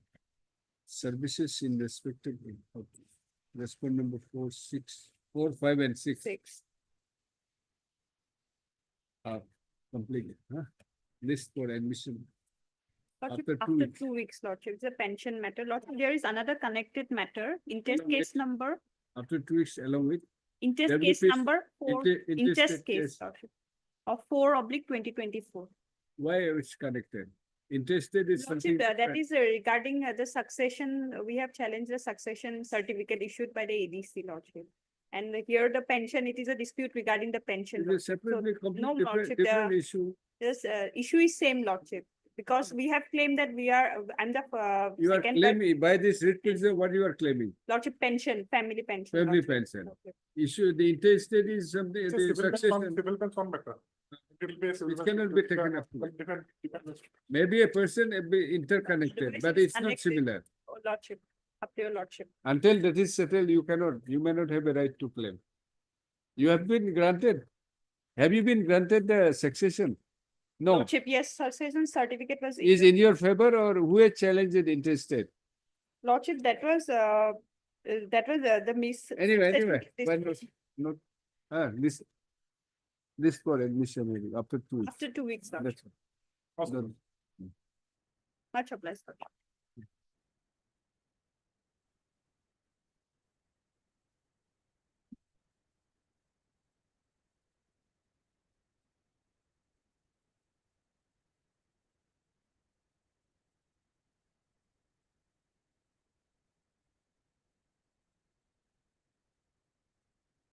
Speaker 1: Services in respective of respond number 4, 6, 4, 5, and 6
Speaker 6: 6.
Speaker 1: are completed. Huh? List for admission.
Speaker 6: Lordship,
Speaker 1: After 2
Speaker 6: after
Speaker 1: weeks.
Speaker 6: 2 weeks, Lordship, it's a pension matter. Lordship, there is another connected matter, intest case number,
Speaker 1: After 2 weeks, along with
Speaker 6: intest case
Speaker 1: WPC
Speaker 6: number 4, intest
Speaker 1: intested
Speaker 6: case, Lordship, of 4/2024.
Speaker 1: Why it's connected? Intested is something.
Speaker 6: Lordship, that is regarding the succession, we have challenged the succession certificate issued by the ADC, Lordship. And here the pension, it is a dispute regarding the pension.
Speaker 1: It is
Speaker 6: Lordship.
Speaker 1: separately,
Speaker 6: So,
Speaker 1: complete
Speaker 6: no,
Speaker 1: different,
Speaker 6: Lordship,
Speaker 1: different issue.
Speaker 6: this issue is same, Lordship, because we have claimed that we are, I'm the
Speaker 1: You are
Speaker 6: second,
Speaker 1: claiming, by this writ petition, what you are claiming?
Speaker 6: Lordship, pension, family pension.
Speaker 1: Family
Speaker 6: Lordship.
Speaker 1: pension.
Speaker 6: Okay.
Speaker 1: Issue, the intested is something,
Speaker 14: It's a
Speaker 1: the
Speaker 14: civil
Speaker 1: succession,
Speaker 14: pension matter. It will be a civil
Speaker 1: which
Speaker 14: pension
Speaker 1: cannot be
Speaker 14: matter.
Speaker 1: taken up.
Speaker 14: Different.
Speaker 1: Maybe a person be interconnected,
Speaker 6: Otherwise
Speaker 1: but
Speaker 6: it's
Speaker 1: it's not
Speaker 6: connected.
Speaker 1: similar.
Speaker 6: Oh, Lordship, up to your Lordship.
Speaker 1: Until that is settled, you may not have a right to claim. You have been granted. Have you been granted the succession? No.
Speaker 6: Lordship, yes, succession certificate was
Speaker 1: Is
Speaker 6: issued.
Speaker 1: in your favor or who has challenged it intested?
Speaker 6: Lordship, that was the miss.
Speaker 1: Anyway,
Speaker 6: succession
Speaker 1: but not, this for admission maybe after 2 weeks.
Speaker 6: After 2 weeks,
Speaker 1: That's
Speaker 6: Lordship.
Speaker 1: all. Done.
Speaker 6: Much obliged, Lordship.